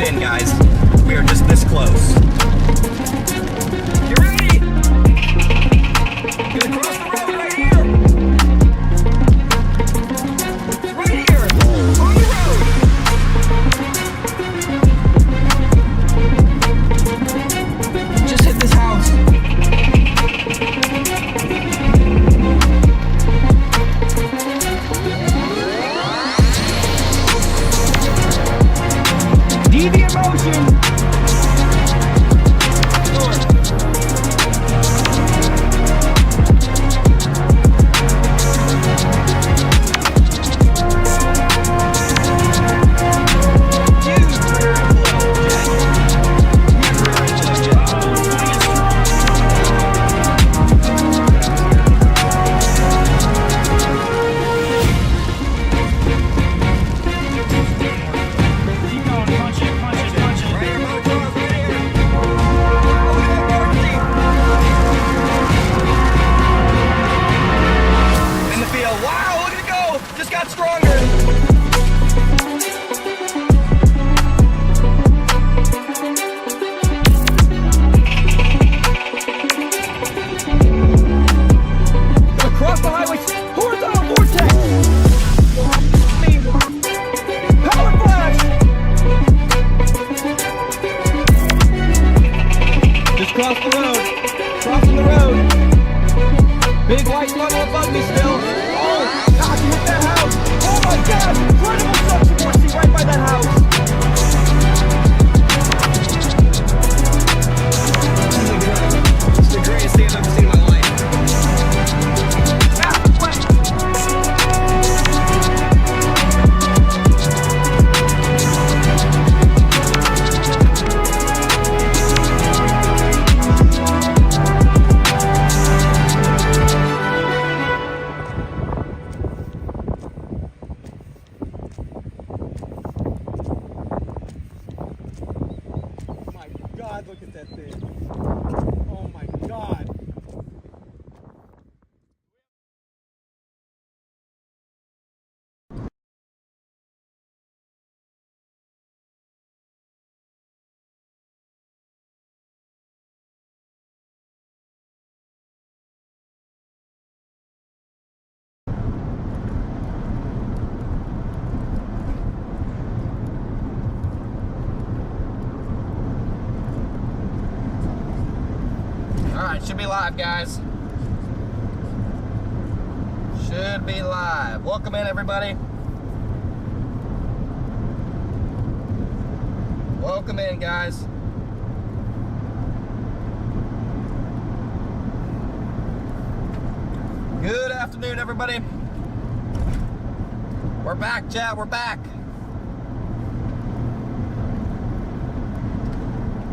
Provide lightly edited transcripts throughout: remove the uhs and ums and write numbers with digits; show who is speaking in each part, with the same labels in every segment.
Speaker 1: in, guys. We are just this close. You ready? Gonna cross the road right here. It's right here. On the road. Just hit this house. Deviant motion. Big white funnel above me still. Oh, God, you hit that house. Oh my God, incredible suction force right by that house. It's the greatest thing I've ever seen in my life. God, look at that thing. Oh my God. Alright, should be live, guys. Should be live. Welcome in, everybody. Welcome in, guys. Good afternoon, everybody. We're back, chat. We're back.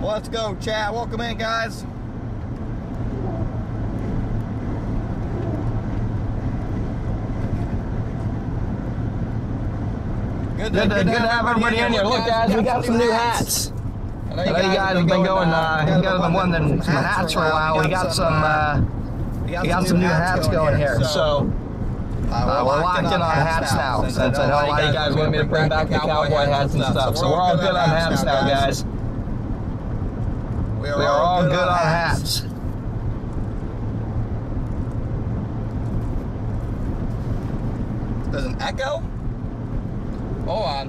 Speaker 1: Let's go, chat. Welcome in, guys. Good to have everybody in here. Look, guys, we got some new hats. I know you guys have been going, you guys have been wanting some hats for a while. We got some new hats going here. So we're locked in on hats now. Since I know a lot of you guys want me to bring back the cowboy hats and stuff. So we're all good on hats now, guys. We are all good on hats. There's an echo? Hold on.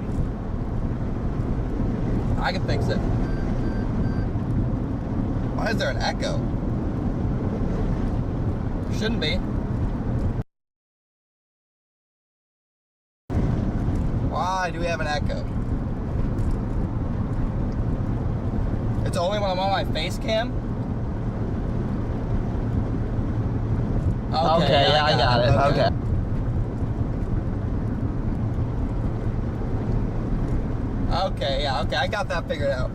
Speaker 1: I can fix it. Why is there an echo? Shouldn't be. Why do we have an echo? It's only when I'm on my face cam? Okay, yeah, I got it. Okay. Okay, yeah, okay, I got that figured out.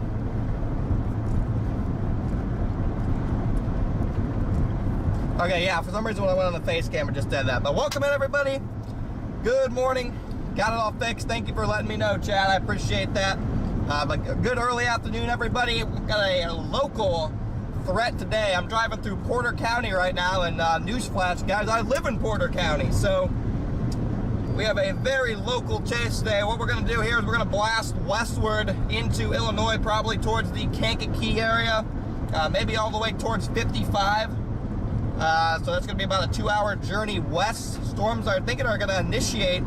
Speaker 1: Okay, yeah, for some reason when I went on the face cam, it just did that. But welcome in, everybody. Good morning. Got it all fixed. Thank you for letting me know, Chad. I appreciate that. But good early afternoon, everybody. We've got a local threat today. I'm driving through Porter County right now, and newsflash, guys, I live in Porter County, so We have a very local chase today. What we're going to do here is we're going to blast westward into Illinois, probably towards the Kankakee area, maybe all the way towards 55. So that's going to be about a 2-hour journey west. Storms are thinking are going to initiate.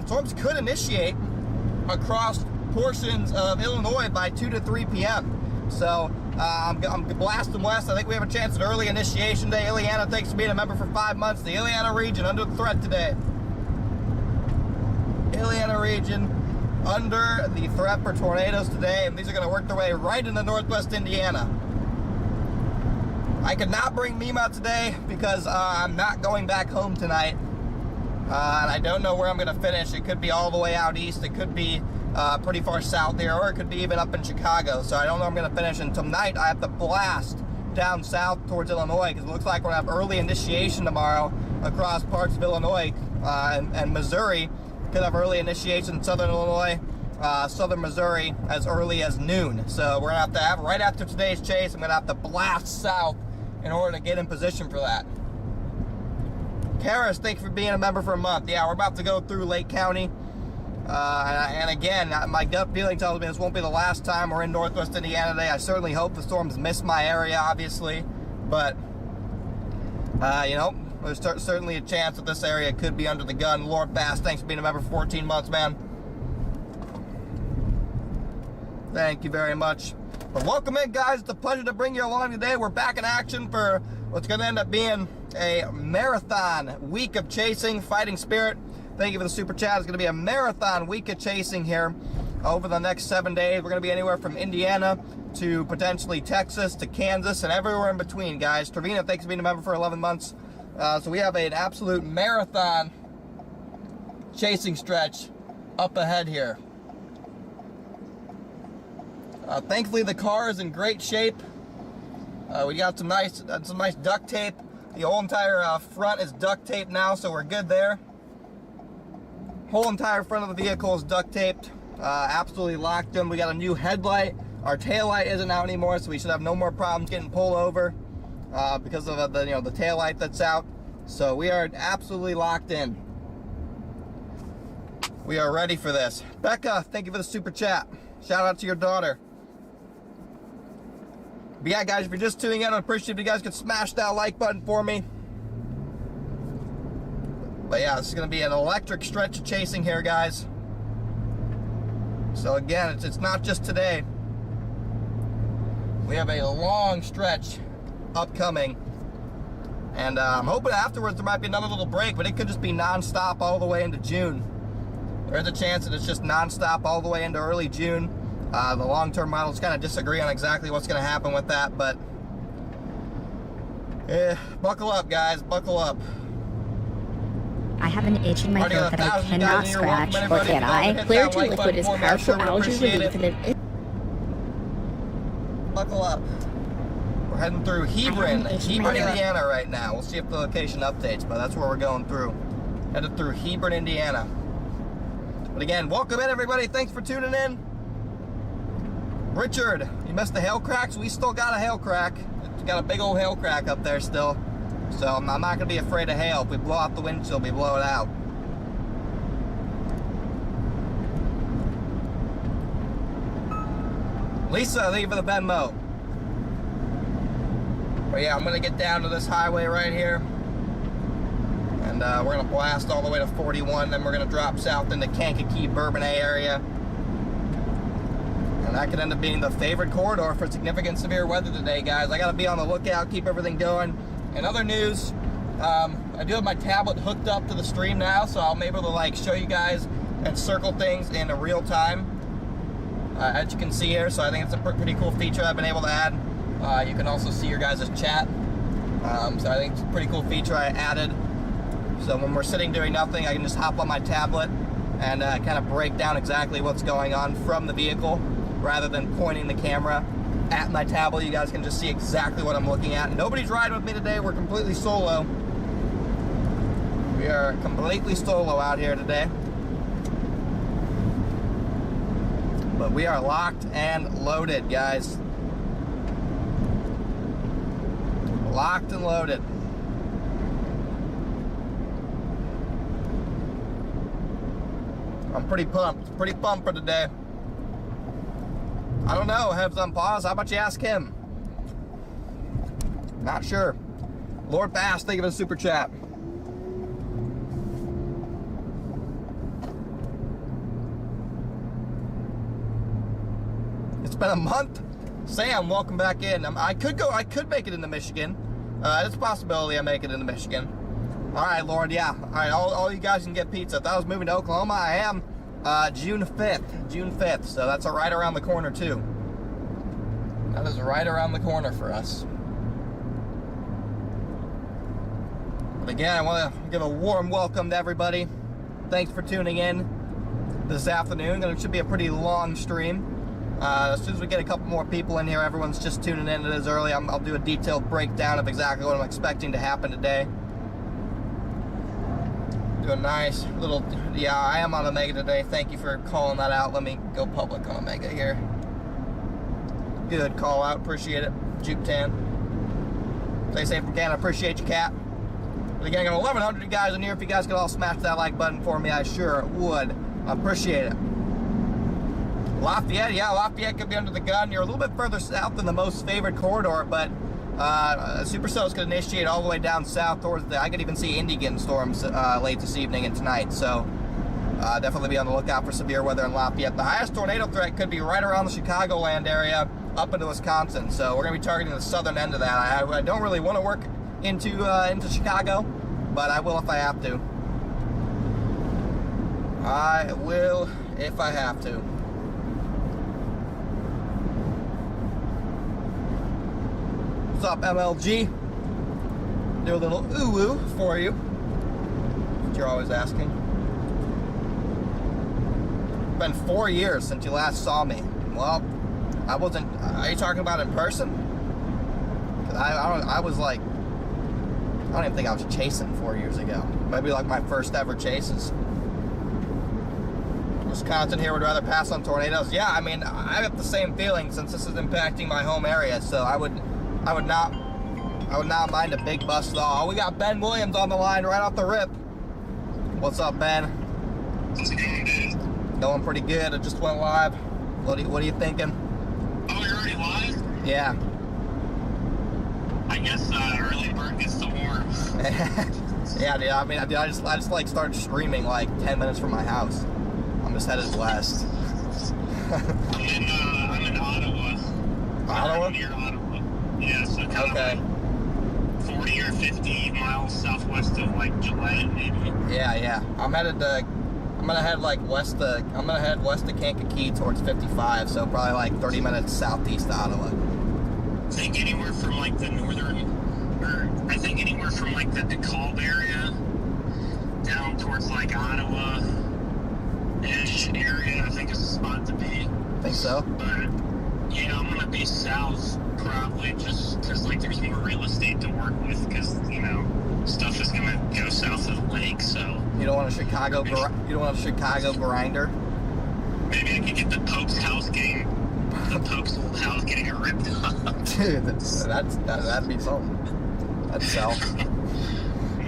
Speaker 1: Storms could initiate across portions of Illinois by 2 to 3 p.m. So I'm blasting west. I think we have a chance at early initiation day. Ileana, thanks for being a member for 5 months. The Ileana region under threat today. Ileana region under the threat for tornadoes today, and these are going to work their way right into northwest Indiana. I could not bring Mima today because I'm not going back home tonight, and I don't know where I'm going to finish. It could be all the way out east. It could be pretty far south here, or it could be even up in Chicago. So I don't know I'm going to finish. And tonight I have to blast down south towards Illinois because it looks like we're going to have early initiation tomorrow across parts of Illinois and Missouri. Could have early initiation in southern Illinois, southern Missouri as early as noon. So we're going to have right after today's chase, I'm going to have to blast south in order to get in position for that. Karis, thank you for being a member for a month. Yeah, we're about to go through Lake County. And again, my gut feeling tells me this won't be the last time we're in northwest Indiana today. I certainly hope the storms miss my area, obviously. But, you know, there's certainly a chance that this area could be under the gun. Lord Bass, thanks for being a member for 14 months, man. Thank you very much. But welcome in, guys. It's a pleasure to bring you along today. We're back in action for what's going to end up being a marathon week of chasing. Fighting Spirit, thank you for the super chat. It's going to be a marathon week of chasing here over the next 7 days. We're going to be anywhere from Indiana to potentially Texas to Kansas and everywhere in between, guys. Trevina, thanks for being a member for 11 months. So we have an absolute marathon chasing stretch up ahead here. Thankfully, the car is in great shape. We got some nice duct tape. The whole entire front is duct taped now, so we're good there. Whole entire front of the vehicle is duct taped, absolutely locked in. We got a new headlight. Our tail light isn't out anymore, so we should have no more problems getting pulled over because of the tail light that's out. So we are absolutely locked in. We are ready for this. Becca, thank you for the super chat. Shout out to your daughter. But yeah, guys, if you're just tuning in, I'd appreciate if you guys could smash that like button for me. But yeah, this is going to be an electric stretch of chasing here, guys. So again, it's not just today. We have a long stretch upcoming. And I'm hoping afterwards there might be another little break, but it could just be non-stop all the way into June. There's a chance that it's just non-stop all the way into early June. The long-term models kind of disagree on exactly what's going to happen with that, but buckle up, guys, buckle up.
Speaker 2: I have an itch in my throat that I cannot scratch, or can I? Claritin liquid is powerful allergy relief and it...
Speaker 1: Buckle up. We're heading through Hebron, Indiana right now. We'll see if the location updates, but that's where we're going through. Headed through Hebron, Indiana. But again, welcome in, everybody. Thanks for tuning in. Richard, you missed the hail cracks? We still got a hail crack. We got a big old hail crack up there still. So I'm not going to be afraid of hail. If we blow out the windshield, we blow it out. Lisa, thank you for the Venmo. But yeah, I'm going to get down to this highway right here. And we're going to blast all the way to 41. Then we're going to drop south into Kankakee, Bourbonnais area. And that could end up being the favorite corridor for significant severe weather today, guys. I got to be on the lookout, keep everything going. In other news, I do have my tablet hooked up to the stream now, so I'm able to like show you guys and circle things in real time, as you can see here. So I think it's a pretty cool feature I've been able to add. You can also see your guys' chat. So I think it's a pretty cool feature I added. So when we're sitting doing nothing, I can just hop on my tablet and kind of break down exactly what's going on from the vehicle, rather than pointing the camera at my tablet. You guys can just see exactly what I'm looking at. Nobody's riding with me today. We're completely solo. We are completely solo out here today. But we are locked and loaded, guys. Locked and loaded. I'm pretty pumped. Pretty pumped for today. I don't know. Have some pause. How about you ask him? Not sure. Lord Bass, think of a super chat. It's been a month. Sam, welcome back in. I could make it into Michigan. It's a possibility I make it into Michigan. All right, Lord, yeah. All right, all you guys can get pizza. If I was moving to Oklahoma, I am June 5th. So that's right around the corner too. That is right around the corner for us. But again, I want to give a warm welcome to everybody. Thanks for tuning in this afternoon. It should be a pretty long stream. As soon as we get a couple more people in here, everyone's just tuning in. It is early. I'll do a detailed breakdown of exactly what I'm expecting to happen today. Do a nice little, yeah, I am on Omega today. Thank you for calling that out. Let me go public on Omega here. Good call out, appreciate it. Juke Tan. Stay safe if you can, I appreciate you, Cat. But again, I got 1,100 you guys in here. If you guys could all smash that like button for me, I sure would. I appreciate it. Lafayette, yeah, Lafayette could be under the gun. You're a little bit further south than the most favored corridor, but supercells could initiate all the way down south towards I could even see Indy getting storms late this evening and tonight. So definitely be on the lookout for severe weather in Lafayette. The highest tornado threat could be right around the Chicagoland area up into Wisconsin. So we're going to be targeting the southern end of that. I don't really want to work into Chicago, but I will if I have to. I will if I have to. What's up, MLG? Do a little ooh-woo for you. What you're always asking. It's been 4 years since you last saw me. Well, I wasn't. Are you talking about in person? Cause I was like, I don't even think I was chasing 4 years ago. Maybe like my first ever chases. Wisconsin here would rather pass on tornadoes. Yeah, I mean, I have the same feeling since this is impacting my home area. So I would not mind a big bust at all. We got Ben Williams on the line right off the rip. What's up, Ben?
Speaker 3: How's it going, dude?
Speaker 1: Going pretty good. It just went live. What are you thinking?
Speaker 3: Oh, you're already live?
Speaker 1: Yeah.
Speaker 3: I guess early bird gets the worm.
Speaker 1: Yeah, dude. I mean, I just like started streaming like 10 minutes from my house. I'm just headed west.
Speaker 3: I'm in Ottawa.
Speaker 1: Ottawa?
Speaker 3: Near Ottawa. Yeah, so kind
Speaker 1: okay.
Speaker 3: of like 40 or 50 miles southwest of like Gillette, maybe.
Speaker 1: Yeah. I'm gonna head west to Kankakee towards 55, so probably like 30 minutes southeast of Ottawa.
Speaker 3: I think anywhere from like the DeKalb area down towards like Ottawa-ish area, I think is a spot to be.
Speaker 1: Think so?
Speaker 3: But yeah, I'm gonna be south probably just because like there's more real estate to work with because stuff is gonna go south of the lake. So
Speaker 1: you don't want a Chicago grinder?
Speaker 3: Maybe I could get the Pope's old house getting it ripped up.
Speaker 1: Dude, that'd be something. That'd sell.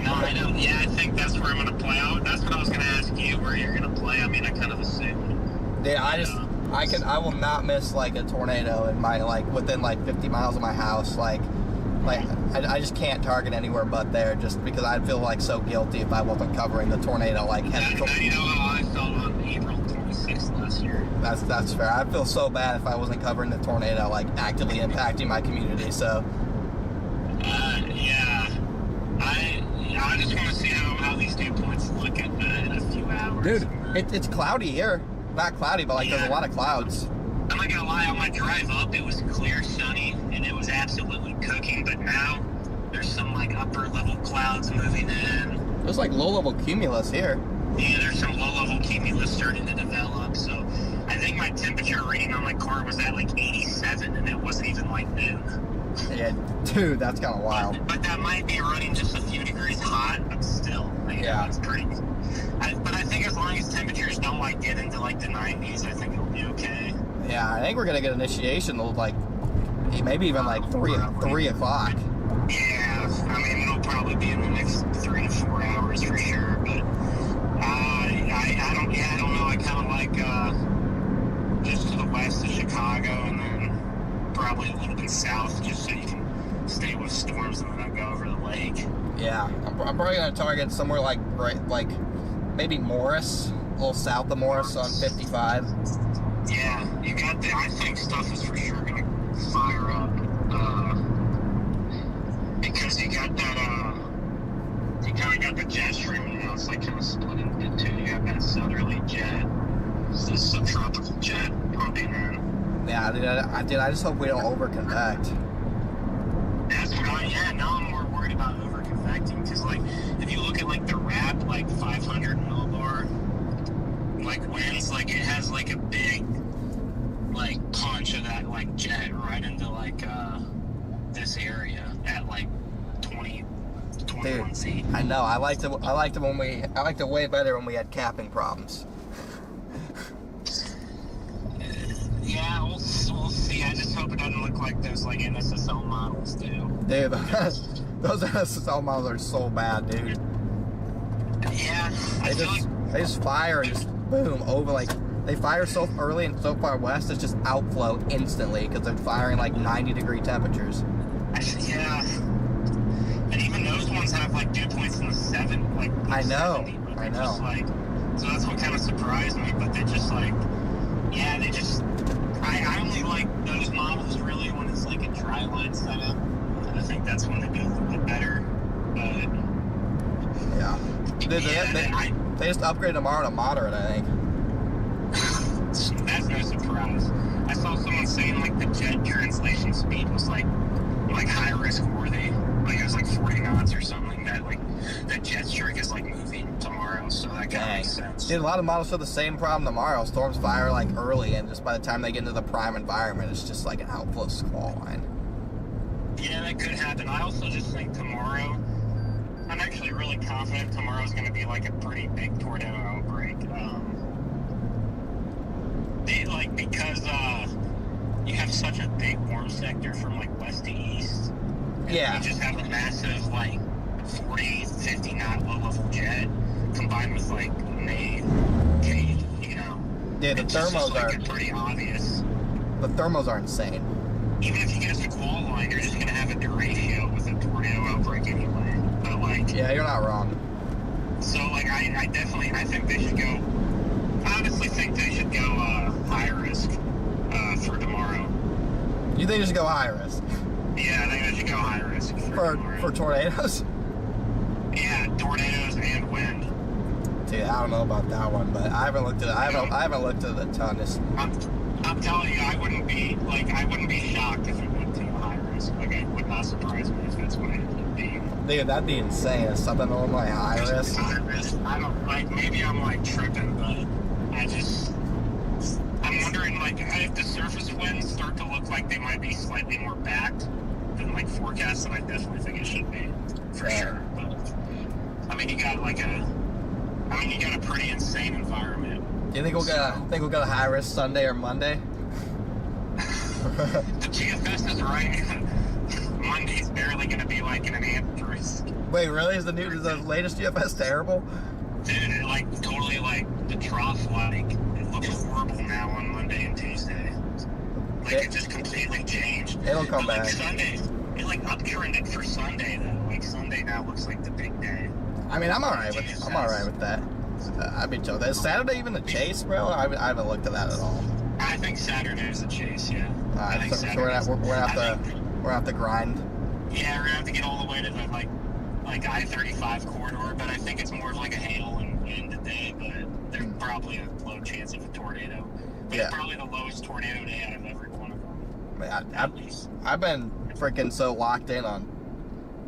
Speaker 3: No, I know. Yeah, I think that's where I'm gonna play out. That's what I was gonna ask you, where you're gonna play. I mean, I kind of assumed.
Speaker 1: Yeah, I will not miss like a tornado in my within 50 miles of my house. I just can't target anywhere but there, just because I'd feel so guilty if I wasn't covering the tornado.
Speaker 3: Now you know how I felt on April 26th last year.
Speaker 1: That's fair. I'd feel so bad if I wasn't covering the tornado, actively impacting my community. So.
Speaker 3: Yeah. I just want to see how these dew points look in a few hours.
Speaker 1: Dude, it's cloudy here. Not cloudy, but there's a lot of clouds.
Speaker 3: I'm not gonna lie, on my drive up, it was clear, sunny, and it was absolutely cooking. But now there's some upper level clouds moving in.
Speaker 1: There's low level cumulus here.
Speaker 3: Yeah, there's some low level cumulus starting to develop. So I think my temperature reading on my car was at 87, and it wasn't even noon.
Speaker 1: Yeah, dude, that's kind of wild.
Speaker 3: But that might be running just a few degrees hot, but still,
Speaker 1: yeah,
Speaker 3: it's pretty. But I think as long as temperatures don't get into the 90s, I think it'll be okay.
Speaker 1: Yeah, I think we're gonna get initiation maybe even 3 o'clock.
Speaker 3: Yeah, I mean it'll probably be in the next 3 to 4 hours for sure. But I don't know. I heading south just so you can stay with storms and then not go over the lake.
Speaker 1: Yeah, I'm probably gonna target somewhere like maybe Morris, a little south of Morris on 55.
Speaker 3: Yeah, you got the. I think stuff is for sure gonna fire up because you got that. You kind of got the jet stream. You know, it's like kind of split into two. You got that southerly jet, it's this subtropical jet pumping in.
Speaker 1: Yeah, dude, I just hope we don't overconvect.
Speaker 3: That's right. Yeah, now I'm more worried about overconvecting because, like, if you look at like the wrap, like 500 millibar, like winds, like it has like a big, like punch of that like jet right into like this area at like 21 feet.
Speaker 1: I know. I liked it way better when we had capping problems.
Speaker 3: Yeah, we'll see. I just hope it doesn't look like those like NSSL models do.
Speaker 1: Dude, those NSSL models are so bad, dude.
Speaker 3: Yeah,
Speaker 1: They just fire and just boom over like they fire so early and so far west. It's just outflow instantly because they're firing like 90-degree temperatures.
Speaker 3: Yeah, and even those ones have like dew points in the 7. Like
Speaker 1: I know,
Speaker 3: 70, but
Speaker 1: I know.
Speaker 3: Just, like, so that's what kind of surprised me. But they just like, yeah, they just. I only like those models really when it's like a dry line setup. I think that's when they do a little bit better. But
Speaker 1: Yeah. They just upgraded tomorrow to moderate, I think.
Speaker 3: That's no surprise. I saw someone saying like the jet translation speed was like high risk worthy. Like it was like 40 knots or something. That like the jet streak is like moving tomorrow, so that kind of makes sense.
Speaker 1: Dude, a lot of models have the same problem tomorrow. Storms fire like early, and just by the time they get into the prime environment, it's just like an outflow squall line.
Speaker 3: Yeah, that could happen. I also just think tomorrow, I'm actually really confident tomorrow's going to be like a pretty big tornado outbreak. Because you have such a big warm sector from like west to east.
Speaker 1: Yeah.
Speaker 3: You just have a massive like 40, 50 knot low level jet combined with like you know.
Speaker 1: Yeah, the thermos
Speaker 3: are pretty obvious.
Speaker 1: The thermos are insane.
Speaker 3: Even if you get a squall line, you're just going to have a derecho with a tornado outbreak anyway. But like,
Speaker 1: yeah, you're not wrong.
Speaker 3: So like, I think they should go. I honestly think they should go high risk for tomorrow.
Speaker 1: You think they should go high risk?
Speaker 3: Yeah, I think they should go high risk
Speaker 1: for tornadoes.
Speaker 3: Yeah, tornadoes and wind.
Speaker 1: Dude, I don't know about that one, but I haven't looked at it. I haven't looked at it a ton.
Speaker 3: I'm telling you, I wouldn't be shocked if it went to high risk. Like, it would not surprise me if that's what it ended up being.
Speaker 1: Dude, that'd be insane. If something on like high risk.
Speaker 3: High risk. I don't like. Maybe I'm like tripping, but I'm wondering like if the surface winds start to look like they might be slightly more backed than like forecast, then I definitely think it should be for sure. But I mean, you got a pretty insane environment.
Speaker 1: Do you think we'll get a high risk Sunday or Monday?
Speaker 3: The GFS is right. Monday's barely going to be like an asterisk.
Speaker 1: Wait, really? Is the latest GFS terrible?
Speaker 3: Dude, like totally like the trough, like it looks horrible now on Monday and Tuesday. Like it just completely changed.
Speaker 1: It'll come
Speaker 3: but,
Speaker 1: back.
Speaker 3: Like Sunday, it like uptrended for Sunday though. Like Sunday now looks like the big day.
Speaker 1: I mean, I'm alright with that. I'd be chill. Is Saturday even the chase, bro? I haven't looked at that at all.
Speaker 3: I think Saturday is the chase, yeah.
Speaker 1: Alright, so we're gonna have to grind.
Speaker 3: Yeah, we're gonna have to get all the way to the like I-35 corridor, but I think it's more of like a hail and wind today, but there's probably a low chance of a tornado. But it's probably the lowest tornado day out of every one of them.
Speaker 1: Man, I've been freaking so locked in on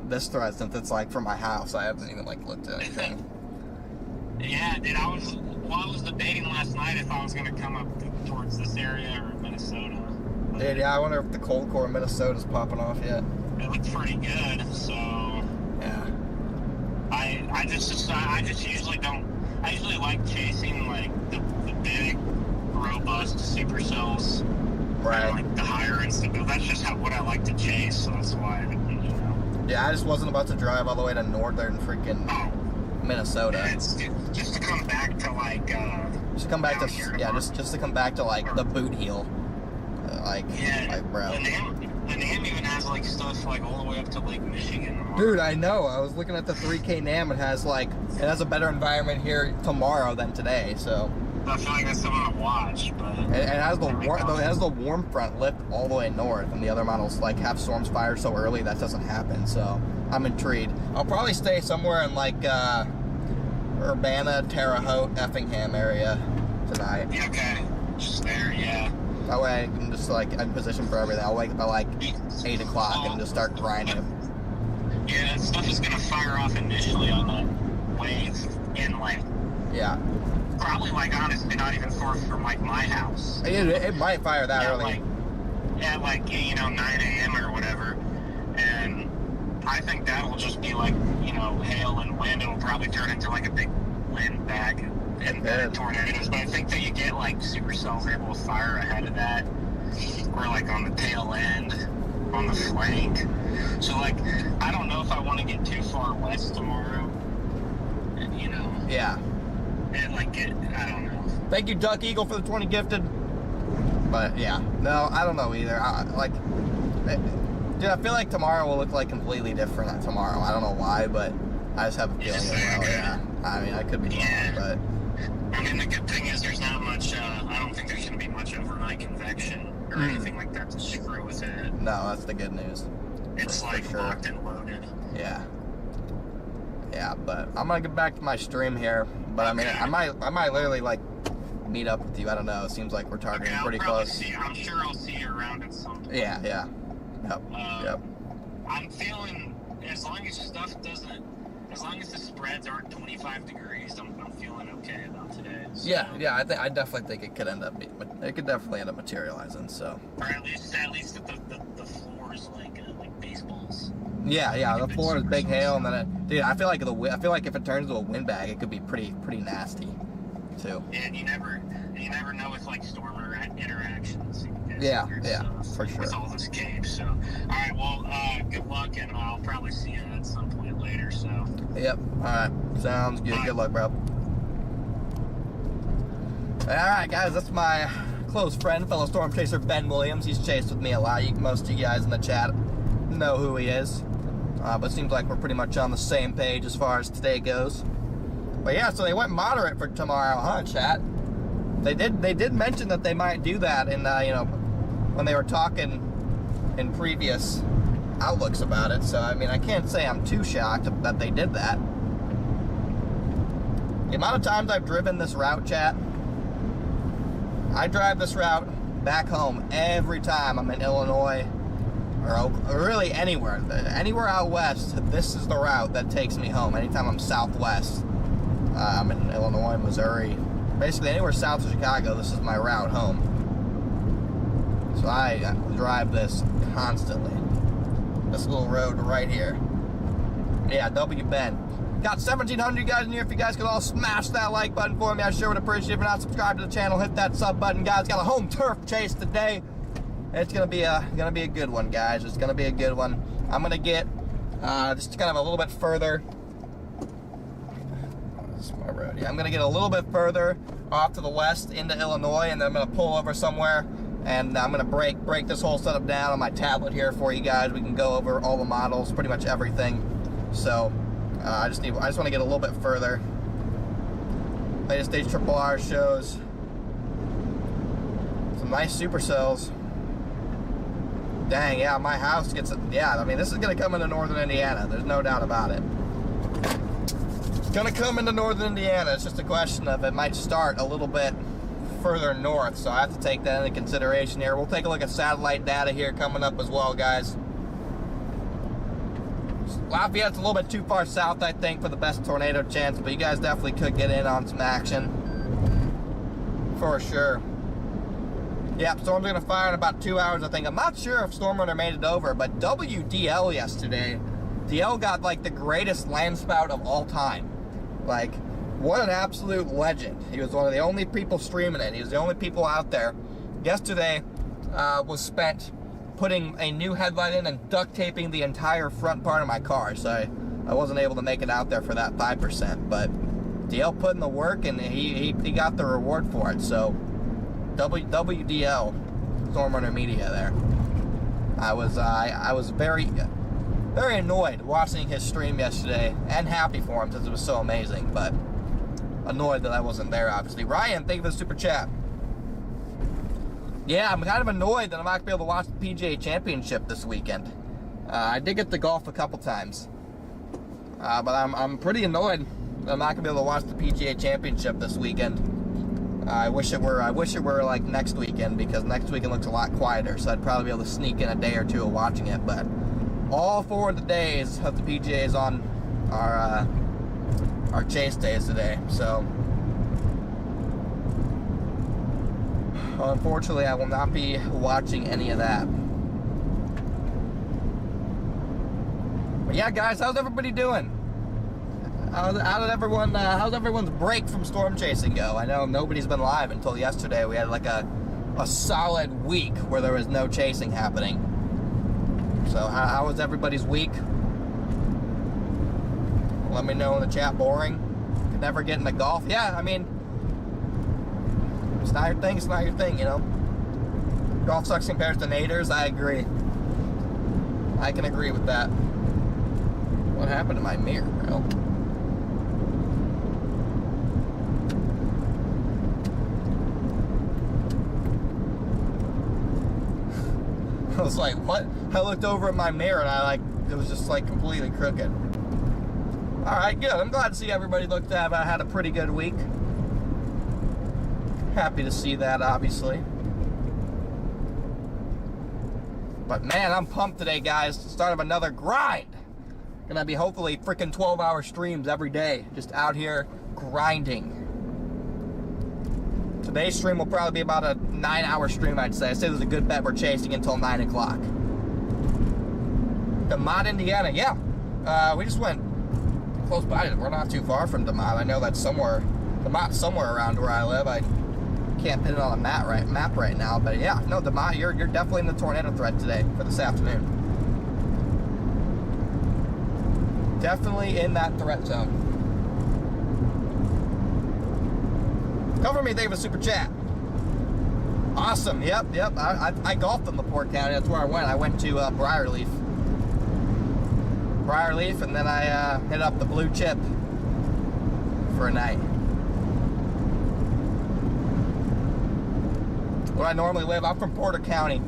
Speaker 1: this threat since it's like from my house. I haven't even like looked at anything.
Speaker 3: Yeah, dude, I was debating last night if I was gonna come up towards this area or Minnesota.
Speaker 1: Dude, yeah, I wonder if the cold core in Minnesota's popping off yet.
Speaker 3: It looks pretty good, so
Speaker 1: yeah.
Speaker 3: I usually like chasing like the big, robust supercells.
Speaker 1: Right.
Speaker 3: And, like the higher instability. That's just what I like to chase, so that's why, you know.
Speaker 1: Yeah, I just wasn't about to drive all the way to northern freaking Minnesota.
Speaker 3: Yeah, it's just to come back to like
Speaker 1: just to come back to just to come back to like the boot heel. Like bro.
Speaker 3: the NAM even has like stuff like all the way up to Lake Michigan.
Speaker 1: Dude, I know. I was looking at the 3K NAM. It has a better environment here tomorrow than today. So
Speaker 3: I feel like that's something to watch. But
Speaker 1: it has the warm front lift all the way north, and the other models like have storms fire so early that doesn't happen. So I'm intrigued. I'll probably stay somewhere in like Urbana, Terre Haute, Effingham area tonight.
Speaker 3: Yeah, okay, just there, yeah.
Speaker 1: That way I can just like in position for everything. I'll wake up at like 8 o'clock and just start grinding.
Speaker 3: Yeah, that stuff is gonna fire off initially on the wave in like probably like honestly not even far from like my house.
Speaker 1: It might fire that early.
Speaker 3: At like 9 a.m. or whatever, and I think that'll just be like hail and wind. It'll probably turn into like a big wind bag and tornadoes. But I think that you get like supercells able to fire ahead of that, or like on the tail end, on the flank. So like I don't know if I want to get too far west tomorrow.
Speaker 1: Yeah.
Speaker 3: And I don't know.
Speaker 1: Thank you, Duck Eagle, for the 20 gifted. But yeah, no, I don't know either. Dude, I feel like tomorrow will look like completely different than tomorrow. I don't know why, but I just have a feeling it will. Yeah. I mean, I could be wrong, but
Speaker 3: I mean, the good thing is there's not much. I don't think there's going to be much overnight convection or anything like that to screw with it.
Speaker 1: No, that's the good news.
Speaker 3: It's
Speaker 1: for sure.
Speaker 3: Locked and loaded.
Speaker 1: Yeah. Yeah, but I'm gonna get back to my stream here. But I mean, I might literally like meet up with you. I don't know. It seems like we're targeting pretty close.
Speaker 3: I'm sure I'll see you around at some point.
Speaker 1: Yeah. Yep.
Speaker 3: I'm feeling as long as the spreads aren't 25 degrees, I'm feeling okay about today. So.
Speaker 1: Yeah. I definitely think it could definitely end up materializing. So.
Speaker 3: Or at least that the floor is like baseballs.
Speaker 1: Yeah. The floor is big hail, and then dude, I feel like if it turns into a windbag, it could be pretty nasty, too.
Speaker 3: Yeah, and you never know with like storm interactions.
Speaker 1: Yeah, for sure.
Speaker 3: With all this cave, so. All right, well, good luck, and I'll probably see you at some point later. So.
Speaker 1: Yep. All right. Sounds good. Good luck, bro. All right, guys. That's my close friend, fellow storm chaser Ben Williams. He's chased with me a lot. Most of you guys in the chat know who he is. But it seems like we're pretty much on the same page as far as today goes. But yeah, so they went moderate for tomorrow, huh, chat? They did mention that they might do that in when they were talking in previous outlooks about it. So I mean, I can't say I'm too shocked that they did that. The amount of times I've driven this route, chat, I drive this route back home every time I'm in Illinois or really anywhere out west. This is the route that takes me home. Anytime I'm southwest, I'm in Illinois, Missouri, basically anywhere south of Chicago, this is my route home. So I drive this constantly. This little road right here. Yeah, W Ben. Got 1,700 guys in here. If you guys could all smash that like button for me, I sure would appreciate it. If you're not subscribed to the channel, hit that sub button, guys. Got a home turf chase today. It's gonna be a good one, guys. It's gonna be a good one. I'm gonna get just kind of a little bit further. This is my road. Yeah, I'm gonna get a little bit further off to the west into Illinois, and then I'm gonna pull over somewhere, and I'm gonna break this whole setup down on my tablet here for you guys. We can go over all the models, pretty much everything. So I just want to get a little bit further. Latest stage triple R shows some nice supercells. Dang, yeah, my house gets it. Yeah, I mean, this is going to come into northern Indiana. There's no doubt about it. It's going to come into northern Indiana. It's just a question of it might start a little bit further north, so I have to take that into consideration here. We'll take a look at satellite data here coming up as well, guys. Lafayette's a little bit too far south, I think, for the best tornado chance, but you guys definitely could get in on some action. For sure. Yep, storm's gonna fire in about 2 hours, I think. I'm not sure if Stormrunner made it over, but WDL yesterday, DL got like the greatest land spout of all time. Like, what an absolute legend. He was one of the only people streaming it. He was the only people out there. Yesterday was spent putting a new headlight in and duct taping the entire front part of my car, so I wasn't able to make it out there for that 5%, but DL put in the work and he got the reward for it. So WDL, Stormrunner Media there. I was very annoyed watching his stream yesterday, and happy for him since it was so amazing, but annoyed that I wasn't there, obviously. Ryan, thank you for the super chat. Yeah, I'm kind of annoyed that I'm not going to be able to watch the PGA Championship this weekend. I did get to golf a couple times, but I'm pretty annoyed that I'm not going to be able to watch the PGA Championship this weekend. I wish it were like next weekend, because next weekend looks a lot quieter, so I'd probably be able to sneak in a day or two of watching it. But all 4 of the days of the PGA is on our chase days today, so unfortunately I will not be watching any of that. But yeah, guys, how's everybody doing? How's everyone's break from storm chasing go? I know nobody's been live until yesterday. We had like a solid week where there was no chasing happening. So how was everybody's week? Let me know in the chat. Boring? Could never get into golf? Yeah, I mean, it's not your thing, it's not your thing, you know? Golf sucks compared to naders, I agree. I can agree with that. What happened to my mirror, bro? I was like, what? I looked over at my mirror and it was just like completely crooked. Alright, good. I'm glad to see everybody looked to have had a pretty good week. Happy to see that, obviously. But man, I'm pumped today, guys. Start of another grind. Gonna be hopefully freaking 12-hour streams every day. Just out here grinding. Today's stream will probably be about a 9-hour stream, I'd say. I'd say there's a good bet we're chasing until 9 o'clock. DeMott, Indiana. Yeah. We just went close by. We're not too far from DeMott. I know that's DeMott's somewhere around where I live. I can't pin it on a map right now. But yeah, no, DeMott, you're definitely in the tornado threat today for this afternoon. Definitely in that threat zone. Cover me, David, super chat. Awesome. Yep. I golfed in LaPorte County. That's where I went. I went to Briarleaf, and then I hit up the Blue Chip for a night. Where I normally live, I'm from Porter County,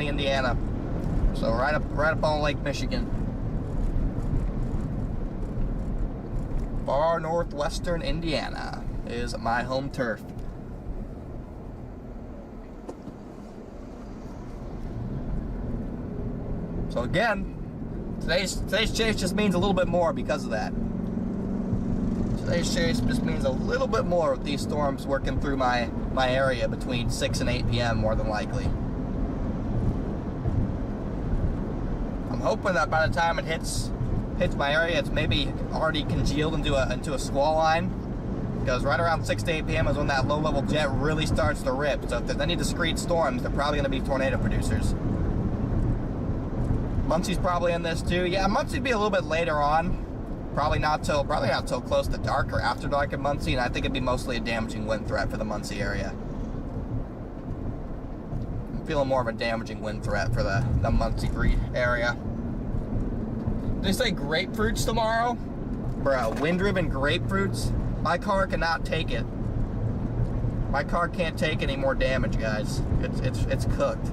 Speaker 1: Indiana. So right up on Lake Michigan. Far northwestern Indiana is my home turf. So again, today's chase just means a little bit more because of that. Today's chase just means a little bit more with these storms working through my area between 6 and 8 p.m. more than likely. I'm hoping that by the time it hits my area, it's maybe already congealed into a squall line. Because right around 6 to 8 p.m. is when that low-level jet really starts to rip. So if there's any discrete storms, they're probably going to be tornado producers. Muncie's probably in this too. Yeah, Muncie'd be a little bit later on. Probably not till close to dark or after dark in Muncie, and I think it'd be mostly a damaging wind threat for the Muncie area. I'm feeling more of a damaging wind threat for the Muncie area. Did they say grapefruits tomorrow? Bro, wind-driven grapefruits? My car cannot take it. My car can't take any more damage, guys. It's cooked.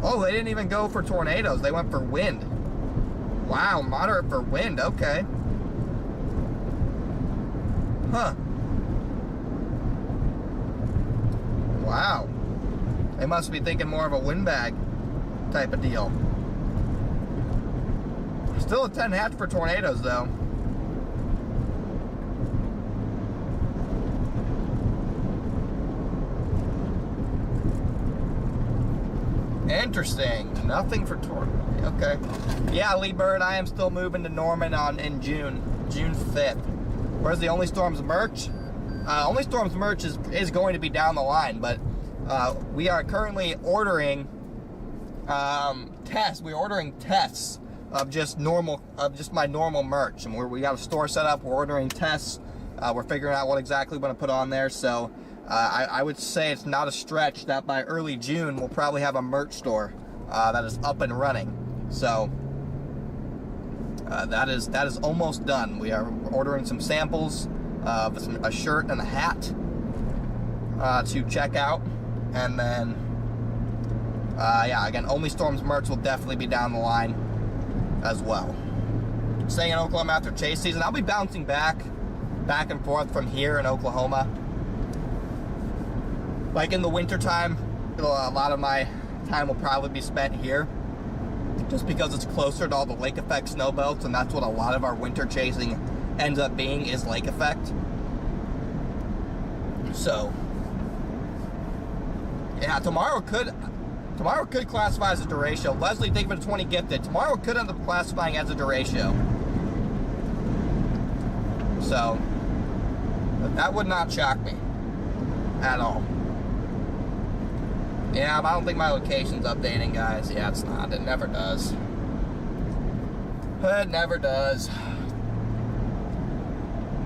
Speaker 1: Oh, they didn't even go for tornadoes. They went for wind. Wow, moderate for wind. Okay. Huh. Wow. They must be thinking more of a windbag type of deal. Still a 10 hatch for tornadoes, though. Interesting. Nothing for tornado. Okay. Yeah, Lee Bird, I am still moving to Norman in June 5th. Where's the Only Storms merch? Only Storms merch is going to be down the line, but we are currently ordering tests. We're ordering tests of just my normal merch, and we got a store set up. We're ordering tests. We're figuring out what exactly we're going to put on there. So I would say it's not a stretch that by early June we'll probably have a merch store that is up and running. So that is almost done. We are ordering some samples of a shirt and a hat to check out, and then yeah, again, Only Storms merch will definitely be down the line as well. Staying in Oklahoma after chase season, I'll be bouncing back and forth from here in Oklahoma. Like in the winter time, a lot of my time will probably be spent here, just because it's closer to all the lake effect snow belts, and that's what a lot of our winter chasing ends up being, is lake effect. So yeah, tomorrow could classify as a duratio. Leslie, thank you for the 20 gifted. Tomorrow could end up classifying as a duratio. So that would not shock me at all. Yeah, but I don't think my location's updating, guys. Yeah, it's not. It never does. It never does.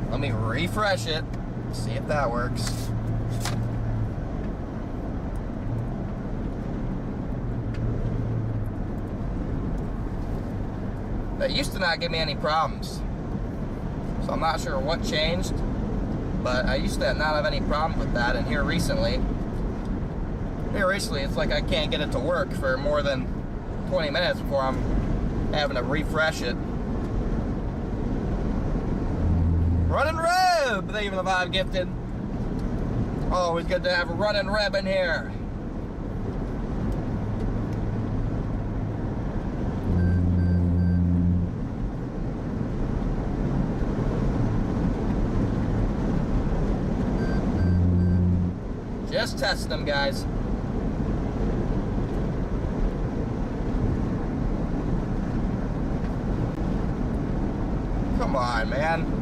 Speaker 1: Let me refresh it. See if that works. That used to not give me any problems. So I'm not sure what changed, but I used to not have any problem with that, and here recently it's like I can't get it to work for more than 20 minutes before I'm having to refresh it. Running Reb! Thank you for the 5 gifted. Always good to have a Running Reb in here. Just testing them, guys. Come on, man.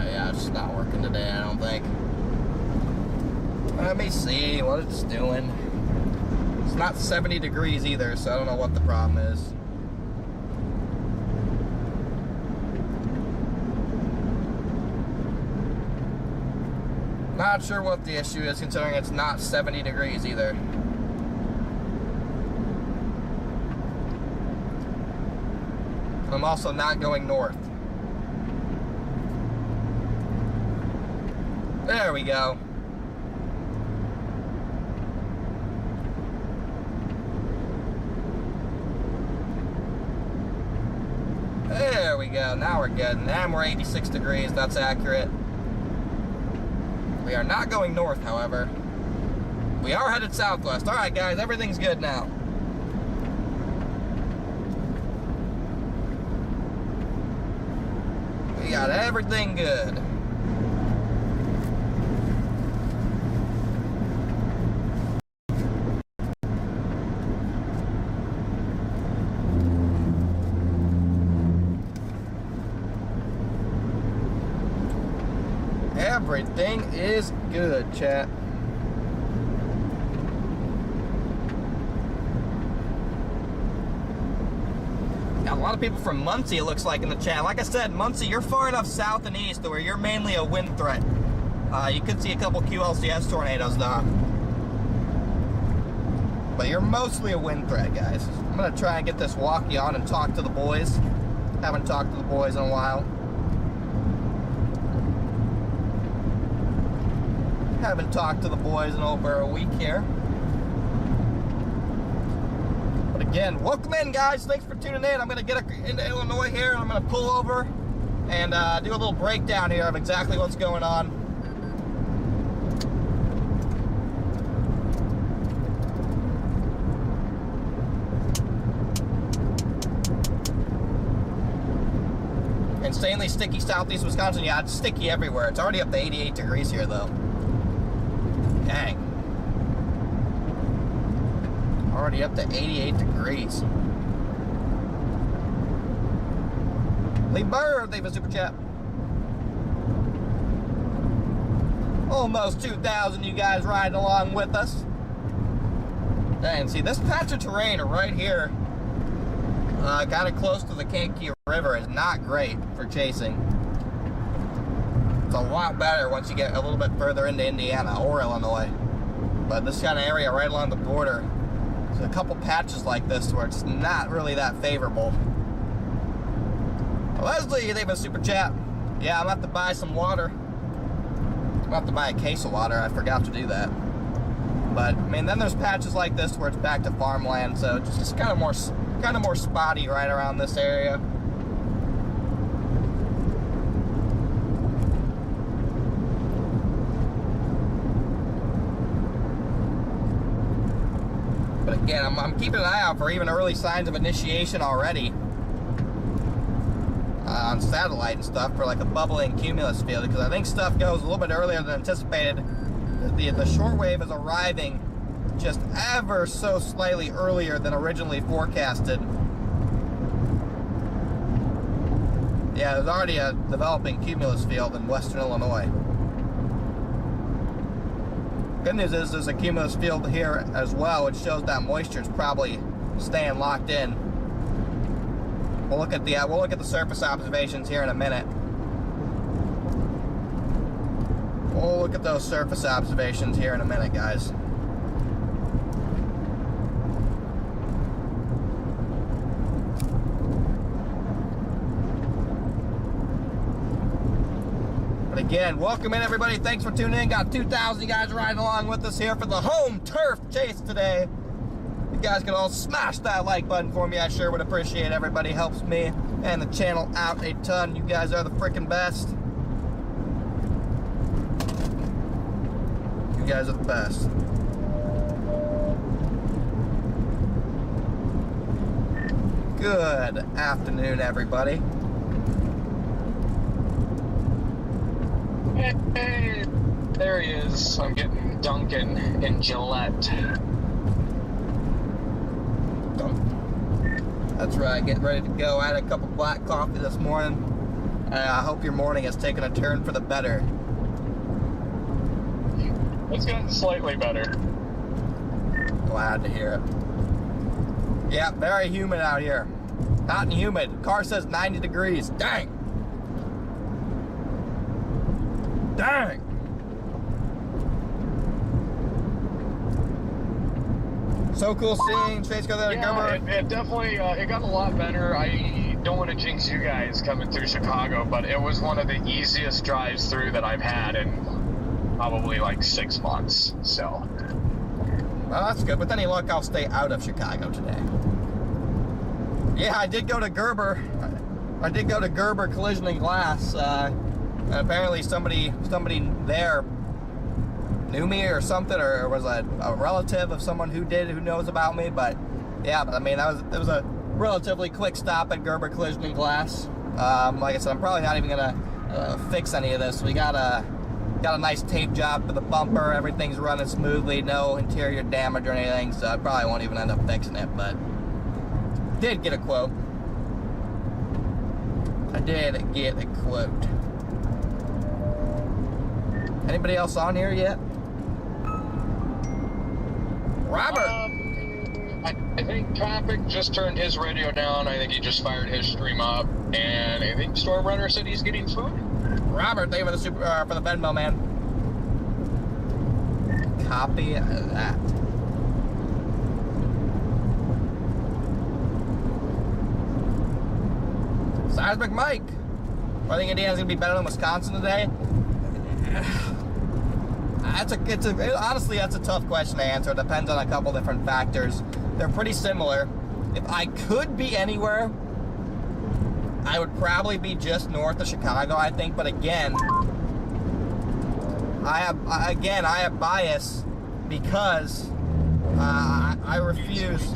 Speaker 1: Yeah, it's just not working today, I don't think. Let me see what it's doing. It's not 70 degrees either, so I don't know what the problem is. Not sure what the issue is, considering it's not 70 degrees either. I'm also not going north. There we go. There we go. Now we're good. Now we're 86 degrees. That's accurate. We are not going north, however. We are headed southwest. All right, guys. Everything's good now. We got everything good. Everything is good, chat. Got a lot of people from Muncie, it looks like, in the chat. Like I said, Muncie, you're far enough south and east to where you're mainly a wind threat. You could see a couple QLCS tornadoes, though. But you're mostly a wind threat, guys. I'm going to try and get this walkie on and talk to the boys. Haven't talked to the boys in a while. Haven't talked to the boys in over a week here. But again, welcome in, guys. Thanks for tuning in. I'm going to get into Illinois here, and I'm going to pull over and do a little breakdown here of exactly what's going on. Insanely sticky southeast Wisconsin. Yeah, it's sticky everywhere. It's already up to 88 degrees here, though. Dang. Already up to 88 degrees. Lee Bird, leave a super chat. Almost 2,000 you guys riding along with us. And see, this patch of terrain right here, kind of close to the Kankakee River, is not great for chasing. It's a lot better once you get a little bit further into Indiana or Illinois. But this kind of area right along the border, there's a couple patches like this where it's not really that favorable. Leslie, you leave a super chat. Yeah, I'm gonna have to buy some water. I'm gonna have to buy a case of water. I forgot to do that. But I mean, then there's patches like this where it's back to farmland, so it's just kind of more spotty right around this area. But again, I'm keeping an eye out for even early signs of initiation already on satellite and stuff for like a bubbling cumulus field, because I think stuff goes a little bit earlier than anticipated. The shortwave is arriving just ever so slightly earlier than originally forecasted. Yeah, there's already a developing cumulus field in western Illinois. Good news is there's a cumulus field here as well, which shows that moisture is probably staying locked in. We'll look at the surface observations here in a minute. We'll look at those surface observations here in a minute, guys. But again, welcome in everybody. Thanks for tuning in. Got 2,000 you guys riding along with us here for the home turf chase today. You guys can all smash that like button for me. I sure would appreciate it. Everybody helps me and the channel out a ton. You guys are the freaking best. You guys are the best. Good afternoon, everybody.
Speaker 4: Hey, there he is. I'm getting Duncan and Gillette.
Speaker 1: That's right, getting ready to go. I had a cup of black coffee this morning. I hope your morning has taken a turn for the better.
Speaker 4: It's gotten slightly better.
Speaker 1: Glad to hear it. Yeah, very humid out here. Hot and humid. Car says 90 degrees. Dang. Dang. So cool seeing Chase go there to Gerber.
Speaker 4: It definitely it got a lot better. I don't want to jinx you guys coming through Chicago, but it was one of the easiest drives through that I've had in probably like 6 months. So,
Speaker 1: well, that's good. With any luck, I'll stay out of Chicago today. Yeah, I did go to Gerber. I did go to Gerber Collision and Glass. And apparently somebody there knew me or something, or was a relative of someone who knows about me. But yeah, I mean, it was a relatively quick stop at Gerber Collision and Glass. Like I said, I'm probably not even gonna fix any of this. We got a nice tape job for the bumper. Everything's running smoothly, no interior damage or anything, so I probably won't even end up fixing it. But did get a quote. I did get a quote. Anybody else on here yet? Robert!
Speaker 4: I think Traffic just turned his radio down. I think he just fired his stream up. And I think Stormrunner said he's getting food.
Speaker 1: Robert, thank you for the Venmo, man. Copy that. Seismic Mike. I think Indiana's gonna be better than Wisconsin today. Honestly, that's a tough question to answer. It depends on a couple different factors. They're pretty similar. If I could be anywhere, I would probably be just north of Chicago, I think. But again, I have bias because I refuse.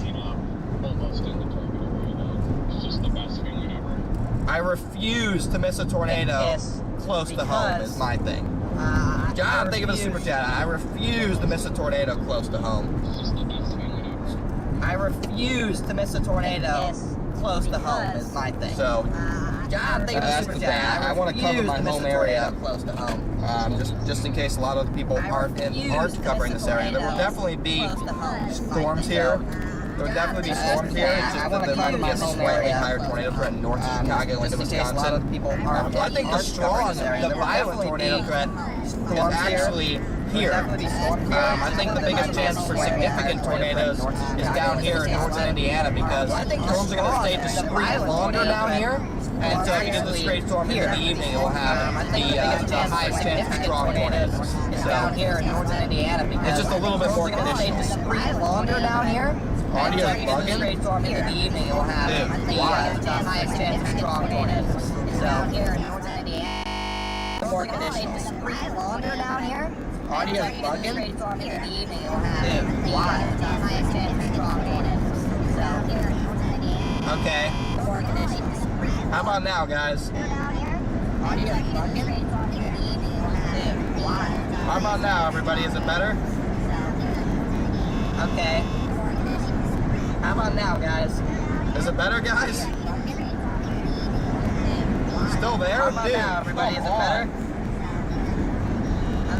Speaker 1: I refuse to miss a tornado close to home. Is my thing. John, thank you for the super chat. I refuse to miss a tornado close to home. I refuse to miss a tornado close to home is my thing. So, God, that's the thing. I want to cover my home area close to home. Just in case a lot of the people aren't covering this area. There will definitely be storms here. There would definitely be storms here. It's just that there might be a slightly higher tornado threat north of Chicago into Wisconsin. I think the strong, the violent tornado threat is actually here. I think the biggest chance for significant tornadoes is down here in northern Indiana because storms are going to stay discrete longer down here. And so because the straight storm into the evening, it will have the highest chance of strong tornadoes. So down here in northern Indiana because it's just a little bit more conditional. Discrete longer down here. Audio bugging? Straight storm into the evening, it will have the highest chance of strong tornadoes. So down here in northern Indiana, more conditional. Discrete longer down here. Audio bugging? Straight storm into the evening, it will have the highest chance of strong tornadoes. So down here in northern Indiana. Okay. More conditional. How about now, guys? Audio bugging? How about now, everybody? Is it better? Okay. How about now, guys? Is it better, guys? Still there? How about now, everybody? Is it better?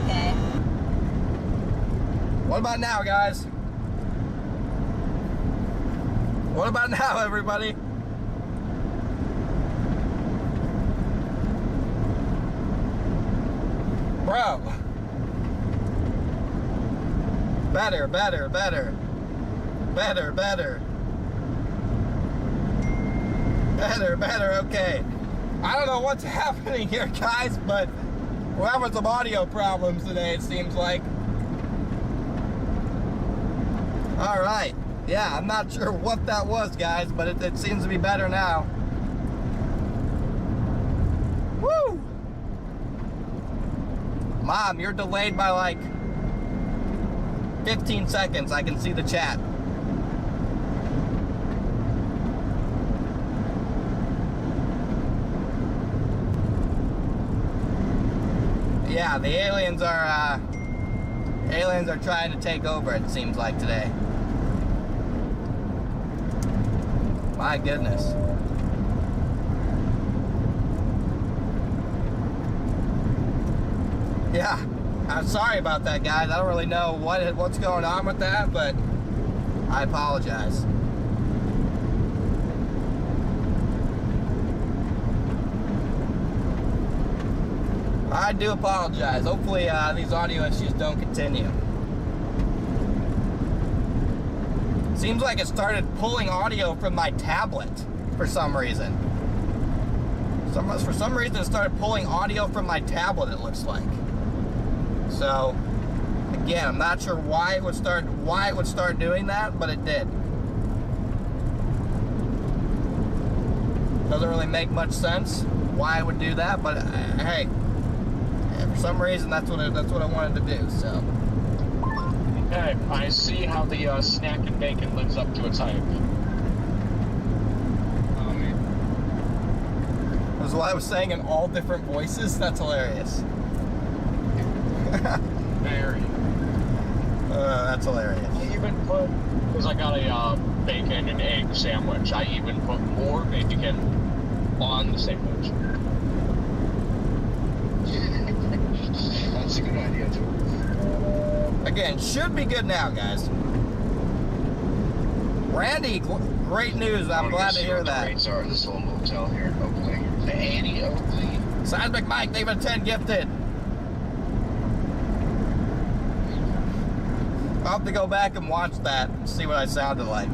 Speaker 1: Okay. What about now, guys? What about now, everybody? Bro. Better, better, better. Better, better. Better, better, okay. I don't know what's happening here, guys, but we're having some audio problems today, it seems like. Alright. Yeah, I'm not sure what that was, guys, but it seems to be better now. Woo! Mom, you're delayed by like 15 seconds. I can see the chat. Yeah, the aliens are trying to take over, it seems like today. My goodness. Yeah, I'm sorry about that, guys. I don't really know what's going on with that, but I apologize. I do apologize. Hopefully these audio issues don't continue. Seems like it started pulling audio from my tablet for some reason. For some reason it started pulling audio from my tablet, it looks like. So, again, I'm not sure why it would start doing that, but it did. Doesn't really make much sense why it would do that, but hey, for some reason that's what I wanted to do. So.
Speaker 4: Okay, I see how the snack and bacon lives up to its hype.
Speaker 1: That's what I was saying in all different voices. That's hilarious.
Speaker 4: Very.
Speaker 1: That's hilarious.
Speaker 4: I even put, because I got a bacon and egg sandwich, I even put more bacon on the sandwich. That's a good idea, too.
Speaker 1: Again, should be good now, guys. Randy, great news. I'm glad to hear that.
Speaker 4: Rates are this little motel here in Oakley. The Annie Oakley.
Speaker 1: Seismic Mike, they've been 10 gifted. I'll have to go back and watch that and see what I sounded like.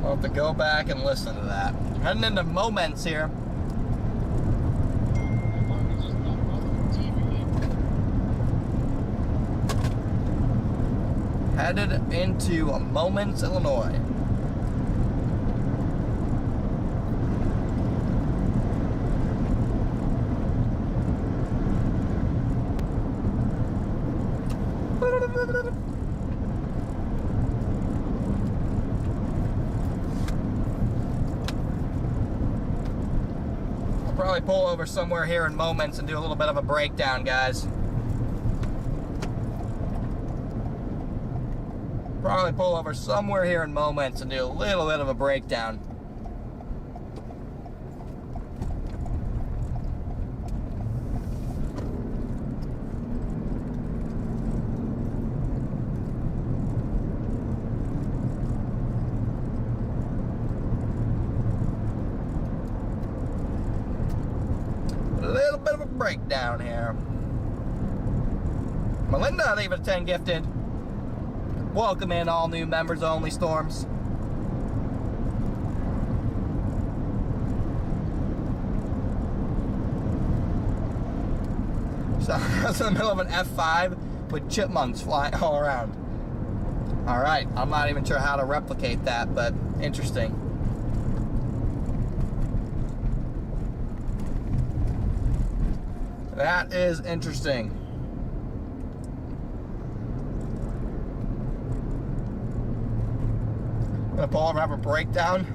Speaker 1: I'll have to go back and listen to that. Heading into moments here. Headed into Moments, Illinois. I'll probably pull over somewhere here in Moments and do a little bit of a breakdown, guys. Probably pull over somewhere here in Moments and do a little bit of a breakdown. A little bit of a breakdown here. Melinda, leave it 10 gifted. Welcome in all new members only, Storms. So I was in the middle of an F5 with chipmunks flying all around. Alright, I'm not even sure how to replicate that, but interesting. That is interesting. Gonna pull over and have a breakdown?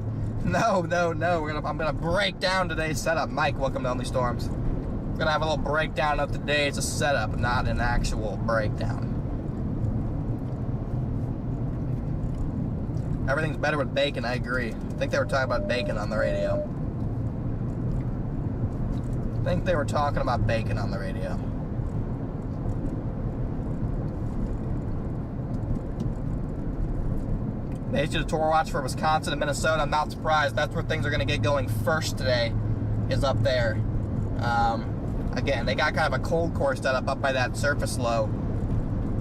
Speaker 1: No. I'm gonna break down today's setup. Mike, welcome to Only Storms. I'm gonna have a little breakdown of today's setup, not an actual breakdown. Everything's better with bacon, I agree. I think they were talking about bacon on the radio. They issued a tour watch for Wisconsin and Minnesota. I'm not surprised. That's where things are going to get going first today, is up there. Again, they got kind of a cold core set up by that surface low.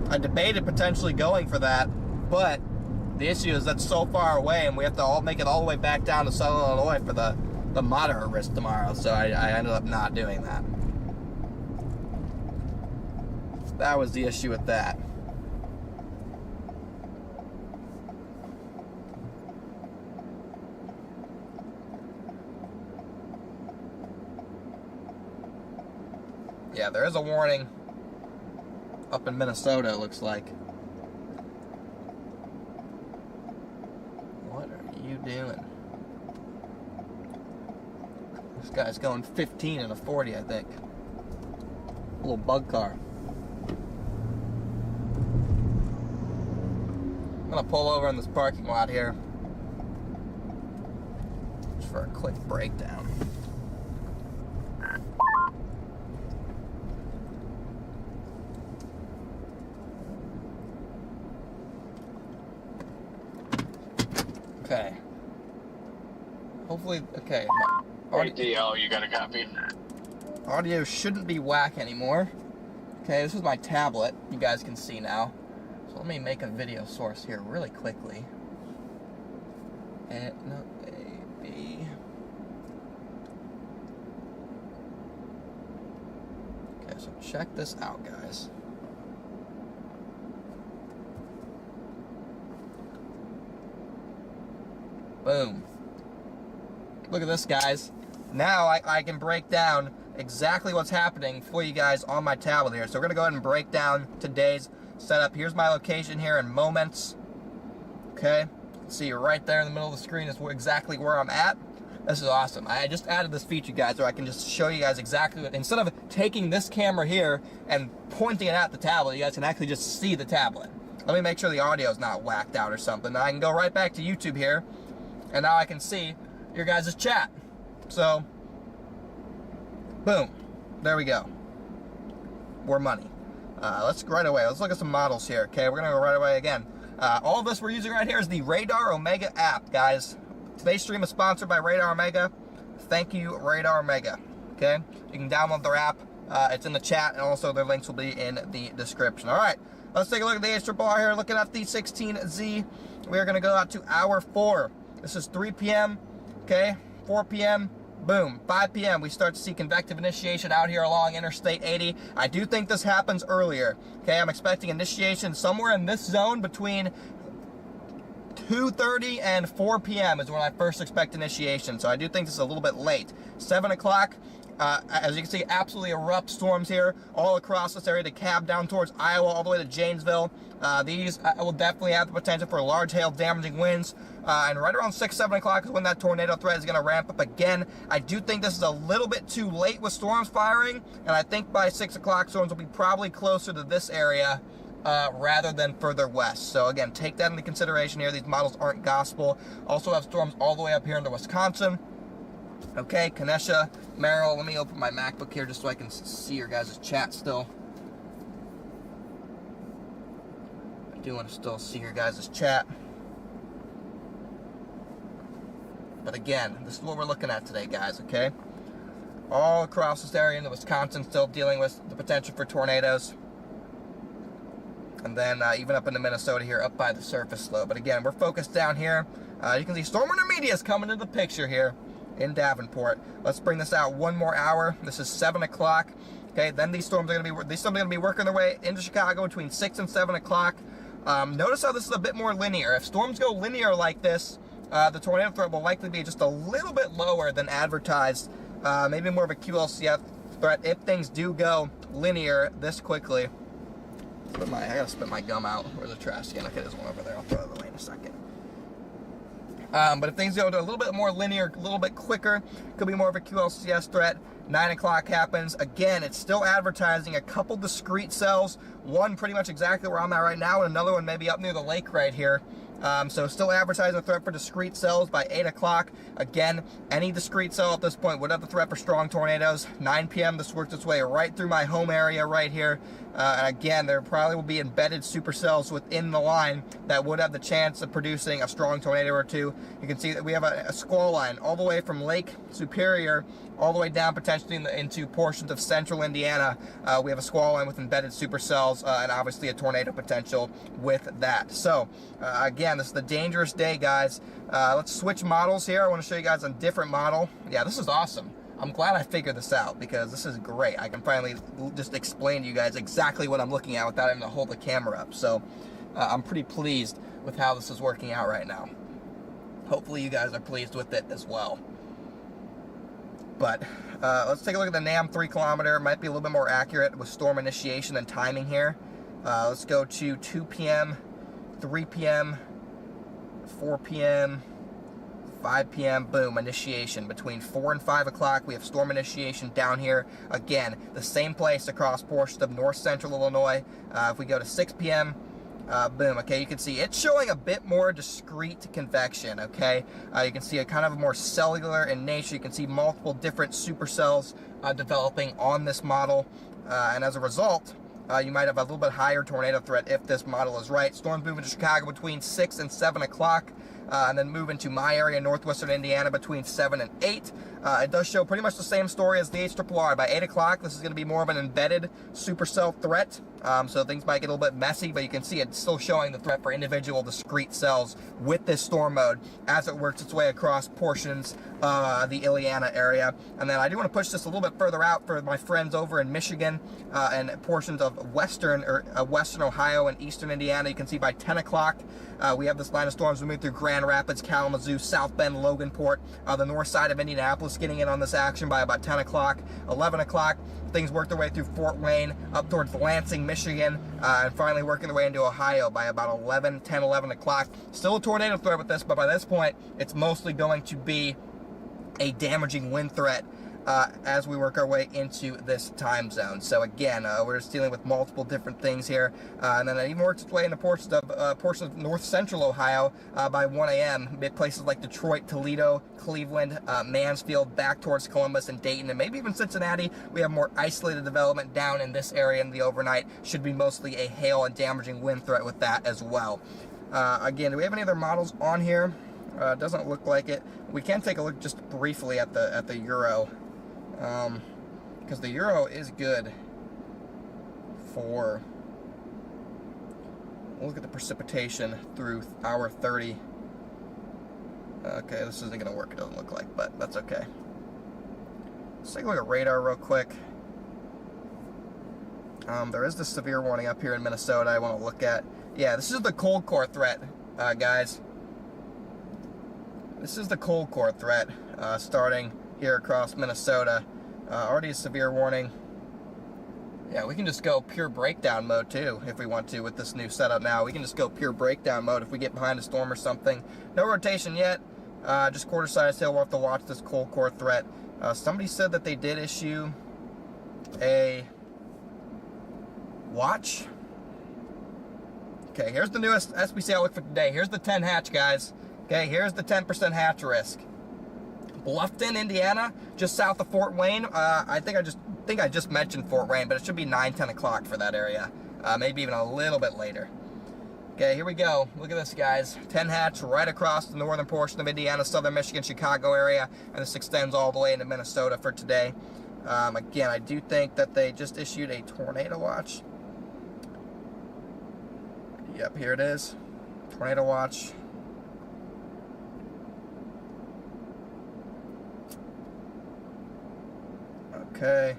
Speaker 1: I debated potentially going for that, but the issue is that's so far away, and we have to all make it all the way back down to Southern Illinois for the moderate risk tomorrow. So I ended up not doing that. That was the issue with that. Yeah, there is a warning up in Minnesota, it looks like. What are you doing? This guy's going 15 in a 40, I think. A little bug car. I'm gonna pull over in this parking lot here just for a quick breakdown. Okay. Hopefully, okay.
Speaker 4: Hey, DL, you got a copy?
Speaker 1: Audio shouldn't be whack anymore. Okay, this is my tablet. You guys can see now. So let me make a video source here really quickly. And no, A, B. Okay, so check this out, guys. Boom. Look at this, guys. Now I can break down exactly what's happening for you guys on my tablet here. So we're going to go ahead and break down today's setup. Here's my location here in Moments. Okay. See, right there in the middle of the screen is exactly where I'm at. This is awesome. I just added this feature, guys, where I can just show you guys exactly what, instead of taking this camera here and pointing it at the tablet, you guys can actually just see the tablet. Let me make sure the audio is not whacked out or something. Now I can go right back to YouTube here. And now I can see your guys' chat. So, boom. There we go. We're money. Let's go right away. Let's look at some models here. Okay, we're going to go right away again. All of this we're using right here is the Radar Omega app, guys. Today's stream is sponsored by Radar Omega. Thank you, Radar Omega. Okay, you can download their app. It's in the chat, and also their links will be in the description. All right, let's take a look at the HRR here. Looking at the 16Z. We're going to go out to hour 4. This is 3 p.m., okay, 4 p.m., boom, 5 p.m., we start to see convective initiation out here along Interstate 80. I do think this happens earlier, okay? I'm expecting initiation somewhere in this zone between 2:30 and 4 p.m. is when I first expect initiation, so I do think this is a little bit late. 7 o'clock, as you can see, absolutely erupt storms here all across this area, to cab down towards Iowa, all the way to Janesville. These will definitely have the potential for large hail damaging winds. And right around 6, 7 o'clock is when that tornado threat is going to ramp up again. I do think this is a little bit too late with storms firing, and I think by 6 o'clock storms will be probably closer to this area rather than further west. So again, take that into consideration here. These models aren't gospel. Also have storms all the way up here into Wisconsin. Okay, Kenesha, Merrill. Let me open my MacBook here just so I can see your guys' chat still. I do want to still see your guys' chat. But again, this is what we're looking at today, guys, okay? All across this area into Wisconsin, still dealing with the potential for tornadoes. And then even up into Minnesota here, up by the surface slope. But again, we're focused down here. You can see Storm Winter Media is coming into the picture here in Davenport. Let's bring this out one more hour. This is 7 o'clock. Okay, then these storms are going to be working their way into Chicago between 6 and 7 o'clock. Notice how this is a bit more linear. If storms go linear like this, the tornado threat will likely be just a little bit lower than advertised. Maybe more of a QLCF threat if things do go linear this quickly. I gotta spit my gum out. Where's the trash can? Okay, there's one over there. I'll throw it away in a second. But if things go to a little bit more linear, a little bit quicker, could be more of a QLCS threat. 9 o'clock happens. Again, it's still advertising a couple discrete cells. One pretty much exactly where I'm at right now, and another one maybe up near the lake right here. So still advertising a threat for discrete cells by 8 o'clock. Again, any discrete cell at this point would have the threat for strong tornadoes. 9 p.m. this works its way right through my home area right here. And again, there probably will be embedded supercells within the line that would have the chance of producing a strong tornado or two. You can see that we have a squall line all the way from Lake Superior all the way down potentially into portions of central Indiana. We have a squall line with embedded supercells and obviously a tornado potential with that. So again, this is the dangerous day, guys. Let's switch models here. I want to show you guys a different model. Yeah, this is awesome. I'm glad I figured this out because this is great. I can finally just explain to you guys exactly what I'm looking at without having to hold the camera up. So I'm pretty pleased with how this is working out right now. Hopefully you guys are pleased with it as well. But let's take a look at the NAM 3 kilometer. It might be a little bit more accurate with storm initiation and timing here. Let's go to 2 p.m., 3 p.m., 4 p.m., 5 p.m., boom, initiation. Between 4 and 5 o'clock, we have storm initiation down here. Again, the same place across portions of north central Illinois. If we go to 6 p.m., boom, okay, you can see it's showing a bit more discrete convection, okay? You can see a kind of more cellular in nature. You can see multiple different supercells developing on this model. And as a result, you might have a little bit higher tornado threat if this model is right. Storms moving to Chicago between 6 and 7 o'clock. And then move into my area, northwestern Indiana, between 7 and 8. It does show pretty much the same story as the HRRR. By 8 o'clock, this is going to be more of an embedded supercell threat. So things might get a little bit messy, but you can see it's still showing the threat for individual discrete cells with this storm mode as it works its way across portions of the Indiana area. And then I do want to push this a little bit further out for my friends over in Michigan and portions of western Ohio and eastern Indiana. You can see by 10 o'clock, we have this line of storms moving through Grand Rapids, Kalamazoo, South Bend, Loganport, the north side of Indianapolis getting in on this action by about 10 o'clock. 11 o'clock, things work their way through Fort Wayne, up towards Lansing, Michigan, and finally working their way into Ohio by about 10, 11 o'clock. Still a tornado threat with this, but by this point, it's mostly going to be a damaging wind threat as we work our way into this time zone. So again, we're just dealing with multiple different things here, and then it even works its way into portions of north central Ohio by 1 a.m. Places like Detroit, Toledo, Cleveland, Mansfield, back towards Columbus and Dayton, and maybe even Cincinnati. We have more isolated development down in this area in the overnight. Should be mostly a hail and damaging wind threat with that as well. Again, do we have any other models on here? Doesn't look like it. We can take a look just briefly at the Euro. Because the Euro is good for, look at the precipitation through hour 30. Okay, this isn't going to work, it doesn't look like, but that's okay. Let's take a look at radar real quick. There is this severe warning up here in Minnesota I want to look at. Yeah, this is the cold core threat, guys. This is the cold core threat starting here across Minnesota. Already a severe warning. Yeah, we can just go pure breakdown mode too if we want to with this new setup now. We can just go pure breakdown mode if we get behind a storm or something. No rotation yet, just quarter size tail. We'll have to watch this cold core threat. Somebody said that they did issue a watch. Okay, here's the newest SPC outlook for today. Here's the 10 hatch, guys. Okay, here's the 10% hatch risk. Bluffton, Indiana, just south of Fort Wayne. I think I just mentioned Fort Wayne, but it should be 9, 10 o'clock for that area. Maybe even a little bit later. Okay, here we go. Look at this, guys. 10 hatch right across the northern portion of Indiana, southern Michigan, Chicago area, and this extends all the way into Minnesota for today. Again, I do think that they just issued a tornado watch. Yep, here it is. Tornado watch. Okay.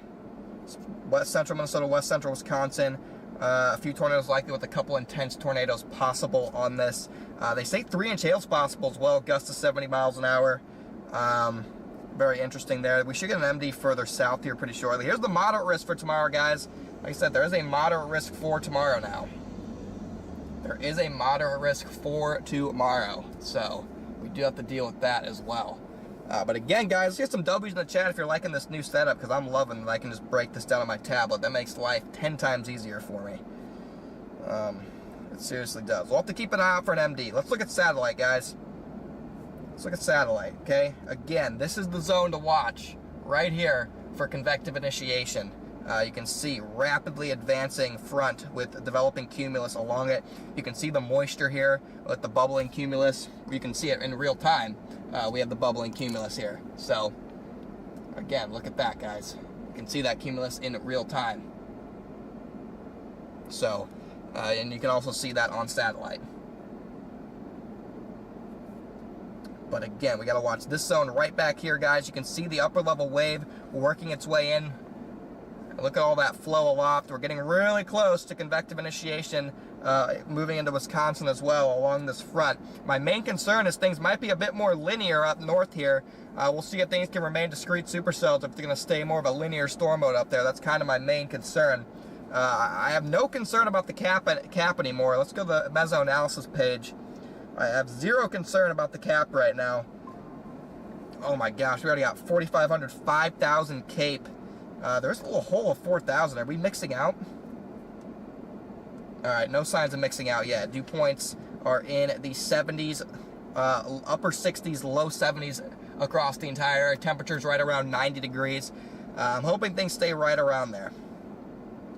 Speaker 1: West central Minnesota, west central Wisconsin. A few tornadoes likely with a couple intense tornadoes possible on this. They say 3-inch hail's possible as well, gusts to 70 miles an hour. Very interesting there. We should get an MD further south here pretty shortly. Here's the moderate risk for tomorrow, guys. Like I said, there is a moderate risk for tomorrow now. There is a moderate risk for tomorrow. So we do have to deal with that as well. But again, guys, let's get some W's in the chat if you're liking this new setup, because I'm loving that I can just break this down on my tablet. That makes life 10 times easier for me. It seriously does. We'll have to keep an eye out for an MD. Let's look at satellite, guys. Let's look at satellite, okay? Again, this is the zone to watch right here for convective initiation. You can see rapidly advancing front with developing cumulus along it. You can see the moisture here with the bubbling cumulus. You can see it in real time. We have the bubbling cumulus here. So, again, look at that, guys. You can see that cumulus in real time. So, and you can also see that on satellite. But again, we got to watch this zone right back here, guys. You can see the upper level wave working its way in. Look at all that flow aloft. We're getting really close to convective initiation, moving into Wisconsin as well along this front. My main concern is things might be a bit more linear up north here. We'll see if things can remain discrete supercells, if they're going to stay more of a linear storm mode up there. That's kind of my main concern. I have no concern about the cap anymore. Let's go to the meso analysis page. I have zero concern about the cap right now. Oh my gosh, we already got 4,500, 5,000 cape. There's a little hole of 4,000. Are we mixing out? Alright, no signs of mixing out yet. Dew points are in the 70s, upper 60s, low 70s across the entire area. Temperatures right around 90 degrees. I'm hoping things stay right around there.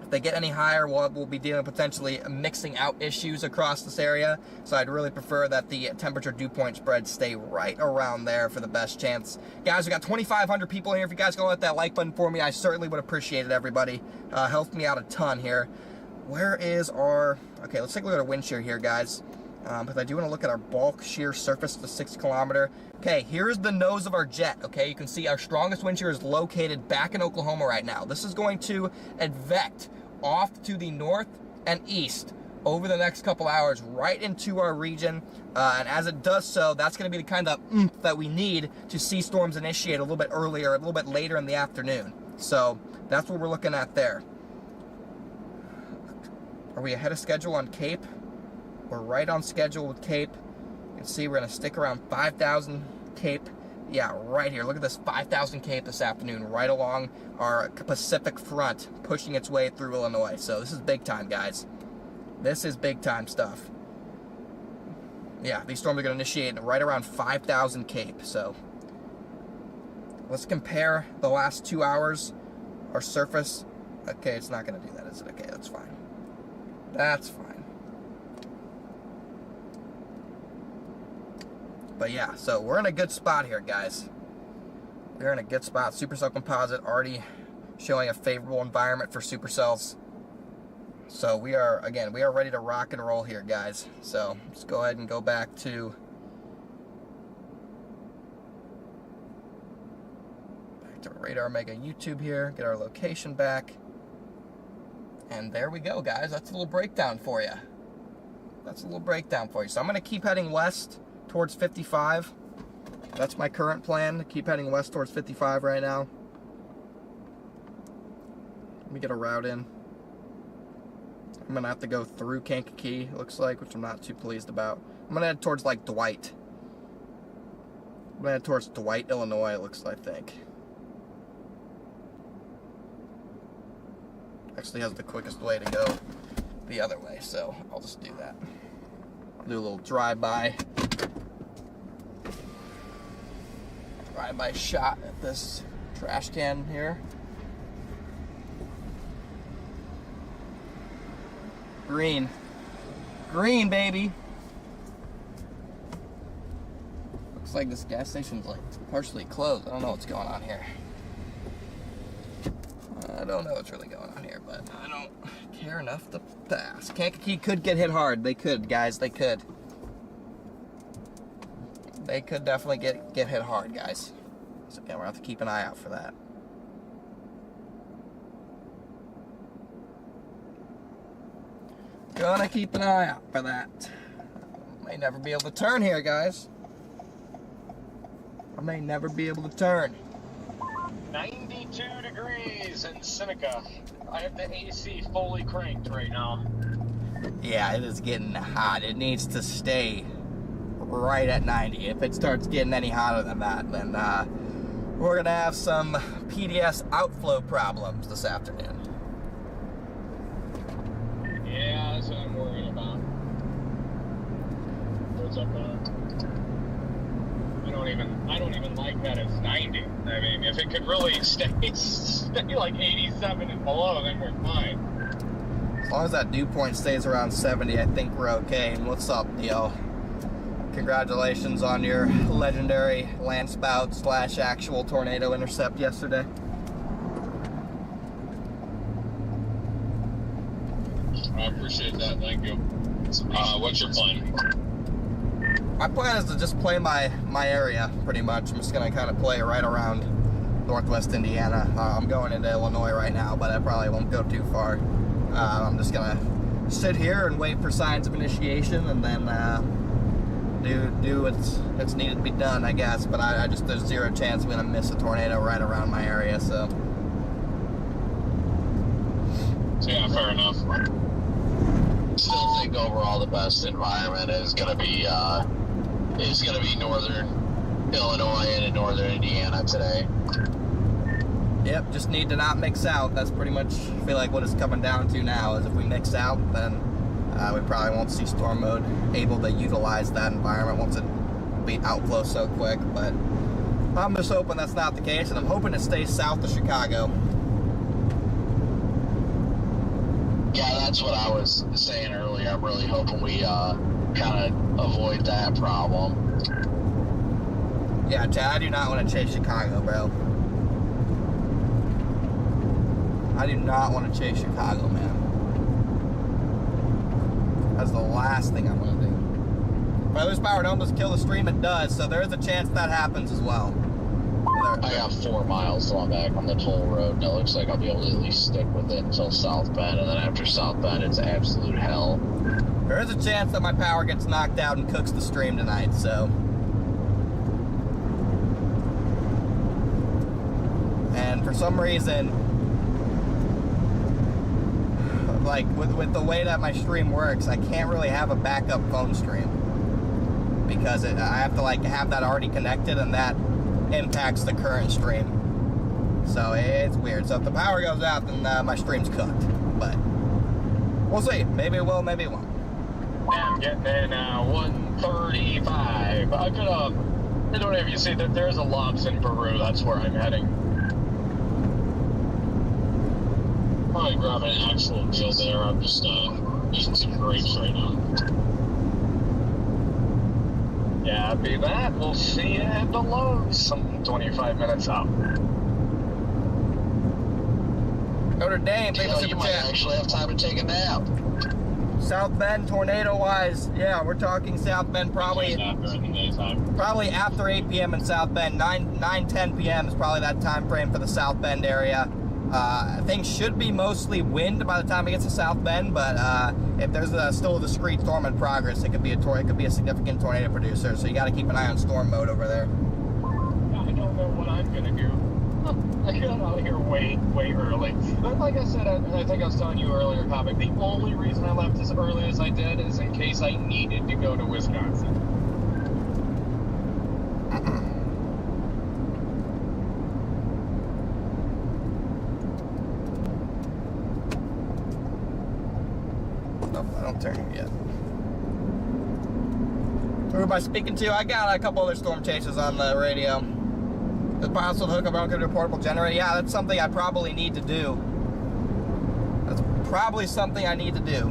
Speaker 1: If they get any higher, we'll be dealing with potentially mixing out issues across this area. So I'd really prefer that the temperature dew point spread stay right around there for the best chance. Guys, we got 2,500 people here. If you guys go hit that like button for me, I certainly would appreciate it, everybody. Helps me out a ton here. Where is our... Okay, let's take a look at our wind shear here, guys. Because I do want to look at our bulk shear surface to 6 kilometer. Okay, here's the nose of our jet, okay? You can see our strongest wind shear is located back in Oklahoma right now. This is going to advect off to the north and east over the next couple hours right into our region, and as it does so, that's going to be the kind of oomph that we need to see storms initiate a little bit earlier, a little bit later in the afternoon. So that's what we're looking at there. Are we ahead of schedule on Cape? We're right on schedule with Cape. You can see we're going to stick around 5,000 Cape. Yeah, right here. Look at this 5,000 Cape this afternoon, right along our Pacific front, pushing its way through Illinois. So this is big time, guys. This is big time stuff. Yeah, these storms are going to initiate right around 5,000 Cape. So let's compare the last 2 hours. Our surface. Okay, it's not going to do that, is it? Okay, that's fine. That's fine. But yeah, so we're in a good spot here, guys. We're in a good spot. Supercell composite already showing a favorable environment for supercells. So we are, again, we are ready to rock and roll here, guys. So let's go ahead and go back to Radar Mega YouTube here, get our location back. And there we go, guys. That's a little breakdown for you. That's a little breakdown for you. So I'm going to keep heading west towards 55. That's my current plan, to keep heading west towards 55 right now. Let me get a route in. I'm gonna have to go through Kankakee, it looks like, which I'm not too pleased about. I'm gonna head towards like Dwight. I'm gonna head towards Dwight, Illinois, it looks like, I think. Actually has the quickest way to go. the other way, so I'll just do that. Do a little drive-by shot at this trash can here. Green, baby. Looks like this gas station's like partially closed. I don't know what's going on here. I don't know what's really going on here, but I don't care enough to pass. Kankakee could get hit hard. They could, guys. They could. They could definitely get hit hard, guys. So yeah, we're gonna have to keep an eye out for that. Gonna keep an eye out for that. May never be able to turn here, guys. I may never be able to turn.
Speaker 4: 92 degrees in Seneca. I have the AC fully cranked right now.
Speaker 1: Yeah, it is getting hot. It needs to stay right at 90. If it starts getting any hotter than that, then we're gonna have some PDS outflow problems this afternoon.
Speaker 4: Yeah, that's what I'm worried about. What's up, I don't even like that it's 90. I mean, if it could really stay like 87 and below, then we're fine.
Speaker 1: As long as that dew point stays around 70, I think we're okay. And what's up, Neil? Congratulations on your legendary land spout / actual tornado intercept yesterday.
Speaker 4: I appreciate that, thank you. What's your plan?
Speaker 1: My plan is to just play my area, pretty much. I'm just going to kind of play right around northwest Indiana. I'm going into Illinois right now, but I probably won't go too far. I'm just going to sit here and wait for signs of initiation, and then do what's needed to be done, I guess. But I just, there's zero chance I'm going to miss a tornado right around my area, so.
Speaker 4: Yeah, fair enough. Still think overall the best environment is going to be northern Illinois and in northern Indiana today.
Speaker 1: Yep, just need to not mix out. That's pretty much, I feel like, what it's coming down to now, is if we mix out, then we probably won't see storm mode able to utilize that environment once it be outflow so quick. But I'm just hoping that's not the case, and I'm hoping it stays south of Chicago.
Speaker 4: Yeah, that's what I was saying earlier. I'm really hoping we kind of avoid that problem.
Speaker 1: Yeah, Chad, I do not want to chase Chicago, bro. I do not want to chase Chicago, man. That's the last thing I want to do. If I lose power, don't just kill the stream, it does, so there is a chance that happens as well.
Speaker 4: I got 4 miles till I'm back on the toll road, and it looks like I'll be able to at least stick with it until South Bend, and then after South Bend, it's absolute hell.
Speaker 1: There is a chance that my power gets knocked out and cooks the stream tonight, so. And for some reason, like with the way that my stream works, I can't really have a backup phone stream because I have to like have that already connected, and that impacts the current stream. So it's weird. So if the power goes out, then my stream's cooked. But we'll see. Maybe it will, maybe it won't.
Speaker 4: I'm getting in 135. I could I don't know if you see that there's a Lobs in Peru. That's where I'm heading. Probably grab an actual deal there. I'm just eating some grapes right now. Yeah, be that. We'll see you at the Lowe's some 25 minutes out.
Speaker 1: Notre Dame, thank you.
Speaker 4: You might actually have time to take a nap.
Speaker 1: South Bend, tornado-wise, yeah, we're talking South Bend probably after 8 p.m. in South Bend. 10 p.m. is probably that time frame for the South Bend area. Things should be mostly wind by the time it gets to South Bend, but if there's still a discrete storm in progress, it could be a significant tornado producer. So you got to keep an eye on storm mode over there.
Speaker 4: I don't know what I'm gonna do. I got out of here way early. But like I said, I think I was telling you earlier, Topic, the only reason I left as early as I did is in case I needed to go to Wisconsin.
Speaker 1: Who am I speaking to? I got a couple other storm chasers on the radio. Is it possible to hook up to a portable generator? Yeah, that's something I probably need to do. That's probably something I need to do.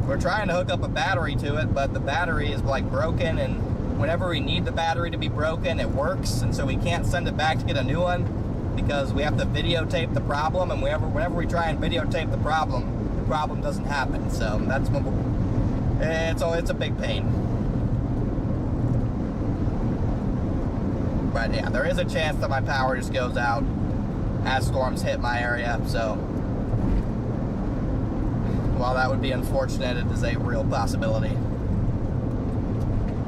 Speaker 1: We're trying to hook up a battery to it, but the battery is like broken, and whenever we need the battery to be broken, it works, and so we can't send it back to get a new one because we have to videotape the problem, and whenever we try and videotape the problem doesn't happen. So that's when it's a big pain. But yeah, there is a chance that my power just goes out as storms hit my area, so while that would be unfortunate, it is a real possibility.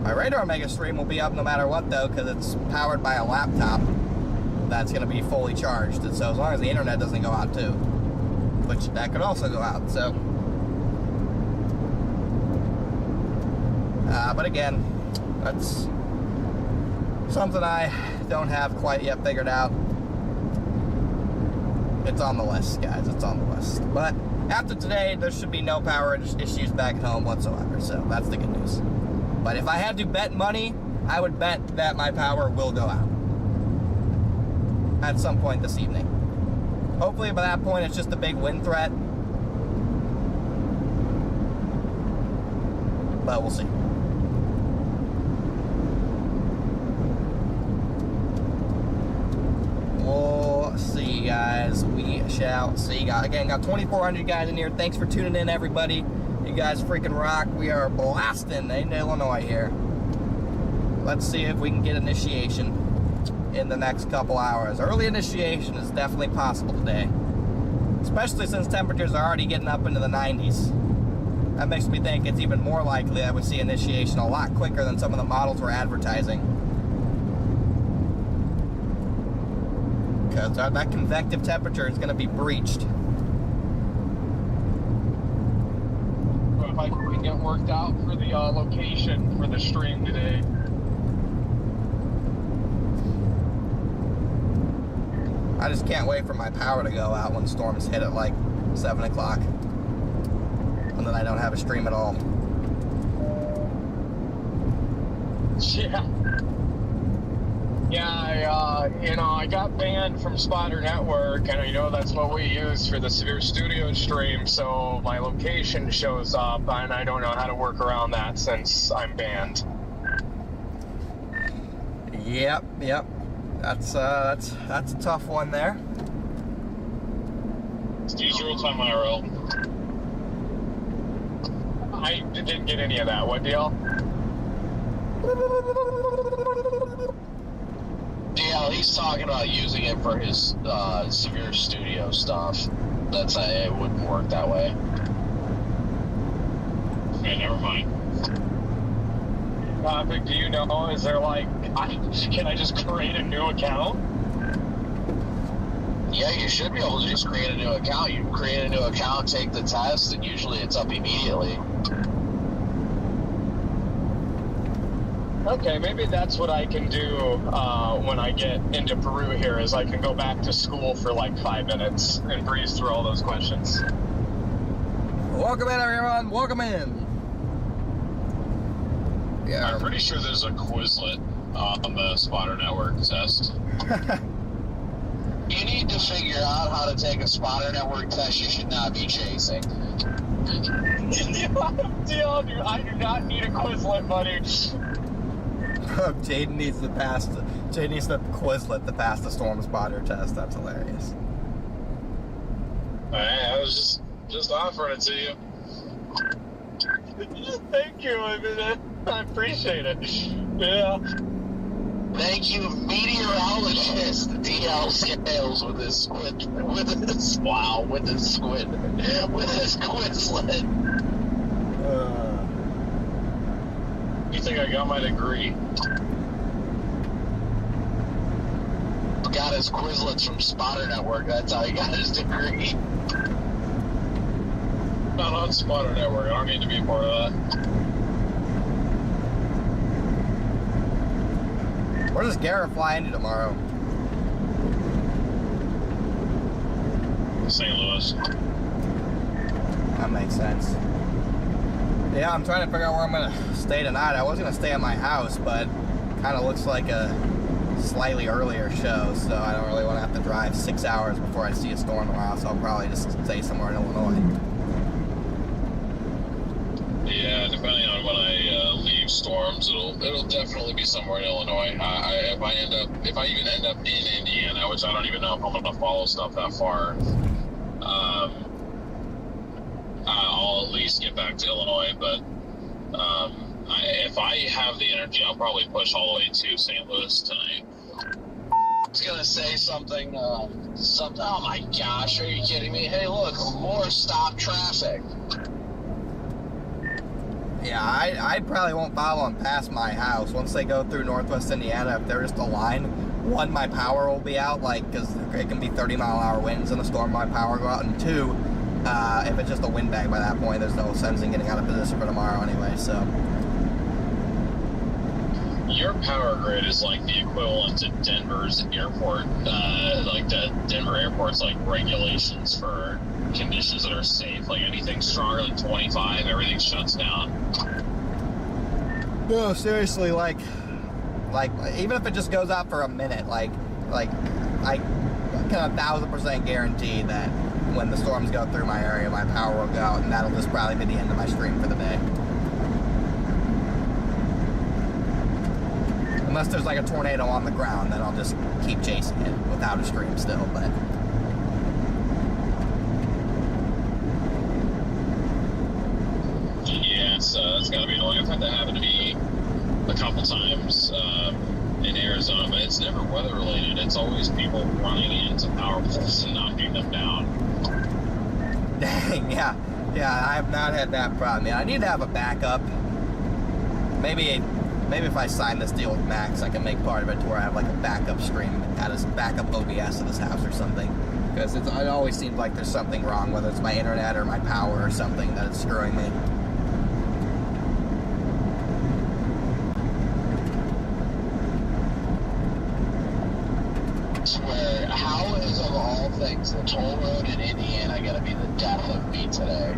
Speaker 1: My radar mega stream will be up no matter what though, because it's powered by a laptop that's going to be fully charged, and so as long as the internet doesn't go out too, which that could also go out, so but again, that's something I don't have quite yet figured out. It's on the list, guys. It's on the list. But after today, there should be no power issues back at home whatsoever. So that's the good news. But if I had to bet money, I would bet that my power will go out at some point this evening. Hopefully by that point, it's just a big wind threat. But we'll see. We'll see, guys. We shall see. Again, got 2,400 guys in here. Thanks for tuning in, everybody. You guys freaking rock. We are blasting in Illinois here. Let's see if we can get initiation in the next couple hours. Early initiation is definitely possible today, especially since temperatures are already getting up into the 90s. That makes me think it's even more likely I would see initiation a lot quicker than some of the models were advertising. Because that convective temperature is going to be breached.
Speaker 4: If I can get worked out for the location for the stream today.
Speaker 1: I just can't wait for my power to go out when storms hit at like 7 o'clock. And then I don't have a stream at all.
Speaker 4: Yeah. Yeah, I got banned from Spotter Network, and I know that's what we use for the Severe Studio stream, so my location shows up, and I don't know how to work around that since I'm banned.
Speaker 1: Yep. That's a tough one there.
Speaker 4: Let's use real-time IRL. I didn't get any of that. What deal?
Speaker 5: Yeah, he's talking about using it for his Severe Studio stuff. It wouldn't work that way.
Speaker 4: Okay, never mind. Topic, do you know, is there can I just create a new account?
Speaker 5: Yeah, you should be able to just create a new account. You create a new account, take the test, and usually it's up immediately.
Speaker 4: Okay, maybe that's what I can do when I get into Peru here, is I can go back to school for like 5 minutes and breeze through all those questions.
Speaker 1: Welcome in, everyone. Welcome in. Yeah.
Speaker 6: I'm pretty sure there's a Quizlet on the Spotter Network test.
Speaker 5: You need to figure out how to take a Spotter Network test you should not be chasing.
Speaker 4: Deal, dude. I do not need a Quizlet, buddy.
Speaker 1: Jaden needs the Quizlet to pass the Storm Spotter test. That's hilarious.
Speaker 6: I was just offering it to you.
Speaker 4: Thank you. I appreciate it. Yeah.
Speaker 5: Thank you, meteorologist DL Scales with his squid, with his Quizlet.
Speaker 6: You think I got my degree?
Speaker 5: Got his Quizlets from Spotter Network. That's how he got his degree.
Speaker 6: No, not Spotter Network. I don't need to be part of that.
Speaker 1: Where does Garrett fly into tomorrow?
Speaker 6: St. Louis.
Speaker 1: That makes sense. Yeah, I'm trying to figure out where I'm gonna stay tonight. I was gonna stay at my house, but kind of looks like a slightly earlier show, so I don't really want to have to drive 6 hours before I see a storm tomorrow, so I'll probably just stay somewhere in Illinois.
Speaker 6: Yeah, depending on when I leave storms, it'll definitely be somewhere in Illinois. If I even end up in Indiana, which I don't even know if I'm gonna follow stuff that far, I'll at least get back to Illinois. But if I have the energy, I'll probably push all the way to St. Louis tonight.
Speaker 5: I was gonna say something. Oh my gosh, are you kidding me? Hey, look, more stop traffic.
Speaker 1: Yeah, I probably won't follow them past my house. Once they go through Northwest Indiana, if they're just a line, one, my power will be out, like, because it can be 30-mile-an-hour winds in a storm, my power go out, and two, if it's just a windbag by that point, there's no sense in getting out of position for tomorrow anyway, so.
Speaker 6: Your power grid is like the equivalent to Denver's airport, like the Denver airport's like regulations for conditions that are safe. Like anything stronger than 25, everything shuts down.
Speaker 1: No, seriously, like even if it just goes out for a minute, like I can 1,000% guarantee that when the storms go through my area, my power will go out, and that'll just probably be the end of my stream for the day. Unless there's like a tornado on the ground, then I'll just keep chasing it without a stream still, but.
Speaker 6: Yeah, so that's gotta be annoying. I've had that happen to me a couple times in Arizona, but it's never weather related. It's always people running into power poles and knocking them down.
Speaker 1: Dang, yeah, I have not had that problem. Yeah, I need to have a backup. Maybe if I sign this deal with Max, I can make part of it to where I have like a backup stream at his backup OBS at his house or something. Because it always seems like there's something wrong, whether it's my internet or my power or something that is screwing me.
Speaker 5: I swear, how is of all things the toll road in Indiana gonna be the death of me today?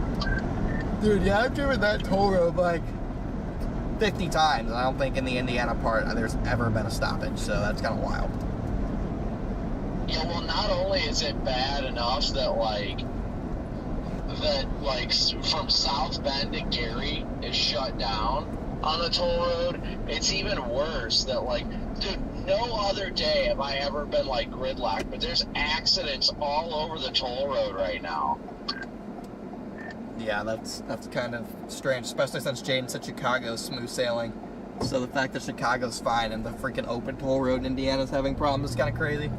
Speaker 1: Dude, yeah, I've driven that toll road like 50 times, and I don't think in the Indiana part there's ever been a stoppage, so that's kind of wild.
Speaker 5: Yeah, well, not only is it bad enough that from South Bend to Gary is shut down on the toll road, it's even worse that dude, no other day have I ever been gridlocked, but there's accidents all over the toll road right now.
Speaker 1: Yeah, that's kind of strange, especially since Jaden said Chicago's smooth sailing. So the fact that Chicago's fine and the freaking open toll road in Indiana's having problems is kind of crazy.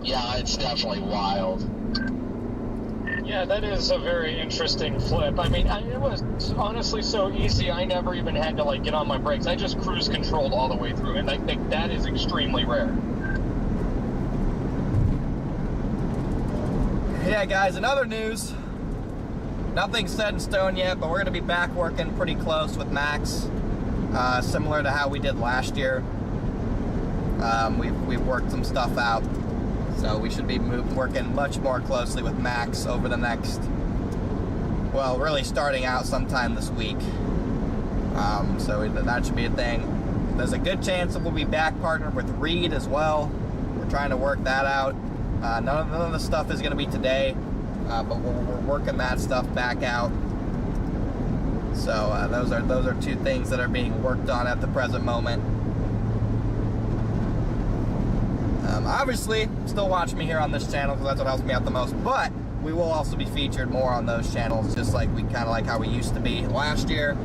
Speaker 5: Yeah, it's definitely wild.
Speaker 4: Yeah, that is a very interesting flip. I mean, it was honestly so easy, I never even had to get on my brakes. I just cruise controlled all the way through, and I think that is extremely rare.
Speaker 1: Yeah, guys, in other news, nothing's set in stone yet, but we're going to be back working pretty close with Max, similar to how we did last year. We've worked some stuff out, so we should be working much more closely with Max over the next, well, really starting out sometime this week. So that should be a thing. There's a good chance that we'll be back partnered with Reed as well. We're trying to work that out. None of the stuff is going to be today. But we're working that stuff back out. So those are two things that are being worked on at the present moment. Obviously, still watch me here on this channel because that's what helps me out the most. But we will also be featured more on those channels, just like how we used to be last year.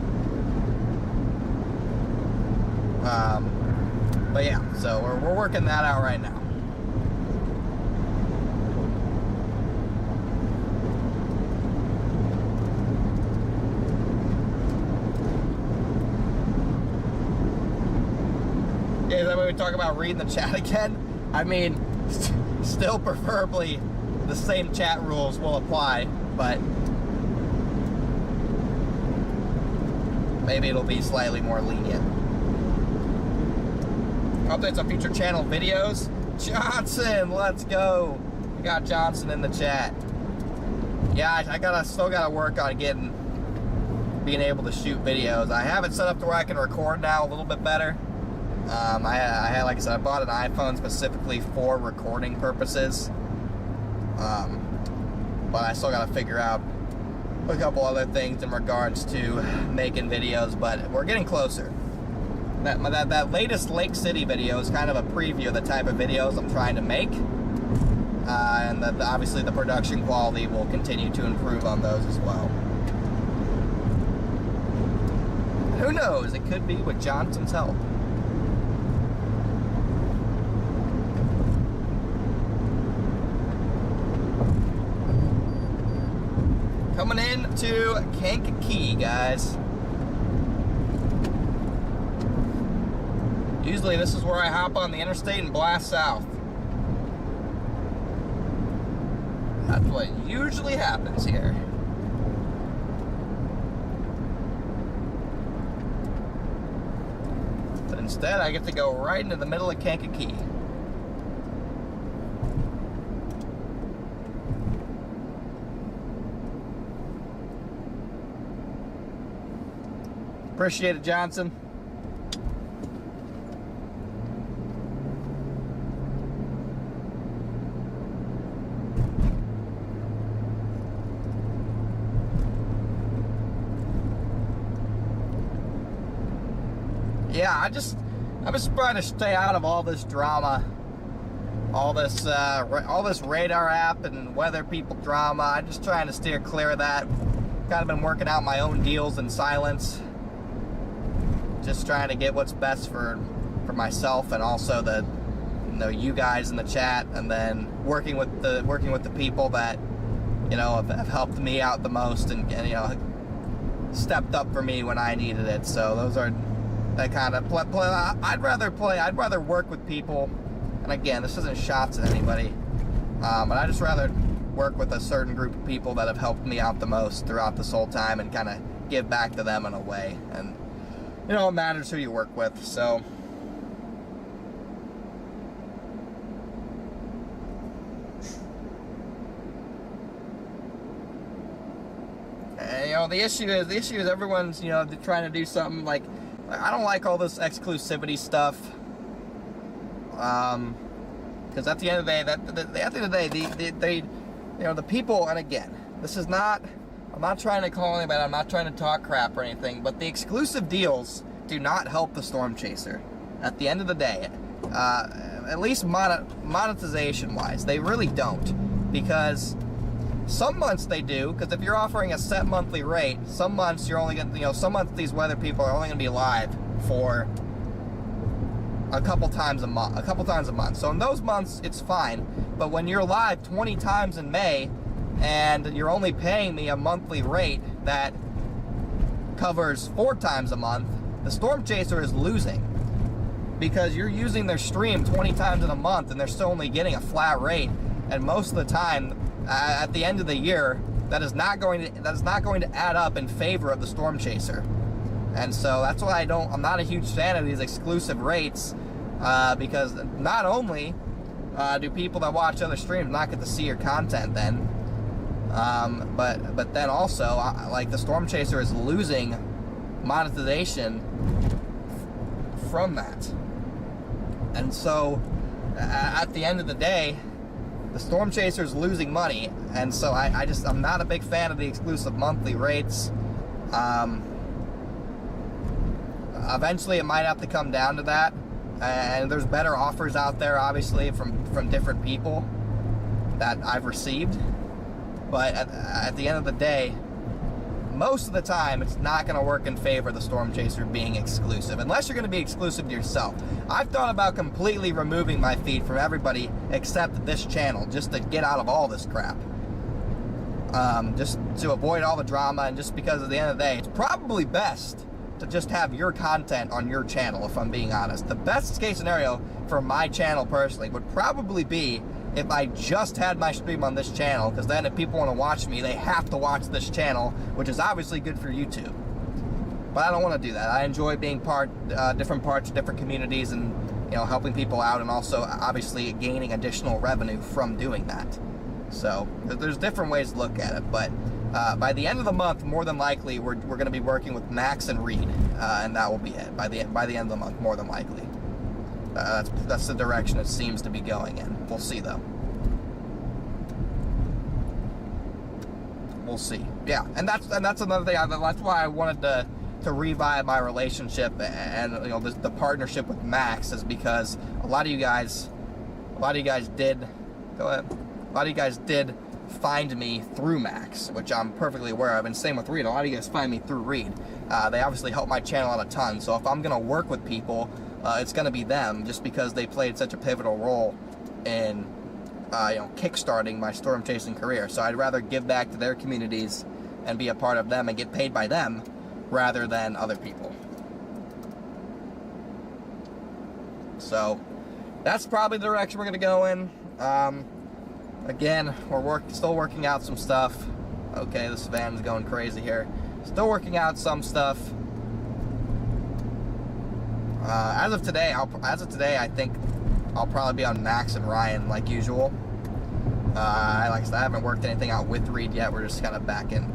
Speaker 1: But yeah, so we're working that out right now. Yeah, is that when we talk about reading the chat again? I mean, still preferably the same chat rules will apply, but maybe it'll be slightly more lenient. Updates on future channel videos. Johnson, let's go. We got Johnson in the chat. Yeah, I still gotta work on getting being able to shoot videos. I have it set up to where I can record now a little bit better. I had, like I said, I bought an iPhone specifically for recording purposes. But I still got to figure out a couple other things in regards to making videos, but we're getting closer. That latest Lake City video is kind of a preview of the type of videos I'm trying to make. And obviously the production quality will continue to improve on those as well. Who knows? It could be with Johnson's help. Coming into Kankakee, guys. Usually this is where I hop on the interstate and blast south. That's what usually happens here. But instead, I get to go right into the middle of Kankakee. Appreciate it, Johnson. Yeah, I'm just trying to stay out of all this drama, all this radar app and weather people drama. I'm just trying to steer clear of that. Kind of been working out my own deals in silence. Just trying to get what's best for myself and also you guys in the chat, and then working with the people that have helped me out the most and stepped up for me when I needed it. So those are that kind of play. I'd rather work with people, and again, this isn't shots at anybody, but I'd just rather work with a certain group of people that have helped me out the most throughout this whole time and kind of give back to them in a way. And it matters who you work with. So and, the issue is everyone's trying to do something. Like, I don't like all this exclusivity stuff, because at the end of the day, the people, and again, this is not, I'm not trying to call anybody, I'm not trying to talk crap or anything, but the exclusive deals do not help the Storm Chaser. At the end of the day, at least monetization wise, they really don't, because some months they do, because if you're offering a set monthly rate, some months you're only going to, some months these weather people are only going to be live for a couple times a month. So in those months, it's fine. But when you're live 20 times in May, and you're only paying me a monthly rate that covers 4 times a month, the Storm Chaser is losing. Because you're using their stream 20 times in a month, and they're still only getting a flat rate. And most of the time, at the end of the year, that is not going to add up in favor of the Storm Chaser. And so that's why I'm not a huge fan of these exclusive rates, because not only do people that watch other streams not get to see your content then, but then also, like, the Storm Chaser is losing monetization from that. And so at the end of the day, the Storm Chaser is losing money, and so I'm not a big fan of the exclusive monthly rates. Eventually it might have to come down to that, and there's better offers out there, obviously, from different people that I've received. But at the end of the day, most of the time, it's not going to work in favor of the Storm Chaser being exclusive, unless you're going to be exclusive to yourself. I've thought about completely removing my feed from everybody except this channel, just to get out of all this crap. Just to avoid all the drama, and just because at the end of the day, it's probably best to just have your content on your channel, if I'm being honest. The best case scenario for my channel personally would probably be if I just had my stream on this channel, because then if people want to watch me, they have to watch this channel, which is obviously good for YouTube. But I don't want to do that. I enjoy being different parts of different communities, and helping people out, and also obviously gaining additional revenue from doing that. So there's different ways to look at it, but By the end of the month, more than likely, we're going to be working with Max and Reed, and that will be it. By the end of the month, more than likely. That's the direction it seems to be going in. We'll see, though. We'll see. Yeah, and that's another thing. That's why I wanted to revive my relationship and the partnership with Max, is because a lot of you guys did find me through Max, which I'm perfectly aware of, and same with Reed. A lot of you guys find me through Reed. They obviously help my channel out a ton, so if I'm gonna work with people, it's gonna be them, just because they played such a pivotal role in kickstarting my storm chasing career. So I'd rather give back to their communities and be a part of them and get paid by them rather than other people. So that's probably the direction we're gonna go in. Again, we're still working out some stuff. Okay, this van's going crazy here. Still working out some stuff. As of today, I think I'll probably be on Max and Ryan like usual. Like I said, I haven't worked anything out with Reed yet. We're just kind of back in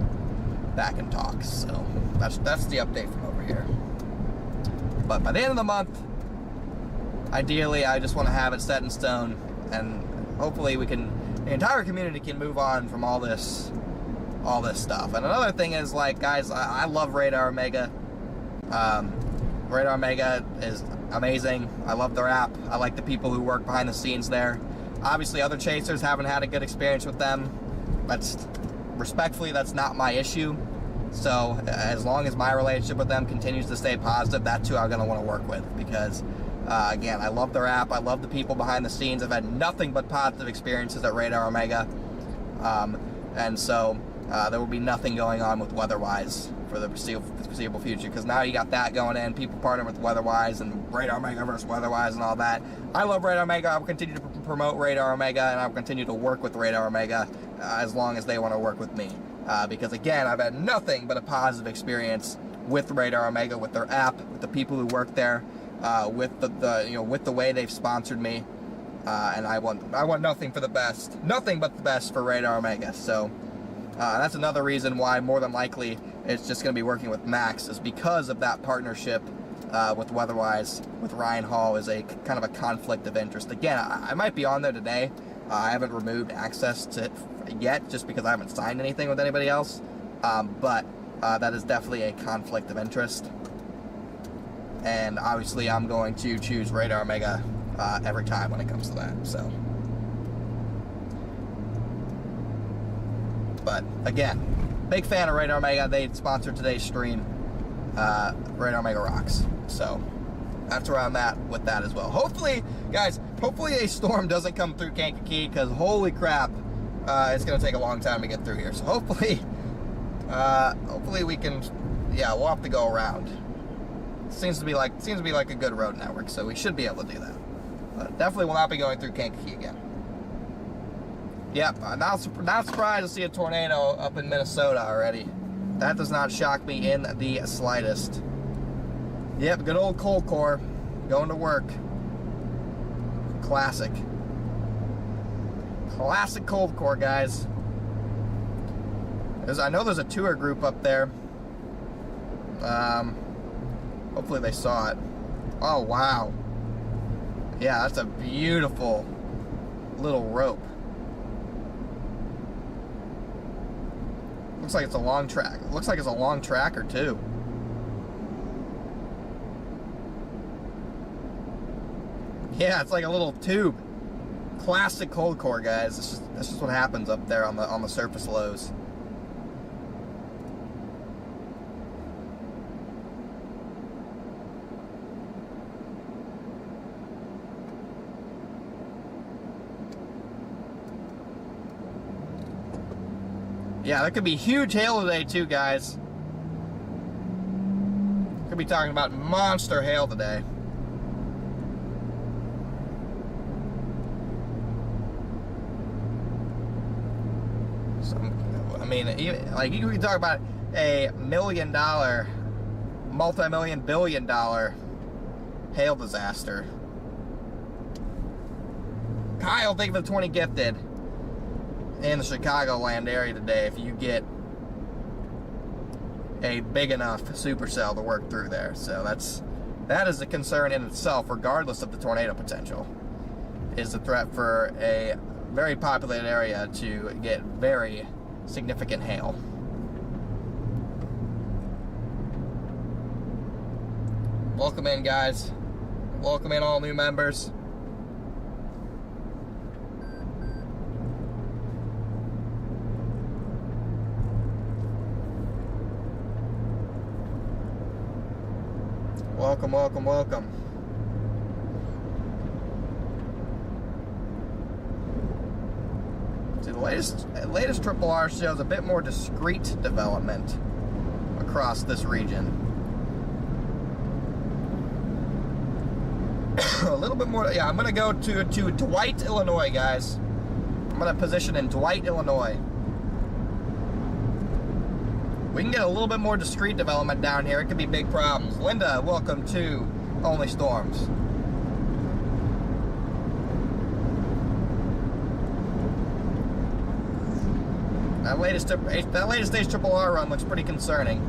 Speaker 1: talks. So that's the update from over here. But by the end of the month, ideally, I just want to have it set in stone, and hopefully the entire community can move on from all this stuff. And another thing is, like, guys, I love Radar Omega. Radar Omega is amazing. I love their app. I like the people who work behind the scenes there. Obviously, other chasers haven't had a good experience with them. Respectfully, that's not my issue. So as long as my relationship with them continues to stay positive, that's who I'm going to want to work with, because again, I love their app. I love the people behind the scenes. I've had nothing but positive experiences at Radar Omega. And so there will be nothing going on with Weatherwise for the foreseeable future, because now you got that going in. People partner with Weatherwise and Radar Omega versus Weatherwise and all that. I love Radar Omega. I will continue to promote Radar Omega, and I will continue to work with Radar Omega as long as they want to work with me. Because again, I've had nothing but a positive experience with Radar Omega, with their app, with the people who work there, with with the way they've sponsored me, and I want nothing but the best for Radar Omega. So that's another reason why more than likely it's just going to be working with Max, is because of that partnership with Weatherwise, with Ryan Hall, is a kind of a conflict of interest. Again, I might be on there today. I haven't removed access to it yet, just because I haven't signed anything with anybody else. But that is definitely a conflict of interest. And obviously, I'm going to choose Radar Omega every time when it comes to that. So, but again, big fan of Radar Omega. They sponsored today's stream. Radar Omega rocks. So that's where I'm at with that as well. Hopefully, guys, a storm doesn't come through Kankakee, because holy crap, it's going to take a long time to get through here. So hopefully we can, we'll have to go around. Seems to be like a good road network, so we should be able to do that. But definitely will not be going through Kankakee again. Yep, not surprised to see a tornado up in Minnesota already. That does not shock me in the slightest. Yep, good old cold core going to work. Classic cold core, guys. I know there's a tour group up there. Hopefully they saw it. Oh, wow. Yeah, that's a beautiful little rope. Looks like it's a long track. Looks like it's a long tracker too. Yeah, it's like a little tube. Classic cold core, guys. That's just what happens up there on the surface lows. Yeah, there could be huge hail today too, guys. Could be talking about monster hail today. So, I mean, like, you can talk about a $1 million, multi-million, billion-dollar hail disaster. Kyle, thank you for the 20 gifted in the Chicagoland area today. If you get a big enough supercell to work through there. So that is a concern in itself, regardless of the tornado potential, is the threat for a very populated area to get very significant hail. Welcome in, guys. Welcome in, all new members. Welcome, welcome, welcome. See, the latest Triple R shows a bit more discrete development across this region. A little bit more. Yeah, I'm gonna go to Dwight, Illinois, guys. I'm gonna position in Dwight, Illinois. We can get a little bit more discrete development down here. It could be big problems. Linda, welcome to Only Storms. That latest stage Triple R run looks pretty concerning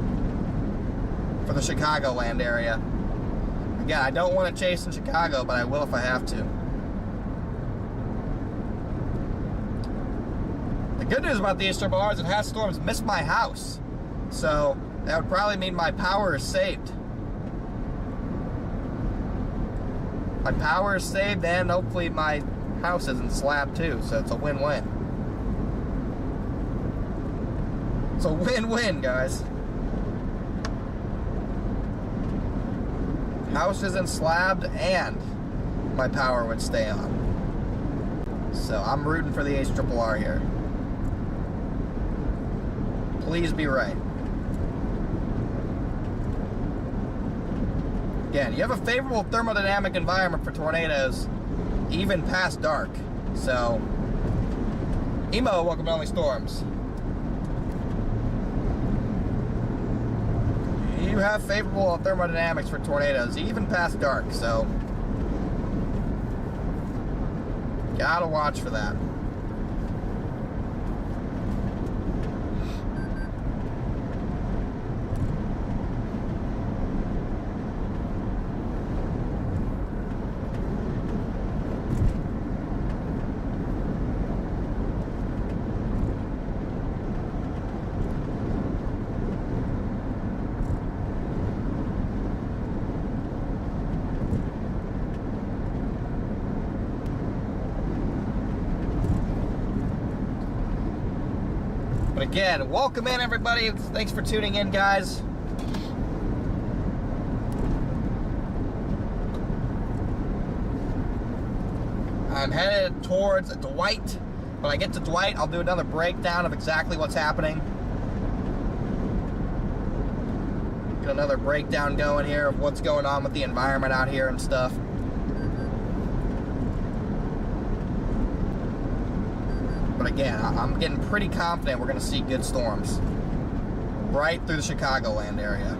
Speaker 1: for the Chicagoland area. Again, I don't want to chase in Chicago, but I will if I have to. The good news about these Triple Rs, it has storms miss my house. So that would probably mean my power is saved. My power is saved, and hopefully my house isn't slabbed too, so it's a win-win. It's a win-win, guys. House isn't slabbed, and my power would stay on. So I'm rooting for the Ace Triple R here. Please be right. Again, you have a favorable thermodynamic environment for tornadoes, even past dark. So, Emo, welcome to Only Storms. You have favorable thermodynamics for tornadoes, even past dark, so gotta watch for that. But again, welcome in, everybody. Thanks for tuning in, guys. I'm headed towards Dwight. When I get to Dwight, I'll do another breakdown of exactly what's happening. Get another breakdown going here of what's going on with the environment out here and stuff. But again, I'm getting pretty confident we're going to see good storms right through the Chicagoland area.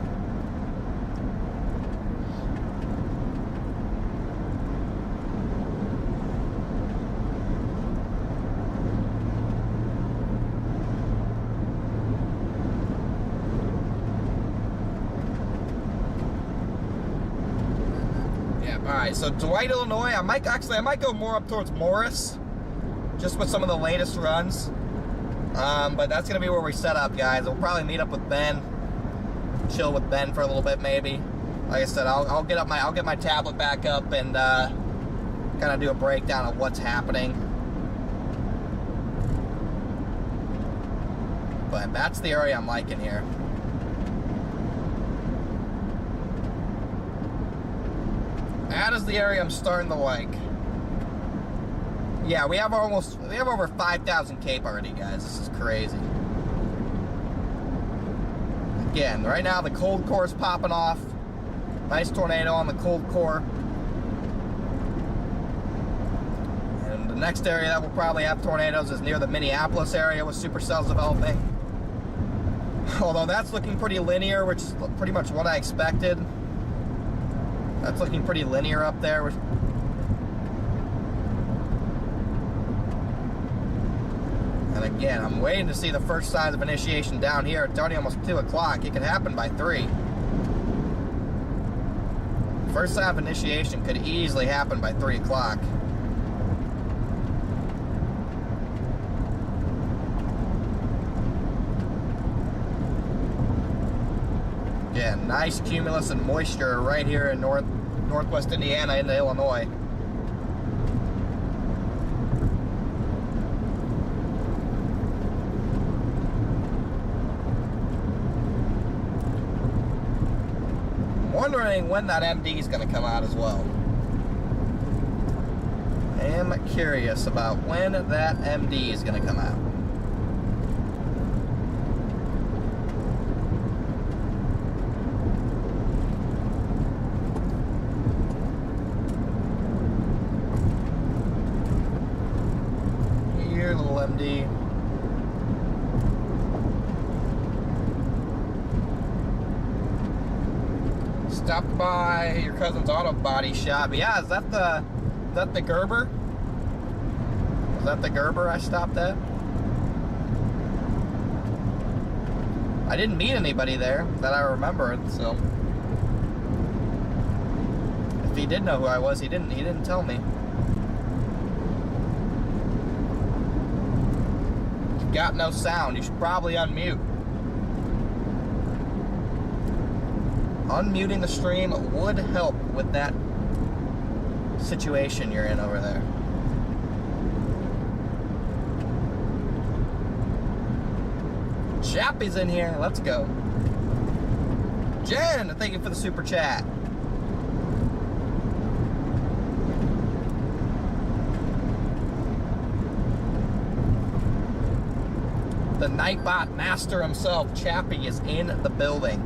Speaker 1: Yeah, all right. So Dwight, Illinois. I might go more up towards Morris, just with some of the latest runs. But that's gonna be where we set up, guys. We'll probably meet up with Ben, chill with Ben for a little bit, maybe. Like I said, I'll get my tablet back up and kind of do a breakdown of what's happening. But that's the area I'm liking here. That is the area I'm starting to like. Yeah, we have over 5,000 cape already, guys. This is crazy. Again, right now the cold core is popping off. Nice tornado on the cold core. And the next area that will probably have tornadoes is near the Minneapolis area with supercells developing. Although that's looking pretty linear, which is pretty much what I expected. That's looking pretty linear up there. And again, I'm waiting to see the first signs of initiation down here. It's already almost 2 o'clock. It could happen by 3. First sign of initiation could easily happen by 3 o'clock. Yeah, nice cumulus and moisture right here in northwest Indiana into Illinois. Wondering when that MD is going to come out as well. I am curious about when that MD is going to come out. Here, little MD. Stopped by your cousin's auto body shop. Yeah, is that the Gerber? Is that the Gerber I stopped at? I didn't meet anybody there that I remembered, so if he did know who I was, he didn't tell me. You've got no sound. You should probably unmute. Unmuting the stream would help with that situation you're in over there. Chappie's in here. Let's go. Jen, thank you for the super chat. The Nightbot master himself, Chappie, is in the building.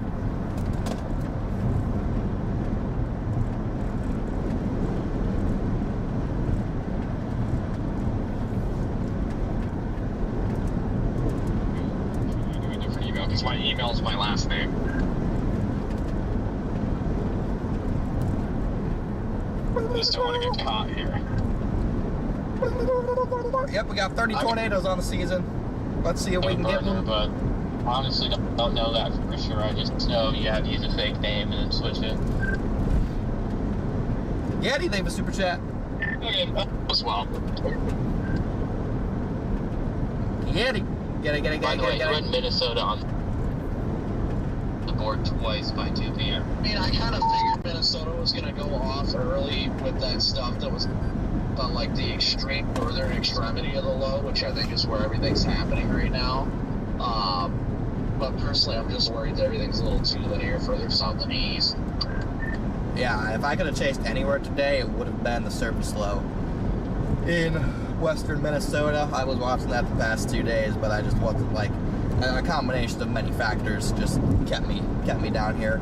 Speaker 6: My email's my last name. Just don't want to get caught here.
Speaker 1: Yep, we got 30 tornadoes on the season. Let's see if we can get one.
Speaker 6: But honestly, don't know that for sure. I just know you have to use a fake name and then switch it.
Speaker 1: Yeti, they have a super chat.
Speaker 6: Okay, as well.
Speaker 1: Yeti. Get it.
Speaker 6: By the way, you're in Minnesota on the board twice by 2 p.m.
Speaker 5: I mean, I kind of figured Minnesota was going to go off early with that stuff that was on like the extreme northern extremity of the low, which I think is where everything's happening right now. But personally, I'm just worried that everything's a little too linear further south and east.
Speaker 1: Yeah, if I could have chased anywhere today, it would have been the surface low in western Minnesota. I was watching that the past 2 days, but I just wasn't like a combination of many factors just kept me down here.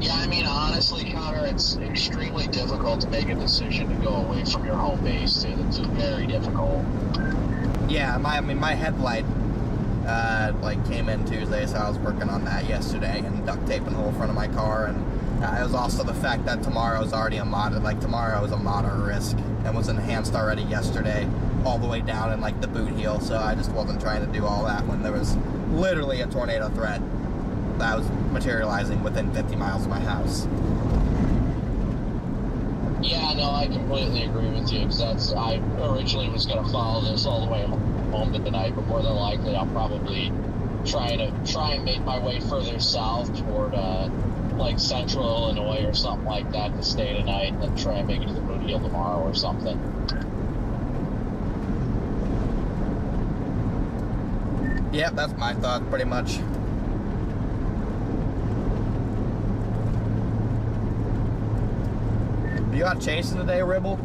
Speaker 5: Yeah, I mean, honestly, Connor, it's extremely difficult to make a decision to go away from your home base, too. It's very difficult.
Speaker 1: Yeah, my headlight came in Tuesday, so I was working on that yesterday and duct taping the whole front of my car. And it was also the fact that tomorrow is already tomorrow is a moderate risk and was enhanced already yesterday, all the way down in like the boot heel. So I just wasn't trying to do all that when there was literally a tornado threat that was materializing within 50 miles of my house.
Speaker 5: Yeah, no, I completely agree with you, because I originally was going to follow this all the way home tonight, but more than likely I'll probably try and make my way further south toward like central Illinois or something like that to stay tonight, and then try and make it to the boot heel tomorrow or something.
Speaker 1: Yep, that's my thought pretty much. You out chasing today, Ribble?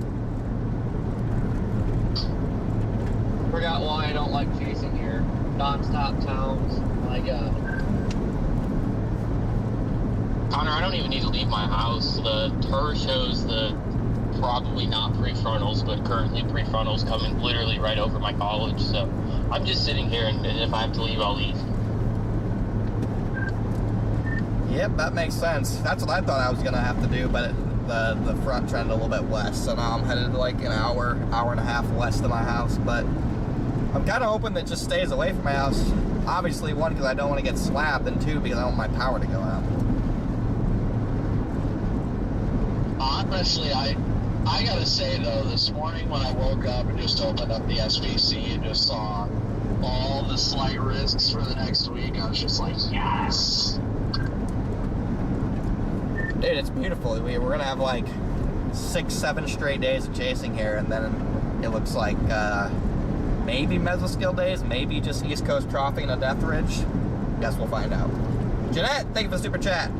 Speaker 7: Forgot why I don't like chasing here. Non-stop towns. My God.
Speaker 6: Connor, I don't even need to leave my house. The tour shows the probably not prefrontals, but currently prefrontals coming literally right over my college. So I'm just sitting here, and if I have to leave, I'll leave.
Speaker 1: Yep, that makes sense. That's what I thought I was gonna have to do, but the front trend a little bit west, so now I'm headed like an hour and a half west of my house, but I'm kind of hoping that it just stays away from my house. Obviously, one, because I don't want to get slapped, and two, because I want my power to go out.
Speaker 5: Honestly, I gotta say though, this morning when I woke up and just opened up the SVC and just saw all the slight risks for the next week, I was just like, yes.
Speaker 1: Dude, it's beautiful. We're gonna have like 6-7 straight days of chasing here, and then it looks like maybe mesoscale days, maybe just East Coast troughing and a death ridge. Guess we'll find out. Jeanette, thank you for the super chat.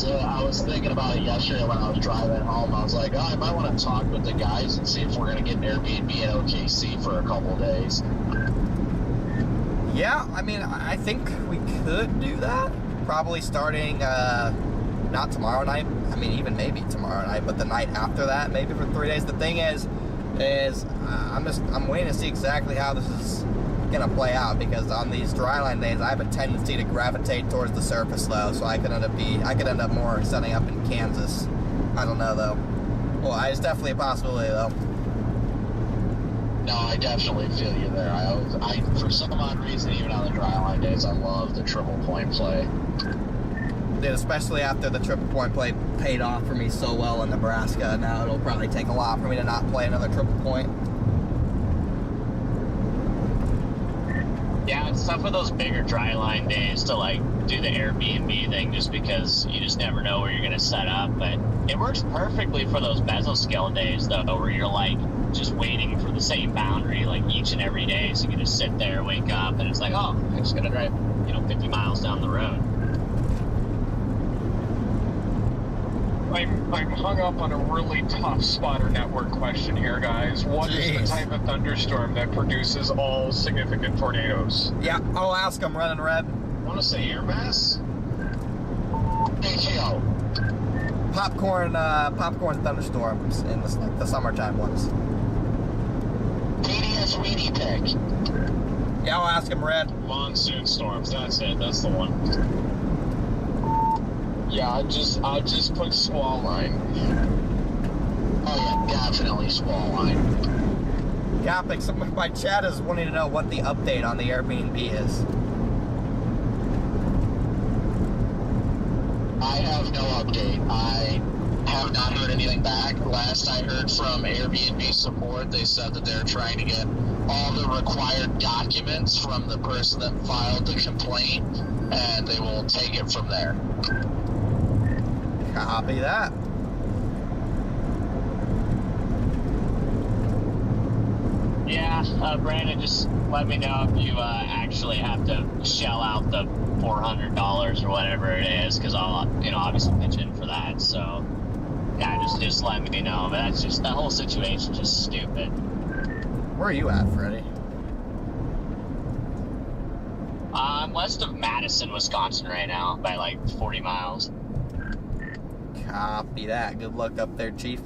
Speaker 5: I was thinking about it yesterday when I was driving home. I was like, oh, I might want to talk with the guys and see if we're going to get an Airbnb in OKC for a couple days.
Speaker 1: Yeah, I mean, I think we could do that. Probably starting, not tomorrow night. I mean, even maybe tomorrow night, but the night after that, maybe for 3 days. The thing is I'm waiting to see exactly how this is gonna play out, because on these dryline days I have a tendency to gravitate towards the surface though, so I could end up more setting up in Kansas. I don't know though. Well, it's definitely a possibility though.
Speaker 5: No, I definitely feel you there. I for some odd reason, even on the dryline days, I love the triple point play.
Speaker 1: Dude, especially after the triple point play paid off for me so well in Nebraska. Now it'll probably take a lot for me to not play another triple point.
Speaker 6: Yeah, it's tough with those bigger dry line days to like do the Airbnb thing, just because you just never know where you're gonna set up. But it works perfectly for those mesoscale days though, where you're like just waiting for the same boundary like each and every day, so you can just sit there, wake up, and it's like, oh, I'm just gonna drive 50 miles down the road.
Speaker 4: I'm hung up on a really tough spotter network question here, guys. What is the type of thunderstorm that produces all significant tornadoes?
Speaker 1: Yeah, I'll ask them, running red.
Speaker 5: I want to say air mass? AKO.
Speaker 1: Popcorn thunderstorms in the summertime ones.
Speaker 5: TDS weenie pick.
Speaker 1: Yeah, I'll ask him, red.
Speaker 6: Monsoon storms, that's it, that's the one.
Speaker 5: Yeah, I'd just put squall line. Oh yeah, definitely squall line.
Speaker 1: Yeah, my chat is wanting to know what the update on the Airbnb is.
Speaker 5: I have no update. I have not heard anything back. Last I heard from Airbnb support, they said that they're trying to get all the required documents from the person that filed the complaint, and they will take it from there.
Speaker 1: Copy that.
Speaker 6: Yeah, Brandon, just let me know if you actually have to shell out the $400 or whatever it is, because I'll, obviously pitch in for that. So, yeah, just let me know. But that's just, that whole situation's just stupid.
Speaker 1: Where are you at, Freddie?
Speaker 6: I'm west of Madison, Wisconsin right now, by like 40 miles.
Speaker 1: Copy that. Good luck up there, Chief.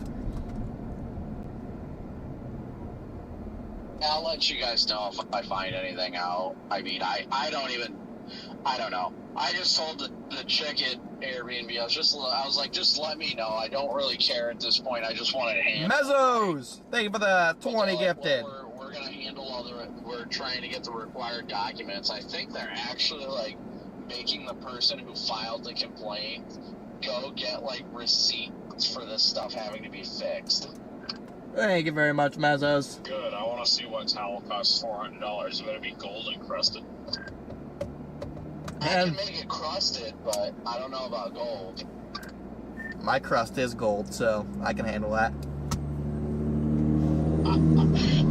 Speaker 5: I'll let you guys know if I find anything out. I mean, I don't know. I just told the chick at Airbnb, I was like, just let me know. I don't really care at this point. I just wanted to handle
Speaker 1: Mezzos! Thank you for the 20 gifted.
Speaker 5: Well, we're going to handle we're trying to get the required documents. I think they're actually, like, making the person who filed the complaint go get, like, receipts for this stuff having to be fixed.
Speaker 1: Thank you very much, Mezzos.
Speaker 6: Good. I want to see what towel costs $400. It better be gold encrusted.
Speaker 5: I can make it crusted, but I don't know about gold.
Speaker 1: My crust is gold, so I can handle that.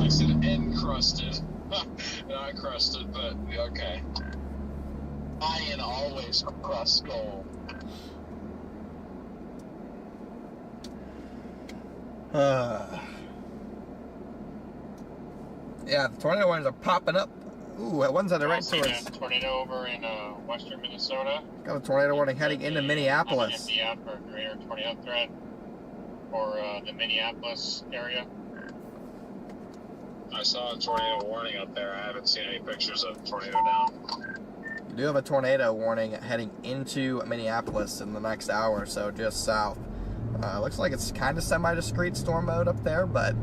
Speaker 6: I said encrusted. Not crusted, but okay.
Speaker 5: Iron always crust gold.
Speaker 1: Yeah, the tornado warnings are popping up. Ooh, one's on the right to us.
Speaker 4: Tornado over in western Minnesota.
Speaker 1: Got a tornado warning heading into Minneapolis.
Speaker 4: For greater tornado threat for the Minneapolis area.
Speaker 6: I saw a tornado warning up there. I haven't seen any pictures of tornado down.
Speaker 1: We do have a tornado warning heading into Minneapolis in the next hour or so, just south. Looks like it's kind of semi-discrete storm mode up there, but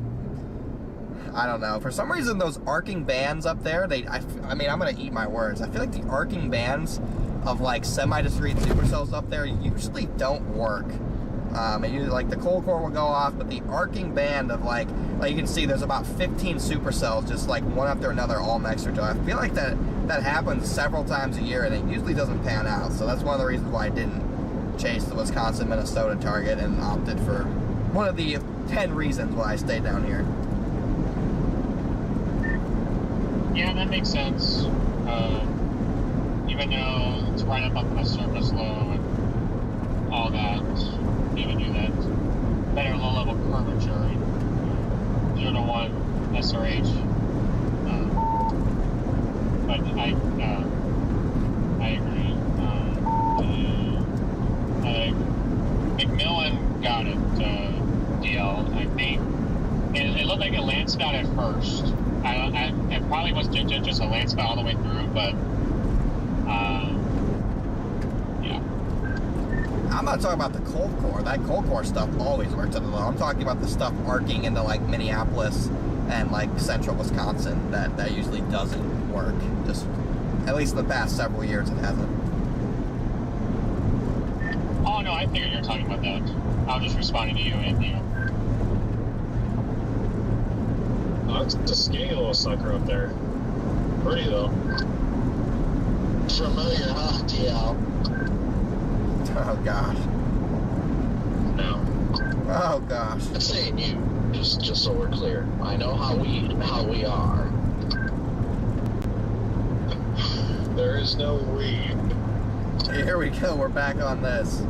Speaker 1: I don't know. For some reason, those arcing bands up there, I mean, I'm going to eat my words. I feel like the arcing bands of like semi-discrete supercells up there usually don't work. And usually, like, the cold core will go off, but the arcing band of like you can see, there's about 15 supercells just like one after another all next to each other. I feel like that happens several times a year, and it usually doesn't pan out. So that's one of the reasons why I didn't chase the Wisconsin-Minnesota target and opted for one of the 10 reasons why I stayed down here.
Speaker 4: Yeah, that makes sense. Even though it's right up on the surface low and all that, even do that better low-level curvature, 0 to 1 SRH. But I agree. McMillan got it, DL. I think it looked like a land spout at first. It probably was just a land spout all the way through, but yeah.
Speaker 1: I'm not talking about the cold core. That cold core stuff always works at the low. I'm talking about the stuff arcing into like Minneapolis and like central Wisconsin that usually doesn't work. Just at least in the past several years it hasn't.
Speaker 4: Oh no, I figured you were talking about that. I was just responding to you and you.
Speaker 6: Oh, it's a skinny little sucker up there. Pretty though.
Speaker 5: Familiar, huh, DL?
Speaker 1: Oh gosh.
Speaker 6: No.
Speaker 1: Oh gosh.
Speaker 5: I'm saying you, just so we're clear. I know how we are.
Speaker 6: There is no we.
Speaker 1: Here we go. We're back on this.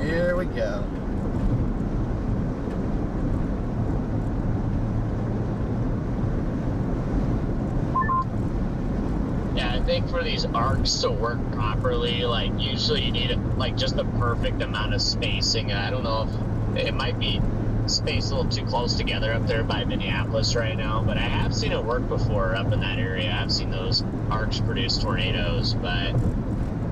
Speaker 1: Here we go.
Speaker 7: Yeah, I think for these arcs to work properly, like usually you need like just the perfect amount of spacing. I don't know if it might be spaced a little too close together up there by Minneapolis right now, but I have seen it work before up in that area. I've seen those arcs produce tornadoes, but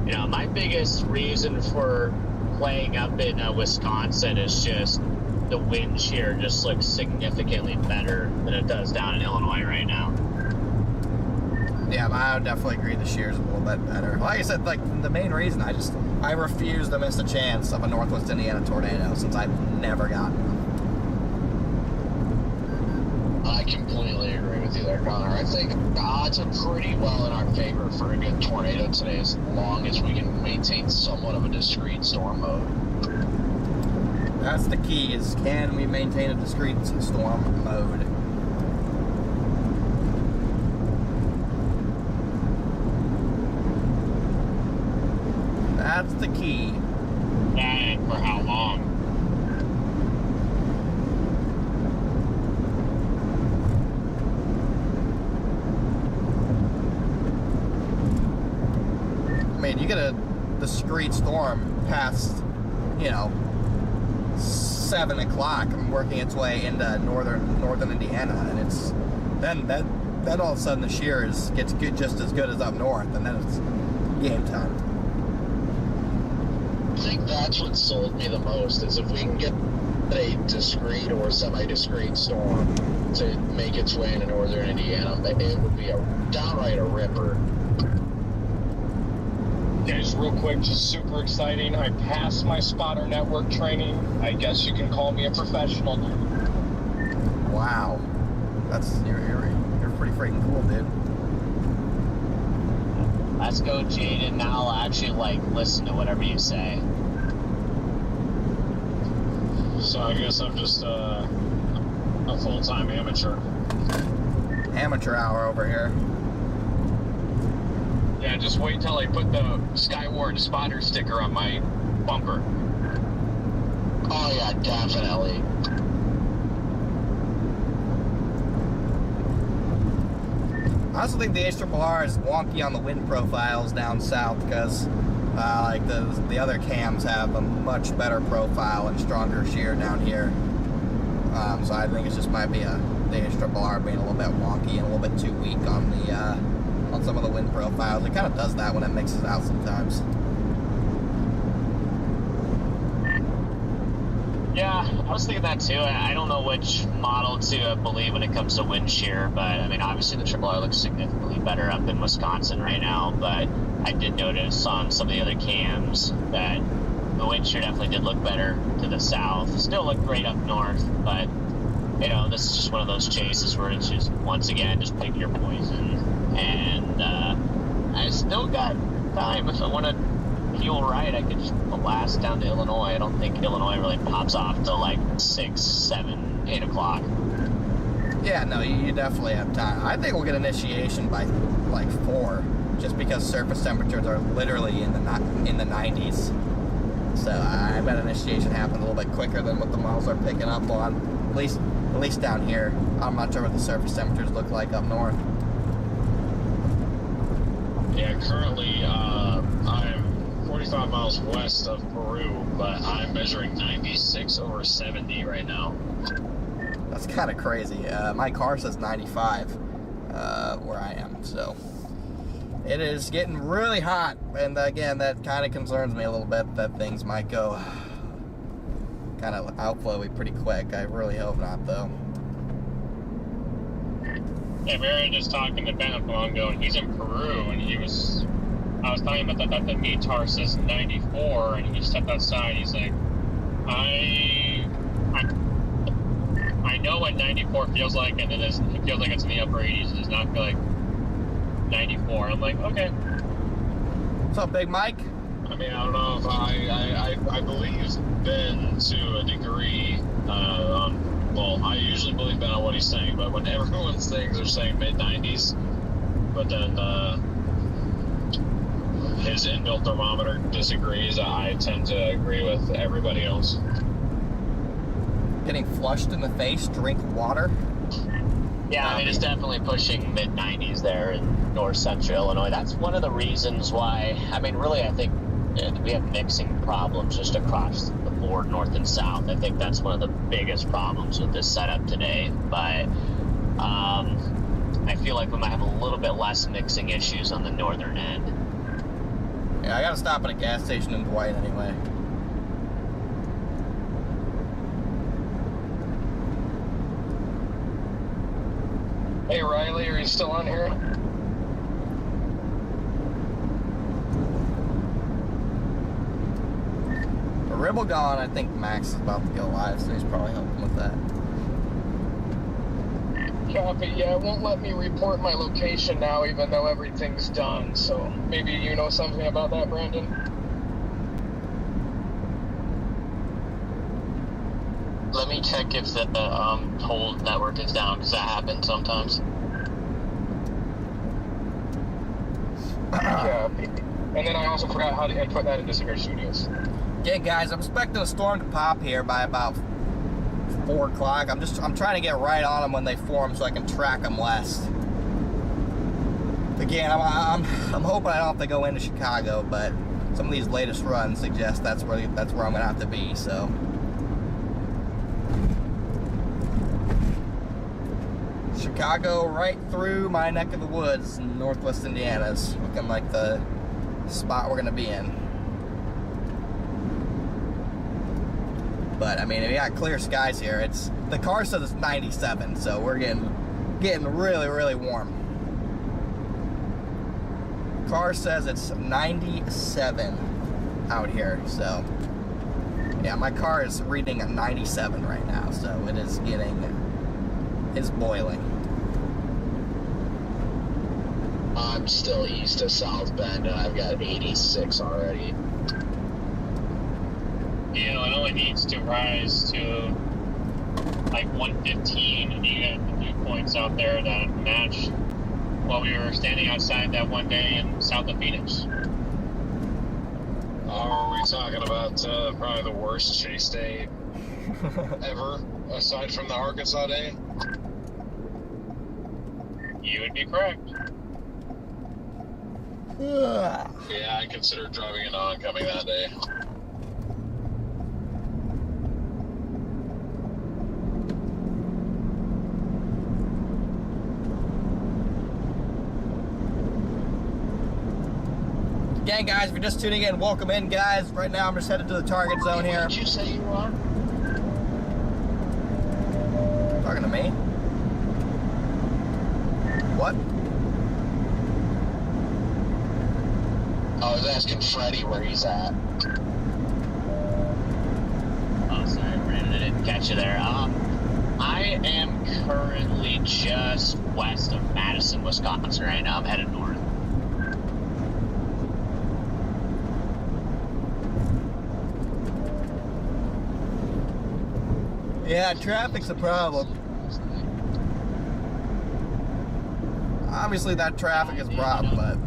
Speaker 7: you know, my biggest reason for playing up in Wisconsin is just the wind shear just looks significantly better than it does down in Illinois right now.
Speaker 1: Yeah, I would definitely agree the shear's a little bit better. Like I said, like the main reason I refuse to miss a chance of a Northwest Indiana tornado since I've never gotten one.
Speaker 5: I completely agree with you there, Connor. I think the odds are pretty well in our favor for a good tornado today, as long as we can maintain somewhat of a discrete storm mode.
Speaker 1: That's the key, is can we maintain a discrete storm mode? That's the key.
Speaker 4: And for how long?
Speaker 1: I mean, you get a discrete storm past, 7 o'clock and working its way into northern Indiana, and it's then all of a sudden the shear gets good, just as good as up north, and then it's game time.
Speaker 5: I think that's what sold me the most, is if we can get a discrete or semi-discrete storm to make its way into northern Indiana, it would be downright a ripper.
Speaker 4: Yeah, just real quick, just super exciting. I passed my spotter network training. I guess you can call me a professional.
Speaker 1: Wow, you're pretty freaking cool, dude.
Speaker 7: Let's go, Jaden. Now I'll actually listen to whatever you say.
Speaker 6: So I guess I'm just a full-time amateur.
Speaker 1: Amateur hour over here.
Speaker 4: Yeah, just wait till I put the Skyward spotter sticker on my bumper.
Speaker 5: Oh yeah, definitely.
Speaker 1: I also think the HRRR is wonky on the wind profiles down south because the other cams have a much better profile and stronger shear down here. So I think it just might be a the triple R being a little bit wonky and a little bit too weak on the on some of the wind profiles. It kind of does that when it mixes out sometimes.
Speaker 7: Yeah, I was thinking that too. I don't know which model to believe when it comes to wind shear, but I mean, obviously the Triple R looks significantly better up in Wisconsin right now, but I did notice on some of the other cams that the wind shear definitely did look better to the south. Still looked great up north, but you know, this is just one of those chases where it's just, once again, just pick your poison. And I still got time. If I want to fuel right, I could just blast down to Illinois. I don't think Illinois really pops off till like 6, 7, 8 o'clock.
Speaker 1: Yeah, no, you definitely have time. I think we'll get initiation by like 4, just because surface temperatures are literally in the 90s. So I bet initiation happens a little bit quicker than what the models are picking up on. At least down here. I'm not sure what the surface temperatures look like up north.
Speaker 6: Yeah, currently I'm 45 miles west of Peru, but I'm measuring 96 over 70 right now.
Speaker 1: That's kind of crazy. My car says 95 where I am, so it is getting really hot. And again, that kind of concerns me a little bit that things might go kind of outflowy pretty quick. I really hope not, though.
Speaker 4: Yeah, we were just talking to Ben not long ago, and he's in Peru, and I was talking about that the METAR says 94, and he stepped outside. He's like, I know what 94 feels like, and it feels like it's in the upper 80s. It does not feel like 94. I'm like, okay.
Speaker 1: What's up, Big Mike?
Speaker 6: I mean, I don't know if I believe Ben to a degree well, I usually believe Ben on what he's saying, but when everyone's things are saying mid-90s, but then his inbuilt thermometer disagrees, I tend to agree with everybody else.
Speaker 1: Getting flushed in the face, drink water.
Speaker 7: Yeah, I mean, it's definitely pushing mid-90s there in north central Illinois. That's one of the reasons why, I mean, really, I think we have mixing problems just across the board, north and south. I think that's one of the biggest problems with this setup today. But I feel like we might have a little bit less mixing issues on the northern end.
Speaker 1: Yeah, I gotta stop at a gas station in Dwight anyway.
Speaker 4: Hey, Riley, are you still on here?
Speaker 1: Ribble gone, I think Max is about to go live, so he's probably helping with that.
Speaker 4: Copy. Yeah, it won't let me report my location now, even though everything's done. So maybe you know something about that, Brandon?
Speaker 7: Let me check if the hold network is down, because that happens sometimes.
Speaker 4: Copy. And then I also forgot how to input that into Secret Studios.
Speaker 1: Yeah, guys, I'm expecting a storm to pop here by about 4 o'clock. I'm trying to get right on them when they form so I can track them west. Again, I'm hoping I don't have to go into Chicago, but some of these latest runs suggest that's where I'm gonna have to be. So. Chicago right through my neck of the woods in northwest Indiana is looking like the spot we're gonna be in. But I mean, we got clear skies here. The car says it's 97, so we're getting really, really warm. Car says it's 97 out here, so yeah, my car is reading a 97 right now, so it's boiling.
Speaker 5: I'm still east of South Bend, and I've got 86 already.
Speaker 4: You know, it only needs to rise to like 115, and you get the dew points out there that match while we were standing outside that one day in south of Phoenix.
Speaker 6: Are we talking about probably the worst chase day ever, aside from the Arkansas day?
Speaker 4: You would be correct.
Speaker 6: Yeah, I considered driving an oncoming that day.
Speaker 1: Again, guys, if you're just tuning in, welcome in, guys. Right now, I'm just headed to the target zone here.
Speaker 5: What did you say you are?
Speaker 1: Talking to me? What?
Speaker 5: I was asking Freddie where he's at.
Speaker 7: Oh, sorry, Brandon, I didn't catch you there. I am currently just west of Madison, Wisconsin right now. I'm headed north.
Speaker 1: Yeah, traffic's a problem. Obviously, that traffic is a problem, but...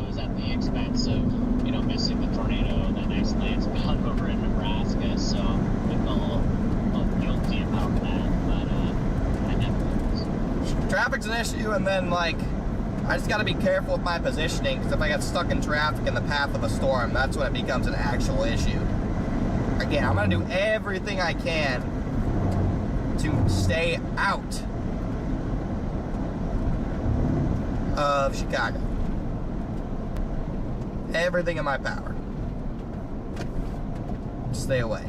Speaker 7: It was at the expense of, missing the tornado that next land's found over in Nebraska, so I feel a little guilty about that, but I never was.
Speaker 1: Traffic's an issue, and then, like, I just gotta be careful with my positioning, because if I get stuck in traffic in the path of a storm, that's when it becomes an actual issue. Again, I'm gonna do everything I can to stay out of Chicago. Everything in my power. Stay away.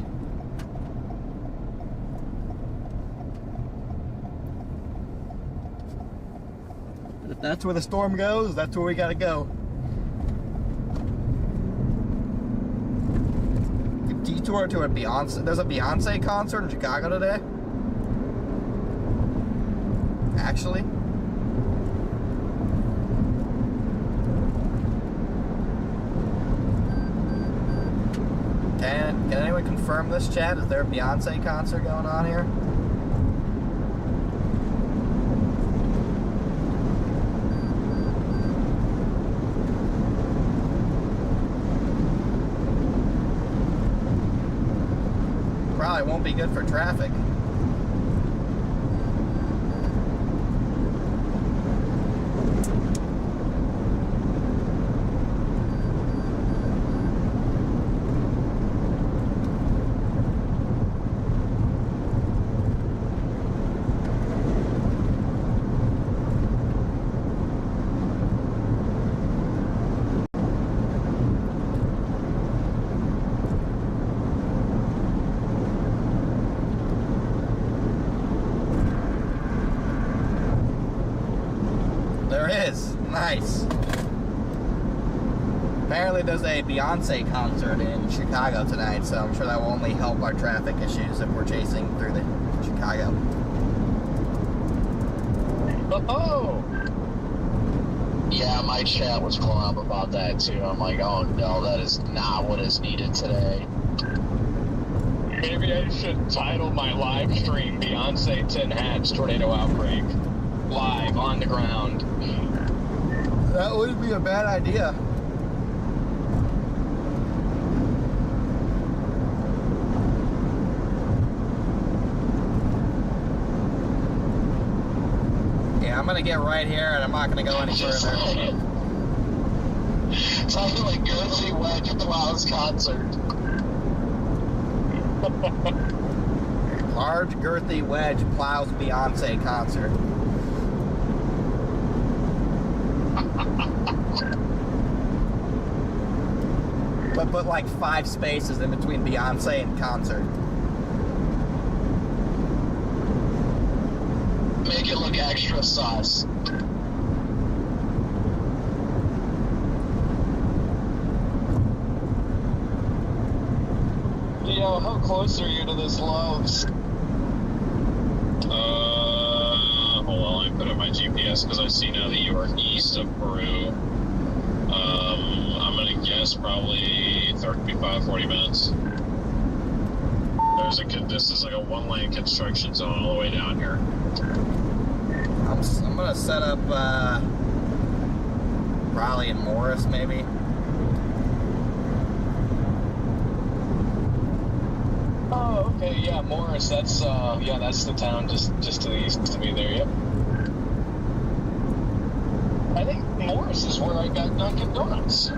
Speaker 1: If that's where the storm goes, that's where we gotta go. Detour to a Beyonce. There's a Beyonce concert in Chicago today. Actually. Can anyone confirm this, chat? Is there a Beyonce concert going on here? Probably won't be good for traffic. Nice. Apparently there's a Beyonce concert in Chicago tonight, so I'm sure that will only help our traffic issues if we're chasing through the Chicago.
Speaker 7: Oh!
Speaker 5: Yeah, my chat was calling up about that too. I'm like, oh no, that is not what is needed today.
Speaker 4: Maybe I should title my live stream Beyonce Tin Hats Tornado Outbreak. Live on the ground.
Speaker 1: That would be a bad idea. Yeah, I'm gonna get right here and I'm not gonna go any further.
Speaker 5: Something like Girthy Wedge Plows concert.
Speaker 1: Large girthy wedge plows Beyonce concert. But put like 5 spaces in between Beyonce and concert.
Speaker 5: Make it look extra sus.
Speaker 4: Yo, how close are you to this Loves?
Speaker 6: Hold on, let me put up my GPS because I see now that you are east of Peru. I'm gonna guess probably 35, 40 minutes. This is like a 1-lane construction zone all the way down here.
Speaker 1: I'm gonna set up probably in Morris maybe.
Speaker 4: Oh, okay, yeah, Morris, that's the town just to the east to me there, yep. I think Morris is where I got Dunkin' Donuts.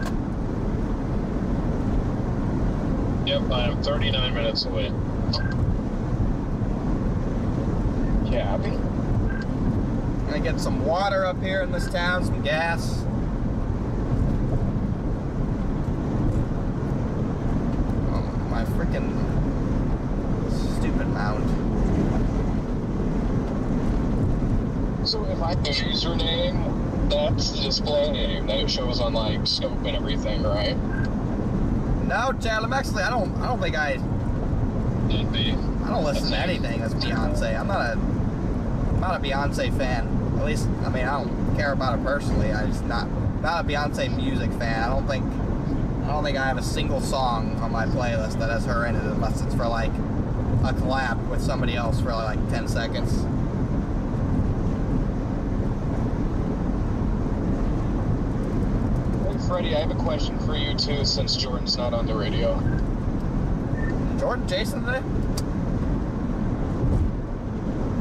Speaker 6: Yep, I am 39 minutes away.
Speaker 4: Cabby?
Speaker 1: I'm gonna get some water up here in this town, some gas. fucking stupid mount.
Speaker 4: So if I choose your name, that's the display name that it shows on like scope and everything, right?
Speaker 1: No, Chad, I don't think I don't listen to anything that's Beyonce. I'm not a Beyonce fan. At least, I mean, I don't care about her personally. I just not a Beyonce music fan. I don't think I have a single song on my playlist that has her in it unless it's for like a collab with somebody else for like 10 seconds.
Speaker 4: Hey Freddie, I have a question for you too since Jordan's not on the radio.
Speaker 1: Jordan, Jason today?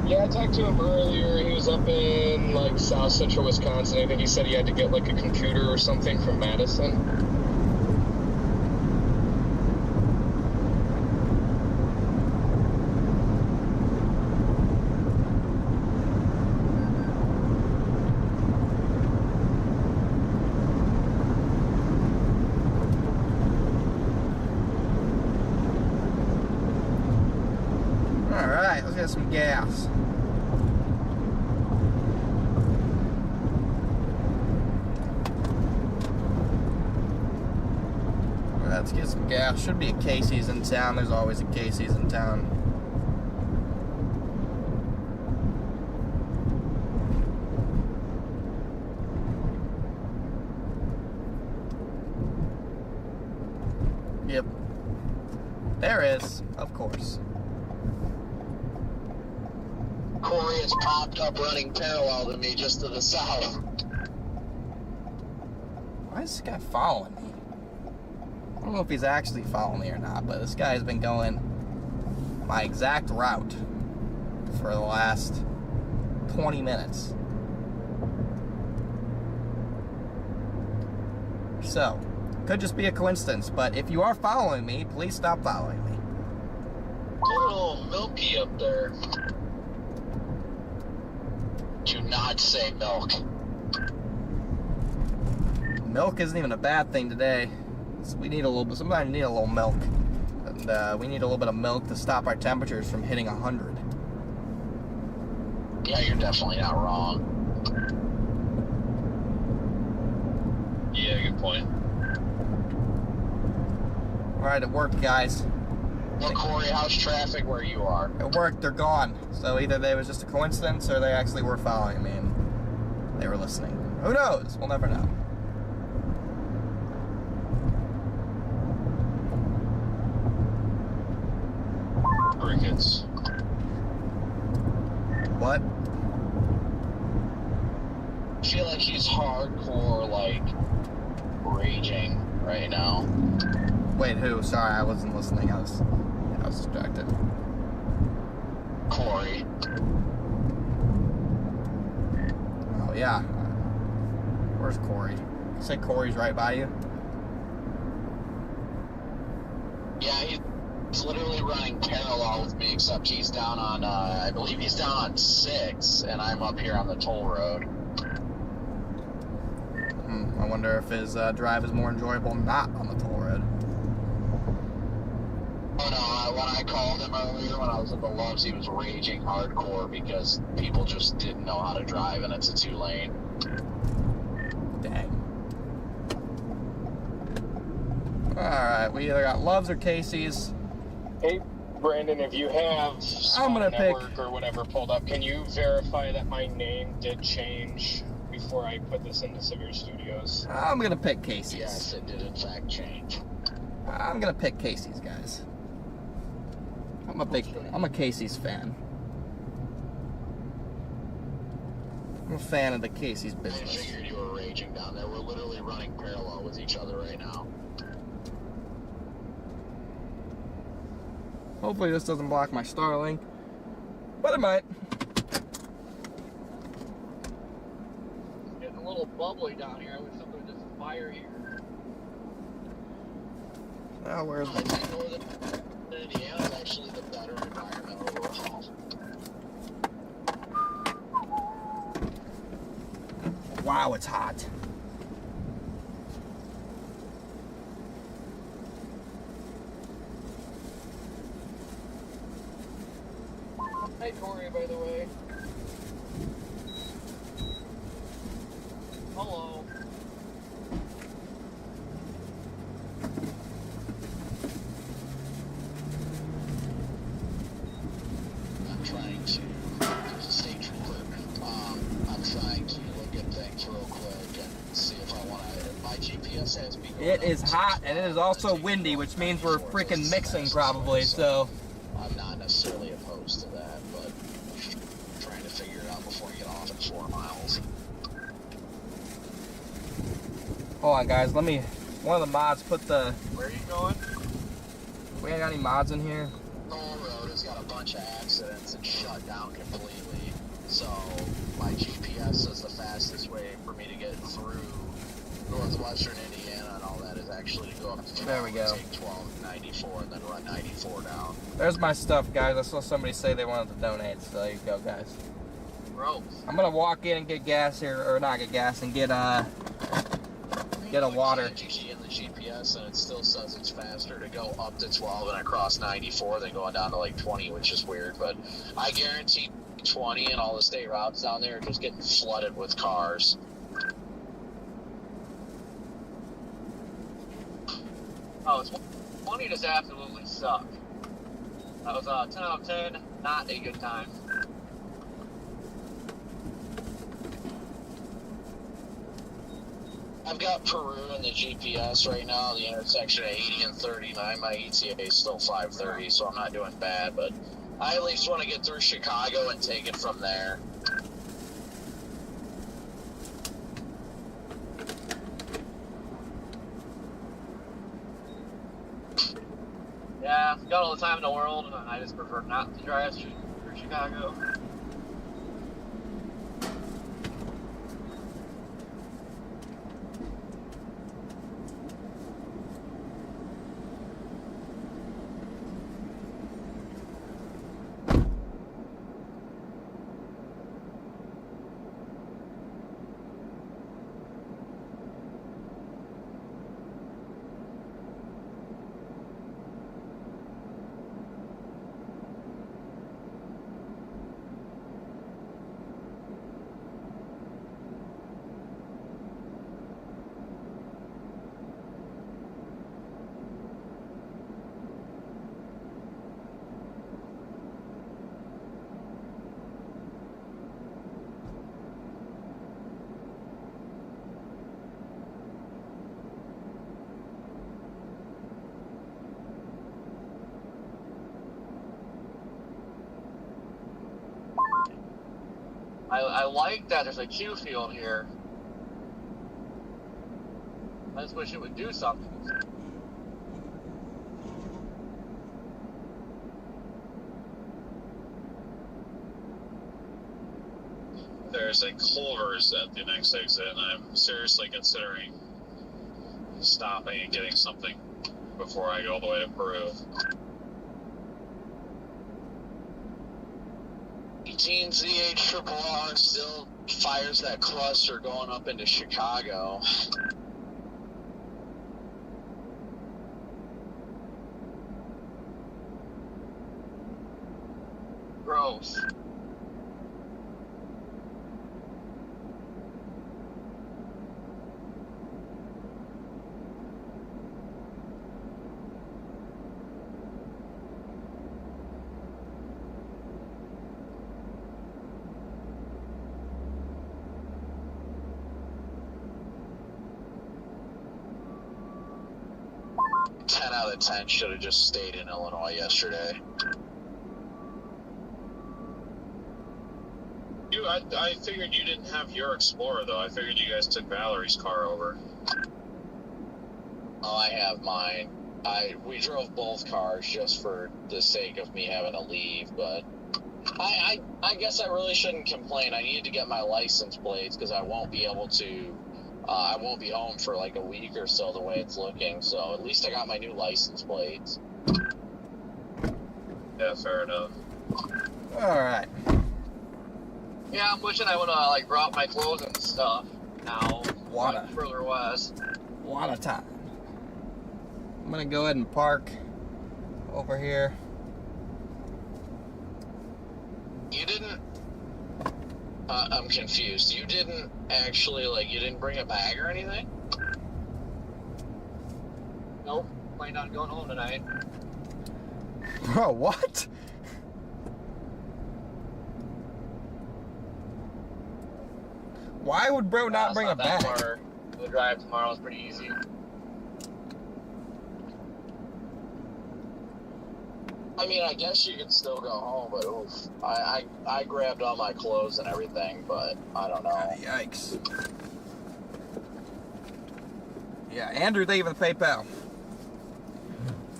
Speaker 4: Yeah, I talked to him earlier. He was up in like South Central Wisconsin. I think he said he had to get like a computer or something from Madison.
Speaker 1: Alright, let's get some gas. Let's get some gas. Should be a Casey's in town. There's always a Casey's in town. Yep. There is, of course.
Speaker 5: Corey has popped up running parallel to me just to the south.
Speaker 1: Why is this guy following me? I don't know if he's actually following me or not, but this guy's been going my exact route for the last 20 minutes. So, could just be a coincidence, but if you are following me, please stop following me.
Speaker 5: A little milky up there. Do not say milk.
Speaker 1: Milk isn't even a bad thing today. So we need a little bit, sometimes we need a little milk. And we need a little bit of milk to stop our temperatures from hitting 100.
Speaker 5: Yeah, you're definitely not wrong.
Speaker 6: Yeah, good point.
Speaker 1: Alright, it worked, guys.
Speaker 5: Well, Corey, how's traffic where you are?
Speaker 1: It worked, they're gone. So either they was just a coincidence or they actually were following me and they were listening. Who knows? We'll never know.
Speaker 6: Crickets.
Speaker 1: What?
Speaker 5: I feel like he's hardcore, like, raging right now.
Speaker 1: Wait, who? Sorry, I wasn't listening. I was distracted.
Speaker 5: Corey.
Speaker 1: Oh, yeah. Where's Corey? You say Corey's right by you?
Speaker 5: Yeah, he's literally running parallel with me, except he's down on, I believe he's down on 6, and I'm up here on the toll road.
Speaker 1: I wonder if his drive is more enjoyable not on the toll road.
Speaker 5: Oh no, when I called him earlier when I was at the Loves, he was raging hardcore because people just didn't know how to drive and it's a 2-lane.
Speaker 1: Dang. Alright, we either got Loves or Casey's.
Speaker 4: Hey, Brandon, if you have
Speaker 1: I'm gonna
Speaker 4: Network
Speaker 1: pick
Speaker 4: or whatever pulled up, can you verify that my name did change before I put this into Severe Studios?
Speaker 1: I'm gonna pick Casey's.
Speaker 5: Yes, it did in fact change.
Speaker 1: I'm gonna pick Casey's, guys. I'm a Casey's fan. I'm a fan of the Casey's
Speaker 5: I
Speaker 1: business.
Speaker 5: figured you were raging down there. We're literally running parallel with each other right now.
Speaker 1: Hopefully this doesn't block my Starlink, but it might.
Speaker 5: It's getting a little bubbly down here. I wish something would just fire here.
Speaker 1: Now where's
Speaker 5: I
Speaker 1: my...
Speaker 5: think Northern Indiana is actually the better environment overall.
Speaker 1: Wow, it's hot.
Speaker 4: Hi, Corey, by the way. Hello.
Speaker 5: I'm trying to, there's a state trooper. I'm trying to look at things real quick and see if I want to. My GPS has me going
Speaker 1: It
Speaker 5: up
Speaker 1: is
Speaker 5: to
Speaker 1: hot
Speaker 5: 12,
Speaker 1: and it is also
Speaker 5: taking
Speaker 1: windy, which means we're
Speaker 5: 94,
Speaker 1: freaking
Speaker 5: so
Speaker 1: mixing
Speaker 5: it's
Speaker 1: probably,
Speaker 5: fast,
Speaker 1: so.
Speaker 5: I'm not necessarily opposed to that, but I'm trying to figure it out before I get off at 4 miles.
Speaker 1: Hold on, guys. Let me. One of the mods put the.
Speaker 4: Where are you going?
Speaker 1: We ain't got any mods in here.
Speaker 5: The whole road has got a bunch of accidents and shut down completely. So my GPS says the fastest way for me to get through northwestern Indiana and all that is actually to go up to 12
Speaker 1: There we go.
Speaker 5: and take 12 94 and then run 94 down.
Speaker 1: There's my stuff, guys. I saw somebody say they wanted to donate, so there you go, guys.
Speaker 4: Gross.
Speaker 1: I'm gonna walk in and get gas here, or not get gas, and get a water.
Speaker 5: GG in the GPS and it still says it's faster to go up to 12 and across 94 than going down to like 20, which is weird, but I guarantee 20 and all the state routes down there are just getting flooded with cars.
Speaker 4: Oh, it's 20 just absolutely suck. That was 10 out of 10, not a good time.
Speaker 5: I've got Peru in the GPS right now, the intersection of 80 and 39. My ETA is still 5:30, so I'm not doing bad, but I at least want to get through Chicago and take it from there.
Speaker 4: Yeah, got all the time in the world, and I just prefer not to drive through Chicago. I like that there's a Q field here. I just wish it would do something.
Speaker 6: There's a Culver's at the next exit, and I'm seriously considering stopping and getting something before I go all the way to Peru.
Speaker 5: 18 ZH still fires that cluster going up into Chicago.
Speaker 4: Gross.
Speaker 5: Out of 10 should have just stayed in Illinois yesterday.
Speaker 6: I figured you didn't have your Explorer, though. I figured you guys took Valerie's car over.
Speaker 5: Oh, I have mine. We drove both cars just for the sake of me having to leave, but I guess I really shouldn't complain. I need to get my license plates because I won't be able to. I won't be home for like a week or so the way it's looking, so at least I got my new license plates.
Speaker 6: Yeah, fair enough.
Speaker 1: Alright.
Speaker 4: Yeah, I'm wishing I would have like brought my clothes and stuff now.
Speaker 1: Water.
Speaker 4: Further west.
Speaker 1: Water time. I'm gonna go ahead and park over here.
Speaker 5: I'm confused. You didn't actually, like, you didn't bring a bag or anything?
Speaker 7: Nope. Plan on going home tonight.
Speaker 1: Bro, what? Why would bro not bring a bag?
Speaker 7: Far. The drive tomorrow is pretty easy.
Speaker 5: I mean, I guess you can still go home, but oof. I grabbed all my clothes and everything, but I don't know.
Speaker 1: Yikes. Yeah, Andrew, thank you for the PayPal.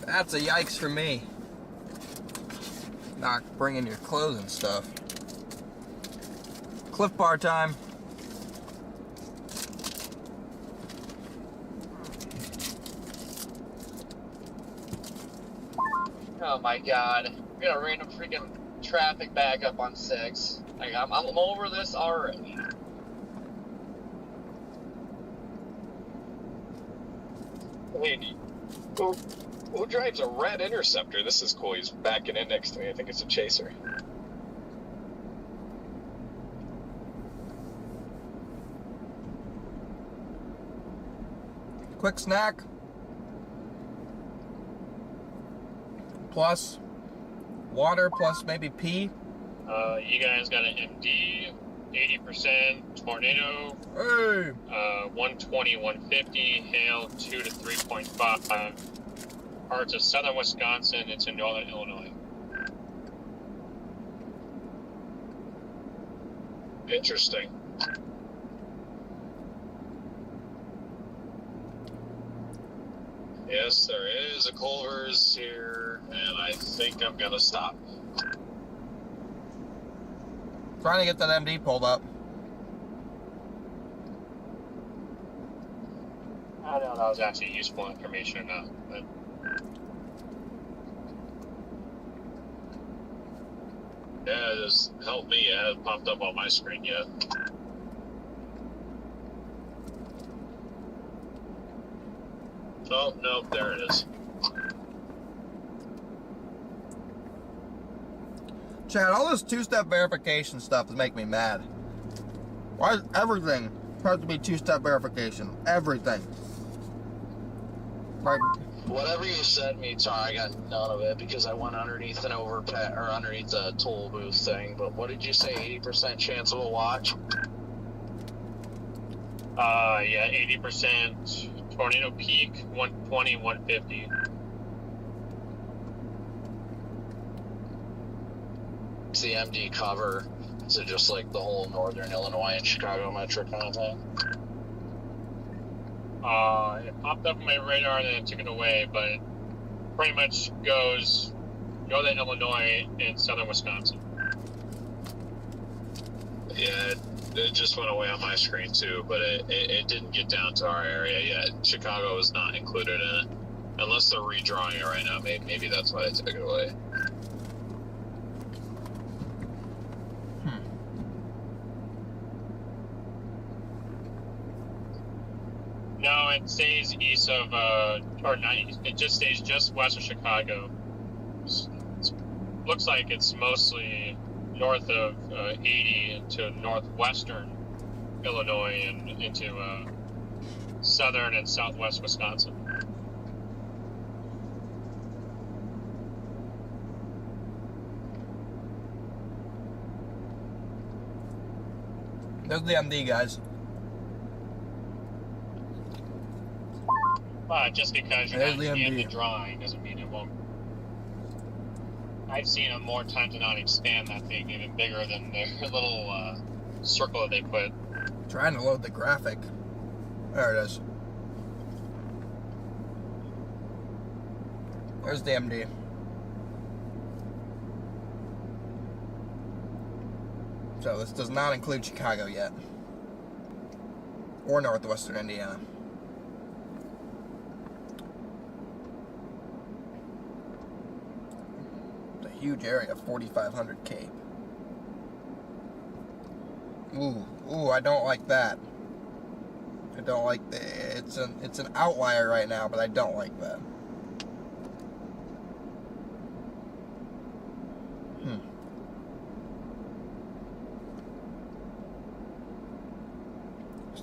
Speaker 1: That's a yikes for me. Not bringing your clothes and stuff. Cliff Bar time.
Speaker 7: Oh my god. We got a random freaking traffic backup on 6. Like, I'm over this already.
Speaker 4: Hey, who drives a red Interceptor? This is cool. He's backing in next to me. I think it's a chaser.
Speaker 1: Quick snack. Plus water, plus maybe pee.
Speaker 6: You guys got an MD, 80%, tornado,
Speaker 1: Hey!
Speaker 6: 120, 150, hail 2 to 3.5. Parts of southern Wisconsin into northern Illinois.
Speaker 4: Interesting. Yes, there is a Culver's here, and I think I'm gonna stop.
Speaker 1: Trying to get that MD pulled up.
Speaker 6: I don't know if that was actually useful information or not, but
Speaker 4: Yeah, it just helped me. It hasn't popped up on my screen yet. Oh, nope, there it is.
Speaker 1: Chad, all this two-step verification stuff is making me mad. Why is everything has to be two-step verification? Everything. Right.
Speaker 5: Whatever you sent me, Tar, I got none of it because I went underneath an or underneath a toll booth thing. But what did you say? 80% chance of a watch?
Speaker 6: yeah, 80%. Tornado peak 120, 150.
Speaker 5: It's the MD cover. Is it just like the whole northern Illinois and Chicago metro kind of thing?
Speaker 6: It popped up on my radar and then it took it away, but it pretty much goes northern Illinois and southern Wisconsin.
Speaker 4: Yeah, it just went away on my screen too, but it didn't get down to our area yet. Chicago is not included in it. Unless they're redrawing it right now. Maybe that's why they took it away.
Speaker 6: No, it stays east of, or not east, it just stays just west of Chicago. Looks like it's mostly north of 80 into northwestern Illinois and into southern and southwest Wisconsin.
Speaker 1: There's the MD, guys.
Speaker 6: But just because you're
Speaker 1: There's
Speaker 6: not
Speaker 1: the
Speaker 6: in
Speaker 1: MD.
Speaker 6: the drawing doesn't mean it won't. I've seen them more times than not expand that thing even bigger than their little circle that they put.
Speaker 1: Trying to load the graphic. There it is. There's the MD. So this does not include Chicago yet. Or northwestern Indiana. It's a huge area, 4,500 Cape. Ooh, I don't like that. I don't like the, it's an outlier right now, but I don't like that.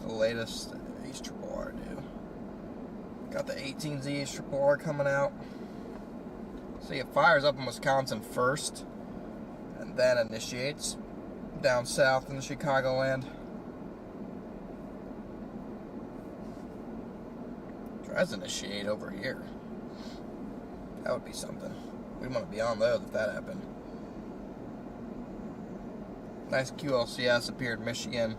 Speaker 1: the latest H-R do. Got the 18Z H-R coming out. See, it fires up in Wisconsin first, and then initiates down south in the Chicagoland. Tries to initiate over here. That would be something. We want to be on those if that happened. Nice QLCS up here in Michigan.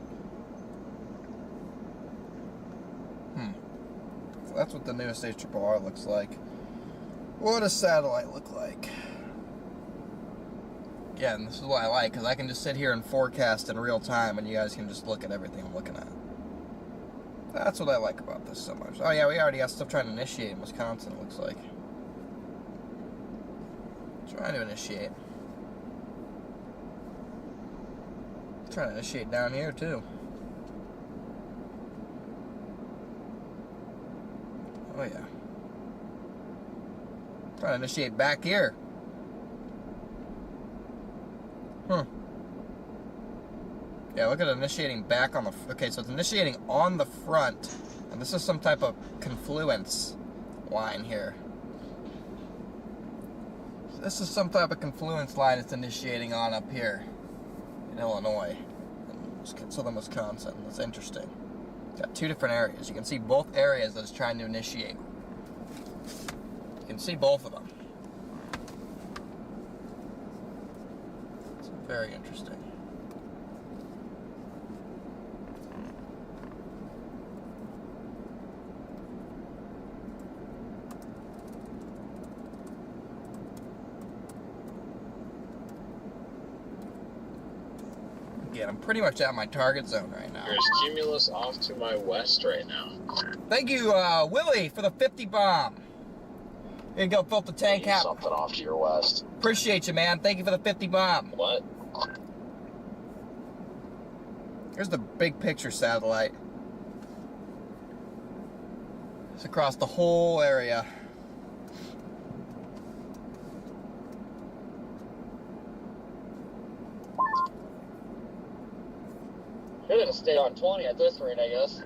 Speaker 1: So that's what the newest HRR looks like. What does satellite look like? Again, this is what I like, because I can just sit here and forecast in real time, and you guys can just look at everything I'm looking at. That's what I like about this so much. Oh yeah, we already got stuff trying to initiate in Wisconsin, it looks like. Trying to initiate. Trying to initiate down here too. Oh yeah. Trying to initiate back here. Yeah, look at it initiating back on the... Okay, so it's initiating on the front. And this is some type of confluence line here. So this is some type of confluence line it's initiating on up here in Illinois. And southern Wisconsin. That's interesting. It's got two different areas. You can see both areas that it's trying to initiate. You can see both of them. It's very interesting. Again, I'm pretty much at my target zone right now.
Speaker 6: There's cumulus off to my west right now.
Speaker 1: Thank you, Willie, for the 50 bomb. Here you go, fill the tank cap.
Speaker 5: Something off to your west.
Speaker 1: Appreciate you, man. Thank you for the 50 bomb.
Speaker 6: What?
Speaker 1: Here's the big picture satellite. It's across the whole area.
Speaker 7: You're gonna stay on 20 at this rate, I guess.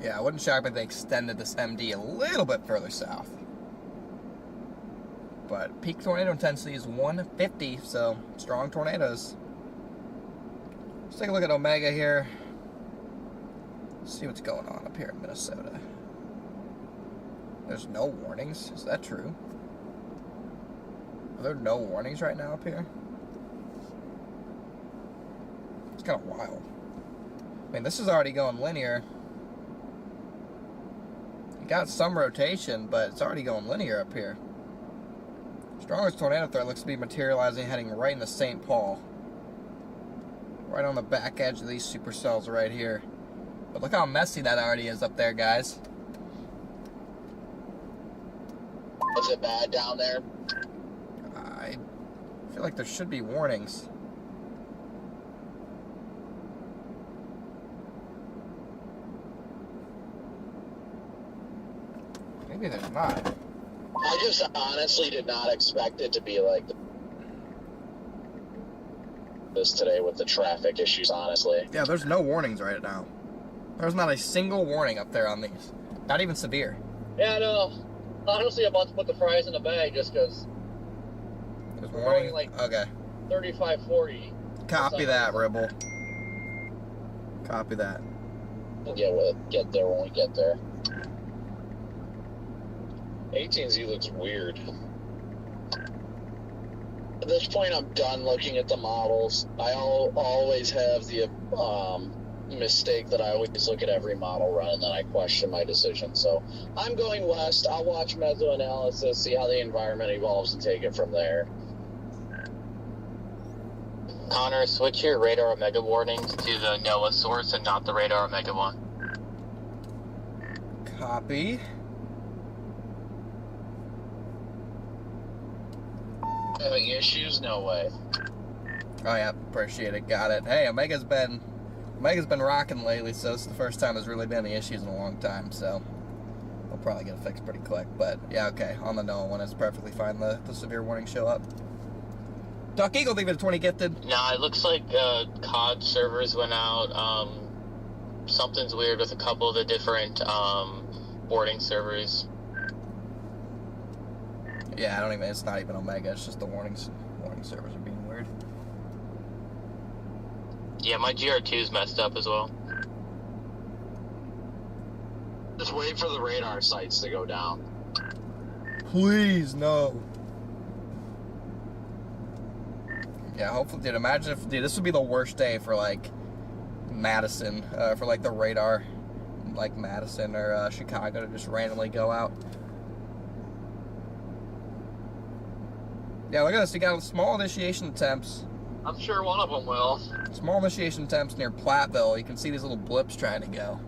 Speaker 1: Yeah, I wouldn't shock me if they extended this MD a little bit further south. But peak tornado intensity is 150, so strong tornadoes. Let's take a look at Omega here. See what's going on up here in Minnesota. There's no warnings. Is that true? Are there no warnings right now up here? It's kind of wild. I mean, this is already going linear. You got some rotation, but it's already going linear up here. Strongest tornado threat looks to be materializing, heading right into St. Paul. Right on the back edge of these supercells right here. But look how messy that already is up there, guys.
Speaker 5: Was it bad down there?
Speaker 1: I feel like there should be warnings. Maybe there's not.
Speaker 5: I just honestly did not expect it to be like this today with the traffic issues, honestly.
Speaker 1: Yeah, there's no warnings right now. There's not a single warning up there on these. Not even severe.
Speaker 7: Yeah, no. Honestly, I'm about to put the fries in the bag just because
Speaker 1: There's
Speaker 7: we're
Speaker 1: warning.
Speaker 7: going like
Speaker 1: Okay.
Speaker 7: 35, 40.
Speaker 1: Copy that, Ribble. Copy that.
Speaker 5: We'll get there when we get there.
Speaker 6: 18Z looks weird.
Speaker 5: At this point, I'm done looking at the models. I always have the mistake that I always look at every model run and then I question my decision. So I'm going west. I'll watch mesoanalysis, see how the environment evolves, and take it from there.
Speaker 7: Connor, switch your radar omega warnings to the NOAA source and not the radar omega one.
Speaker 1: Copy.
Speaker 5: Having issues? No way.
Speaker 1: Oh yeah, appreciate it. Got it. Hey, Omega's been rocking lately, so it's the first time there's really been any issues in a long time. So We'll probably get it fixed pretty quick. But yeah, okay. On the NOAA one, it's perfectly fine. The severe warnings show up. Duck Eagle, leave it at 20 gifted.
Speaker 7: Nah, it looks like COD servers went out. Something's weird with a couple of the different boarding servers.
Speaker 1: Yeah, it's not even Omega. It's just the warning servers are being weird.
Speaker 7: Yeah, my GR2's messed up as well.
Speaker 5: Just wait for the radar sites to go down.
Speaker 1: Please, no. Yeah, hopefully, dude, imagine if, dude, this would be the worst day for, like, Madison, for, like, the radar, like, Madison or Chicago to just randomly go out. Yeah, look at this, you got small initiation attempts.
Speaker 4: I'm sure one of them will.
Speaker 1: Small initiation attempts near Platteville. You can see these little blips trying to go.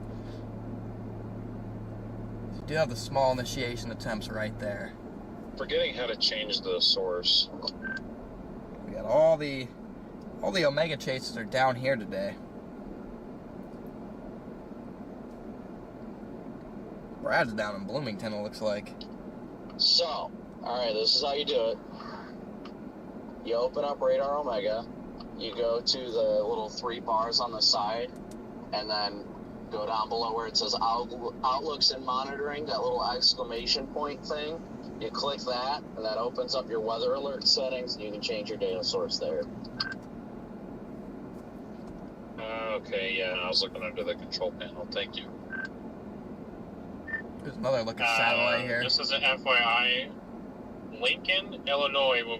Speaker 1: You do have the small initiation attempts right there.
Speaker 6: Forgetting how to change the source.
Speaker 1: We got all the Omega chases are down here today. Brad's down in Bloomington, it looks like.
Speaker 5: So, alright, this is how you do it. You open up Radar Omega, you go to the little 3 bars on the side, and then go down below where it says Outlooks and Monitoring, that little exclamation point thing. You click that, and that opens up your weather alert settings, and you can change your data source there.
Speaker 6: Okay, yeah, I was looking under the control panel. Thank you.
Speaker 1: There's another look at satellite here.
Speaker 4: Just as an FYI, Lincoln, Illinois will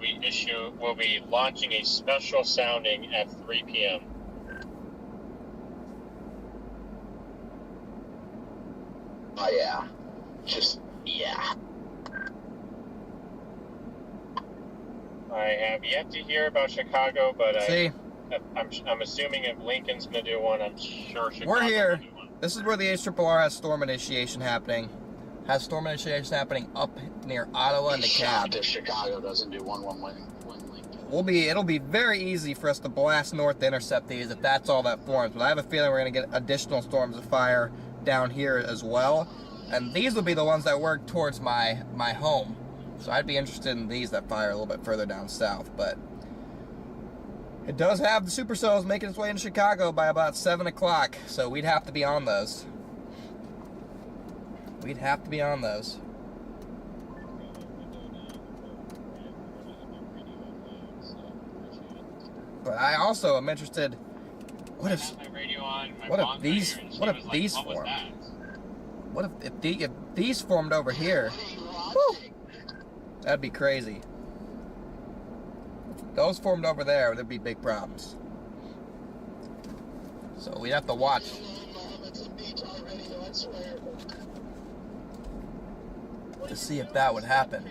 Speaker 4: be launching a special sounding at 3 p.m.
Speaker 5: Oh yeah, yeah.
Speaker 4: I have yet to hear about Chicago, but
Speaker 1: See?
Speaker 4: I'm assuming if Lincoln's going to do one, I'm sure Chicago
Speaker 1: We're here.
Speaker 4: will do one.
Speaker 1: This is where the HRRR has storm initiation happening. Has storm initiation happening up near Ottawa and DeKalb.
Speaker 5: If Chicago doesn't do one Lincoln.
Speaker 1: It'll be very easy for us to blast north to intercept these if that's all that forms. But I have a feeling we're going to get additional storms of fire down here as well. And these will be the ones that work towards my home. So I'd be interested in these that fire a little bit further down south. But it does have the supercells making its way into Chicago by about 7 o'clock. So we'd have to be on those. We'd have to be on those. But I also am interested. What if these form? What if these formed over here? Woo, that'd be crazy. If those formed over there, there'd be big problems. So we'd have to watch. To see if that would happen.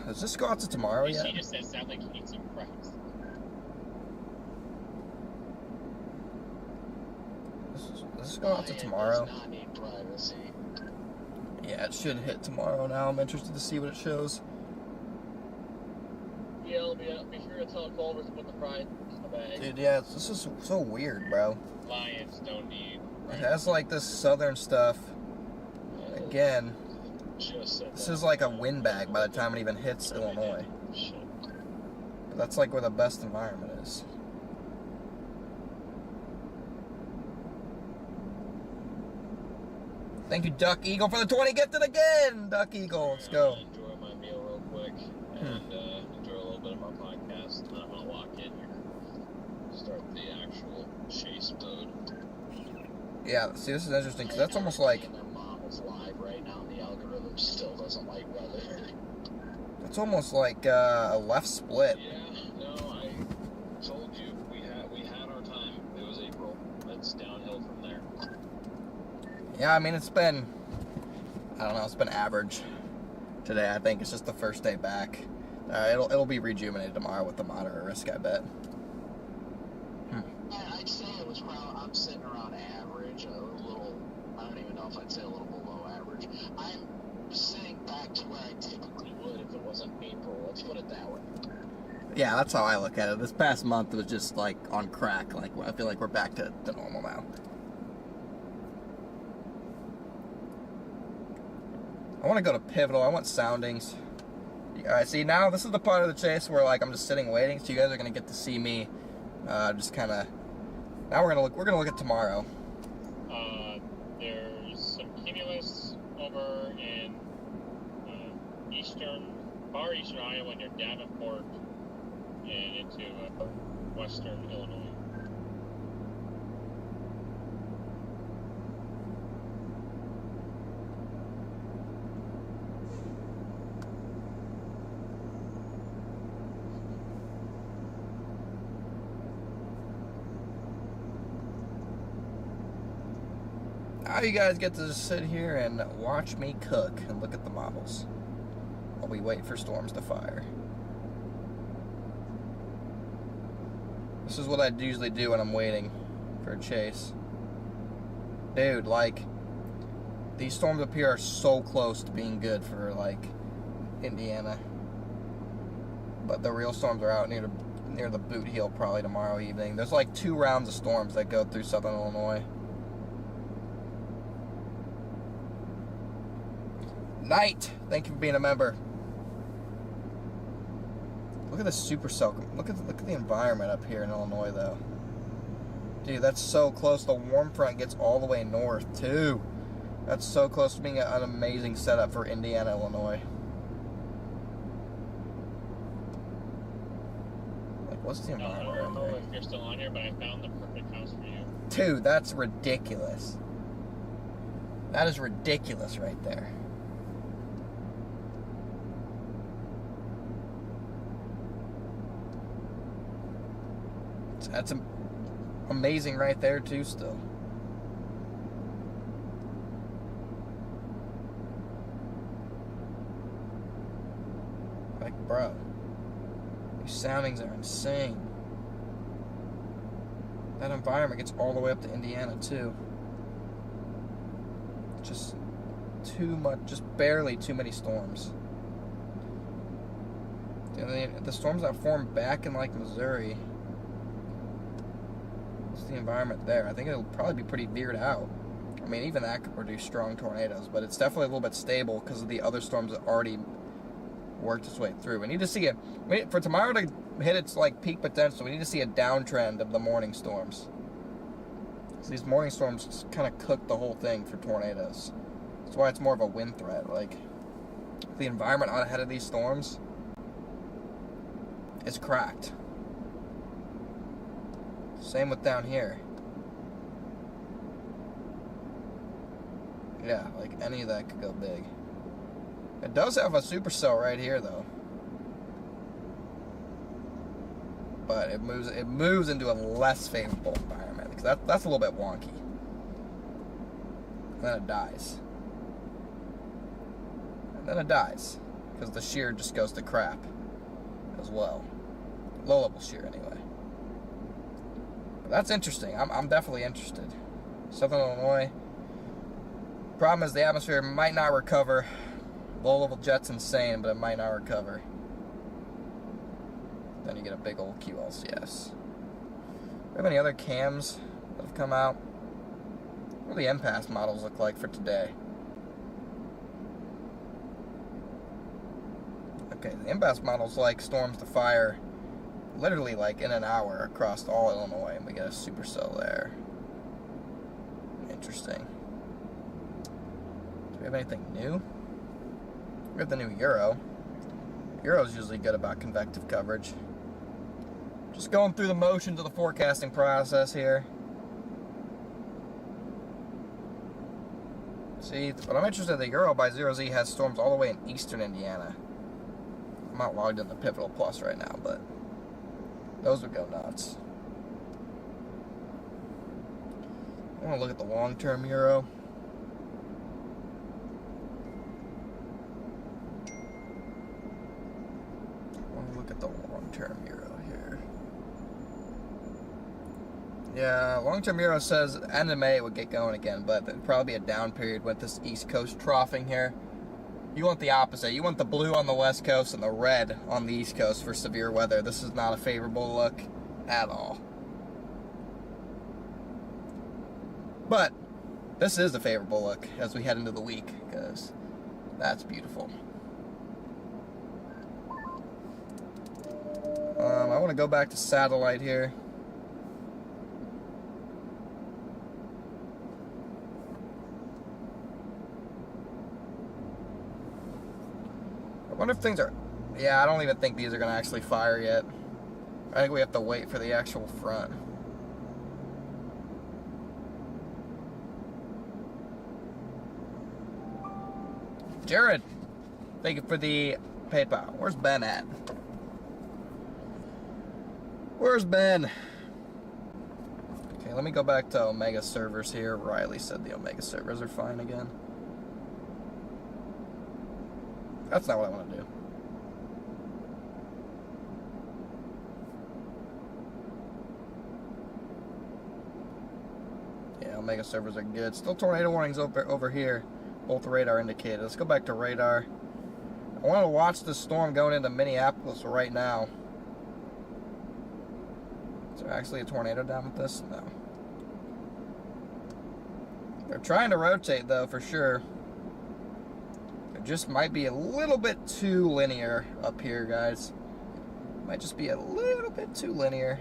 Speaker 1: Does this go out to tomorrow yet?
Speaker 4: He just said sound like he needs some cracks.
Speaker 1: Does this go out to tomorrow?
Speaker 5: Does not need privacy.
Speaker 1: Yeah, it should hit tomorrow now. I'm interested to see what it shows.
Speaker 4: Yeah, I'll be sure to tell Culver to put the fries in the bag.
Speaker 1: Dude, yeah, this is so weird, bro.
Speaker 4: Lions don't need.
Speaker 1: It has like this southern stuff. Again, this is like a windbag by the time it even hits Illinois. But that's like where the best environment is. Thank you, Duck Eagle, for the 20 gifted again! Duck Eagle, let's go.
Speaker 4: I'm gonna enjoy my meal real quick and enjoy a little bit of our podcast, and then I'm gonna walk in here, start the actual chase mode.
Speaker 1: Yeah, see, this is interesting, because that's almost like...
Speaker 5: Their mom is live right now, and the algorithm still doesn't like weather.
Speaker 1: It's almost like a left split.
Speaker 6: Yeah, no, I told you we had our time. It was April. It's downhill from there.
Speaker 1: Yeah, I mean, it's been, I don't know, it's been average today. I think it's just the first day back. It'll be rejuvenated tomorrow with the moderate risk, I bet.
Speaker 5: I'd say it was probably, I'm sitting around average, a little, I don't even know if I'd say a little below average. I'm sitting back to where I typically would if it wasn't April, let's put it that way.
Speaker 1: Yeah, that's how I look at it. This past month was just like on crack. Like I feel like we're back to normal now. I want to go to Pivotal. I want soundings. Alright, see, now this is the part of the chase where like I'm just sitting waiting, so you guys are gonna get to see me just kinda. Now we're gonna look at tomorrow.
Speaker 4: There's some cumulus over in far eastern Iowa near Davenport and into western Illinois.
Speaker 1: Now you guys get to just sit here and watch me cook and look at the models while we wait for storms to fire. This is what I usually do when I'm waiting for a chase. Dude, like, these storms up here are so close to being good for, like, Indiana. But the real storms are out near the boot heel probably tomorrow evening. There's like 2 rounds of storms that go through southern Illinois. Knight, thank you for being a member. Look at the supercell. Look at the environment up here in Illinois, though. Dude, that's so close. The warm front gets all the way north too. That's so close to being an amazing setup for Indiana, Illinois. Like, what's the environment?
Speaker 4: I don't know if you're still on here, but I found the perfect house for you.
Speaker 1: Dude, that's ridiculous. That is ridiculous right there. That's amazing right there too still. Like, bro, these soundings are insane. That environment gets all the way up to Indiana too. Just too much, just barely too many storms. The storms that form back in like Missouri, the environment there, I think it'll probably be pretty veered out. I mean, even that could produce strong tornadoes, but it's definitely a little bit stable because of the other storms that already worked its way through. We need to see for tomorrow to hit its like peak potential, we need to see a downtrend of the morning storms. So these morning storms just kind of cook the whole thing for tornadoes. That's why it's more of a wind threat. Like, the environment out ahead of these storms is cracked. Same with down here. Yeah, like any of that could go big. It does have a supercell right here though. But it moves into a less favorable environment because that's a little bit wonky. And then it dies. And then it dies because the shear just goes to crap as well. Low level shear anyway. That's interesting. I'm definitely interested. Southern Illinois. Problem is the atmosphere might not recover. Low-level jet's insane, but it might not recover. Then you get a big old QLCS. Do we have any other cams that have come out? What do the impasse models look like for today? Okay, the impasse models like storms to fire literally like in an hour across all Illinois, and we get a supercell there. Interesting. Do we have anything new? We have the new Euro. Euro's usually good about convective coverage. Just going through the motions of the forecasting process here. See, but I'm interested in the Euro by 0Z has storms all the way in eastern Indiana. I'm not logged in the Pivotal Plus right now, but those would go nuts. I want to look at the long-term Euro. I want to look at the long-term Euro here. Yeah, long-term Euro says end of May it would get going again, but there'd probably be a down period with this East Coast troughing here. You want the opposite. You want the blue on the west coast and the red on the east coast for severe weather. This is not a favorable look at all. But this is a favorable look as we head into the week, because that's beautiful. I want to go back to satellite here. I wonder if things are... Yeah, I don't even think these are going to actually fire yet. I think we have to wait for the actual front. Jared, thank you for the PayPal. Where's Ben at? Where's Ben? Okay, let me go back to Omega servers here. Riley said the Omega servers are fine again. That's not what I want to do. Yeah, Omega servers are good. Still tornado warnings over here. Both radar indicated. Let's go back to radar. I want to watch the storm going into Minneapolis right now. Is there actually a tornado down with this? No. They're trying to rotate though, for sure. It just might be a little bit too linear up here, guys. Might just be a little bit too linear.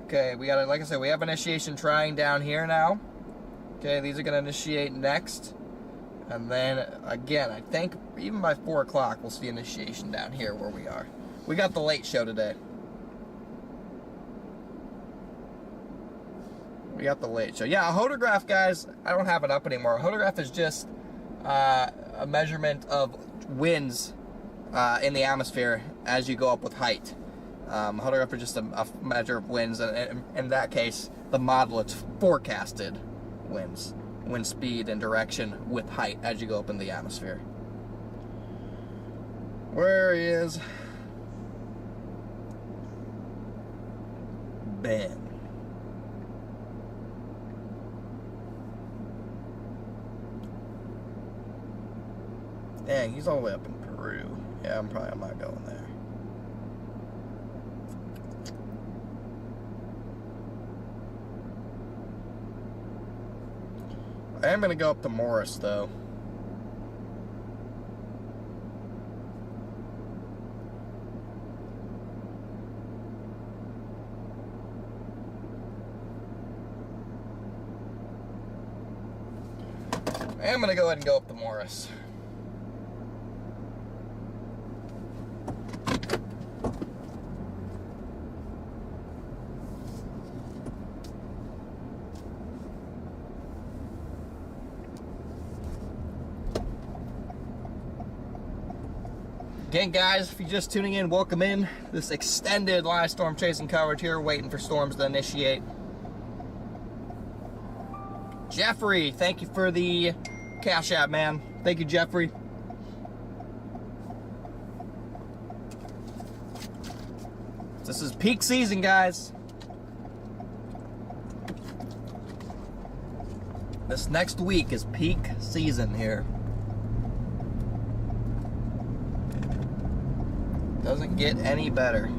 Speaker 1: Okay, we got it. Like I said, we have initiation trying down here now. Okay, these are going to initiate next. And then, again, I think even by 4 o'clock, we'll see initiation down here where we are. We got the late show today. We got the late show. Yeah, a hodograph, guys, I don't have it up anymore. A hodograph is just a measurement of winds in the atmosphere as you go up with height. Hodograph is just a measure of winds, and in that case, the model, it's forecasted winds, wind speed and direction with height as you go up in the atmosphere. Where is Ben? Dang, he's all the way up in Peru. Yeah, I'm not going there. I am going to go up to Morris, though. I am going to go ahead and go up to Morris. Again, guys, if you're just tuning in, welcome in. This extended live storm chasing coverage here, waiting for storms to initiate. Jeffrey, thank you for the Cash App, man. Thank you, Jeffrey. This is peak season, guys. This next week is peak season here. Doesn't get any better.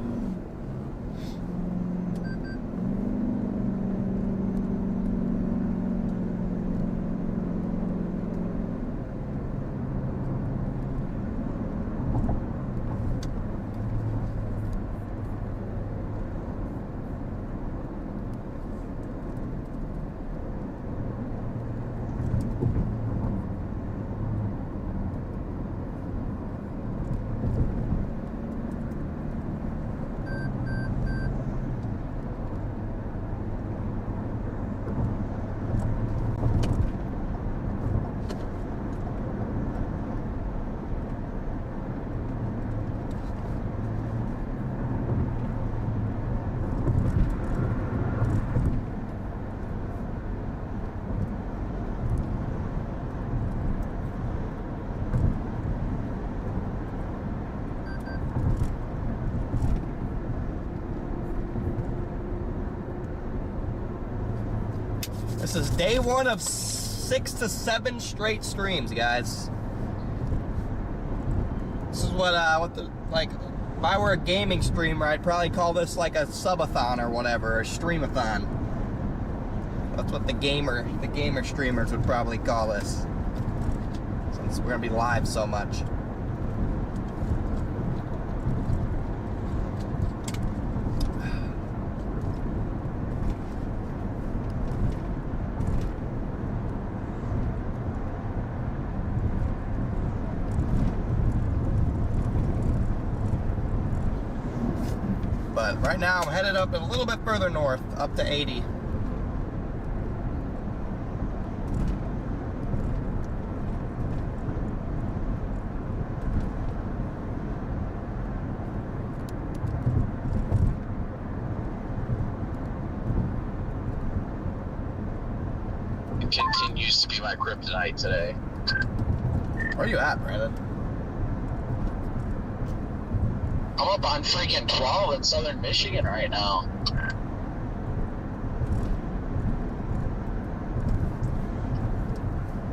Speaker 1: This is day one of 6 to 7 straight streams, guys. This is what the, like, if I were a gaming streamer, I'd probably call this like a subathon or whatever, or streamathon. That's what the gamer streamers would probably call this, since we're gonna be live so much. But right now I'm headed up a little bit further north, up to 80.
Speaker 5: It continues to be my kryptonite today.
Speaker 1: Where are you at, Brandon?
Speaker 5: I'm up on freaking 12 in southern Michigan right now.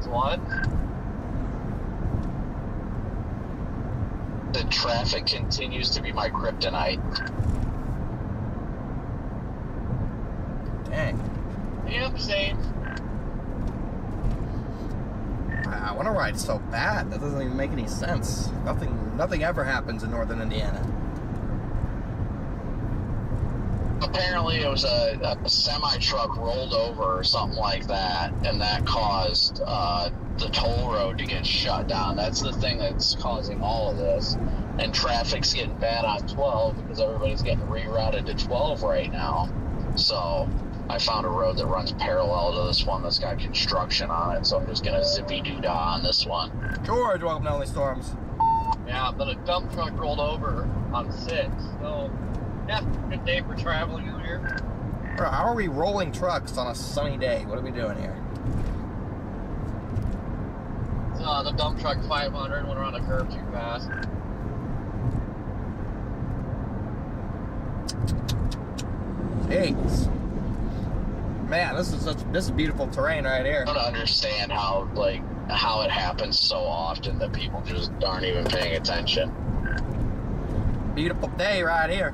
Speaker 4: What?
Speaker 5: The traffic continues to be my kryptonite.
Speaker 1: Dang.
Speaker 4: Yep, same.
Speaker 1: I wonder why it's so bad. That doesn't even make any sense. Nothing ever happens in northern Indiana.
Speaker 5: Apparently it was a semi-truck rolled over or something like that, and that caused the toll road to get shut down. That's the thing that's causing all of this. And traffic's getting bad on 12 because everybody's getting rerouted to 12 right now. So I found a road that runs parallel to this one that's got construction on it, so I'm just gonna zippy-doo-dah on this one.
Speaker 1: George, welcome to Only Storms.
Speaker 4: Yeah, but a dump truck rolled over on 6. So, yeah, good day for traveling out here.
Speaker 1: Bro, how are we rolling trucks on a sunny day? What are we doing here?
Speaker 4: The dump truck 500 went around a curve too fast.
Speaker 1: Jeez. Man, this is beautiful terrain right here.
Speaker 5: I don't understand how it happens so often that people just aren't even paying attention.
Speaker 1: Beautiful day right here.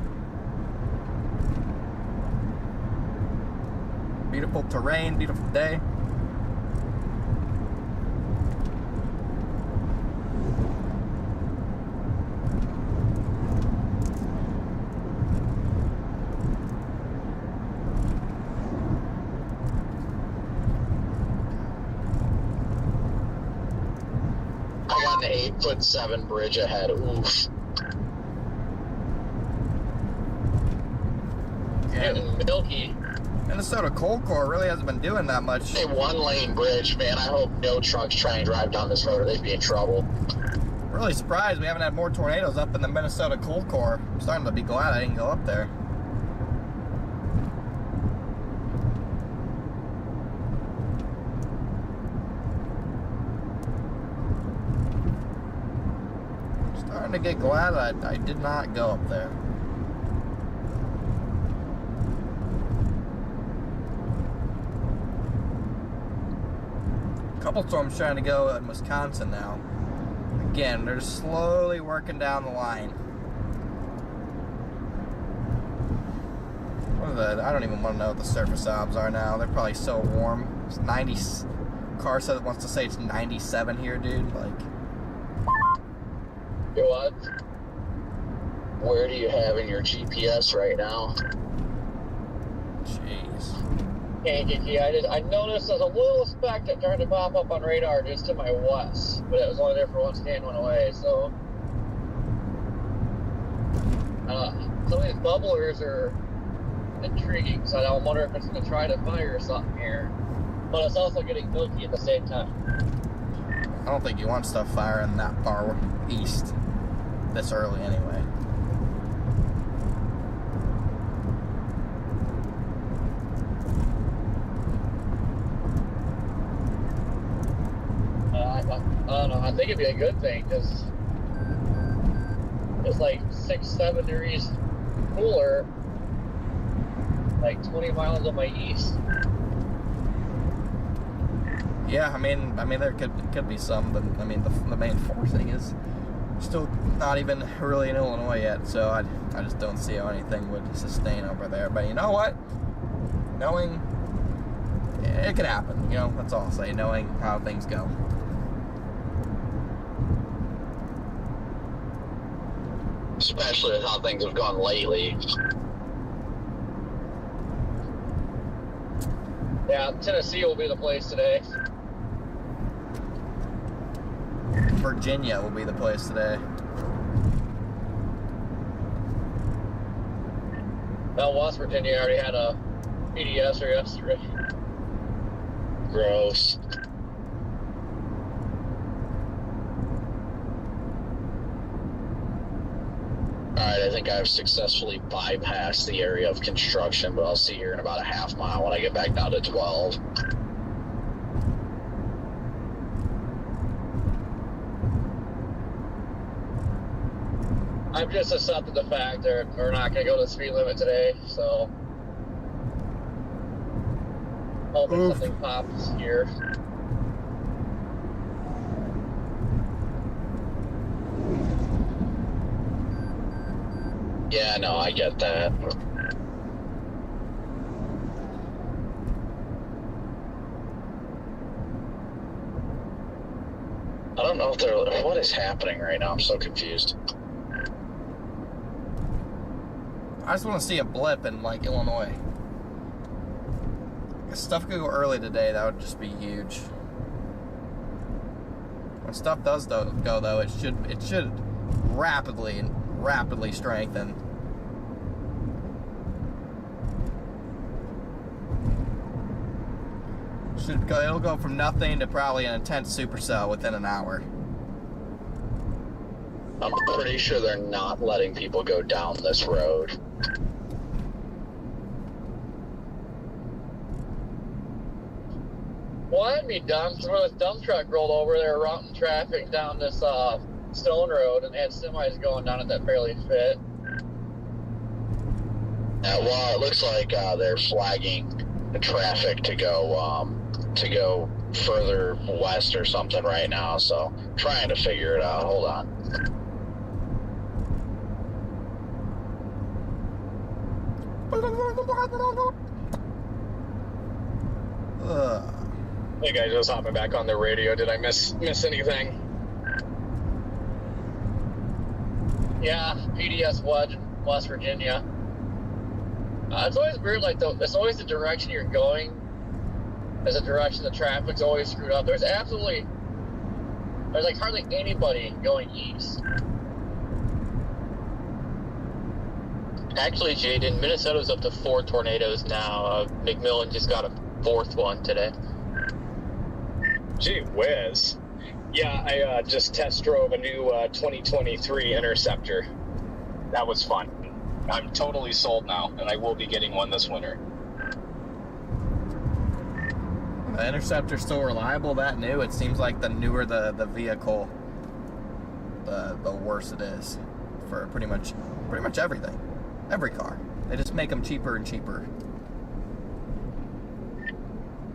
Speaker 1: Beautiful terrain, beautiful day.
Speaker 5: I got an 8'7" bridge ahead. Oof.
Speaker 4: Getting milky.
Speaker 1: Minnesota Coal Corps really hasn't been doing that much.
Speaker 5: A one-lane bridge, man. I hope no trucks try and drive down this road or they'd be in trouble.
Speaker 1: Really surprised we haven't had more tornadoes up in the Minnesota Coal Corps. I'm starting to be glad I didn't go up there. Starting to get glad I did not go up there. Couple storms trying to go in Wisconsin now. Again, they're slowly working down the line. What are the, I don't even want to know what the surface alps are now. They're probably so warm. It's 90. Car says wants to say it's 97 here, dude. Like,
Speaker 5: You know what? Where do you have in your GPS right now?
Speaker 1: jeez.
Speaker 4: I noticed there's a little speck that started to pop up on radar just to my west, but it was only there for one scan and went away, so. Some of these bubblers are intriguing, so I wonder if it's going to try to fire something here. But it's also getting milky at the same time.
Speaker 1: I don't think you want stuff firing that far east this early anyway.
Speaker 4: I don't know. I think it'd be a good thing because it's like 6-7 degrees cooler, like 20 miles on my east.
Speaker 1: Yeah, I mean, there could be some, but I mean, the main forcing is still not even really in Illinois yet, so I just don't see how anything would sustain over there. But you know what? Knowing it could happen, you know, that's all I'll say, knowing how things go.
Speaker 5: Especially with how things have gone lately.
Speaker 4: Yeah, Tennessee will be the place today.
Speaker 1: Virginia will be the place today.
Speaker 4: Well, West Virginia already had a PDS yesterday.
Speaker 5: Gross. Alright, I think I've successfully bypassed the area of construction, but I'll see you here in about a half mile when I get back down to 12.
Speaker 4: I've just accepted the fact that we're not going to go to the speed limit today, so hoping something pops here.
Speaker 5: Yeah, no, I get that. I don't know if they're... What is happening right now? I'm so confused.
Speaker 1: I just want to see a blip in, like, Illinois. If stuff could go early today, that would just be huge. When stuff does go, though, it should rapidly strengthen. It'll go from nothing to probably an intense supercell within an hour.
Speaker 5: I'm pretty sure they're not letting people go down this road.
Speaker 4: Well, that'd be dumb. So when this dump truck rolled over, they were routing traffic down this stone road, and they had semis going down it that barely fit.
Speaker 5: Well, it looks like they're flagging the traffic to go further west or something right now, so trying to figure it out. Hold on.
Speaker 4: Hey guys, I was hopping back on the radio. Did I miss anything? Yeah, PDS West Virginia. It's always weird, like, it's always the direction you're going. There's a direction the traffic's always screwed up. There's like hardly anybody going east.
Speaker 7: Actually, Jaden, Minnesota's up to 4 tornadoes now. McMillan just got a 4th one today.
Speaker 4: Gee whiz. Yeah, I just test drove a new 2023 Interceptor. That was fun. I'm totally sold now, and I will be getting one this winter.
Speaker 1: The Interceptor's still reliable, that new. It seems like the newer the vehicle, the worse it is for pretty much everything. Every car. They just make them cheaper and cheaper.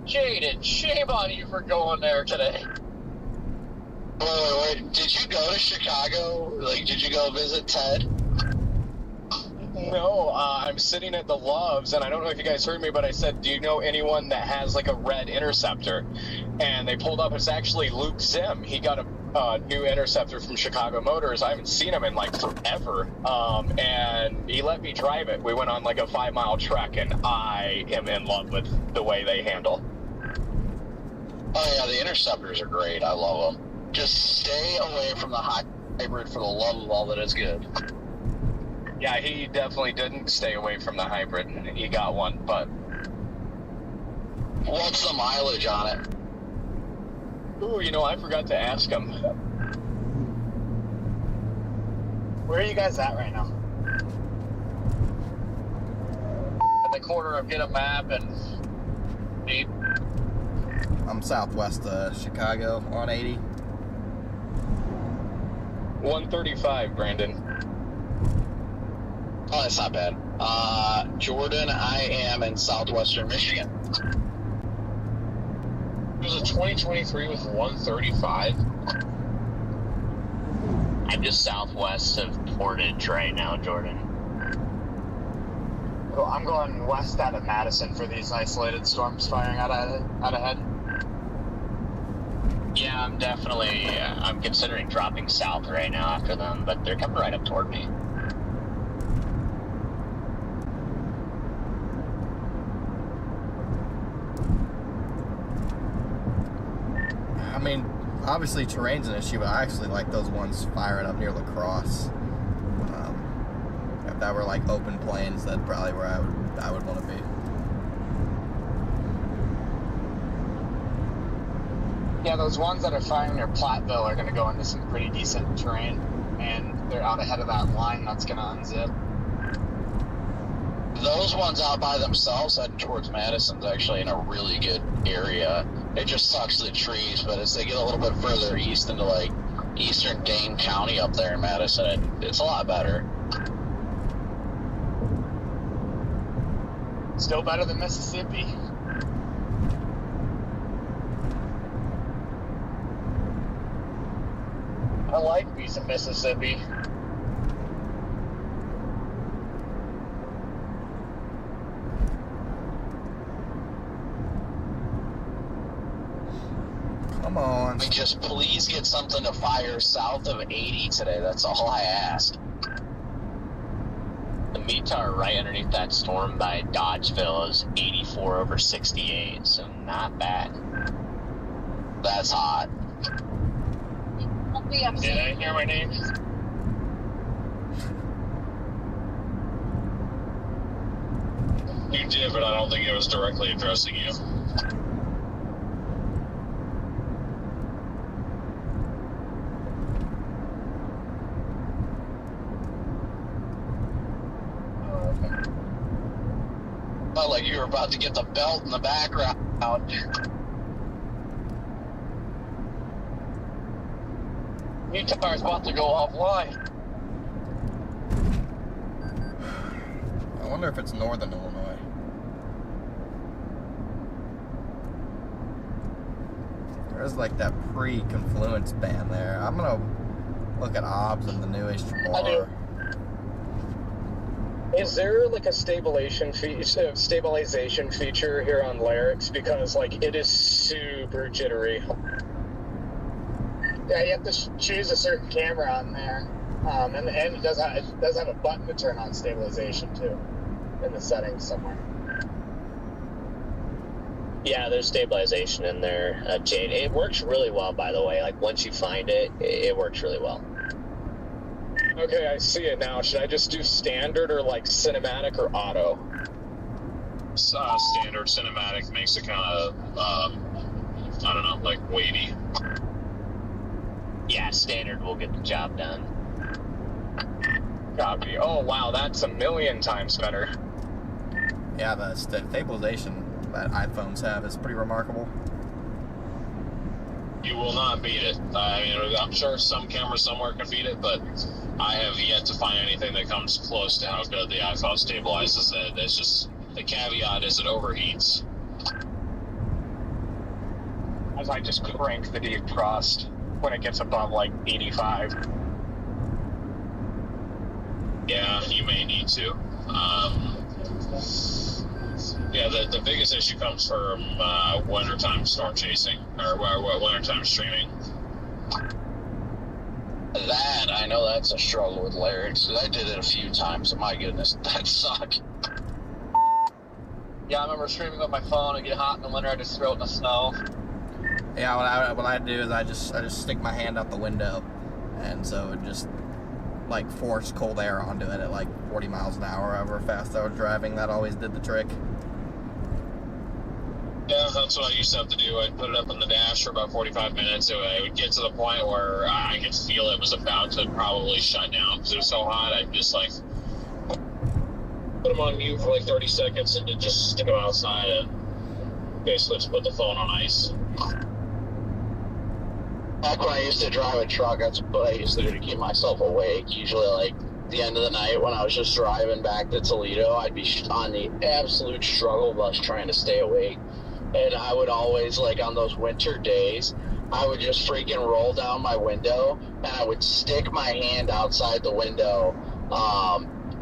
Speaker 4: Jaden, shame on you for going there today.
Speaker 5: Wait. Did you go to Chicago? Like, did you go visit Ted?
Speaker 4: No, I'm sitting at the Loves, and I don't know if you guys heard me, but I said, do you know anyone that has, like, a red Interceptor? And they pulled up, it's actually Luke Zim. He got a new Interceptor from Chicago Motors. I haven't seen him in, like, forever. And he let me drive it. We went on, like, a 5-mile trek, and I am in love with the way they handle.
Speaker 5: Oh, yeah, the Interceptors are great. I love them. Just stay away from the hybrid for the love of all that is good.
Speaker 4: Yeah, he definitely didn't stay away from the hybrid. He got one, but...
Speaker 5: What's the mileage on it?
Speaker 4: Ooh, you know, I forgot to ask him. Where are you guys at right now? At the corner of Get a Map and Deep.
Speaker 1: I'm southwest of Chicago on 80.
Speaker 4: 135, Brandon.
Speaker 5: Oh, that's not bad. Jordan, I am in southwestern Michigan.
Speaker 6: was a 2023 with 135.
Speaker 7: I'm just southwest of Portage right now, Jordan.
Speaker 4: Well, I'm going west out of Madison for these isolated storms firing out ahead.
Speaker 7: Yeah, I'm considering dropping south right now after them, but they're coming right up toward me.
Speaker 1: I mean, obviously terrain's an issue, but I actually like those ones firing up near La Crosse. If that were like open plains, that's probably where I would want to be.
Speaker 4: Yeah, those ones that are firing near Platteville are going to go into some pretty decent terrain, and they're out ahead of that line that's going to unzip.
Speaker 5: Those ones out by themselves heading towards Madison's actually in a really good area. It just sucks the trees, but as they get a little bit further east into like eastern Dane County up there in Madison, it's a lot better.
Speaker 4: Still better than Mississippi. I like me some Mississippi.
Speaker 1: Come on.
Speaker 5: Just please get something to fire south of 80 today. That's all I ask.
Speaker 7: The METAR right underneath that storm by Dodgeville is 84 over 68, so not bad.
Speaker 5: That's hot.
Speaker 6: Did I hear my name? You did, but I don't think it was directly addressing you.
Speaker 5: Felt like you were about to get the belt in the background.
Speaker 4: METAR's about to go offline.
Speaker 1: I wonder if it's northern Illinois. There's like that pre-confluence band there. I'm gonna look at OBS and the new H2R.
Speaker 4: Is there like a stabilization feature here on Larix? Because like it is super jittery. Yeah, you have to choose a certain camera on there, and it does have a button to turn on stabilization too, in the settings somewhere.
Speaker 7: Yeah, there's stabilization in there, Jade. It works really well, by the way. Like once you find it, it works really well.
Speaker 4: Okay, I see it now. Should I just do standard or like cinematic or auto?
Speaker 6: Standard cinematic makes it kind of, I don't know, like weighty.
Speaker 7: Yeah, standard will get the job done.
Speaker 4: Copy. Oh wow, that's a million times better.
Speaker 1: Yeah, the stabilization that iPhones have is pretty remarkable.
Speaker 6: You will not beat it. I mean, I'm sure some camera somewhere can beat it, but I have yet to find anything that comes close to how good the iPhone stabilizes it. It's just, the caveat is it overheats.
Speaker 4: As I just crank the defrost when it gets above like 85.
Speaker 6: Yeah, you may need to. Yeah, the biggest issue comes from wintertime storm chasing, or wintertime streaming.
Speaker 5: That, I know that's a struggle with Larix. I did it a few times, and my goodness, that sucked.
Speaker 4: Yeah, I remember streaming with my phone and get hot in the winter, I just throw it in the snow.
Speaker 1: Yeah, what I do is I just stick my hand out the window, and so it just like force cold air onto it at like 40 miles an hour, however fast I was driving. That always did the trick.
Speaker 6: Yeah, that's what I used to have to do. I'd put it up on the dash for about 45 minutes. So it would get to the point where I could feel it was about to probably shut down because it was so hot. I'd just like put them on mute for like 30 seconds and just stick them outside and basically just put the phone on ice.
Speaker 5: Back when I used to drive a truck, that's what I used to do to keep myself awake. Usually, like, the end of the night when I was just driving back to Toledo, I'd be on the absolute struggle bus trying to stay awake. and I would always, like, on those winter days, I would just freaking roll down my window, and I would stick my hand outside the window,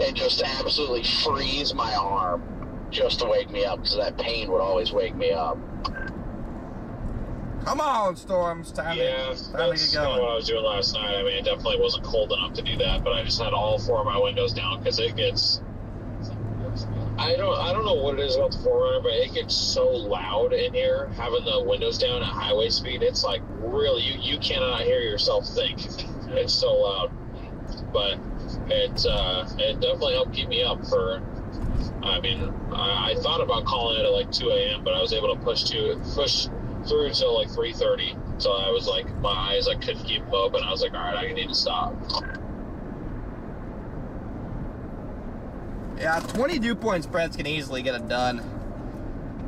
Speaker 5: and just absolutely freeze my arm just to wake me up, because that pain would always wake me up.
Speaker 1: Come on, Storms. Time to get
Speaker 6: that's
Speaker 1: going.
Speaker 6: kind of what I was doing last night. I mean, it definitely wasn't cold enough to do that, but I just had all 4 of my windows down because it gets. I don't know what it is about the 4Runner, but it gets so loud in here. Having the windows down at highway speed, it's like really you cannot hear yourself think. It's so loud, but it definitely helped keep me up for. I mean, I thought about calling it at like 2 a.m., but I was able to push through till like 3:30. So I was like, my eyes, I couldn't keep them open. I was like, all right, I need to stop.
Speaker 1: Yeah, 20 dew point spreads can easily get it done.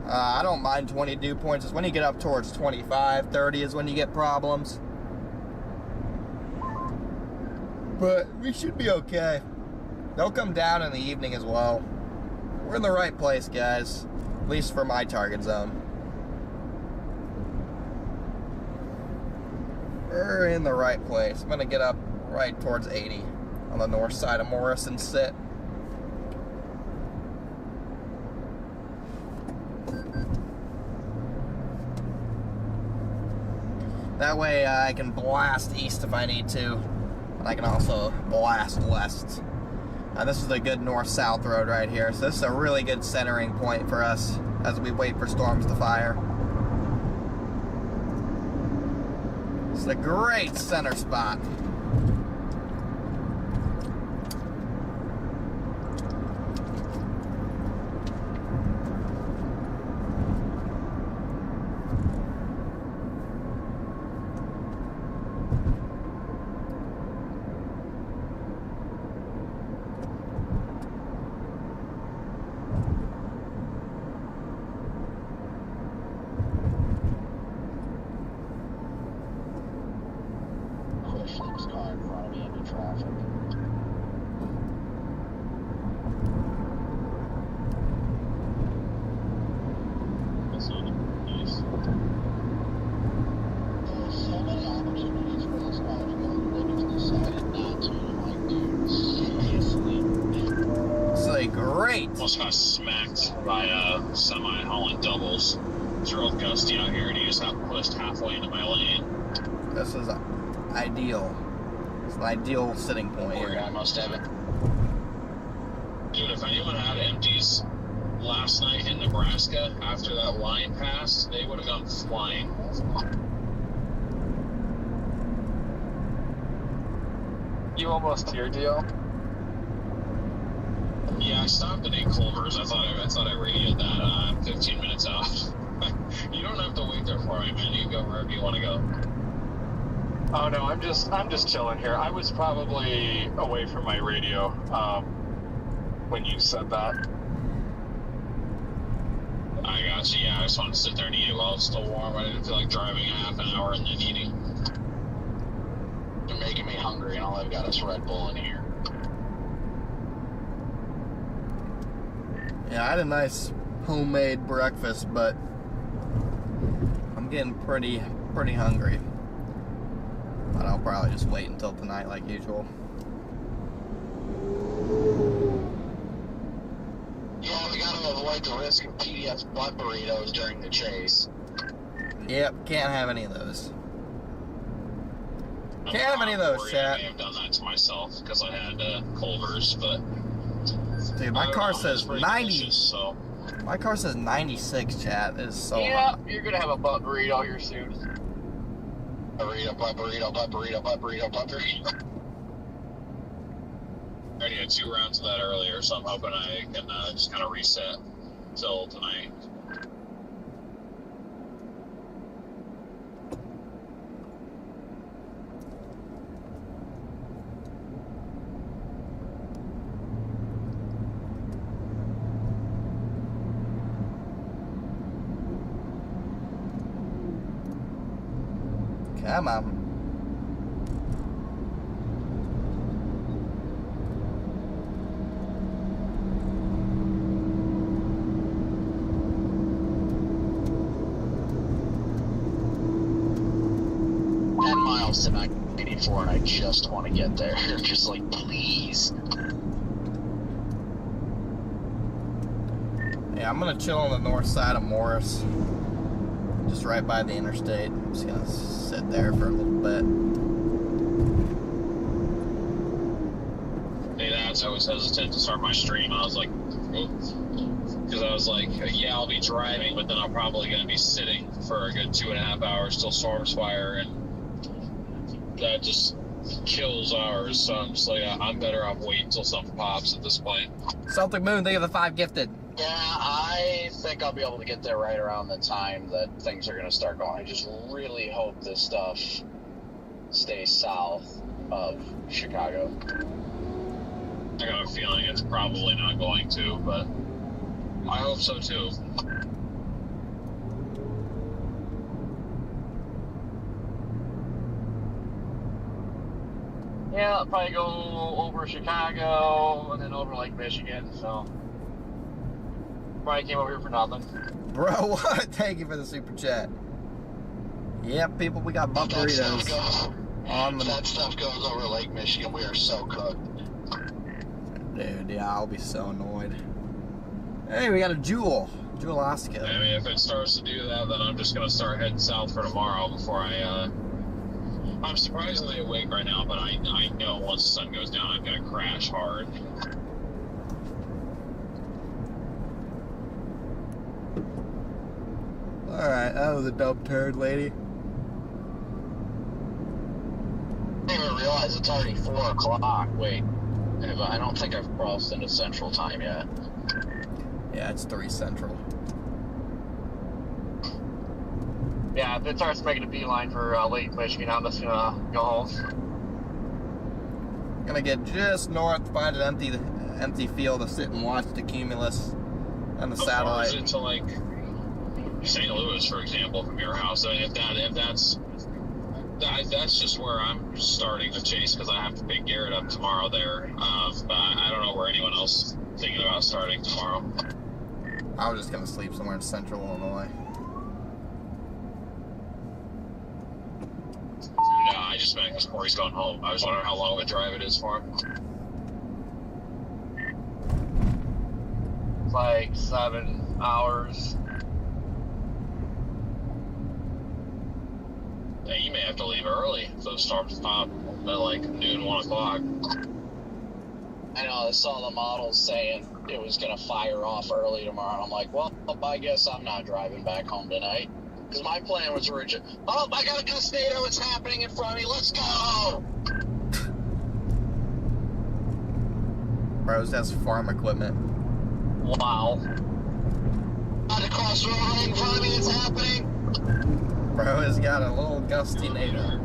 Speaker 1: I don't mind 20 dew points. It's when you get up towards 25, 30 is when you get problems. But we should be okay. They'll come down in the evening as well. We're in the right place, guys. At least for my target zone. We're in the right place. I'm gonna get up right towards 80 on the north side of Morrison Sit. That way I can blast east if I need to, and I can also blast west. This is a good north-south road right here, so this is a really good centering point for us as we wait for storms to fire. It's a great center spot.
Speaker 5: This car in front of me into traffic.
Speaker 6: That's not nice.
Speaker 5: There's so many opportunities for this guy to go, but they just decided not to. I'm like, dude, seriously?
Speaker 1: It's like great.
Speaker 6: Almost got smacked by a semi hauling doubles. It's real gusty out here, and he just got pushed halfway into my lane.
Speaker 1: This is ideal. It's an ideal sitting point
Speaker 5: Poor
Speaker 1: here.
Speaker 5: guy must have it.
Speaker 6: Dude, if anyone had empties last night in Nebraska after that line passed, they would have gone flying.
Speaker 4: You almost here, Deal?
Speaker 6: Yeah, I stopped at 8 Culvers. I thought I radioed that 15 minutes out. You don't have to wait there for me, man. You can go wherever you want to go.
Speaker 4: Oh no, I'm just chilling here. I was probably away from my radio when you said that.
Speaker 6: I got you. Yeah, I just wanted to sit there and eat it while it's still warm. I didn't feel like driving a half an hour and then eating.
Speaker 5: They're making me hungry, and all I've got is Red Bull in here.
Speaker 1: Yeah, I had a nice homemade breakfast, but I'm getting pretty hungry. But I'll probably just wait until tonight like usual.
Speaker 5: Yeah, we gotta avoid the risk of PDF's butt burritos during the chase.
Speaker 1: Yep, can't have any of those. Can't have any of those,
Speaker 6: I
Speaker 1: chat.
Speaker 6: may have done that to myself because I had Culvers, but
Speaker 1: Dude, my car says 90.
Speaker 6: delicious, so
Speaker 1: My car says 96, chat. It is so
Speaker 4: Yeah,
Speaker 1: hot.
Speaker 4: you're gonna have a butt burrito here soon.
Speaker 5: Burrito, butt burrito, butt burrito, butt burrito, butt burrito.
Speaker 6: I already had 2 rounds of that earlier, so I'm hoping I can just kind of reset till tonight.
Speaker 1: Come on.
Speaker 5: house in 1984 and I just want to get there. Just like, please.
Speaker 1: Yeah, I'm gonna chill on the north side of Morris. Just right by the interstate. I'm just gonna sit there for a little bit.
Speaker 6: Hey, that's I was hesitant to start my stream. I was like, because I was like, yeah, I'll be driving, but then I'm probably going to be sitting for a good 2.5 hours till storms fire, and that just kills ours. So I'm just like, I'm better off waiting until something pops at this point.
Speaker 1: Celtic Moon, think of the 5 gifted.
Speaker 5: Yeah, I think I'll be able to get there right around the time that things are going to start going. I just really hope this stuff stays south of Chicago.
Speaker 6: I got a feeling it's probably not going to, but I hope so too.
Speaker 4: Yeah, I'll probably go over Chicago and then over Lake Michigan, so probably came over here for nothing.
Speaker 1: Bro, what? Thank you for the super chat. Yep, people, we got buck burritos on the...
Speaker 5: That stuff goes over Lake Michigan. We are so cooked.
Speaker 1: Dude, yeah, I'll be so annoyed. Hey, we got a Jewel. Jewel Oscar.
Speaker 6: I mean, if it starts to do that, then I'm just going to start heading south for tomorrow before I'm surprisingly awake right now, but I know once the sun goes down, I'm going to crash hard.
Speaker 1: Alright, that was a dumb turd, lady.
Speaker 5: I didn't even realize it's already 4 o'clock. Wait, I don't think I've crossed into Central Time yet.
Speaker 1: Yeah, it's 3 Central.
Speaker 4: Yeah, if it starts making a beeline for Lake Michigan, I'm just gonna go home.
Speaker 1: Gonna get just north, find an empty field to sit and watch the cumulus on the satellite.
Speaker 6: How far is it to, like, St. Louis, for example, from your house? I mean, if that's just where I'm starting the chase, because I have to pick Garrett up tomorrow there. But I don't know where anyone else is thinking about starting tomorrow.
Speaker 1: I was just gonna sleep somewhere in Central Illinois.
Speaker 6: No, I just meant because Corey's going home. I was wondering how long of a drive it is for him.
Speaker 4: It's like 7 hours.
Speaker 6: Yeah, you may have to leave early if those storms pop at like noon, 1 o'clock.
Speaker 5: I know, I saw the models saying it was going to fire off early tomorrow. I'm like, well, I guess I'm not driving back home tonight. Because my plan was original. Oh, I got a Gustado. It's happening in front of me. Let's go!
Speaker 1: Bros has farm equipment.
Speaker 4: Wow.
Speaker 5: Got to cross the road right in front of me. It's happening.
Speaker 1: Bro has got a little gusty nader.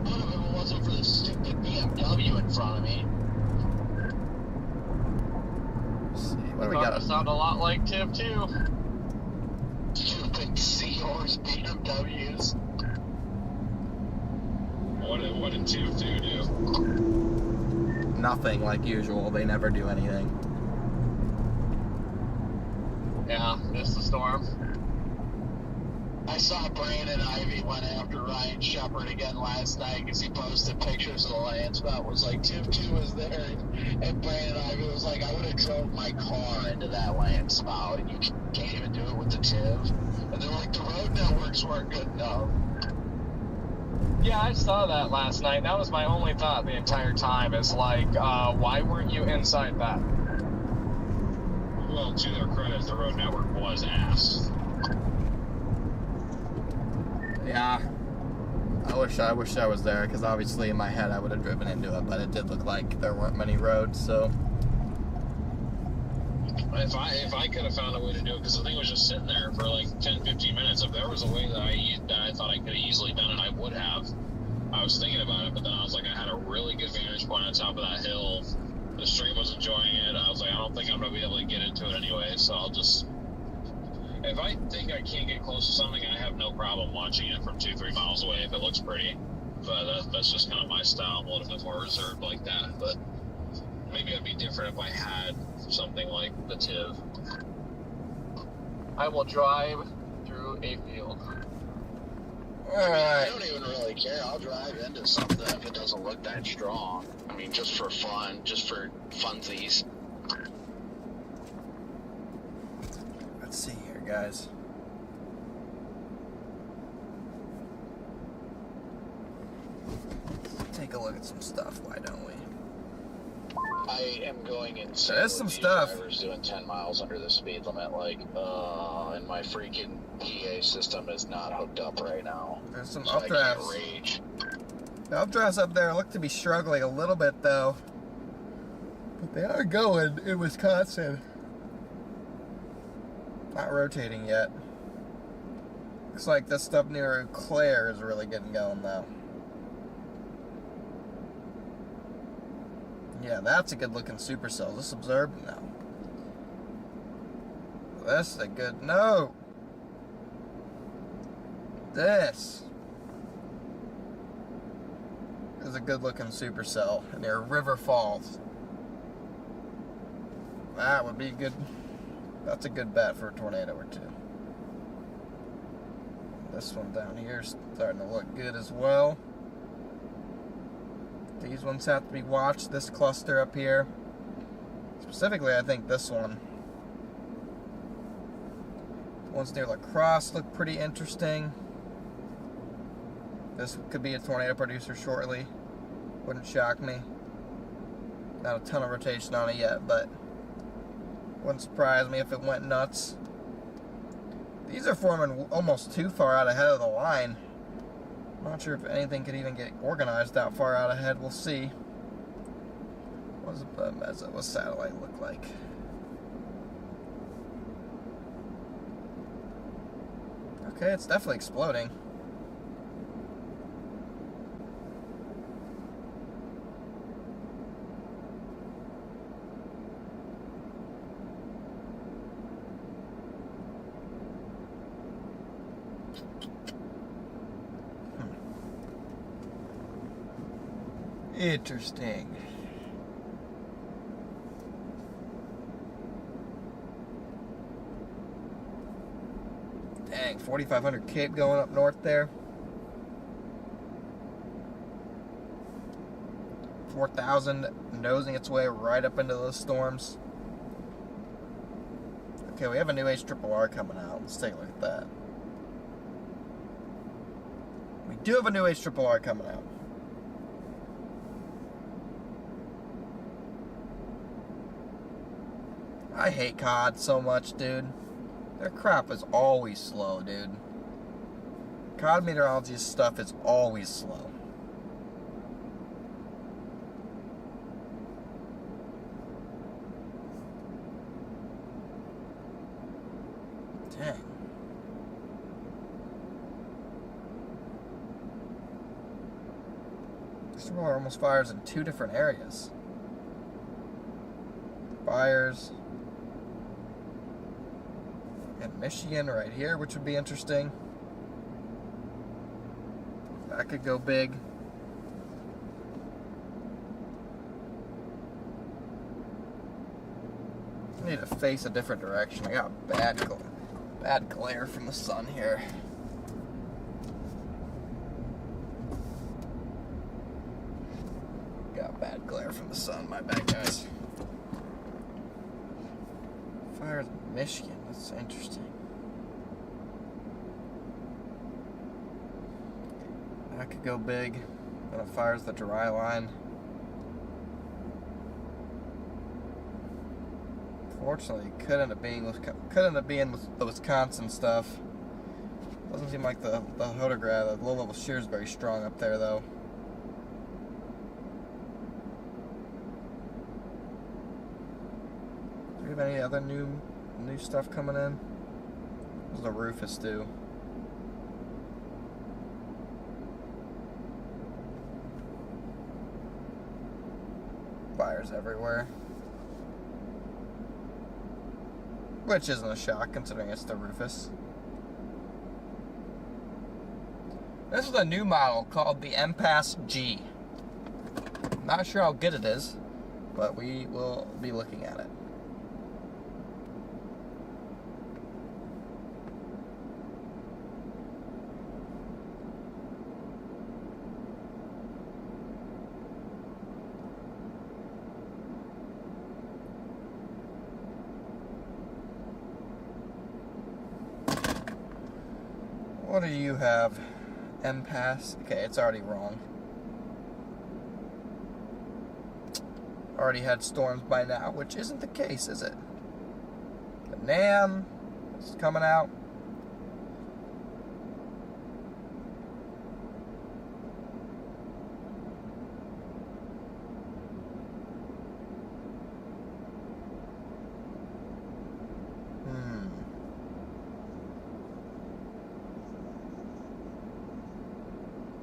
Speaker 5: If it wasn't for the stupid BMW in front of me.
Speaker 1: Let's see, what do we got?
Speaker 4: Sound a lot like Tiv too.
Speaker 5: Stupid Seahorse BMWs.
Speaker 6: What did Tiv do?
Speaker 1: Nothing like usual. They never do anything.
Speaker 4: Yeah, missed the storm.
Speaker 5: I saw Brandon Ivy went after Ryan Shepard again last night because he posted pictures of the land spot. Was like, Tiv 2 was there, and Brandon Ivy was like, I would have drove my car into that land spot, and you can't even do it with the Tiv. And they're like, the road networks weren't good enough.
Speaker 4: Yeah, I saw that last night. That was my only thought the entire time. Is like, why weren't you inside that?
Speaker 6: Well, to their credit, the road network was ass.
Speaker 1: Yeah. I wish I was there, because obviously in my head I would have driven into it, but it did look like there weren't many roads, so.
Speaker 6: If I could have found a way to do it, because the thing was just sitting there for like 10-15 minutes. If there was a way that I thought I could have easily done it, I would have. I was thinking about it, but then I was like, I had a really good vantage point on top of that hill. The stream was enjoying it. I was like, I don't think I'm going to be able to get into it anyway, so I'll just... If I think I can't get close to something, I have no problem watching it from 2-3 miles away if it looks pretty. But that's just kind of my style. I'm a little bit more reserved like that, but maybe it'd be different if I had something like the Tiv.
Speaker 4: I will drive through a field.
Speaker 5: I don't even really care. I'll drive into something if it doesn't look that strong. I mean, just for fun, just for funsies.
Speaker 1: Let's see here, guys. Let's take a look at some stuff. Why don't we?
Speaker 5: I am going insane.
Speaker 1: There's some stuff.
Speaker 5: Drivers doing 10 miles under the speed limit, and my freaking PA system is not hooked up right now.
Speaker 1: There's some
Speaker 5: so
Speaker 1: updrafts.
Speaker 5: I can't rage.
Speaker 1: The updrafts up there look to be struggling a little bit, though. But they are going in Wisconsin. Not rotating yet. Looks like this stuff near Eau Claire is really getting going, though. Yeah, that's a good looking supercell. Is this observed? No. This is a good... No! This is a good looking supercell near River Falls. That would be good. That's a good bet for a tornado or two. This one down here is starting to look good as well. These ones have to be watched. This cluster up here. Specifically, I think this one. The ones near La Crosse look pretty interesting. This could be a tornado producer shortly. Wouldn't shock me. Not a ton of rotation on it yet, but wouldn't surprise me if it went nuts. These are forming almost too far out ahead of the line. Not sure if anything could even get organized that far out ahead. We'll see. What does a Mezzo satellite look like? Okay, it's definitely exploding. Interesting. Dang, 4,500 Cape going up north there. 4,000 nosing its way right up into those storms. Okay, we have a new HRRR coming out. Let's take a look at that. We do have a new HRRR coming out. I hate COD so much, dude. Their crap is always slow, dude. COD meteorology stuff is always slow. Dang. This roller almost fires in 2 different areas. Fires in Michigan right here, which would be interesting. That could go big. I need to face a different direction. I got bad glare from the sun here. Got bad glare from the sun. My bad, guys. Fires in Michigan. That's interesting. That could go big. Then it fires the dry line. Fortunately, it could end up being with the Wisconsin stuff. Doesn't seem like the photograph, the low-level shear is very strong up there, though. Do we have any other new stuff coming in? What does the Rufus do? Fires everywhere. Which isn't a shock considering it's the Rufus. This is a new model called the MPass G. Not sure how good it is, but we will be looking at it. What do you have? M-Pass? Okay, it's already wrong. Already had storms by now, which isn't the case, is it? The NAM is coming out.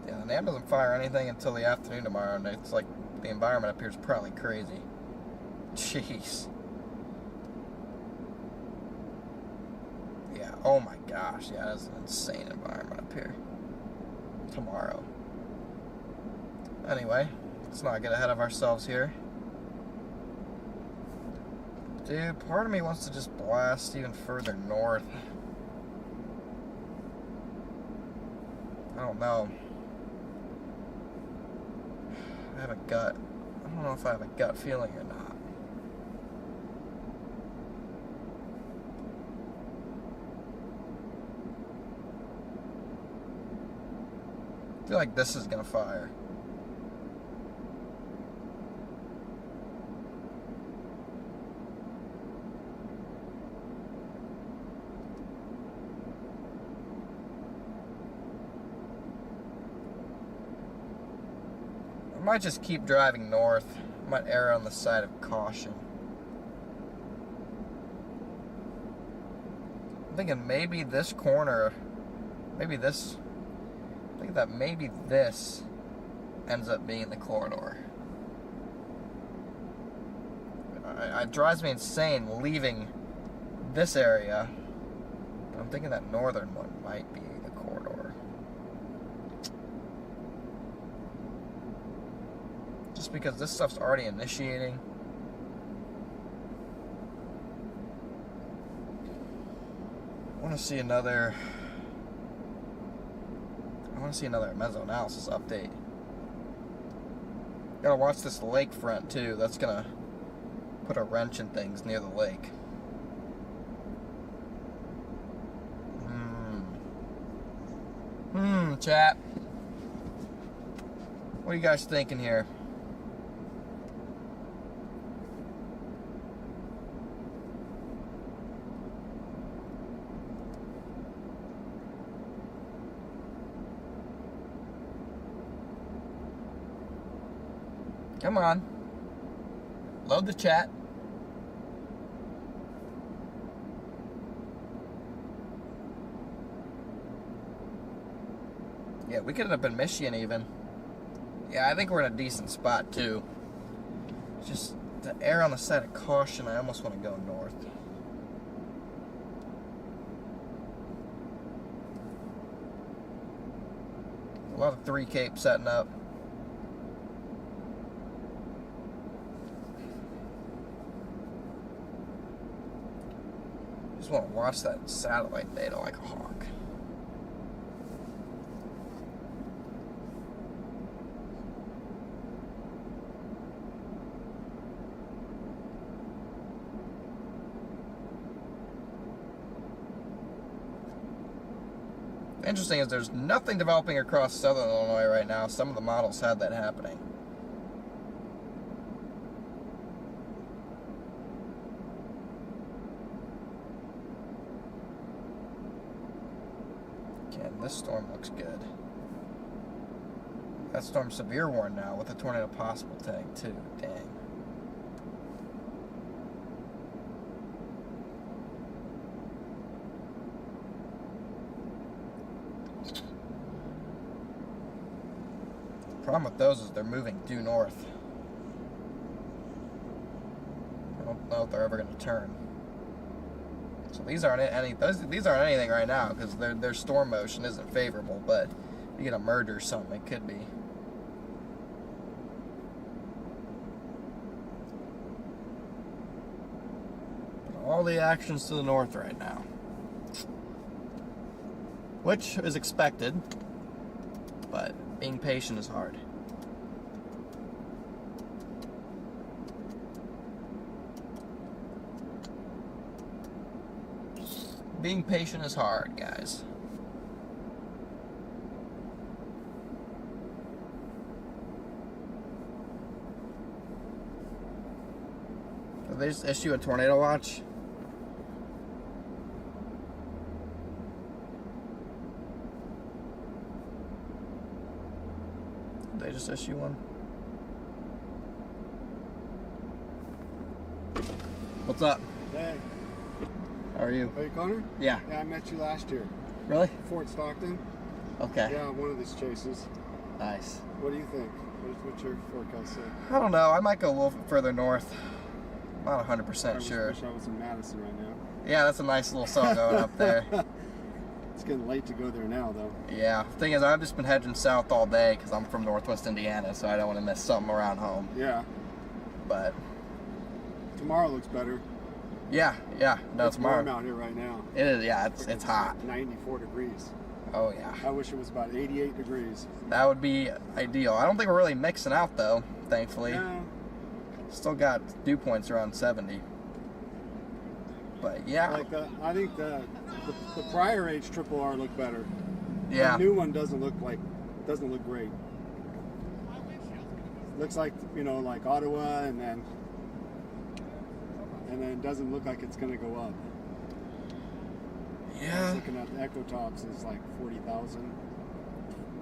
Speaker 1: Yeah, the NAM doesn't fire anything until the afternoon tomorrow, and it's like the environment up here is probably crazy. Jeez. Yeah, oh my gosh, yeah, that's an insane environment up here. Tomorrow. Anyway, let's not get ahead of ourselves here. Dude, part of me wants to just blast even further north. I don't know. I have a gut. I don't know if I have a gut feeling or not. I feel like this is gonna fire. I might just keep driving north. I might err on the side of caution. I'm thinking maybe this corner, maybe this, I think that maybe this ends up being the corridor. It drives me insane leaving this area, but I'm thinking that northern one might be the corridor. Just because this stuff's already initiating. I want to see another mesoanalysis update. Gotta watch this lake front too. That's gonna put a wrench in things near the lake. Chat. What are you guys thinking here? Come on. Load the chat. Yeah, we could end up in Michigan even. Yeah, I think we're in a decent spot too. Just to err on the side of caution, I almost want to go north. A lot of 3 Cape setting up. Just want to watch that satellite data like a hawk. Interesting is there's nothing developing across southern Illinois right now. Some of the models had that happening. Again, this storm looks good. That storm's severe warned now with a tornado possible tag too. Dang. The problem with those is they're moving due north. I don't know if they're ever going to turn. So these aren't anything right now because their storm motion isn't favorable. But if you get a merge or something, it could be. But all the action's to the north right now, which is expected. But being patient is hard. Being patient is hard, guys. Did they just issue a tornado watch? Did they just issue one? What's up?
Speaker 8: Hey.
Speaker 1: How are you?
Speaker 8: Are you Connor?
Speaker 1: Yeah.
Speaker 8: Yeah, I met you last year.
Speaker 1: Really?
Speaker 8: Fort Stockton.
Speaker 1: Okay.
Speaker 8: Yeah, one of these chases.
Speaker 1: Nice.
Speaker 8: What do you think? What's your forecast say?
Speaker 1: I don't know. I might go a little further north. Not 100% sure.
Speaker 8: I wish I was in Madison right now.
Speaker 1: Yeah, that's a nice little song going up there.
Speaker 8: It's getting late to go there now, though.
Speaker 1: Yeah. The thing is, I've just been heading south all day because I'm from Northwest Indiana, so I don't want to miss something around home.
Speaker 8: Yeah.
Speaker 1: But
Speaker 8: tomorrow looks better.
Speaker 1: Yeah. No,
Speaker 8: it's
Speaker 1: tomorrow.
Speaker 8: warm out here right now.
Speaker 1: It is. Yeah, it's hot.
Speaker 8: 94 degrees.
Speaker 1: Oh yeah.
Speaker 8: I wish it was about 88 degrees.
Speaker 1: That would be ideal. I don't think we're really mixing out though, thankfully.
Speaker 8: Yeah.
Speaker 1: Still got dew points around 70. But yeah.
Speaker 8: Like I think the prior H triple R looked better.
Speaker 1: Yeah.
Speaker 8: The new one doesn't look great. Looks like, you know, like Ottawa, and then it doesn't look like it's going to go up. I
Speaker 1: Yeah.
Speaker 8: was looking at the Echo Tops, it's like 40,000,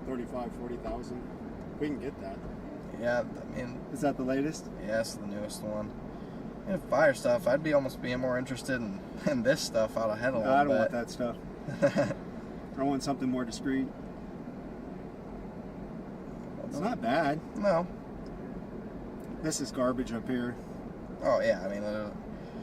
Speaker 8: 35, 40,000. We can get that.
Speaker 1: Yeah. I mean,
Speaker 8: Is that the latest?
Speaker 1: yeah, it's the newest one. And fire stuff, I'd be almost being more interested in this stuff out ahead a little
Speaker 8: I don't
Speaker 1: bit.
Speaker 8: want that stuff. I want something more discreet. It's not bad.
Speaker 1: No.
Speaker 8: This is garbage up here.
Speaker 1: Oh yeah,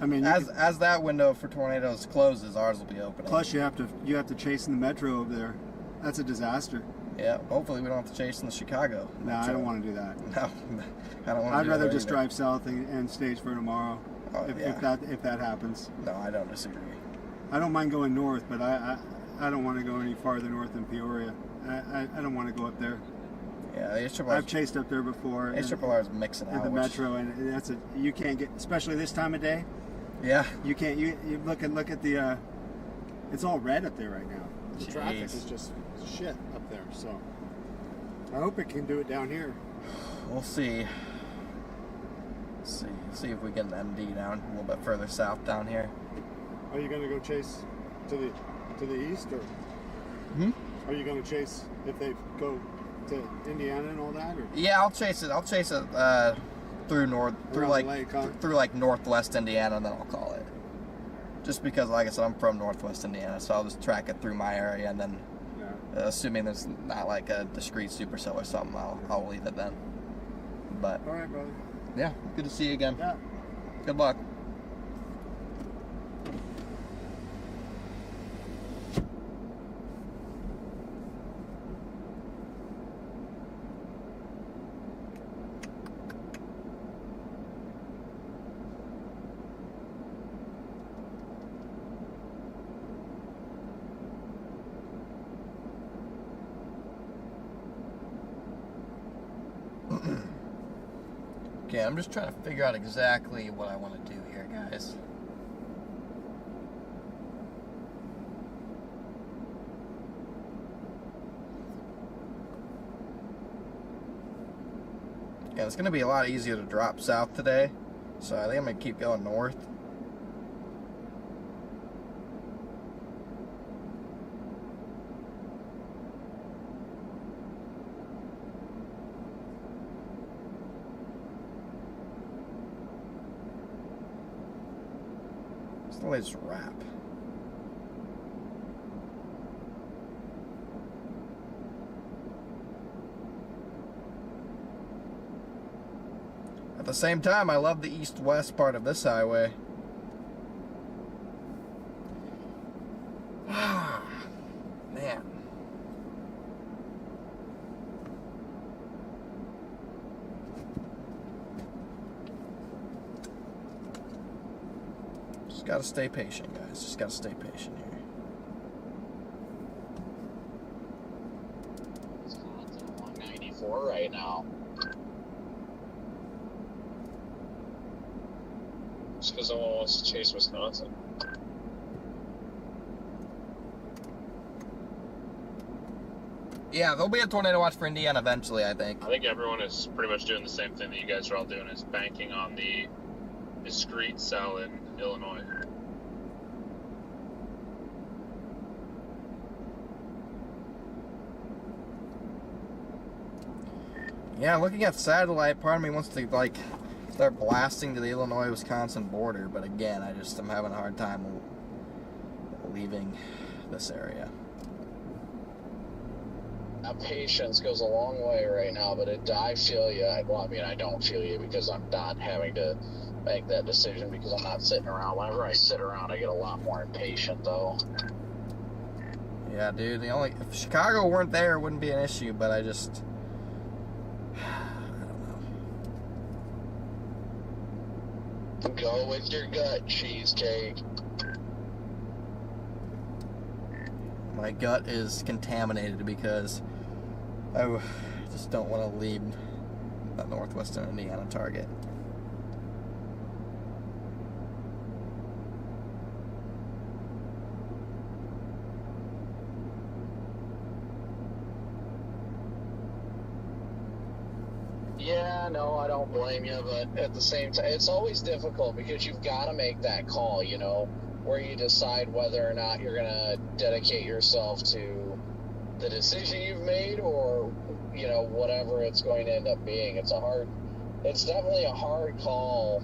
Speaker 1: I mean, as that window for tornadoes closes, ours will be open.
Speaker 8: Plus, you have to chase in the metro over there. That's a disaster.
Speaker 1: Yeah, hopefully we don't have to chase in the Chicago.
Speaker 8: No, I don't want to do that.
Speaker 1: No, I don't want to.
Speaker 8: I'd rather just drive south and stage for tomorrow.
Speaker 1: Oh,
Speaker 8: if
Speaker 1: yeah.
Speaker 8: if that happens.
Speaker 1: No, I don't disagree.
Speaker 8: I don't mind going north, but I don't want to go any farther north than Peoria. I don't want to go up there.
Speaker 1: Yeah, the HRR.
Speaker 8: I've chased up there before.
Speaker 1: HRR is mixing
Speaker 8: in
Speaker 1: out.
Speaker 8: the metro, and you can't get, especially this time of day.
Speaker 1: Yeah.
Speaker 8: You can't. You look at the. It's all red up there right now. The traffic
Speaker 1: Jeez.
Speaker 8: is just shit up there. So I hope it can do it down here.
Speaker 1: We'll see. See if we get an MD down a little bit further south down here.
Speaker 8: Are you gonna go chase to the east, or are you gonna chase if they go to Indiana and all that? Or?
Speaker 1: Yeah, I'll chase it. Through
Speaker 8: Around
Speaker 1: like
Speaker 8: the lake, huh?
Speaker 1: through like Northwest Indiana, and then I'll call it. Just because, like I said, I'm from Northwest Indiana, so I'll just track it through my area, and then assuming there's not like a discrete supercell or something, I'll leave it then. But
Speaker 8: All right, brother.
Speaker 1: yeah, good to see you again.
Speaker 8: Yeah.
Speaker 1: Good luck. Okay, I'm just trying to figure out exactly what I want to do here, guys. Yeah, it's going to be a lot easier to drop south today, so I think I'm going to keep going north. It's the latest wrap. At the same time, I love the east-west part of this highway. Man. Just gotta stay patient, guys. Just gotta stay patient here.
Speaker 7: It's hot at 194 right now.
Speaker 6: Just because no one wants to chase Wisconsin.
Speaker 1: Yeah, there'll be a tornado watch for Indiana eventually, I think.
Speaker 6: I think everyone is pretty much doing the same thing that you guys are all doing, is banking on the discrete cell in Illinois.
Speaker 1: Yeah, looking at satellite, part of me wants to like start blasting to the Illinois-Wisconsin border, but again, I'm having a hard time leaving this area.
Speaker 5: Patience goes a long way right now, but I feel you. Well, I mean, I don't feel you because I'm not having to make that decision because I'm not sitting around. Whenever I sit around, I get a lot more impatient, though.
Speaker 1: Yeah, dude. If Chicago weren't there, it wouldn't be an issue. But I don't know.
Speaker 5: Go with your gut, cheesecake.
Speaker 1: My gut is contaminated because I just don't want to leave the Northwestern Indiana target.
Speaker 5: Yeah, no, I don't blame you, but at the same time, it's always difficult because you've got to make that call, you know, where you decide whether or not you're going to dedicate yourself to the decision you've made or, you know, whatever it's going to end up being. It's definitely a hard call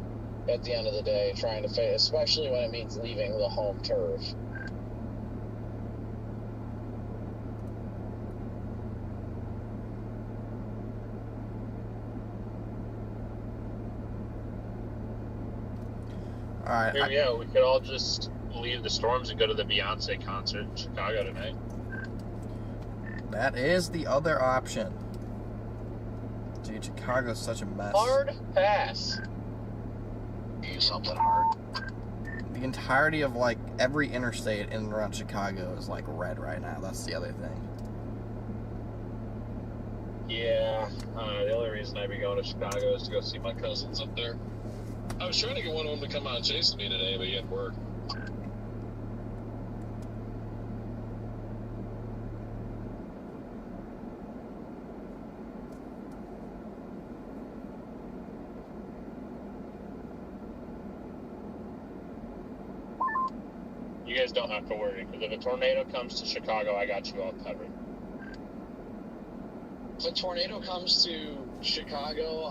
Speaker 5: at the end of the day, trying to face, especially when it means leaving the home turf.
Speaker 1: All right.
Speaker 6: Yeah, we could all just leave the storms and go to the Beyonce concert in Chicago tonight.
Speaker 1: That is the other option. Dude, Chicago's such a mess.
Speaker 5: Hard pass. Do something hard.
Speaker 1: The entirety of like every interstate in and around Chicago is like red right now. That's the other thing.
Speaker 6: Yeah, the only reason I'd be going to Chicago is to go see my cousins up there. I was trying to get one of them to come out and chase me today, but he had work. You guys don't have to worry, because if a tornado comes to Chicago, I got you all covered.
Speaker 5: If a tornado comes to Chicago,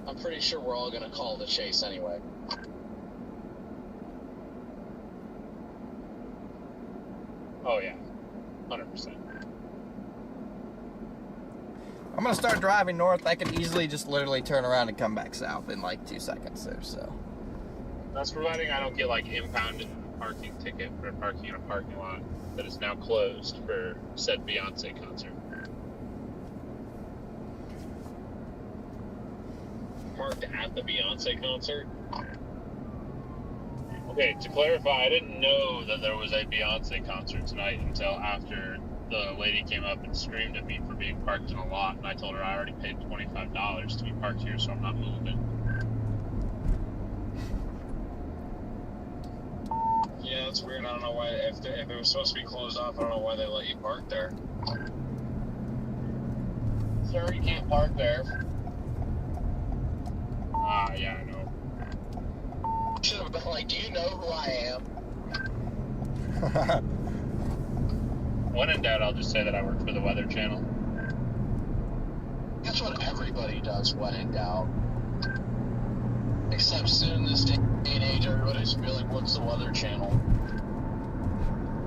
Speaker 5: I'm pretty sure we're all going to call the chase anyway.
Speaker 6: Oh, yeah. 100%.
Speaker 1: I'm going to start driving north. I can easily just literally turn around and come back south in like 2 seconds or so.
Speaker 6: That's providing I don't get like impounded parking ticket for parking in a parking lot that is now closed for said Beyonce concert. Parked at the Beyonce concert? Okay, to clarify, I didn't know that there was a Beyonce concert tonight until after the lady came up and screamed at me for being parked in a lot, and I told her I already paid $25 to be parked here, so I'm not moving. Yeah, that's weird. I don't know why, if it was supposed to be closed off, I don't know why they let you park there. Sir, you can't park there. Yeah, I know.
Speaker 5: Should have been like, do you know who I am?
Speaker 6: When in doubt, I'll just say that I work for the Weather Channel.
Speaker 5: That's what everybody does when in doubt. Except soon in this day and age, everybody's gonna be like, what's the Weather Channel?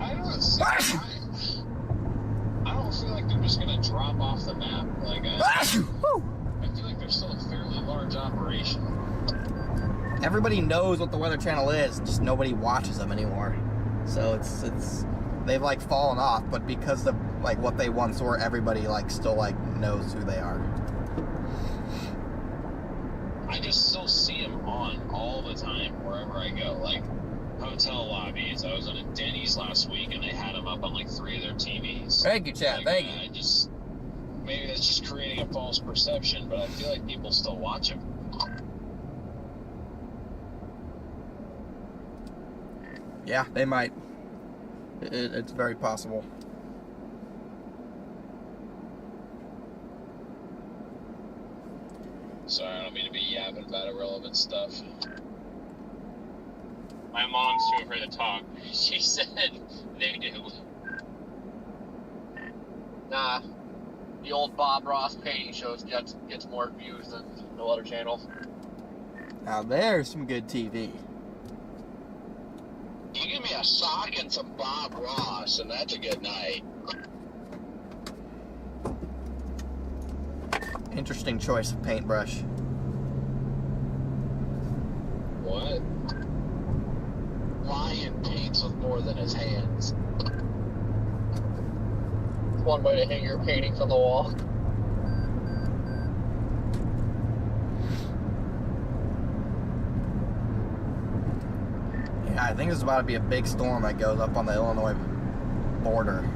Speaker 5: I don't feel like they're just gonna drop off the map. Like, I feel like they're still a fairly large operation.
Speaker 1: Everybody knows what the Weather Channel is, just nobody watches them anymore. So it's they've like fallen off, but because of like what they once were, everybody like still like knows who they are.
Speaker 6: I just still see them on all the time wherever I go, like hotel lobbies. I was at a Denny's last week and they had them up on like 3 of their TVs.
Speaker 1: Thank you, Chad.
Speaker 6: Like,
Speaker 1: Thank you.
Speaker 6: Maybe that's just creating a false perception, but I feel like people still watch them.
Speaker 1: Yeah, they might. It's very possible.
Speaker 6: Sorry, I don't mean to be yapping about irrelevant stuff. My mom's too afraid to talk. She said they do.
Speaker 5: Nah, the old Bob Ross painting shows gets more views than no other channel.
Speaker 1: Now there's some good TV.
Speaker 5: You give me a sock and some Bob Ross, and that's a good night.
Speaker 1: Interesting choice of paintbrush.
Speaker 6: What?
Speaker 5: Lion paints with more than his hands. It's one way to hang your paintings on the wall.
Speaker 1: Yeah, I think there's about to be a big storm that goes up on the Illinois border.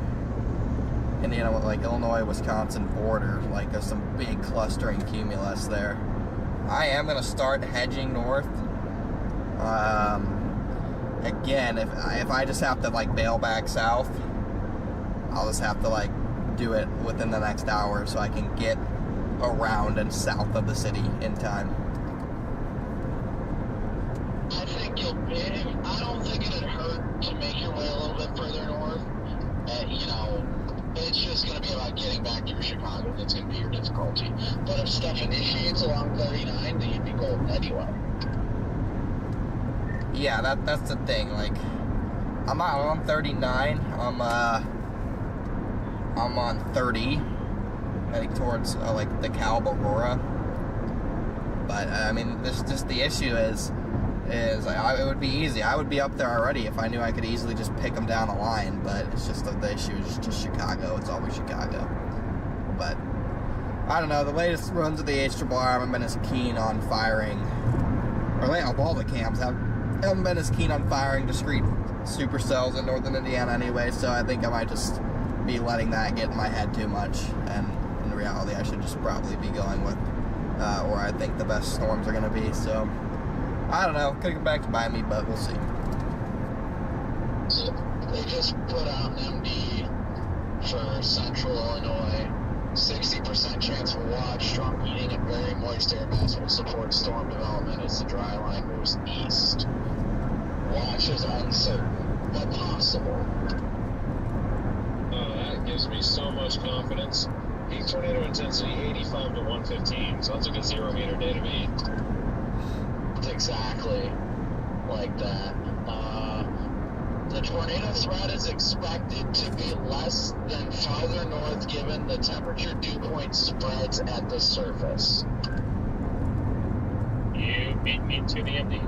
Speaker 1: Indiana, like Illinois, Wisconsin border. Like there's some big clustering cumulus there. I am gonna start hedging north. Again, if I just have to like bail back south, I'll just have to like do it within the next hour so I can get around and south of the city in time.
Speaker 5: I think I don't think it'd hurt to make your way a little bit further north. You know, it's just going to be about getting back through Chicago. That's going to be your difficulty. But if stuff initiates along 39, then you'd be golden anyway.
Speaker 1: Yeah, that's the thing. Like, I'm out on 39. I'm on 30, heading towards like the Cal Aurora. But I mean, this just the issue is it would be easy. I would be up there already if I knew I could easily just pick them down the line. But it's just the issue is just Chicago. It's always Chicago. But I don't know. The latest runs of the HRR, I haven't been as keen on firing, or of all the cams, haven't been as keen on firing discrete supercells in northern Indiana anyway. So I think I might just be letting that get in my head too much. And in reality, I should just probably be going with where I think the best storms are going to be. So I don't know. Could come back to bite me, but we'll see.
Speaker 5: So they just put out an MD for central Illinois. 60% chance for watch. Strong heating and very moist air mass will support storm development as the dry line moves east. Watch is uncertain, but possible.
Speaker 6: That gives me so much confidence. Peak tornado intensity 85 to 115. Sounds like a 0 meter day to me.
Speaker 5: It's exactly like that. The tornado threat is expected to be less than farther north given the temperature dew point spreads at the surface.
Speaker 7: You beat me to the MD.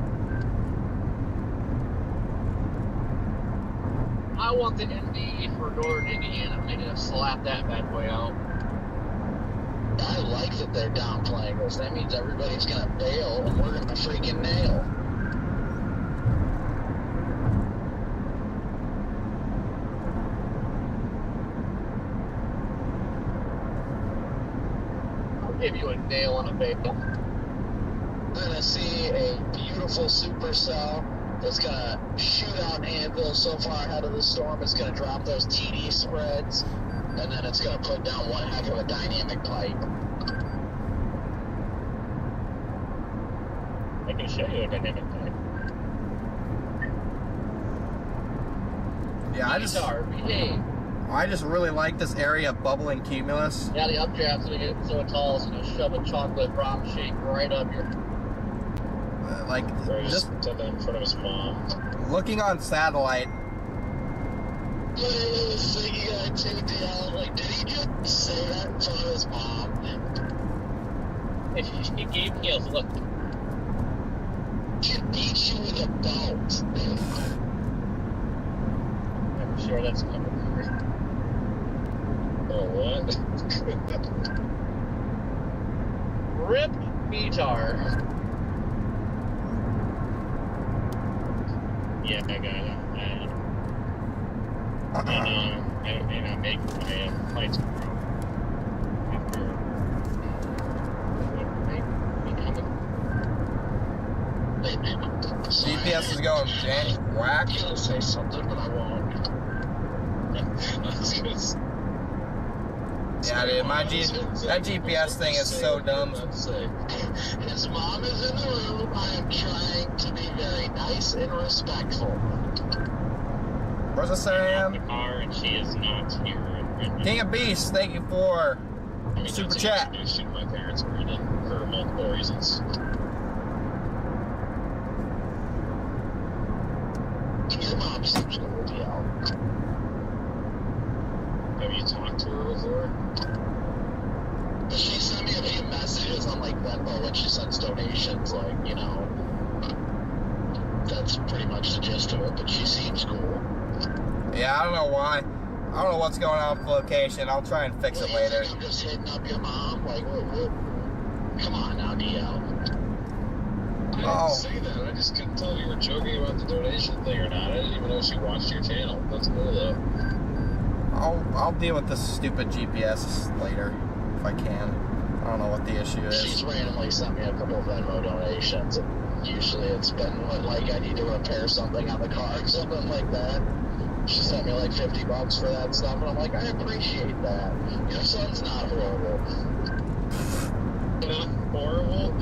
Speaker 7: I want the MD for northern Indiana. Maybe to slap that bad boy out.
Speaker 5: I like that they're downplaying this. That means everybody's gonna bail and we're gonna freaking nail.
Speaker 7: I'll give you a nail and a bail.
Speaker 5: We're gonna see a beautiful supercell that's gonna shoot out anvil so far ahead of the storm. It's gonna drop those TD spreads, and then it's gonna put down one heck of a dynamic pipe.
Speaker 7: I can show you a dynamic pipe.
Speaker 1: Yeah,
Speaker 7: Behave.
Speaker 1: I just really like this area of bubbling cumulus.
Speaker 7: Yeah, the updraft's gonna get so tall, it's gonna shove a chocolate drop shape right up your.
Speaker 1: Like, just
Speaker 6: said that in front of his mom.
Speaker 1: looking on satellite.
Speaker 5: Look at this thingy guy tuned out. Like, did he just say that in front of his mom?
Speaker 7: He gave me a look.
Speaker 5: He beat you with a belt.
Speaker 7: I'm sure that's coming.
Speaker 6: Oh, what?
Speaker 7: Rip Beatar. Yeah, that guy. And I make my flights after
Speaker 1: GPS is going whack.
Speaker 5: I'm gonna say something, but I won't.
Speaker 1: Yeah, dude, that GPS thing is so dumb.
Speaker 5: His mom is in the room. I am trying to be very nice and respectful.
Speaker 1: Where's the Sam?
Speaker 7: The car, and she is not here.
Speaker 1: King of Beasts, thank you for super chat.
Speaker 6: My parents were in it for multiple reasons.
Speaker 5: Your mom seems cool, DL.
Speaker 6: Have you talked to her before?
Speaker 5: She sent me a few messages on like Venmo when she sends donations, like, you know. That's pretty much the gist of it, but she seems cool.
Speaker 1: Yeah, I don't know why. I don't know what's going on with the location. I'll try and fix it later.
Speaker 5: I'm just hitting up your mom, like, what? Come on now, DL.
Speaker 6: I didn't say that. I just couldn't tell if you were joking about the donation thing or not. I didn't even know she watched your channel. That's cool though.
Speaker 1: I'll deal with this stupid GPS later if I can. I don't know what the issue is.
Speaker 5: She's randomly sent me a couple of Venmo donations, and usually it's been like I need to repair something on the car or something like that. She sent me like $50 for that stuff, and I'm like, I appreciate that. Your son's not horrible.
Speaker 6: Not horrible?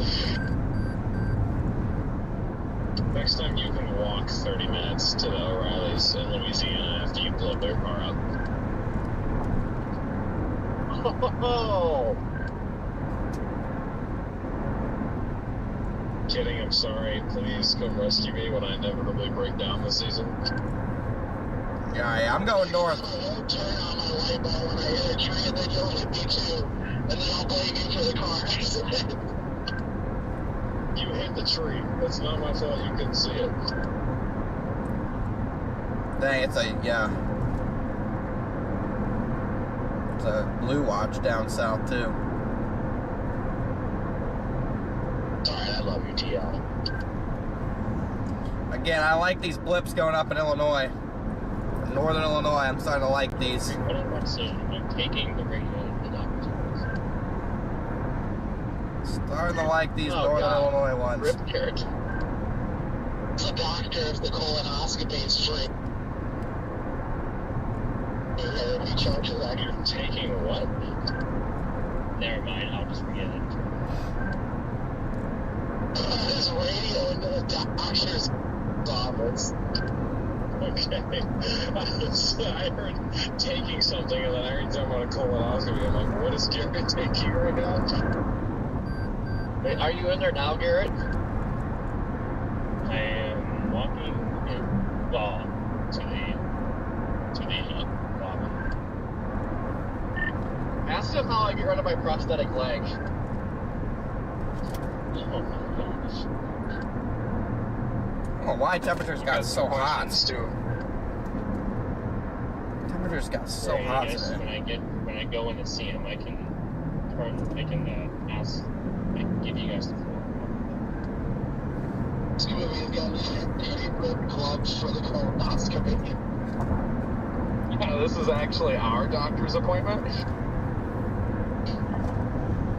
Speaker 6: Next time you can walk 30 minutes to the O'Reilly's in Louisiana after you blow their car up.
Speaker 5: Oh!
Speaker 6: Kidding, I'm sorry. Please come rescue me when I inevitably break down this season.
Speaker 1: Yeah, I'm going north.
Speaker 5: I won't turn on my light bulb when I hit a tree, and then you'll hit me too. And then I'll blame you for the car accident.
Speaker 6: You hit the tree. It's not my fault you couldn't see it.
Speaker 1: Dang, it's a blue watch down south too.
Speaker 5: Alright, I love you, TL.
Speaker 1: Again, I like these blips going up in Illinois. Northern Illinois, I'm starting to like these.
Speaker 7: What am I saying? I'm taking the radio to the doctor's office.
Speaker 1: Starting to like these Northern Illinois ones.
Speaker 7: Rip carrot.
Speaker 5: The doctor, if the colonoscopy is free. He charges that.
Speaker 6: You're taking what?
Speaker 7: Never mind, I'll just forget it.
Speaker 5: His radio into the doctor's office.
Speaker 6: Okay. I heard taking something, and then I heard something about a colonoscopy. I'm like, what is Garrett taking right now?
Speaker 7: Wait, are you in there now, Garrett? I am walking in, to the lobby. Ask him how I get rid of my prosthetic leg.
Speaker 6: Oh my gosh.
Speaker 1: I don't know why temperatures got so hot. Temperatures got so hot today.
Speaker 7: When I go in to see him, I can give you guys the floor.
Speaker 5: See what we've got any ripped gloves for the colonoscopy.
Speaker 4: Yeah, this is actually our doctor's appointment.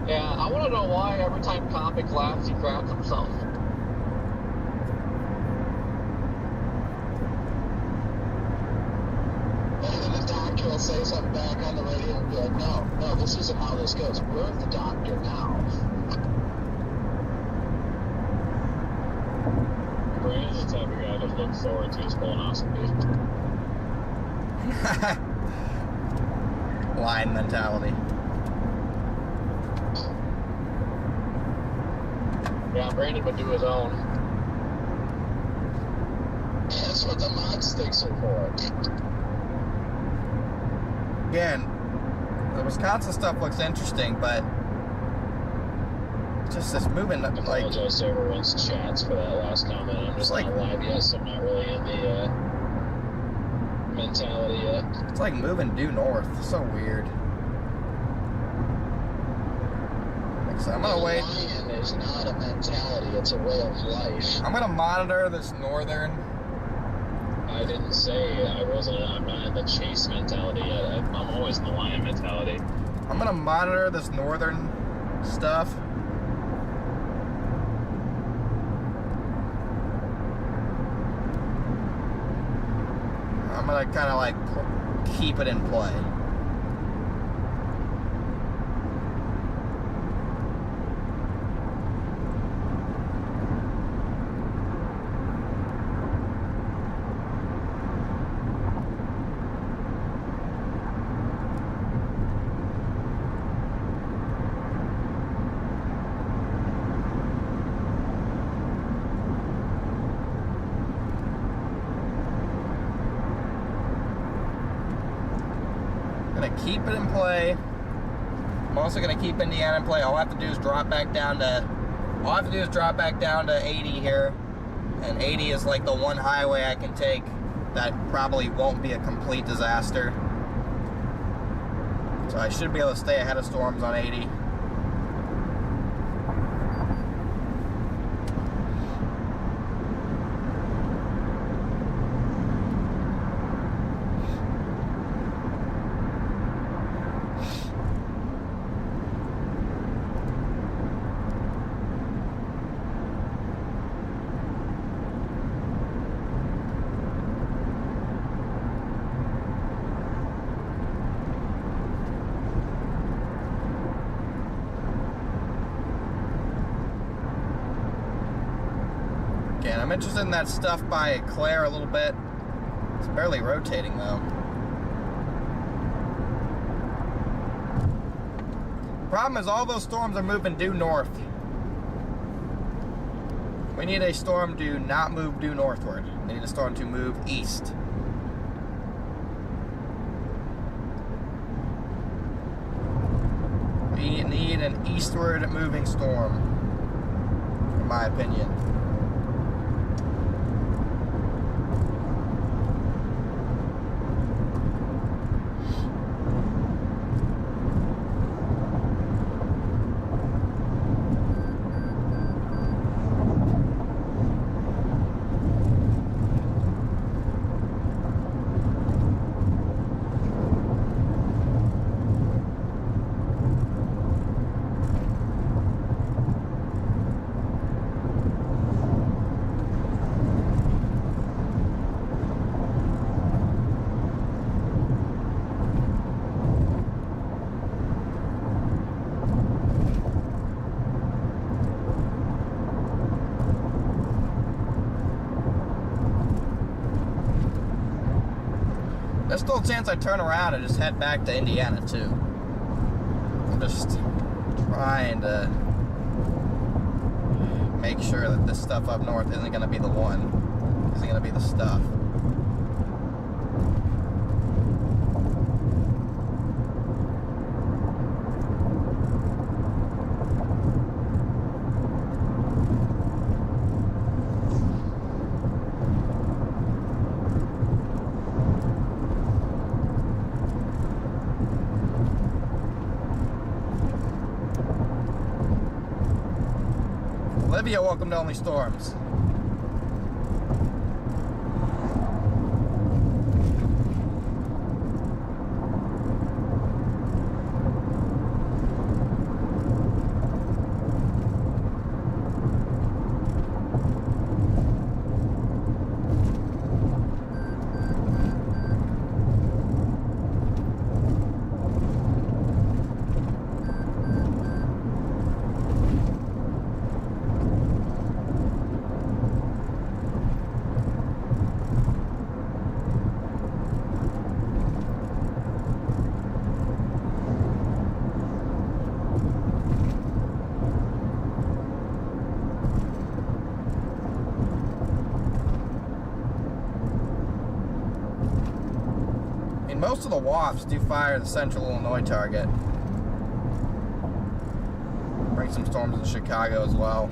Speaker 4: Yeah, I want to know why every time Comic laughs, he grabs himself.
Speaker 5: And then the doctor will say something back on the radio and be like, no, this isn't how this goes. We're the doctor now.
Speaker 6: Brandon's the type of guy that looks forward to his colonoscopy.
Speaker 1: Line mentality.
Speaker 4: Yeah, Brandon would do his own.
Speaker 5: That's what the mod sticks are for.
Speaker 1: Again, the Wisconsin stuff looks interesting, but just this moving,
Speaker 6: I apologize to everyone's chats for that last comment. I'm just not live yet, so I'm not really in the mentality yet.
Speaker 1: It's like moving due north. It's so weird. So I'm gonna wait.
Speaker 5: Lion is not a mentality, it's a way of life.
Speaker 1: I'm gonna monitor this northern.
Speaker 6: I didn't say I'm not in the chase mentality yet. I'm always in the lion mentality.
Speaker 1: I'm gonna monitor this northern stuff. I'm gonna kind of like keep it in play. gonna keep it in play. I'm also gonna keep Indiana in play. All I have to do is drop back down to 80 here. And 80 is like the one highway I can take that probably won't be a complete disaster. So I should be able to stay ahead of storms on 80. And I'm interested in that stuff by Claire a little bit. It's barely rotating though. Problem is all those storms are moving due north. We need a storm to not move due northward. We need a storm to move east. We need an eastward moving storm, in my opinion. There's still a chance I turn around and just head back to Indiana too. I'm just trying to make sure that this stuff up north isn't going to be the one. Isn't going to be the stuff. Olivia, welcome to Only Storms. Most of the WAFs do fire the central Illinois target. Bring some storms in Chicago as well.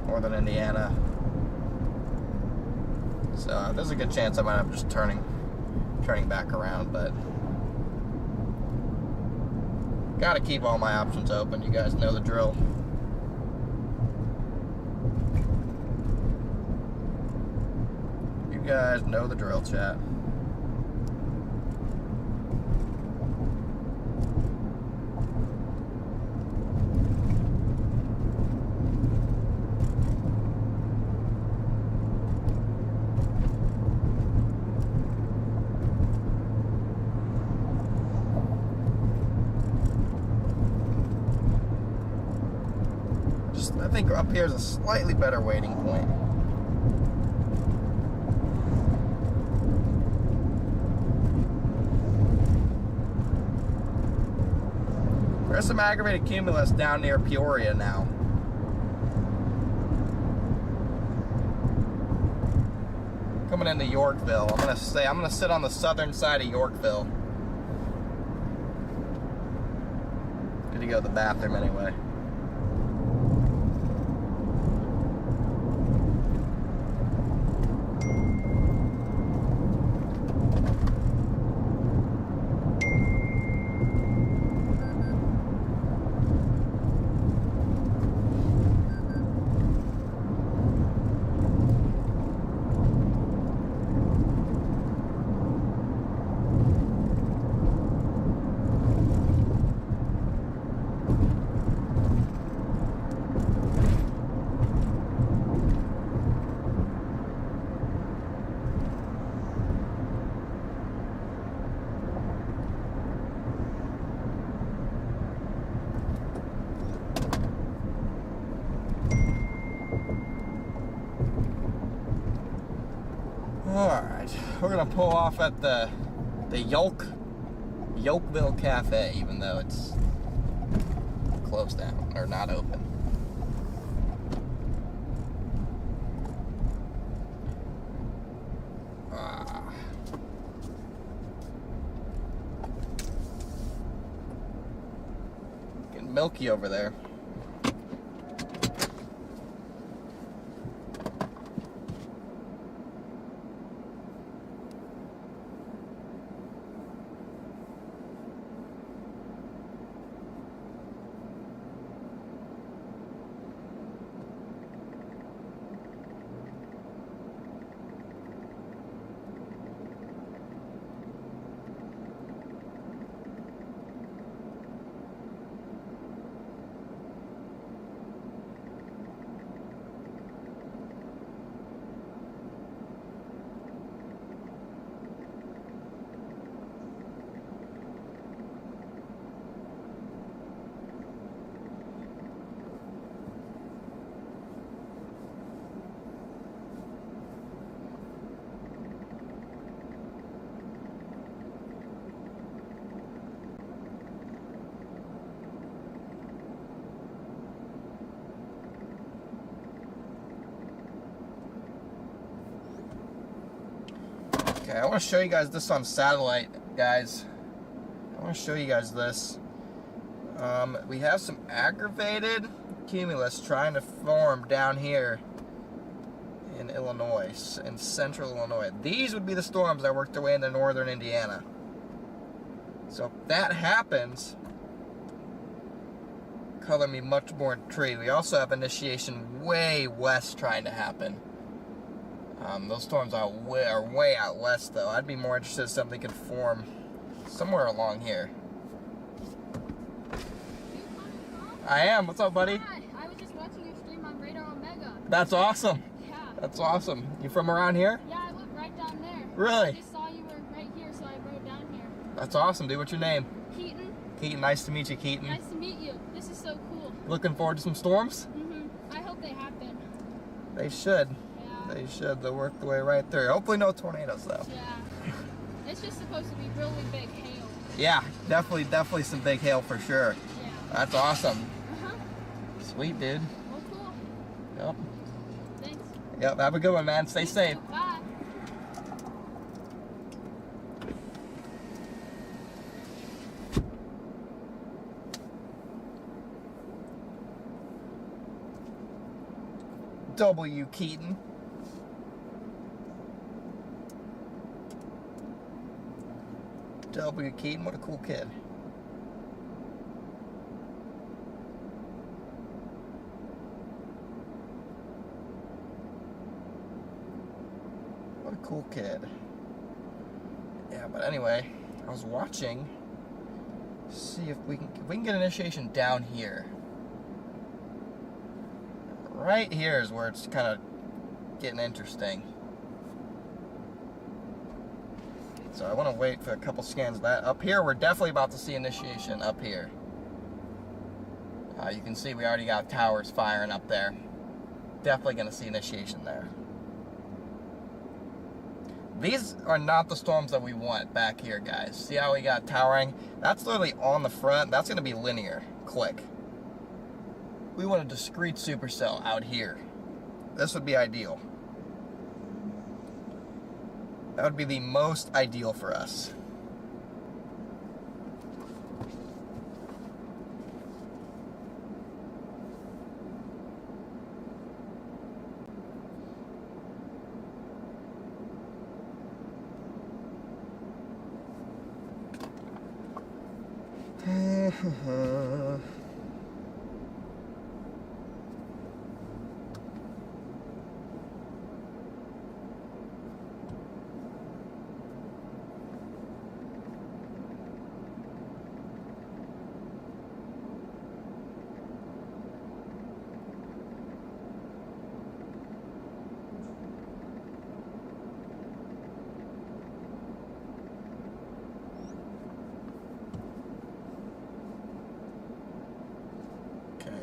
Speaker 1: Northern Indiana. So there's a good chance I might end up just turning back around, but gotta keep all my options open. You guys know the drill. You guys know the drill, chat. I think up here is a slightly better waiting point. There's some aggravated cumulus down near Peoria now. Come coming into Yorkville. I'm gonna sit on the southern side of Yorkville. Good to go to the bathroom anyway. Alright, we're gonna pull off at the Yolkville Cafe, even though it's closed down, or not open. Getting milky over there. Okay, I want to show you guys this on satellite, guys. I want to show you guys this. We have some aggravated cumulus trying to form down here in Illinois, in central Illinois. These would be the storms that work their way into northern Indiana. So if that happens, color me much more intrigued. We also have initiation way west trying to happen. Those storms are way out west, though. I'd be more interested if something could form somewhere along here. I am. What's up, buddy?
Speaker 9: Hi. I was just watching your stream on Radar Omega.
Speaker 1: That's awesome.
Speaker 9: Yeah.
Speaker 1: That's awesome. You from around here?
Speaker 9: Yeah, I live right down there.
Speaker 1: Really?
Speaker 9: I just saw you were right here, so I rode down here.
Speaker 1: That's awesome, dude. What's your name?
Speaker 9: Keaton.
Speaker 1: Keaton. Nice to meet you, Keaton.
Speaker 9: Nice to meet you. This is so cool.
Speaker 1: Looking forward to some storms?
Speaker 9: I hope they happen.
Speaker 1: They should.
Speaker 9: Yeah.
Speaker 1: They should. They'll work their way right through. Hopefully no tornadoes, though.
Speaker 9: Yeah. It's just supposed to be really big hail.
Speaker 1: Yeah, definitely some big hail for sure.
Speaker 9: Yeah.
Speaker 1: That's awesome. Sweet, dude.
Speaker 9: Well, cool.
Speaker 1: Yep.
Speaker 9: Thanks.
Speaker 1: Yep. Have a good one, man. Stay safe.
Speaker 9: Bye.
Speaker 1: W. Keaton. W. Keaton, what a cool kid. What a cool kid. Yeah, but anyway, I was watching, see if we can get initiation down here. Right here is where it's kind of getting interesting. So I want to wait for a couple scans of that. Up here, we're definitely about to see initiation up here. You can see we already got towers firing up there. Definitely going to see initiation there. These are not the storms that we want back here, guys. See how we got towering? That's literally on the front. That's going to be linear. Click. We want a discrete supercell out here. This would be ideal. That would be the most ideal for us.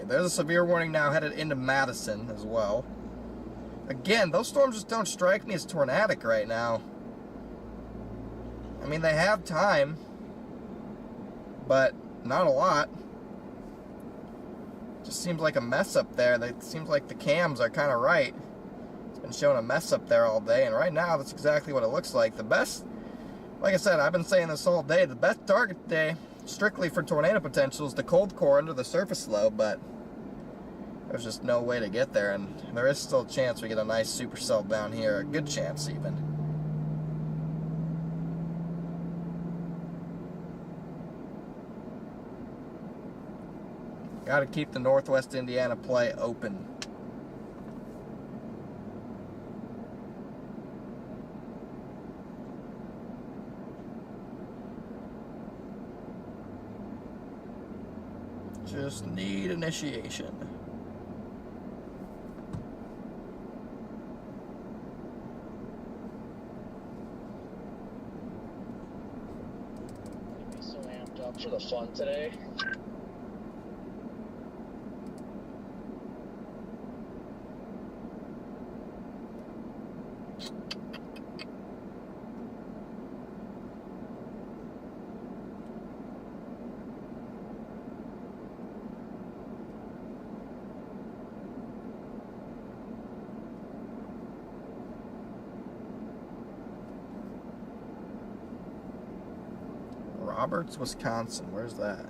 Speaker 1: There's a severe warning now headed into Madison as well. Again, those storms just don't strike me as tornadic right now. I mean, they have time, but not a lot. Just seems like a mess up there. It seems like the cams are kind of right. It's been showing a mess up there all day, and right now that's exactly what it looks like. The best, like I said, I've been saying this all day, the best target day, strictly for tornado potential, is the cold core under the surface low, but there's just no way to get there, and there is still a chance we get a nice supercell down here, a good chance even. Got to keep the Northwest Indiana play open. Just need initiation.
Speaker 5: Be so amped up for the fun today.
Speaker 1: Roberts, Wisconsin. Where's that?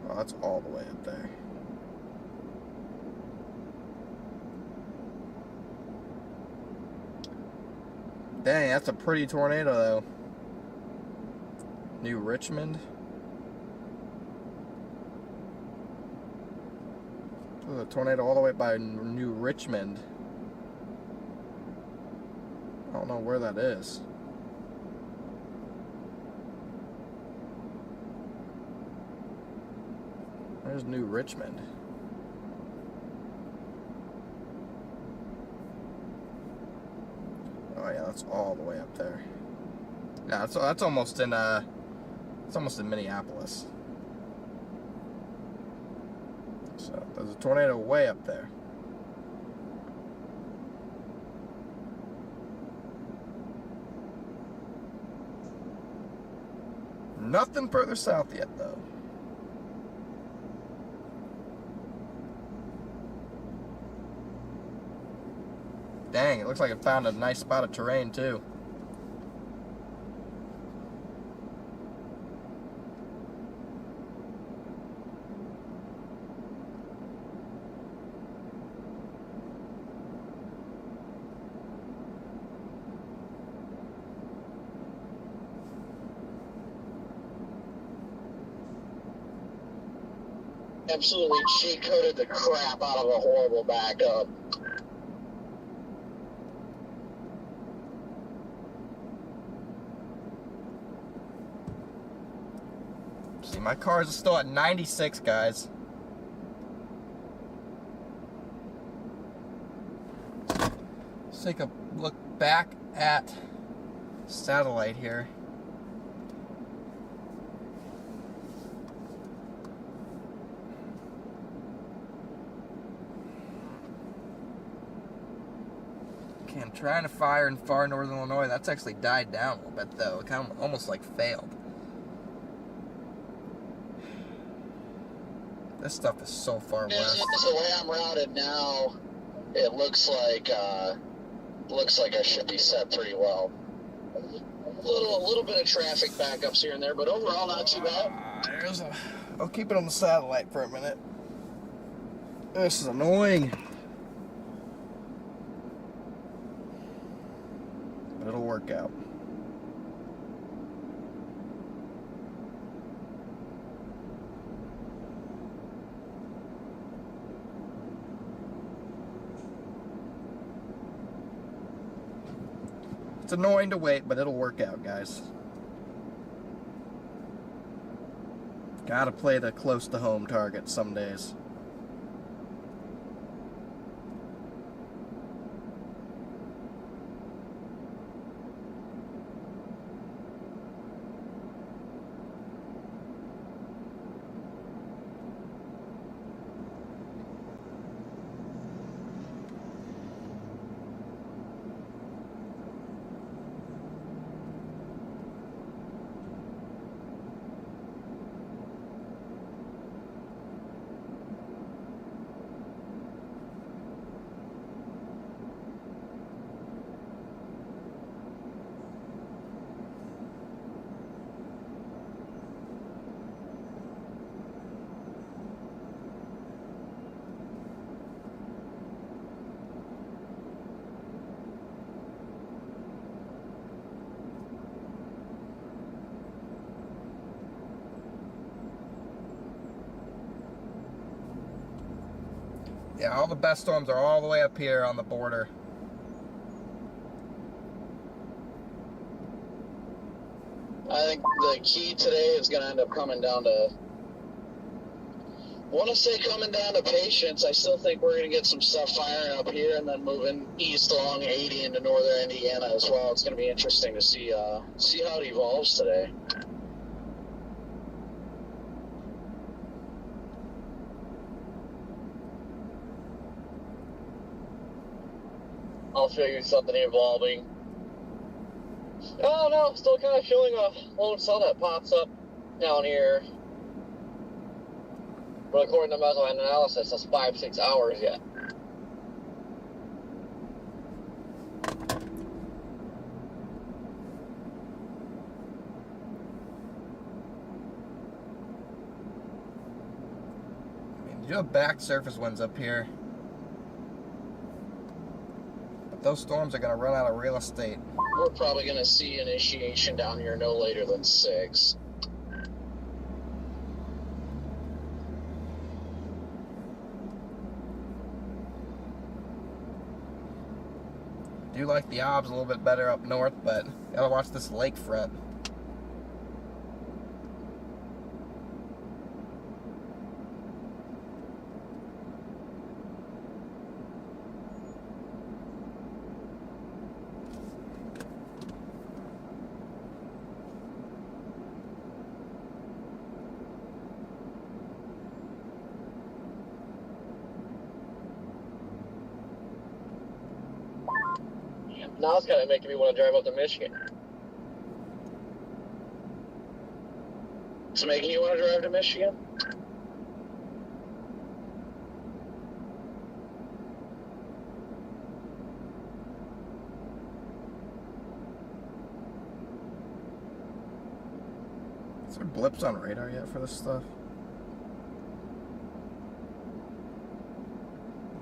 Speaker 1: Oh, that's all the way up there. Dang, that's a pretty tornado, though. New Richmond. There's a tornado all the way by New Richmond. I don't know where that is. There's New Richmond. Oh yeah, that's all the way up there. Yeah, that's almost in it's almost in Minneapolis. So there's a tornado way up there. Nothing further south yet, though. Dang, it looks like it found a nice spot of terrain, too.
Speaker 5: Absolutely cheat coded the crap out of a horrible backup.
Speaker 1: See, my cars are still at 96, guys. Let's take a look back at satellite here. Okay, I'm trying to fire in far northern Illinois. That's actually died down a little bit, though. It kind of almost like failed. This stuff is so far west.
Speaker 5: The way I'm routed now, it looks like looks like I should be set pretty well. A little bit of traffic backups here and there, but overall not too bad.
Speaker 1: I'll keep it on the satellite for a minute. This is annoying. But it'll work out. It's annoying to wait, but it'll work out, guys. Gotta play the close to home target some days. Yeah, all the best storms are all the way up here on the border.
Speaker 5: I think the key today is going to end up coming down to, coming down to patience. I still think we're going to get some stuff firing up here and then moving east along 80 into northern Indiana as well. It's going to be interesting to see how it evolves today.
Speaker 7: I'll show you something evolving. Oh no, still kind of showing a lone sun that pops up down here. But according to meso analysis, that's 5-6 hours yet.
Speaker 1: I mean, you have back surface winds up here. Those storms are going to run out of real estate.
Speaker 5: We're probably going to see initiation down here no later than 6.
Speaker 1: I do like the obs a little bit better up north, but gotta watch this lake front.
Speaker 7: Now it's kind of making me want to drive up to Michigan.
Speaker 5: It's making you want to drive to Michigan?
Speaker 1: Is there blips on radar yet for this stuff?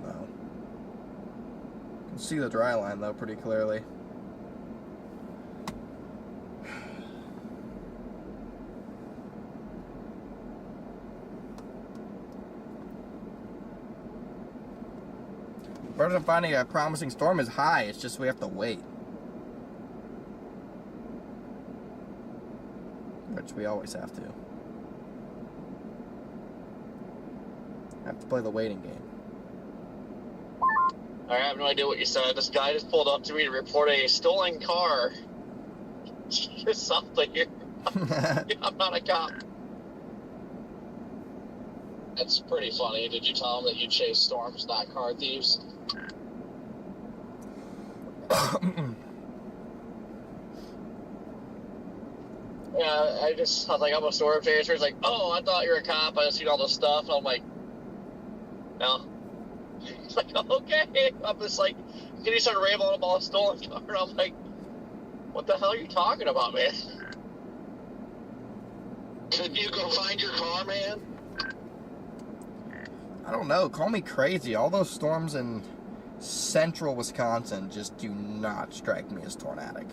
Speaker 1: No. You can see the dry line though pretty clearly. Birds of finding a promising storm is high, it's just we have to wait. Which we always have to. Have to play the waiting game.
Speaker 7: I have no idea what you said. This guy just pulled up to me to report a stolen car. Or something. I'm not a cop.
Speaker 5: That's pretty funny. Did you tell him that you chase storms, not car thieves?
Speaker 7: Yeah, I was like, I'm a storm chaser. He's like, oh, I thought you were a cop. I just seen all this stuff. And I'm like, no. He's like, okay. I'm just like, Then he started rambling about a stolen car. I'm like, what the hell are you talking about, man?
Speaker 5: Could you go find your car, man?
Speaker 1: I don't know. Call me crazy. All those storms in central Wisconsin just do not strike me as tornadic.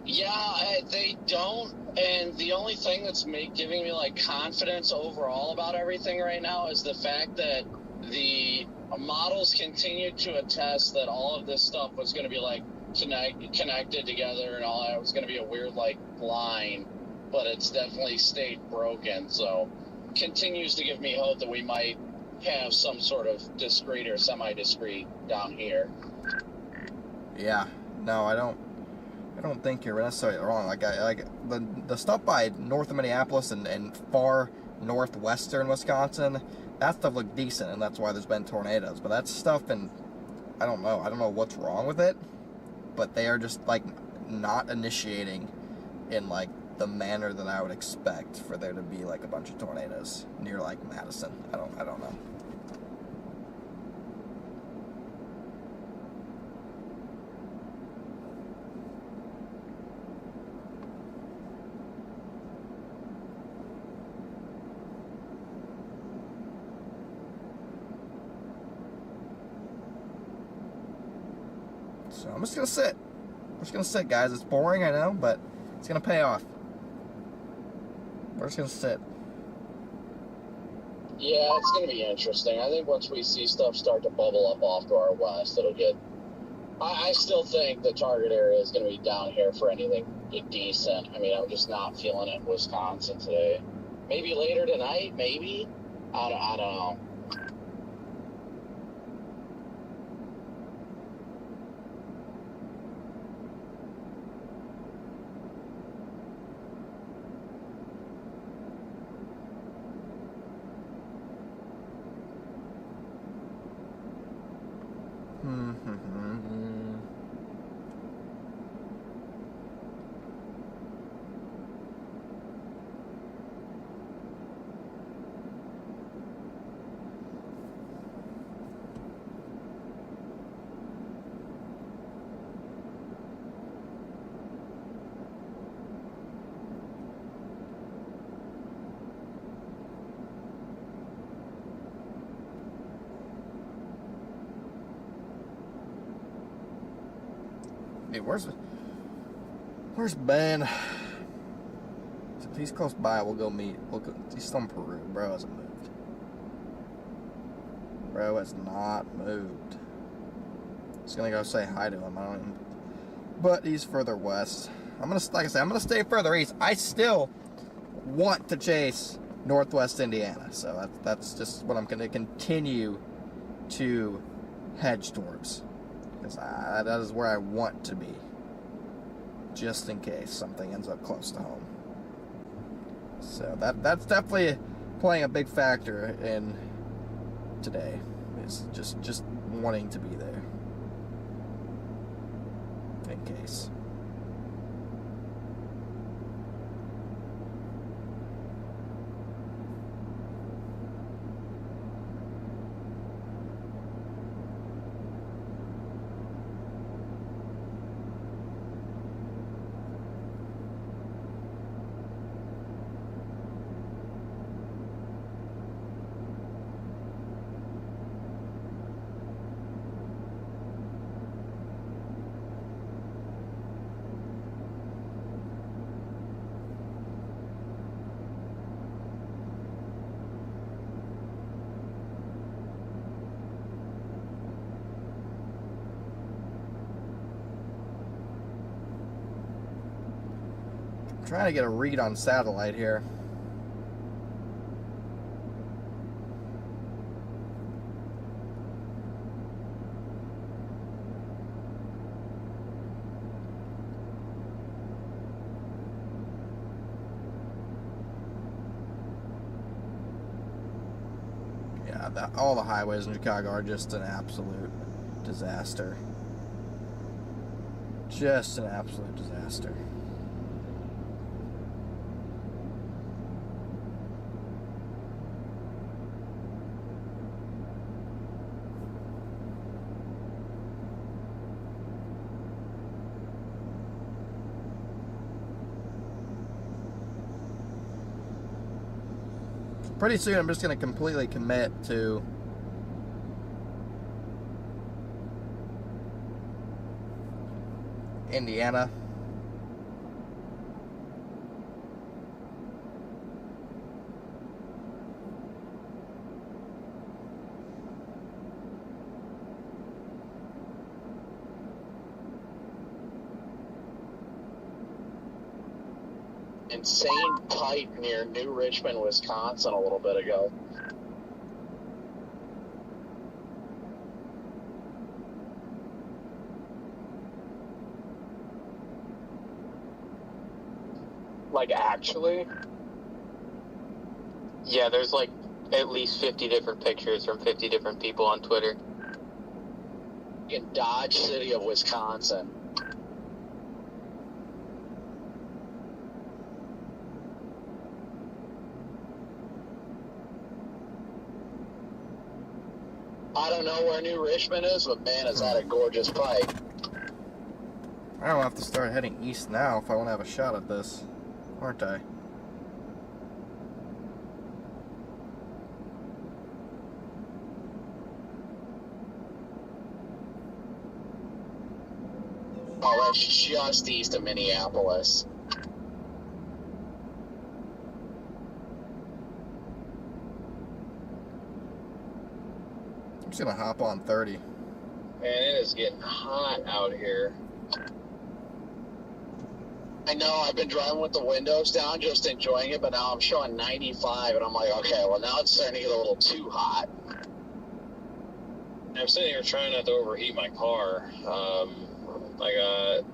Speaker 5: Yeah, they don't. And the only thing that's giving me like confidence overall about everything right now is the fact that the models continue to attest that all of this stuff was going to be like connected together and all that. It was going to be a weird like line, but it's definitely stayed broken. So continues to give me hope that we might have some sort of discrete or semi-discrete down here.
Speaker 1: Yeah, no, I don't think you're necessarily wrong. Like the stuff by north of Minneapolis and far northwestern Wisconsin, that stuff looked decent, and that's why there's been tornadoes. But that stuff, and I don't know what's wrong with it, but they are just like not initiating in like the manner that I would expect for there to be like a bunch of tornadoes near like Madison. I don't know. So I'm just gonna sit. I'm just gonna sit, guys. It's boring, I know, but it's gonna pay off. We're just gonna sit.
Speaker 5: Yeah, it's going to be interesting. I think once we see stuff start to bubble up off to our west, it'll get... I still think the target area is going to be down here for anything decent. I mean, I'm just not feeling it in Wisconsin today. Maybe later tonight, maybe? I don't know.
Speaker 1: Hey, where's Ben? If he's close by, we'll go meet. He's still in Peru. Bro hasn't moved. Bro has not moved. Just gonna go say hi to him. I don't even, but he's further west. Like I said, I'm gonna stay further east. I still want to chase Northwest Indiana, so that's just what I'm gonna continue to hedge towards. Because that is where I want to be, just in case something ends up close to home. So that's definitely playing a big factor in today, is just wanting to be there, in case. Trying to get a read on satellite here. Yeah, all the highways in Chicago are just an absolute disaster. Just an absolute disaster. pretty soon I'm just going to completely commit to Indiana.
Speaker 5: Insane pipe near New Richmond, Wisconsin a little bit ago.
Speaker 7: Like, actually? Yeah, there's like at least 50 different pictures from 50 different people on Twitter.
Speaker 5: In Dodge City of Wisconsin. I don't know where New Richmond is, but man, is that a gorgeous pipe.
Speaker 1: I don't have to start heading east now if I want to have a shot at this, aren't I?
Speaker 5: Oh, that's just east of Minneapolis.
Speaker 1: I'm just going to hop on 30.
Speaker 5: Man, it is getting hot out here. I know, I've been driving with the windows down, just enjoying it, but now I'm showing 95, and I'm like, okay, well, now it's starting to get a little too hot.
Speaker 6: I'm sitting here trying not to overheat my car. I got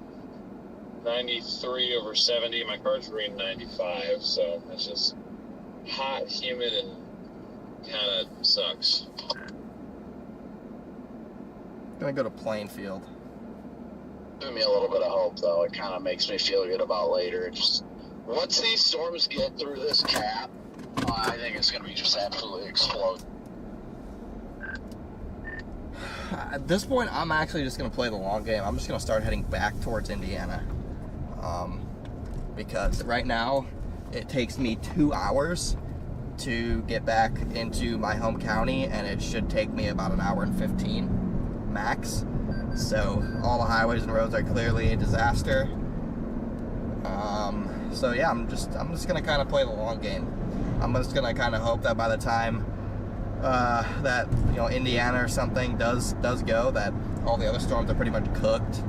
Speaker 6: 93 over 70. My car's reading 95, so it's just hot, humid, and kind of sucks.
Speaker 1: I'm going to go to Plainfield.
Speaker 5: Giving me a little bit of hope, though. It kind of makes me feel good about later. Just once these storms get through this cap, I think it's going to be just absolutely explode.
Speaker 1: At this point, I'm actually just going to play the long game. I'm just going to start heading back towards Indiana. Because right now, it takes me 2 hours to get back into my home county, and it should take me about an hour and 15 max. So all the highways and roads are clearly a disaster. So yeah, I'm just gonna kind of play the long game. I'm just gonna kind of hope that by the time that Indiana or something does go, that all the other storms are pretty much cooked,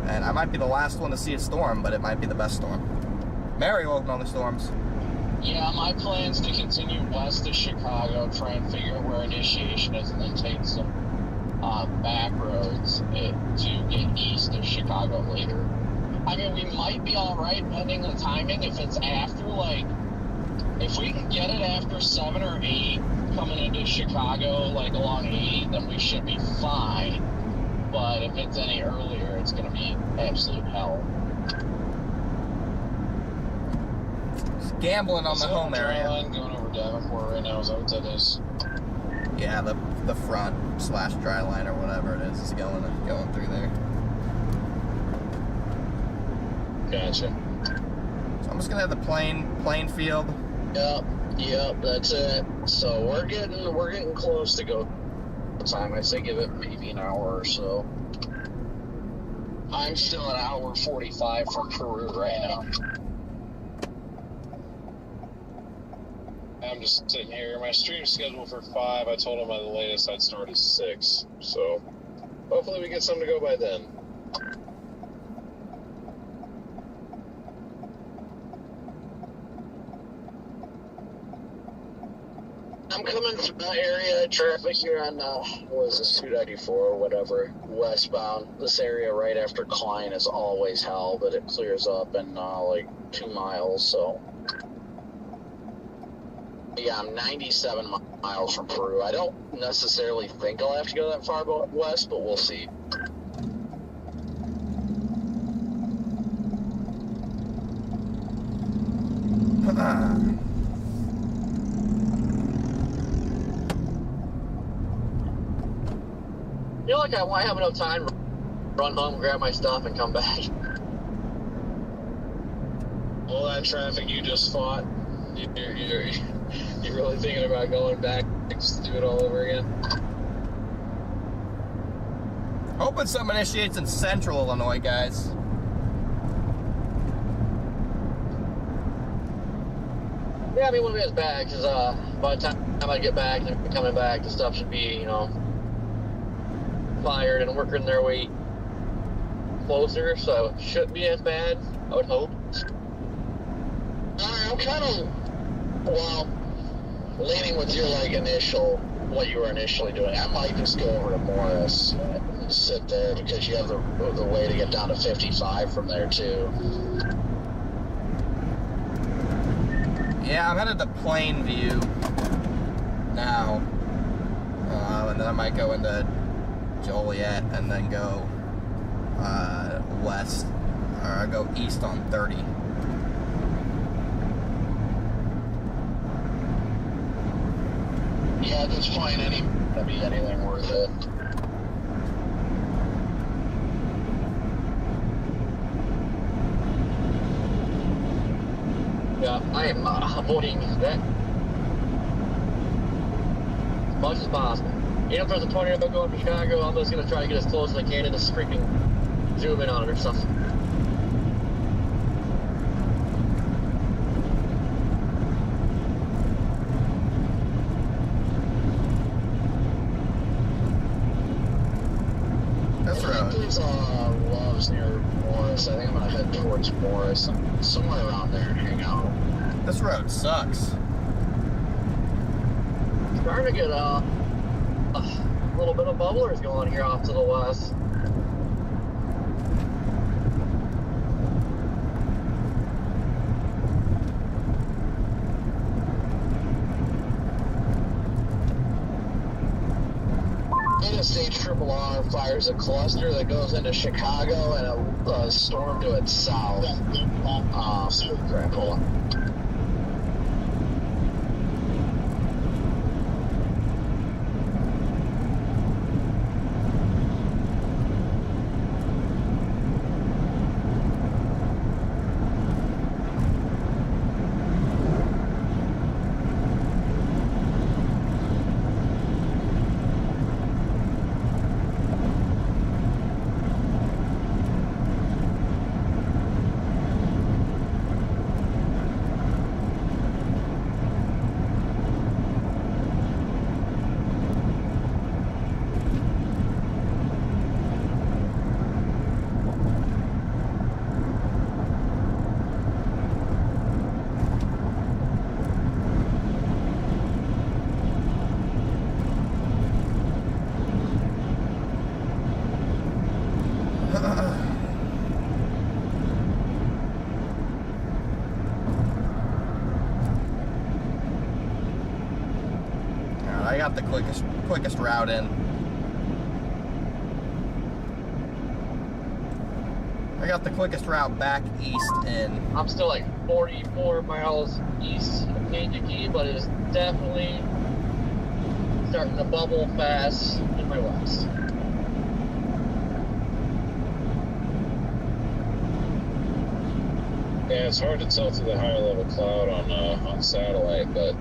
Speaker 1: and I might be the last one to see a storm, but it might be the best storm. Mary will know the storms.
Speaker 5: Yeah, my plan's to continue west of Chicago, try and figure out where initiation is, and then take some back roads to get east of Chicago later. I mean, we might be alright pending the timing if it's after, like, if we can get it after 7 or 8 coming into Chicago, like along 80, then we should be fine. But if it's any earlier, it's going to be absolute hell.
Speaker 1: Just gambling on the home area.
Speaker 5: Going over Davenport right now, is that what that is?
Speaker 1: Yeah, the front / dry line or whatever it is going through there.
Speaker 5: Gotcha.
Speaker 1: So I'm just gonna have the Plainfield.
Speaker 5: Yep, that's it. So we're getting close to go time. I say give it maybe an hour or so. I'm still at hour 45 from Peru right now.
Speaker 6: I'm just sitting here. My stream's scheduled for 5. I told him by the latest I'd start at 6. So hopefully we get something to go by then.
Speaker 5: I'm coming through the area. Traffic here on, what is this, 294 or whatever, westbound. This area right after Klein is always hell, but it clears up in, like, 2 miles, so. Yeah, I'm 97 miles from Peru. I don't necessarily think I'll have to go that far west, but we'll see.
Speaker 7: I feel like I might have enough time to run home, grab my stuff, and come back.
Speaker 6: All that traffic you just fought,
Speaker 7: You really thinking about going back just to do it all over again?
Speaker 1: Hoping something initiates in central Illinois, guys.
Speaker 7: Yeah, I mean, when we get back, because by the time I get back and coming back, the stuff should be, you know, fired and working their way closer, so it shouldn't be as bad, I would hope.
Speaker 5: I'm kind of, well, leaning with your, like, what you were initially doing. I might just go over to Morris and sit there because you have the way to get down to 55 from there, too.
Speaker 1: Yeah, I'm headed to Plainview now. And then I might go into Joliet and then go west. Or I go east on 30.
Speaker 5: Yeah, at this point, anything worth it.
Speaker 7: Yeah, I am avoiding that as much as possible. Even if there's a tornado going to Chicago, I'm just going to try to get as close as I can and just freaking zoom in on it or something.
Speaker 1: That's right.
Speaker 5: There's Loves near Morris. I think I'm going to head towards Morris. Somewhere around there and hang out.
Speaker 1: This road sucks.
Speaker 7: Starting to get a little bit of bubblers going here off to the west.
Speaker 5: Interstate Triple R fires a cluster that goes into Chicago and a storm to its south. Right, hold on.
Speaker 1: I got the quickest route in. I got the quickest route back east in.
Speaker 7: I'm still like 44 miles east of Kankakee, but it is definitely starting to bubble fast in my west.
Speaker 6: Yeah, it's hard to tell through the higher level cloud on satellite, but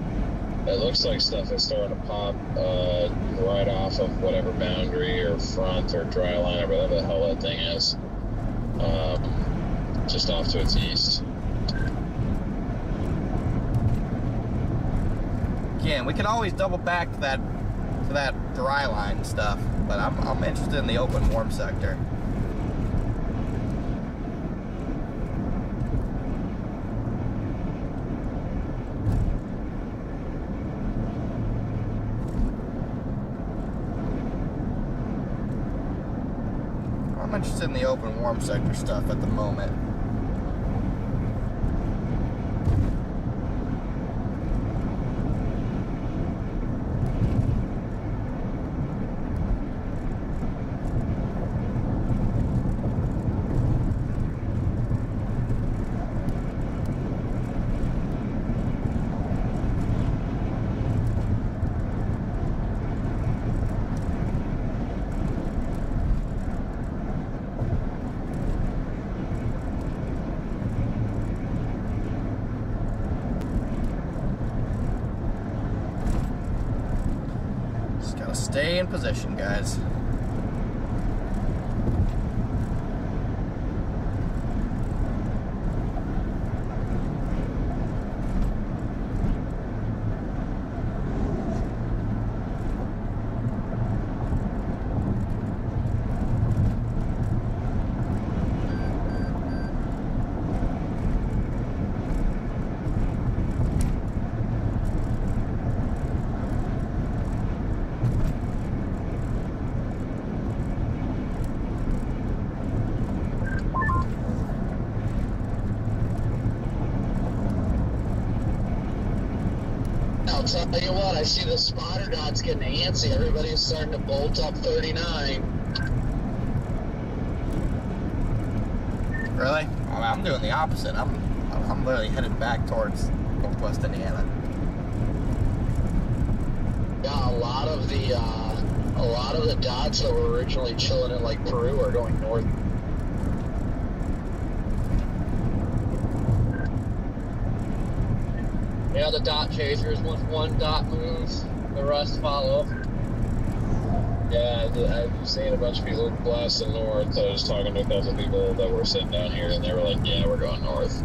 Speaker 6: it looks like stuff is starting to pop right off of whatever boundary or front or dry line or whatever the hell that thing is. Just off to its east.
Speaker 1: Again, we can always double back to that dry line stuff, but I'm interested in the open warm sector. I'm interested in the open warm sector stuff at the moment. Gotta stay in position, guys.
Speaker 5: I'll tell you what, I see the spotter dots getting antsy. Everybody's starting to bolt up 39.
Speaker 1: Really? I'm doing the opposite. I'm literally headed back towards Northwest Indiana.
Speaker 5: Yeah, a lot of the dots that were originally chilling in like Peru are going north.
Speaker 7: Yeah, the dot chasers, once one dot moves, the rest follow.
Speaker 6: Yeah, I've seen a bunch of people blasting north. I was talking to a couple of people that were sitting down here, and they were like, yeah, we're going north.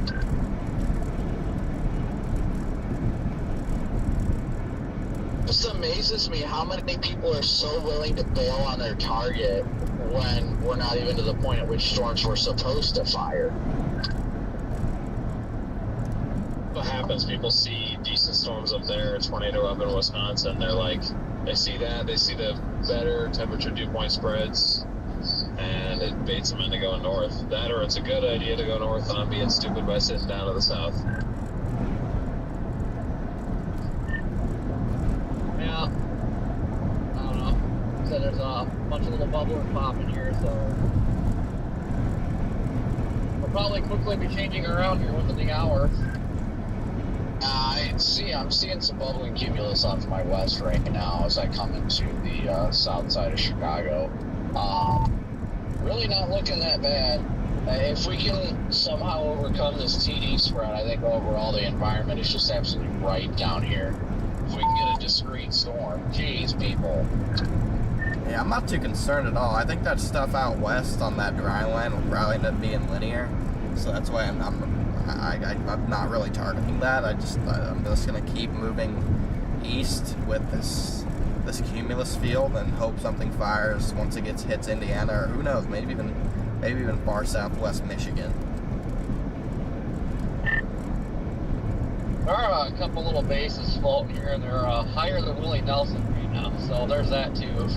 Speaker 5: It just amazes me how many people are so willing to bail on their target when we're not even to the point at which storms we're supposed to fire.
Speaker 6: What happens, people see decent storms up there, a tornado up in Wisconsin, they're like, they see that, they see the better temperature dew point spreads, and it baits them into going north. That, or it's a good idea to go north on being stupid by sitting down to the south.
Speaker 7: Yeah. I don't know. So there's a bunch of little bubblers popping here, so we'll probably quickly be changing around here within the hour.
Speaker 5: I'm seeing some bubbling cumulus off to my west right now as I come into the south side of Chicago. Really not looking that bad. If we can somehow overcome this TD spread, I think overall the environment is just absolutely right down here. If we can get a discrete storm, geez, people.
Speaker 1: Yeah, I'm not too concerned at all. I think that stuff out west on that dry land will probably end up being linear, so that's why I'm not really targeting that. I'm just gonna keep moving east with this cumulus field and hope something fires once it hits Indiana, or who knows, maybe even far southwest Michigan.
Speaker 7: There are a couple little bases floating here, and they're higher than Willie Nelson right now, so there's that too.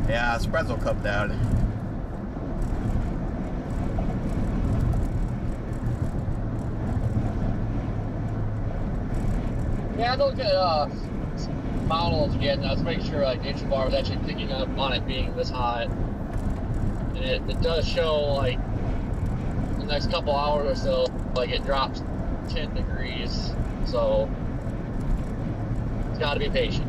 Speaker 1: Yeah, spreads will come down.
Speaker 7: Yeah, I look at models again. Let's make sure like the inch bar is actually picking up on it being this hot. And it does show like the next couple hours or so, like it drops 10 degrees. So it's got to be patient.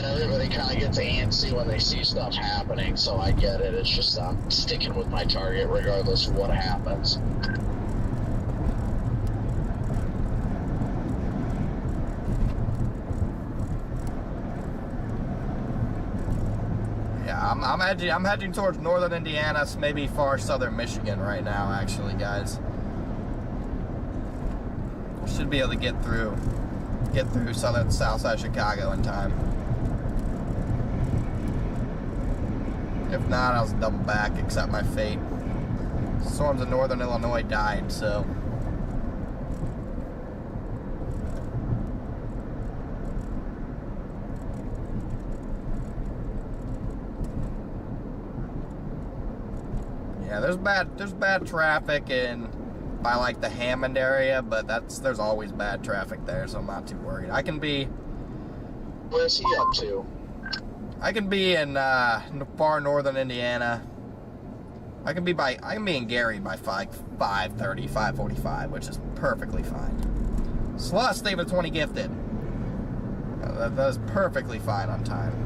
Speaker 5: Everybody kind of gets antsy when they see stuff happening, so I get it. It's just I'm sticking with my target regardless of what happens.
Speaker 1: Yeah, I'm hedging towards northern Indiana, maybe far southern Michigan right now, actually, guys. Should be able to get through south side Chicago in time. If not, I'll double back, accept my fate. Storms in northern Illinois died, so. Yeah, there's bad traffic by like the Hammond area, but there's always bad traffic there, so I'm not too worried. I can be.
Speaker 5: Where's he up to?
Speaker 1: I can be in far northern Indiana. I can be in Gary by 5:30, 5:45, which is perfectly fine. Slush, leave a 20 gifted. That is perfectly fine on time.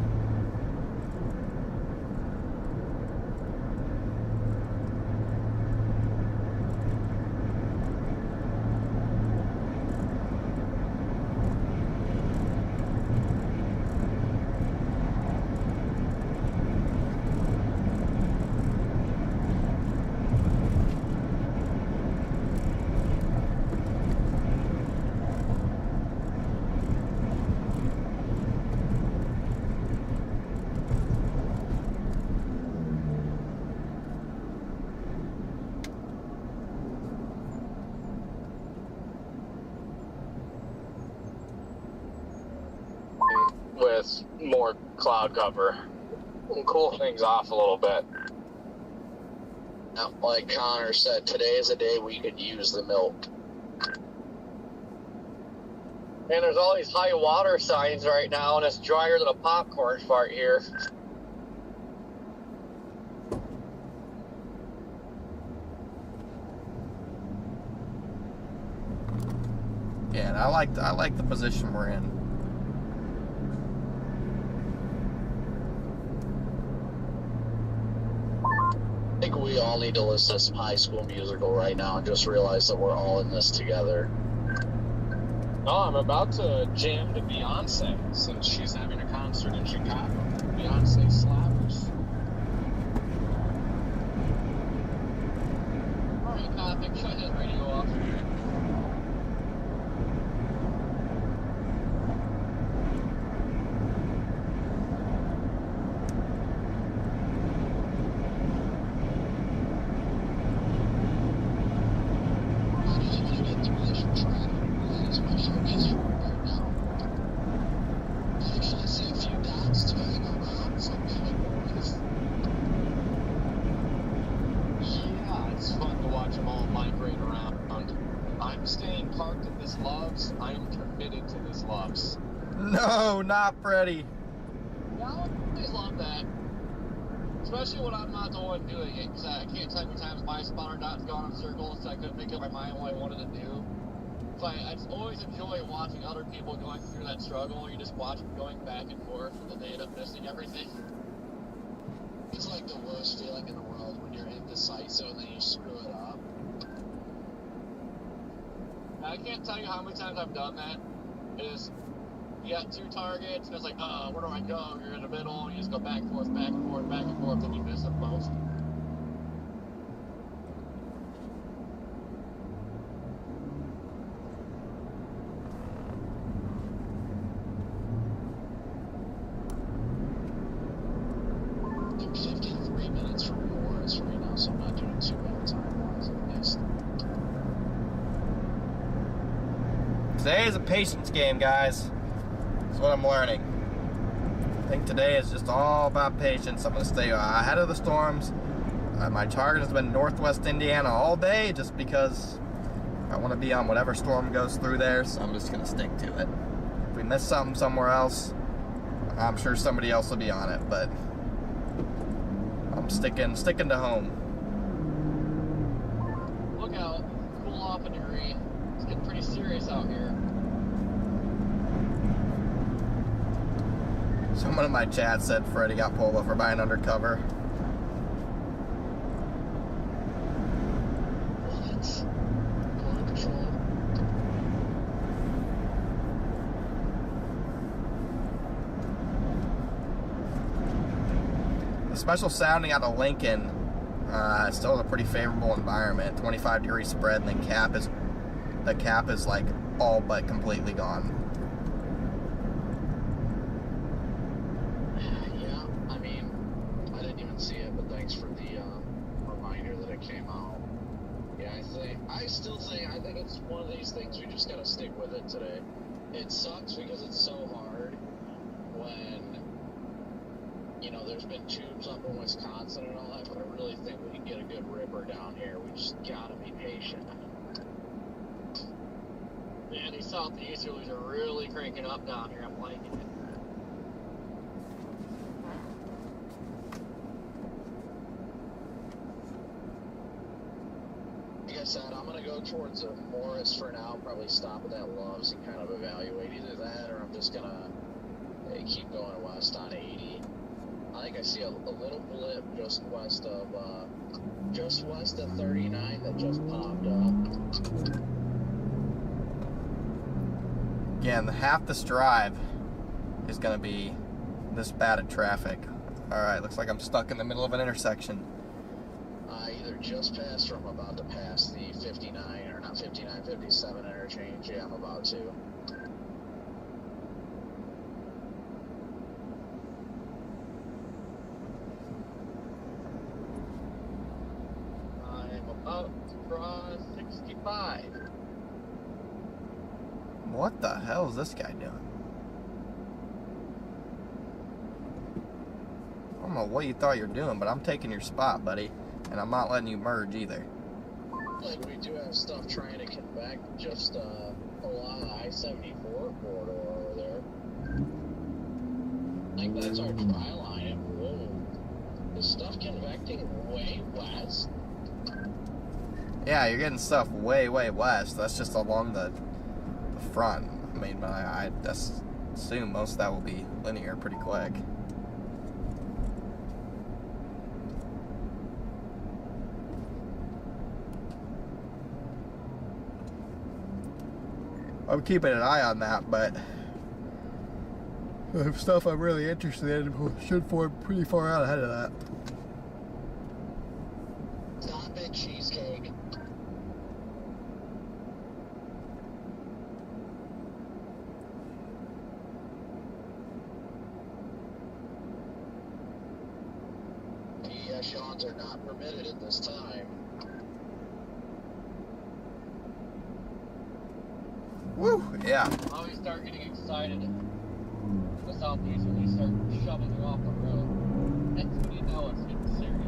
Speaker 4: With more cloud cover. We'll cool things off a little bit.
Speaker 5: Now, like Connor said, today is a day we could use the milk.
Speaker 7: And there's all these high water signs right now, and it's drier than a popcorn fart here.
Speaker 1: Yeah, and I like the position we're in.
Speaker 5: I think we all need to listen to some High School Musical right now and just realize that we're all in this together.
Speaker 4: No, I'm about to jam to Beyonce since she's having a concert in Chicago. Beyonce slappers.
Speaker 7: Alright, Topic, shut his radio off.
Speaker 1: No, not Freddy.
Speaker 7: Yeah, I always love that. Especially when I'm not the one doing it, because I can't tell you how many times my spawner dot's gone in circles, so I couldn't make up my mind what I wanted to do. So I just always enjoy watching other people going through that struggle. You just watch them going back and forth, and then they end up missing everything.
Speaker 5: It's like the worst feeling in the world when you're indecisive and then you screw it up.
Speaker 7: I can't tell you how many times I've done that. It is, you got two targets, and it's like, where do I go? You're in the middle, and you just go back and forth, back and forth, back and forth, and you miss them both.
Speaker 5: I'm 53 minutes from Morris right now, so I'm not doing too bad time-wise at least.
Speaker 1: Today is a patience game, guys. That's what I'm learning. I think today is just all about patience. I'm going to stay ahead of the storms. My target has been northwest Indiana all day just because I want to be on whatever storm goes through there, so I'm just going to stick to it. If we miss something somewhere else, I'm sure somebody else will be on it, but I'm sticking to home.
Speaker 7: Look out, cool off a degree. It's getting pretty serious out here.
Speaker 1: Someone in my chat said Freddy got pulled over by an undercover.
Speaker 5: What? Border Patrol?
Speaker 1: The special sounding out of Lincoln still is a pretty favorable environment. 25-degree spread, and then the cap is like all but completely gone.
Speaker 5: Yeah, I mean, I didn't even see it, but thanks for the reminder that it came out. Yeah, I think it's one of these things we just gotta stick with it today. It sucks because it's so hard when, you know, there's been tubes up in Wisconsin and all that, but I really think we can get a good ripper down here. We just gotta be patient.
Speaker 7: Man, these southeasterlies are really cranking up down here. I'm liking it.
Speaker 5: Like I said, I'm gonna go go towards Morris for now, probably stop at that Loves and kind of evaluate either that, or I'm just gonna keep going west on 80. I think I see a little blip just west of 39 that just popped up.
Speaker 1: Again, half this drive is going to be this bad of traffic. Alright, looks like I'm stuck in the middle of an intersection.
Speaker 5: Either just passed or I'm about to pass the 59, or not 59, 57 interchange. Yeah, I'm about to. I'm about to cross 65.
Speaker 1: What the hell is this guy doing? I don't know what you thought you were doing, but I'm taking your spot, buddy. And I'm not letting you merge either.
Speaker 5: Like, we do have stuff trying to connect just along the I-74 corridor over there. I think that's our dry line. Whoa. Is stuff convecting way west?
Speaker 1: Yeah, you're getting stuff way, way west. That's just along the front. I mean, but I just assume most of that will be linear pretty quick. I'm keeping an eye on that, but the stuff I'm really interested in should form pretty far out ahead of that.
Speaker 5: Stop it, cheesecake. The echelons are not permitted at this time.
Speaker 1: Woo! Yeah.
Speaker 4: I always start getting excited. The Southeast when they start shoving you off the road. That's when you know it's getting serious.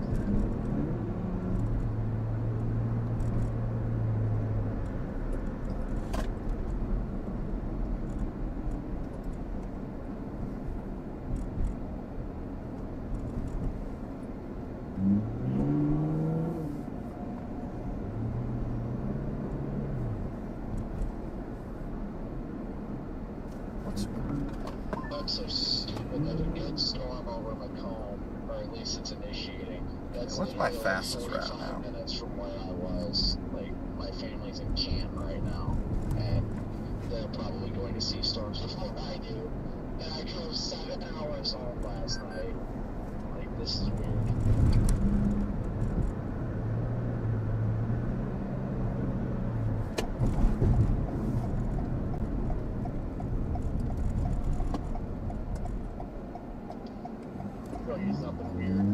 Speaker 5: That's so stupid that it gets storm over Macomb, or at least it's initiating. That's
Speaker 1: What's my
Speaker 5: literally
Speaker 1: fastest route
Speaker 5: 45
Speaker 1: now?
Speaker 5: minutes from where I was. Like, my family's in Canton right now, and they're probably going to see storms before I do. And I drove 7 hours home last night. Like, this is weird.
Speaker 4: Show you something weird.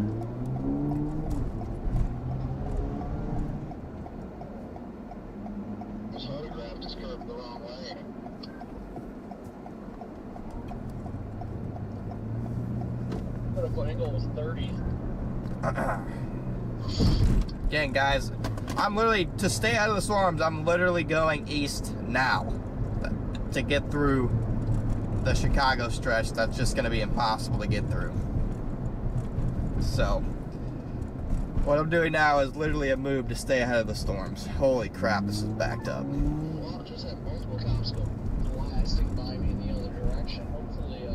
Speaker 5: This photograph just curved the wrong way.
Speaker 4: Critical angle was 30.
Speaker 1: Again, guys, I'm literally, to stay out of the storms, I'm literally going east now to get through the Chicago stretch. That's just going to be impossible to get through. So, what I'm doing now is literally a move to stay ahead of the storms. Holy crap, this is backed up.
Speaker 5: Well, just had multiple cops go blasting by me in the other direction. Hopefully,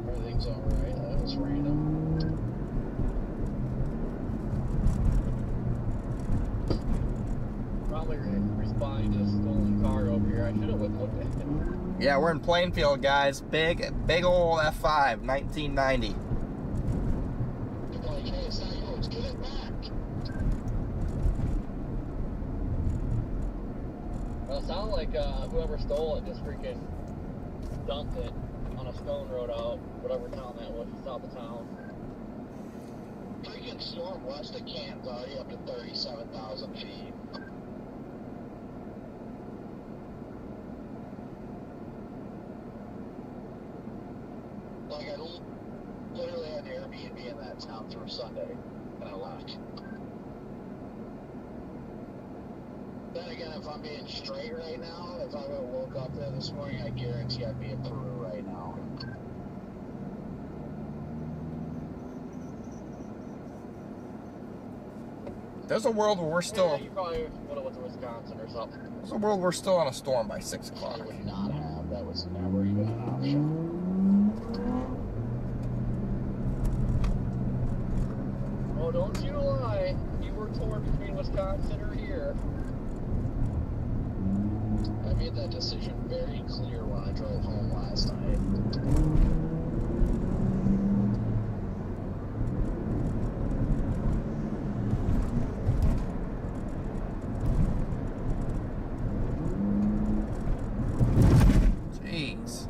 Speaker 5: everything's alright. That was random.
Speaker 4: Probably responding to a stolen car over here. I should have looked at it.
Speaker 1: Yeah, we're in Plainfield, guys. Big old F5, 1990.
Speaker 5: Like, hey, it's not yours. Get it back.
Speaker 4: Well, it sounded like whoever stole it just freaking dumped it on a stone road out, whatever town that was, south of town.
Speaker 5: Freaking storm west of Canton's already up to 37,000 feet. Like, I literally had an Airbnb in that town through Sunday, and I left. Then again, if I'm being straight right now, if I would have woke up there this morning, I guarantee I'd be in Peru right now.
Speaker 1: There's a world where we're
Speaker 4: Yeah,
Speaker 1: still.
Speaker 4: you probably would have went to Wisconsin or something.
Speaker 1: There's a world we're still on a storm by 6 o'clock.
Speaker 5: I would not have. That was never even an option.
Speaker 4: Oh, don't you lie. You were torn between Wisconsin or here.
Speaker 5: I made that decision very clear when I drove home last night.
Speaker 1: Jeez.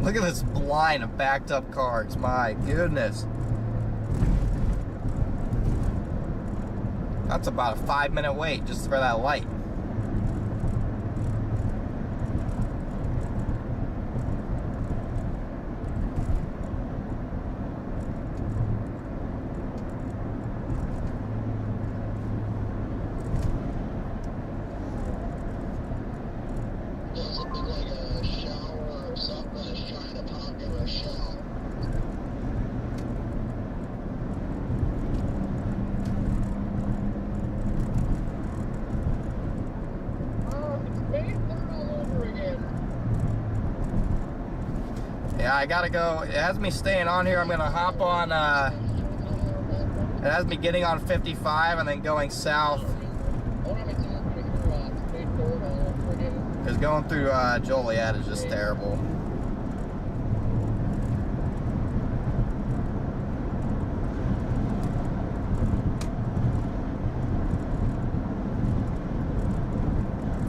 Speaker 1: Look at this line of backed up cars. My goodness. That's about a 5-minute wait just for that light.
Speaker 5: Does it look like a shower or something that's trying to pop in a shell?
Speaker 1: Yeah, I gotta go. It has me staying on here. I'm gonna hop on, it has me getting on 55 and then going south. Because going through Joliet is just terrible.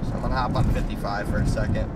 Speaker 1: So I'm gonna hop on 55 for a second.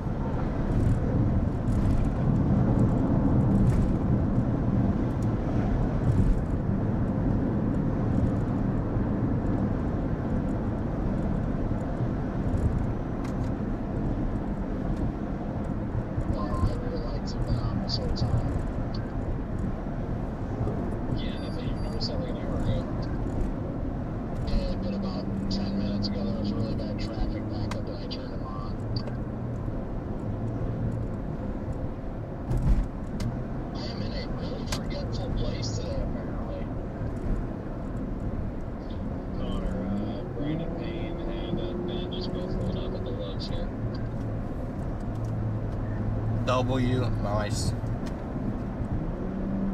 Speaker 1: W, nice.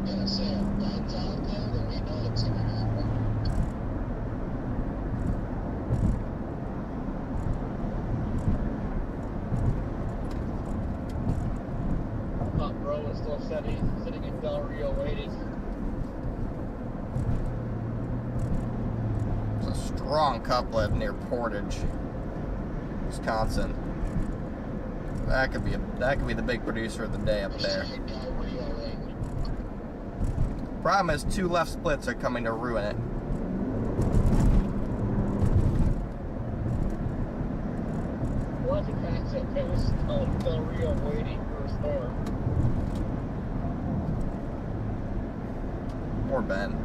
Speaker 5: Yeah, so if that's out there, then we know it's gonna happen.
Speaker 4: Hot bro is still sitting in Del Rio waiting.
Speaker 1: It's a strong couplet near Portage, Wisconsin. That could be the big producer of the day up there. Problem is, 2 left splits are coming to ruin it.
Speaker 4: Lots of facts that Venice Del Rio waiting for a storm.
Speaker 1: Poor Ben.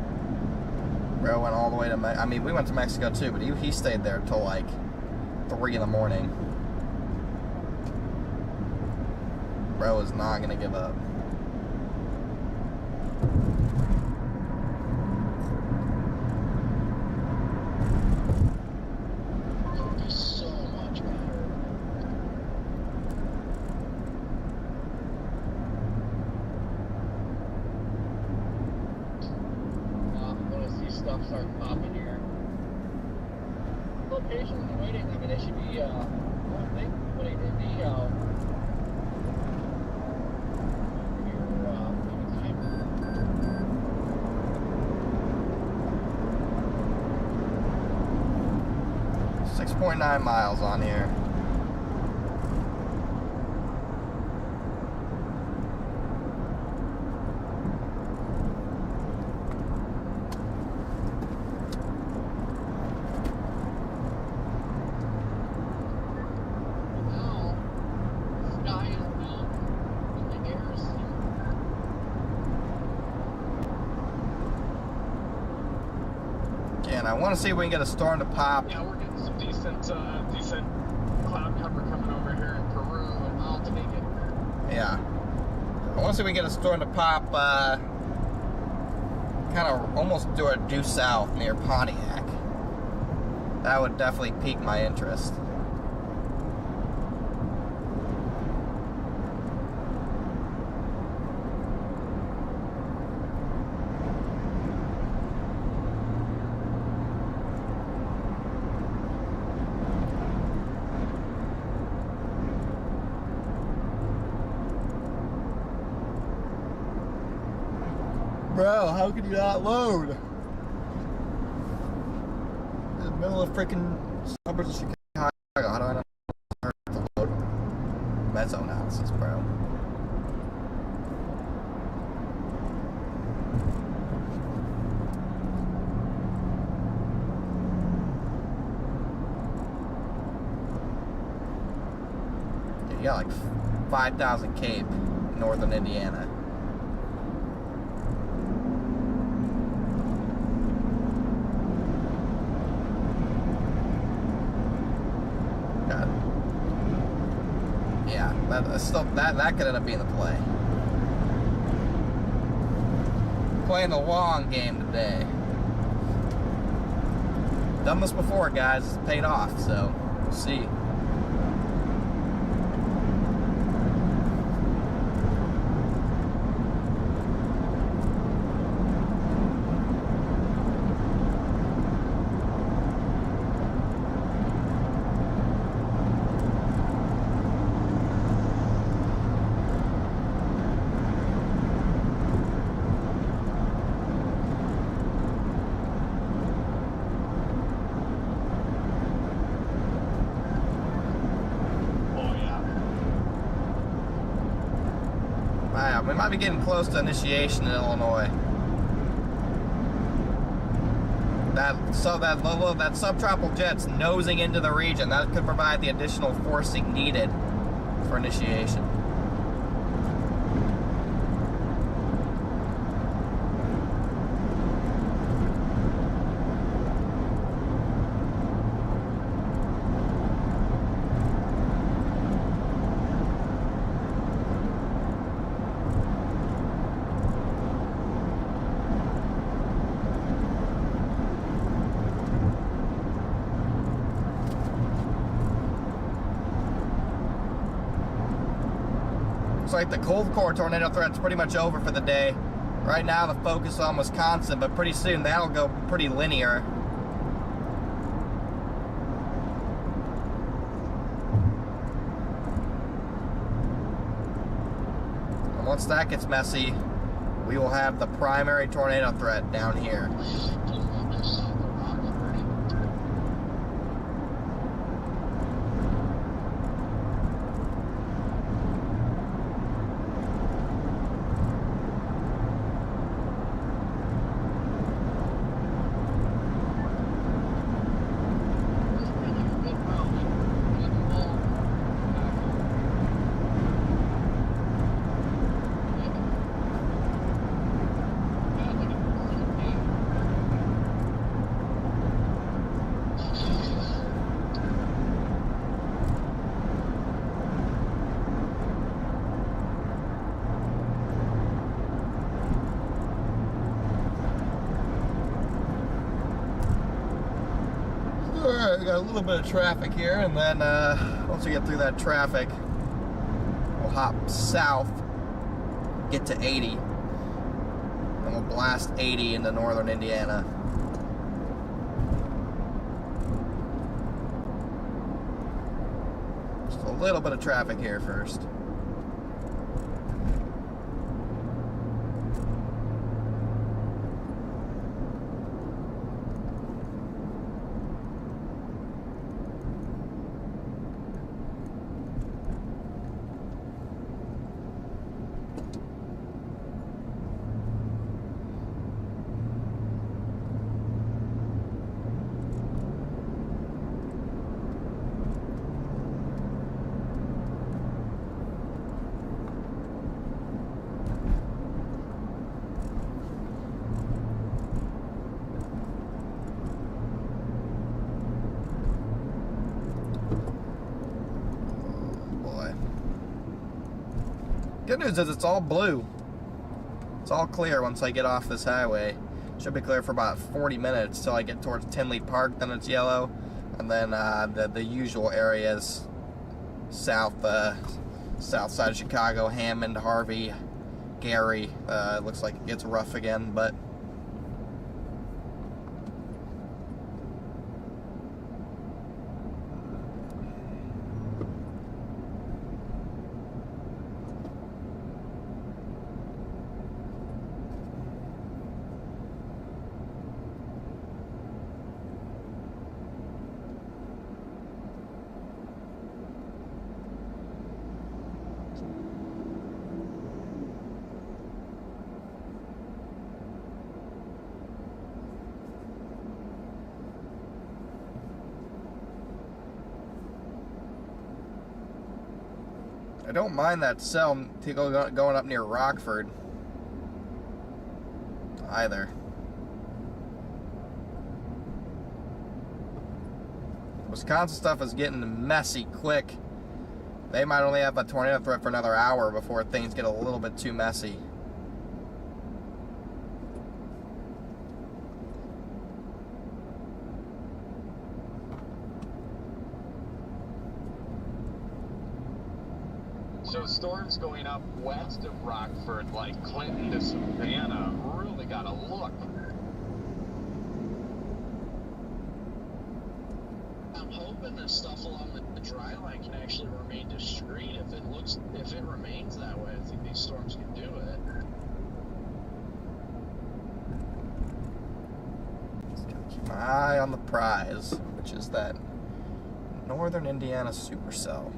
Speaker 1: Bro went all the way to I mean, we went to Mexico too, but he stayed there until like 3 in the morning. Bro is not gonna give up.
Speaker 5: It'll be so much better.
Speaker 4: I want to see stuff start popping here. Locations and waiting, I mean, they should be, I think, putting in the,
Speaker 1: 6.9 miles on here.
Speaker 4: now, the sky is blue, and the air is clear.
Speaker 1: Again, I want to see if we can get a storm to pop.
Speaker 4: Yeah, we're getting some decent cloud cover coming over here in Peru and alternating.
Speaker 1: Yeah. I want to see if we can get a storm to pop kind kind of almost due south near Pontiac. That would definitely pique my interest. Bro, how could you not load? In the middle of freaking suburbs of Chicago, how do I not to load mezzo analysis, bro? You got like 5,000 Cape, northern Indiana. Yeah, that could end up being the play. Playing the long game today. Done this before, guys. It's paid off, so we'll see. We might be getting close to initiation in Illinois. That subtropical jet's nosing into the region. That could provide the additional forcing needed for initiation. Looks like the cold core tornado threat's pretty much over for the day. Right now the focus is on Wisconsin, but pretty soon that'll go pretty linear. And once that gets messy, we will have the primary tornado threat down here. Alright, we got a little bit of traffic here, and then once we get through that traffic, we'll hop south, get to 80, and we'll blast 80 into northern Indiana. Just a little bit of traffic here first. Good news is it's all blue. It's all clear once I get off this highway. Should be clear for about 40 minutes till I get towards Tinley Park, then it's yellow. And then the usual areas, south side of Chicago, Hammond, Harvey, Gary, looks like it gets rough again, but I don't mind that cell going up near Rockford either. Wisconsin stuff is getting messy quick. They might only have a tornado threat for another hour before things get a little bit too messy.
Speaker 4: So storms going up west of Rockford, like Clinton to Savannah, really got to look.
Speaker 5: I'm hoping that stuff along the dry line can actually remain discreet. If it remains that way, I think these storms can do it.
Speaker 1: Keep my eye on the prize, which is that Northern Indiana supercell.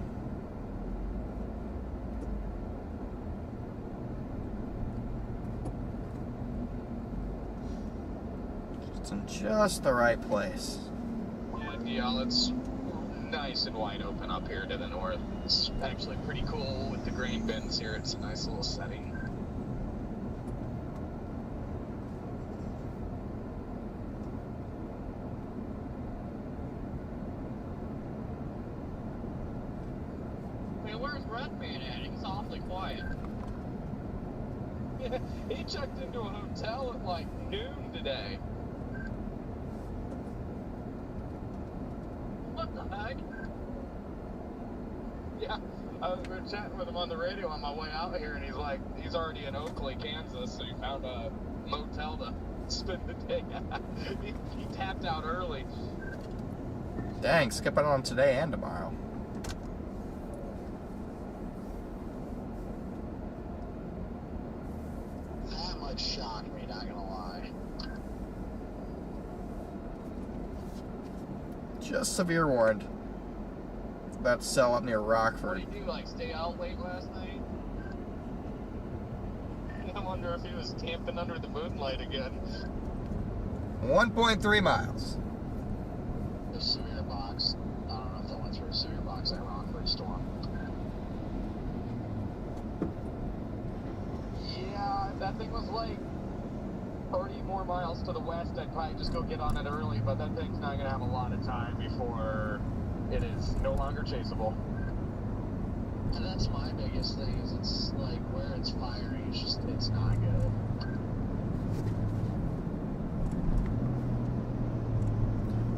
Speaker 1: It's in just the right place.
Speaker 4: Yeah, it's nice and wide open up here to the north. It's actually pretty cool with the grain bins here. It's a nice little setting.
Speaker 7: Hey, where's Redman at? He's awfully quiet.
Speaker 4: Yeah, he checked into a hotel at like noon today.
Speaker 7: What the heck?
Speaker 4: Yeah, I was chatting with him on the radio on my way out here, and he's already in Oakley, Kansas, so he found a motel to spend the day at. He tapped out early.
Speaker 1: Dang, skipping on today and tomorrow.
Speaker 5: That much shocked me, not gonna lie.
Speaker 1: Just severe warned. That cell up near
Speaker 4: What
Speaker 1: Rockford.
Speaker 4: did he do, like stay out late last night? I wonder if he was camping under the moonlight again.
Speaker 1: 1.3 miles.
Speaker 5: The severe box. I don't know if that went through a severe box at Rockford storm.
Speaker 4: Yeah, that thing was like 30 more miles to the west. I'd probably just go get on it early, but that thing's not going to have a lot of time before it is no longer chaseable.
Speaker 5: And that's my biggest thing, is it's like where it's firing, it's not good.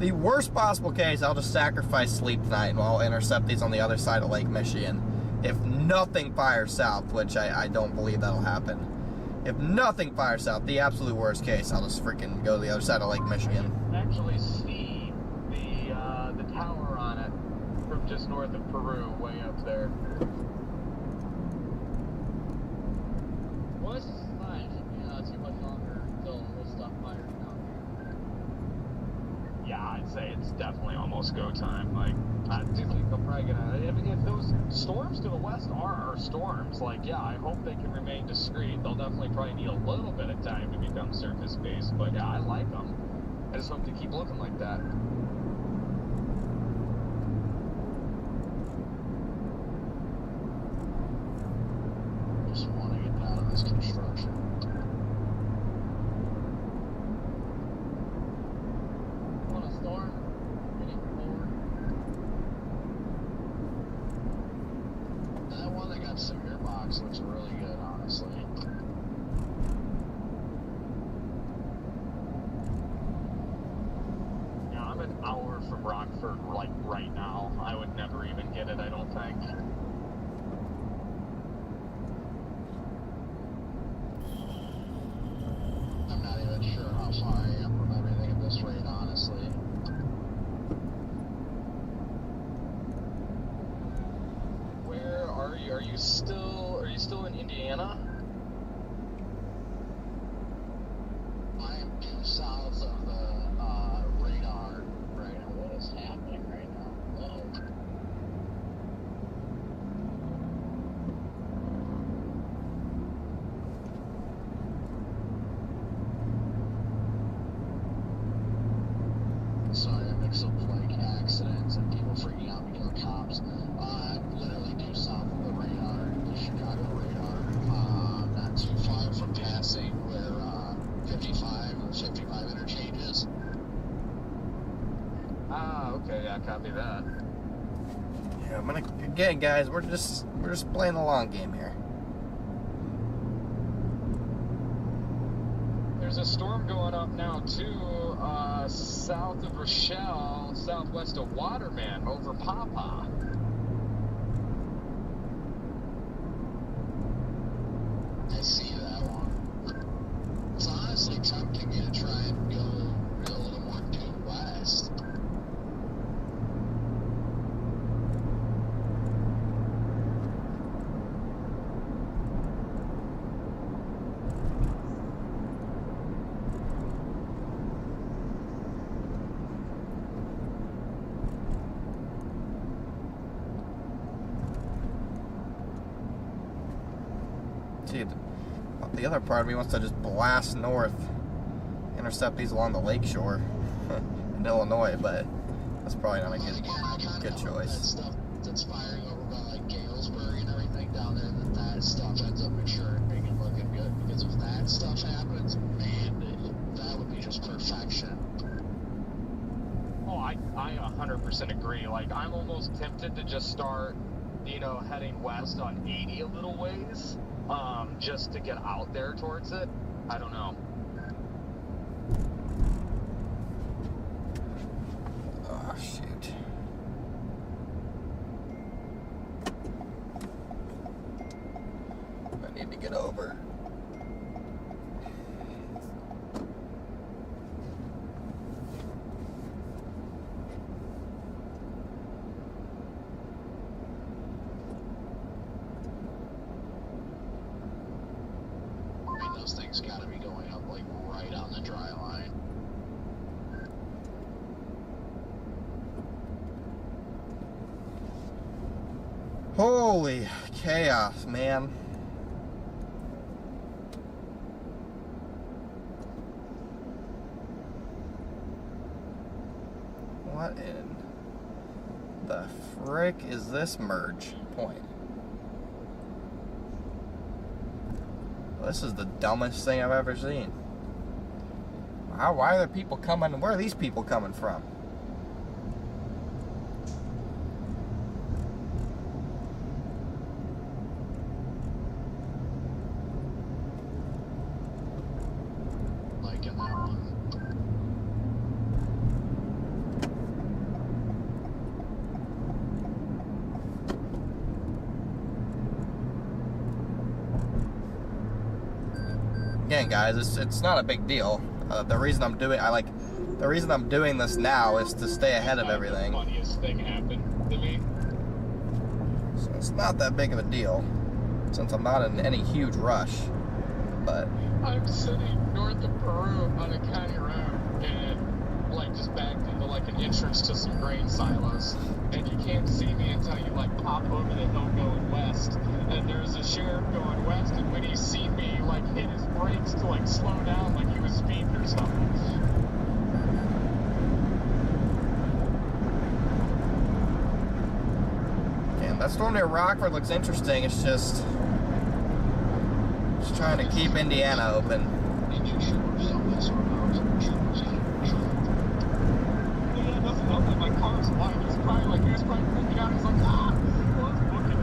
Speaker 1: The worst possible case, I'll just sacrifice sleep tonight and I'll intercept these on the other side of Lake Michigan. If nothing fires south, which I don't believe that'll happen. If nothing fires south, the absolute worst case, I'll just freaking go to the other side of Lake Michigan.
Speaker 4: I can actually see the tower on it from just north of Peru, way up there.
Speaker 7: Well, this is fine. It should be not too much longer until this stuff fires down here.
Speaker 4: Yeah, I'd say it's definitely almost go time. Like, I do think they'll probably if those storms to the west are storms, like, yeah, I hope they can remain discreet. They'll definitely probably need a little bit of time to become surface-based, but yeah, I like them. I just hope they keep looking like that.
Speaker 5: Just want to get out of this construction.
Speaker 7: Want a storm? Heading forward.
Speaker 5: That one that got severe box looks really good, honestly.
Speaker 4: think.
Speaker 5: I'm not even sure how far I am from everything at this rate, honestly.
Speaker 4: Where are you? Are you still in Indiana?
Speaker 5: I am due south of the radar right now. What is happening right now? Whoa. Sorry, I mixed up like accidents and people freaking out because of cops. I'm literally due south of the radar, the Chicago radar. Not too far from passing where 55 or 55 interchanges.
Speaker 4: Ah, okay, yeah, copy that.
Speaker 1: Yeah, I'm gonna again, guys. We're just playing the long game here.
Speaker 4: There's a storm going up now too, south of Rochelle, southwest of Waterman, over Papa.
Speaker 5: I see that one. It's honestly tempting me to try and go a little more due west.
Speaker 1: See, the other part of me wants to just blast north, intercept these along the lake shore in Illinois, but that's probably not a good
Speaker 5: That
Speaker 1: choice.
Speaker 5: stuff that's firing over by like Galesburg and everything down there, that stuff ends up maturing and looking good. Because if that stuff happens, man, that would be just perfection.
Speaker 4: Oh, I 100% agree. Like, I'm almost tempted to just start, heading west on 80 a little ways, just to get out there towards it. I don't know.
Speaker 1: Oh, shoot. I need to get over.
Speaker 5: I mean, those things gotta be going up like right on the dry line.
Speaker 1: Holy chaos, man. What in the frick is this merge point? This is the dumbest thing I've ever seen. Why are the people coming? Where are these people coming from?
Speaker 5: Like in that one.
Speaker 1: Again, guys, it's not a big deal. The reason I'm doing this now is to stay ahead of everything.
Speaker 4: The funniest thing happened to me.
Speaker 1: So it's not that big of a deal, since I'm not in any huge rush. But
Speaker 4: I'm sitting north of Peru on a county road and like just backed into like an entrance to some grain silos, and you can't see me until you like pop over the hill going west, and there's a sheriff going west, and when he seen me like hit his brakes to like slow down like he was speeding or something.
Speaker 1: and that storm near Rockford looks interesting. It's just trying to keep Indiana open.
Speaker 5: Did you shoot yourself this one out?
Speaker 4: Yeah, it doesn't help that my car's white. He was probably freaking out. He's like, let's book it.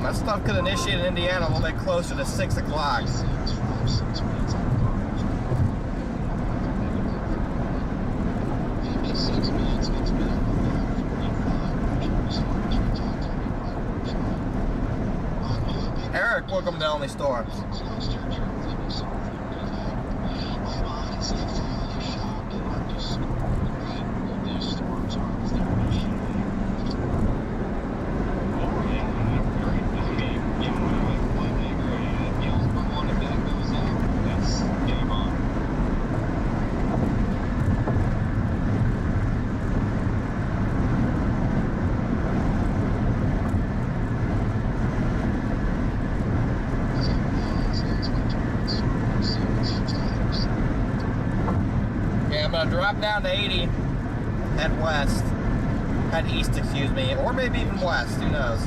Speaker 1: That stuff could initiate in Indiana a little bit closer to 6 o'clock. Eric, welcome to Only Storms. Drop down to 80, head west, head east, excuse me, or maybe even west, who knows.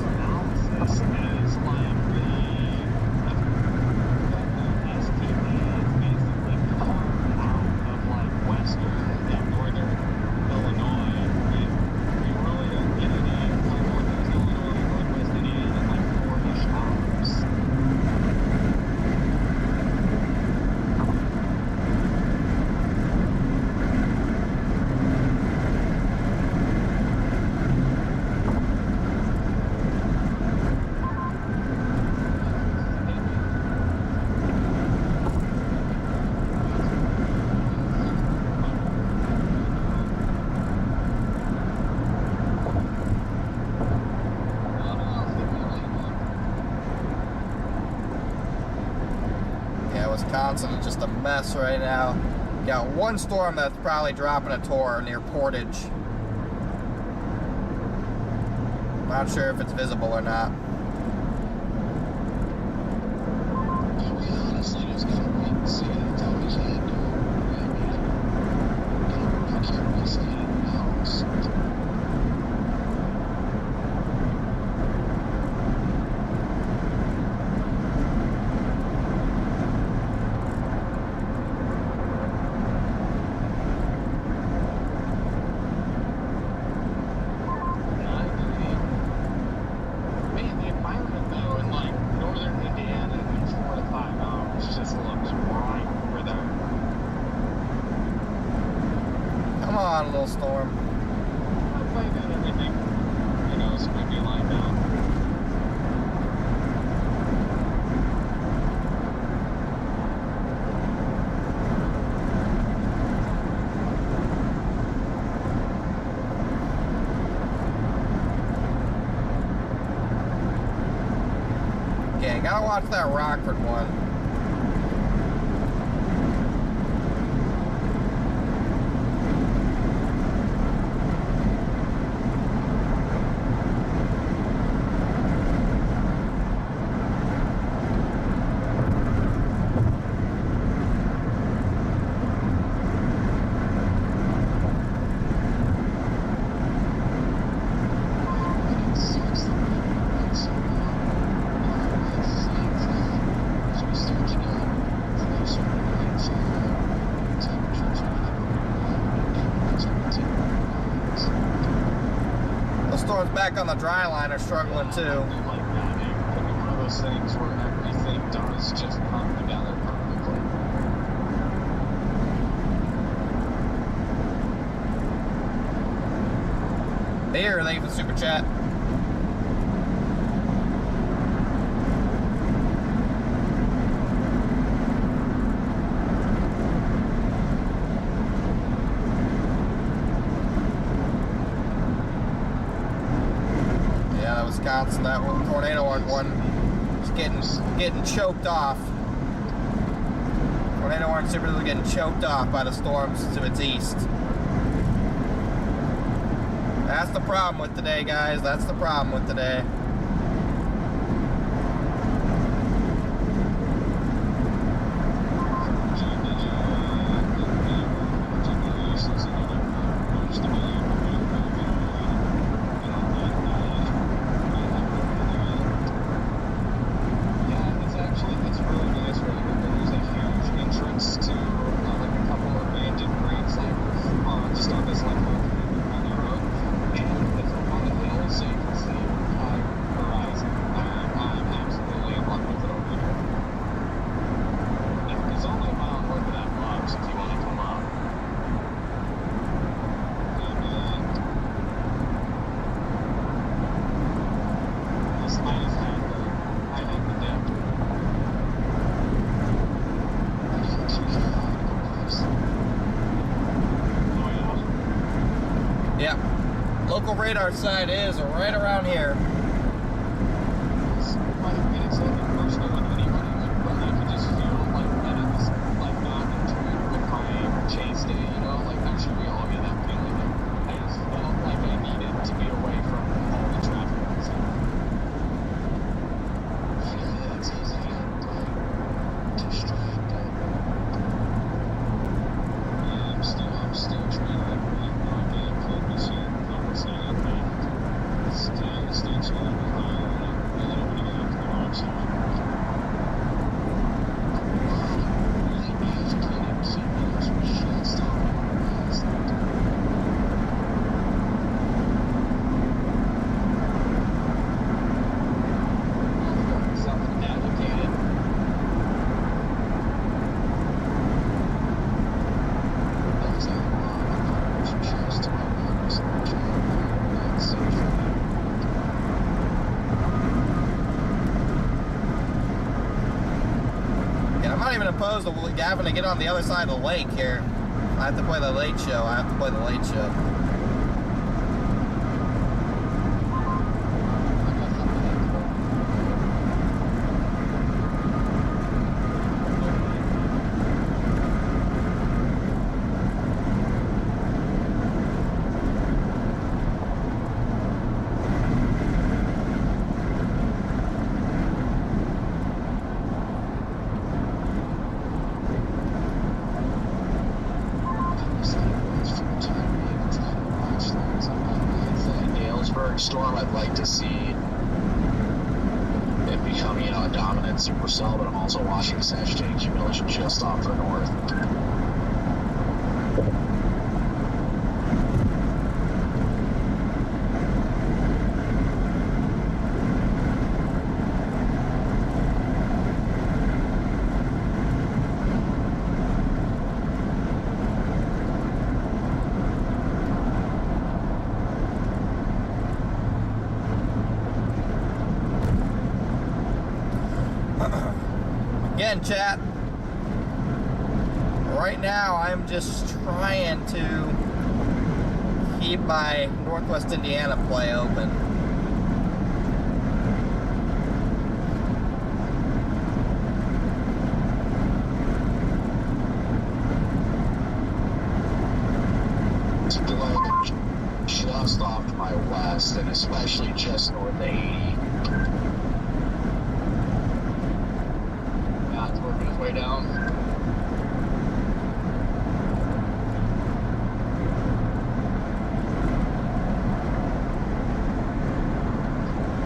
Speaker 1: Wisconsin is just a mess right now. Got one storm that's probably dropping a tour near Portage. Not sure if it's visible or not. Storm.
Speaker 4: I played that everything, you know, is going to be lined up.
Speaker 1: Okay, gotta watch that Rockford one. Back on the dry line are struggling too.
Speaker 4: Like that, it could be one of those things where everything does just come together perfectly.
Speaker 1: Here, thank you for the super chat. Wisconsin, that one tornado one is getting choked off. Tornado orange super is getting choked off by the storms to its east. That's the problem with today, guys. That's the problem with today.
Speaker 4: Just on this like on the road, and it's up on the hill, so you can see higher
Speaker 1: radar site is right around here.
Speaker 4: It's nothing personal with anybody, but I could just feel like that it's like not in tune with my chase day, you know? Like I'm sure we all get that feeling. Like, I just felt like I needed to be away from all the traffic and stuff.
Speaker 5: Yeah, it's easy to get like distracted.
Speaker 4: Yeah, I'm still trying to lock in focus here. Focusing on the stage a little bit higher. I really don't want to get off the wrong side. Self-advocated.
Speaker 1: And I'm not even opposed to having to get on the other side of the lake here. I have to play the late show. I have to play the late show.
Speaker 5: Storm I'd like to see it become, you know, a dominant supercell, but I'm also watching Sagittarius take accumulation just off the north.
Speaker 1: Again, chat. Right now, I'm just trying to keep my Northwest Indiana play open.
Speaker 5: Just off to my west, and especially just north of 80.
Speaker 4: It's working its way down.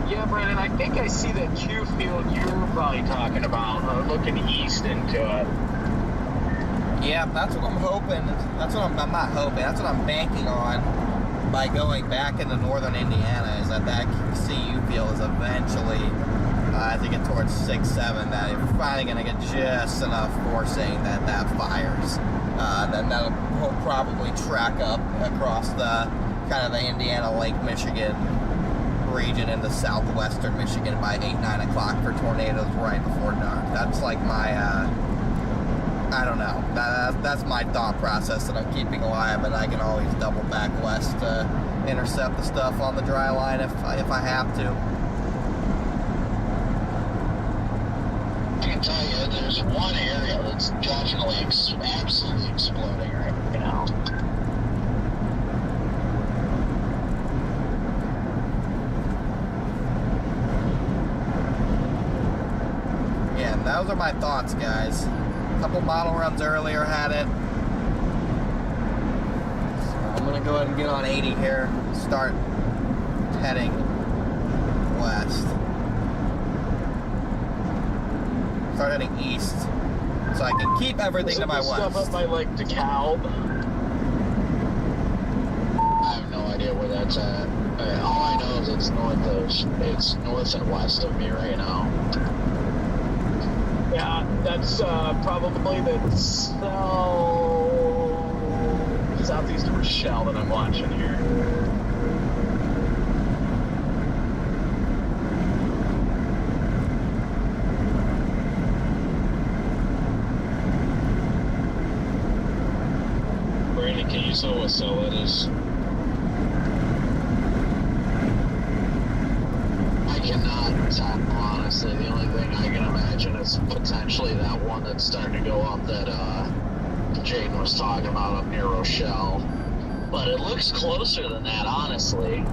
Speaker 4: Yeah, Brandon, I think I see that Q field you're probably talking about, looking east into it.
Speaker 1: Yeah, that's what I'm hoping. That's what I'm not hoping. That's what I'm banking on by going back into northern Indiana, is that CU field is eventually, as you get towards 6-7, that you're finally going to get just enough forcing that fires. Then that'll probably track up across the kind of the Indiana, Lake Michigan region into southwestern Michigan by 8-9 o'clock for tornadoes right before dark. That's like my, I don't know. That's my thought process that I'm keeping alive, and I can always double back west to intercept the stuff on the dry line if I have to.
Speaker 5: I can tell you, there's one area that's definitely absolutely exploding right now.
Speaker 1: Yeah, and those are my thoughts, guys. A couple model runs earlier had it. So I'm gonna go ahead and get on 80 here, start heading west. Start heading east, so I can keep everything to my west.
Speaker 4: Stuff up by like DeKalb.
Speaker 5: I have no idea where that's at. All I know is it's north and west of me right now.
Speaker 4: Yeah, that's probably the southeast of Rochelle that I'm watching here.
Speaker 6: Brandon, can you tell what cell that is?
Speaker 5: cannot tell, honestly. The only thing I can imagine is potentially that one that's starting to go up that Jaden was talking about up near Rochelle. But it looks closer than that, honestly.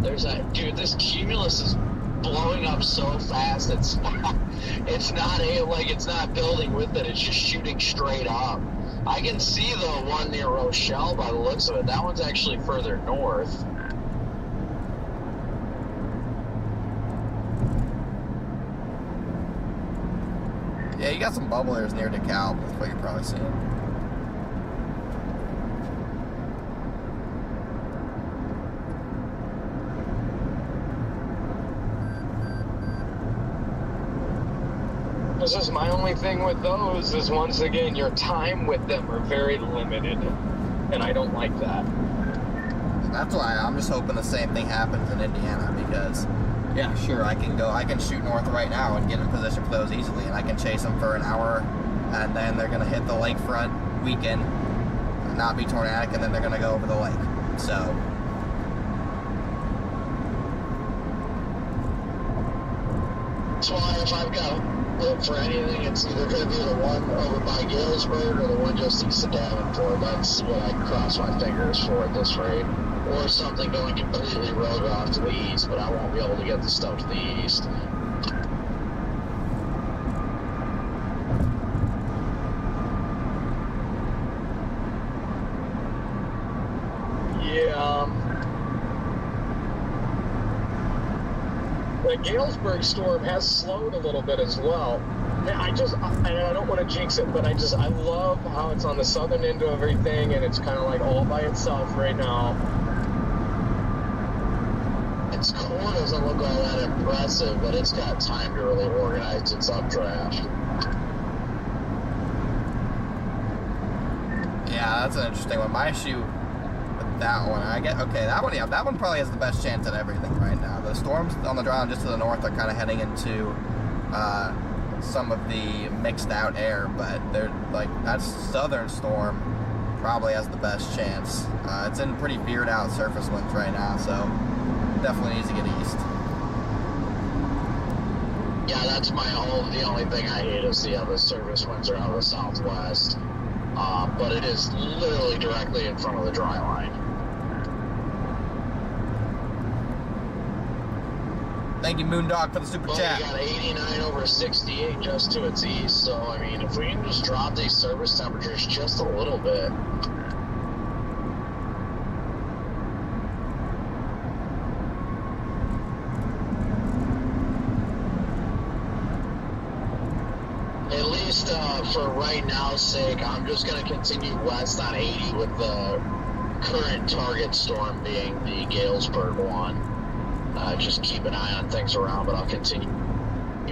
Speaker 5: There's that, dude, this cumulus is blowing up so fast, it's not building with it, it's just shooting straight up. I can see the one near Rochelle by the looks of it. That one's actually further north.
Speaker 1: Yeah, you got some bubblers near DeKalb. That's what you're probably seeing.
Speaker 4: This is my only thing with those is, once again, your time with them are very limited, and I don't like that.
Speaker 1: That's why I'm just hoping the same thing happens in Indiana, because yeah, sure, I can shoot north right now and get in position for those easily, and I can chase them for an hour, and then they're gonna hit the lakefront weekend, not be tornadic, and then they're gonna go over the lake. So
Speaker 5: that's why if I've got to look for anything, it's either going to be the one over by Galesburg or the one just east of Davenport. That's what I cross my fingers for at this rate. Or something going completely rogue off to the east, but I won't be able to get the stuff to the east.
Speaker 4: Yeah. The Galesburg storm has slowed a little bit as well. And I don't want to jinx it, but I love how it's on the southern end of everything, and it's kind of like all by itself right now.
Speaker 5: Its core doesn't look all that impressive, but it's got time to really organize its updraft.
Speaker 1: yeah, that's an interesting one. My issue with that one, that one probably has the best chance at everything right now. The storms on the dry just to the north are kind of heading into some of the mixed out air, but they're like, that southern storm probably has the best chance. It's in pretty veered out surface winds right now, so definitely needs to get east.
Speaker 5: Yeah, that's the only thing I hate is the other surface winds are out of the southwest. But it is literally directly in front of the dry line.
Speaker 1: Thank you, Moondog, for the super chat.
Speaker 5: We got 89 over 68 just to its east, so I mean, if we can just drop these surface temperatures just a little bit. At least for right now's sake, I'm just going to continue west on 80 with the current target storm being the Galesburg one. Just keep an eye on things around, but I'll continue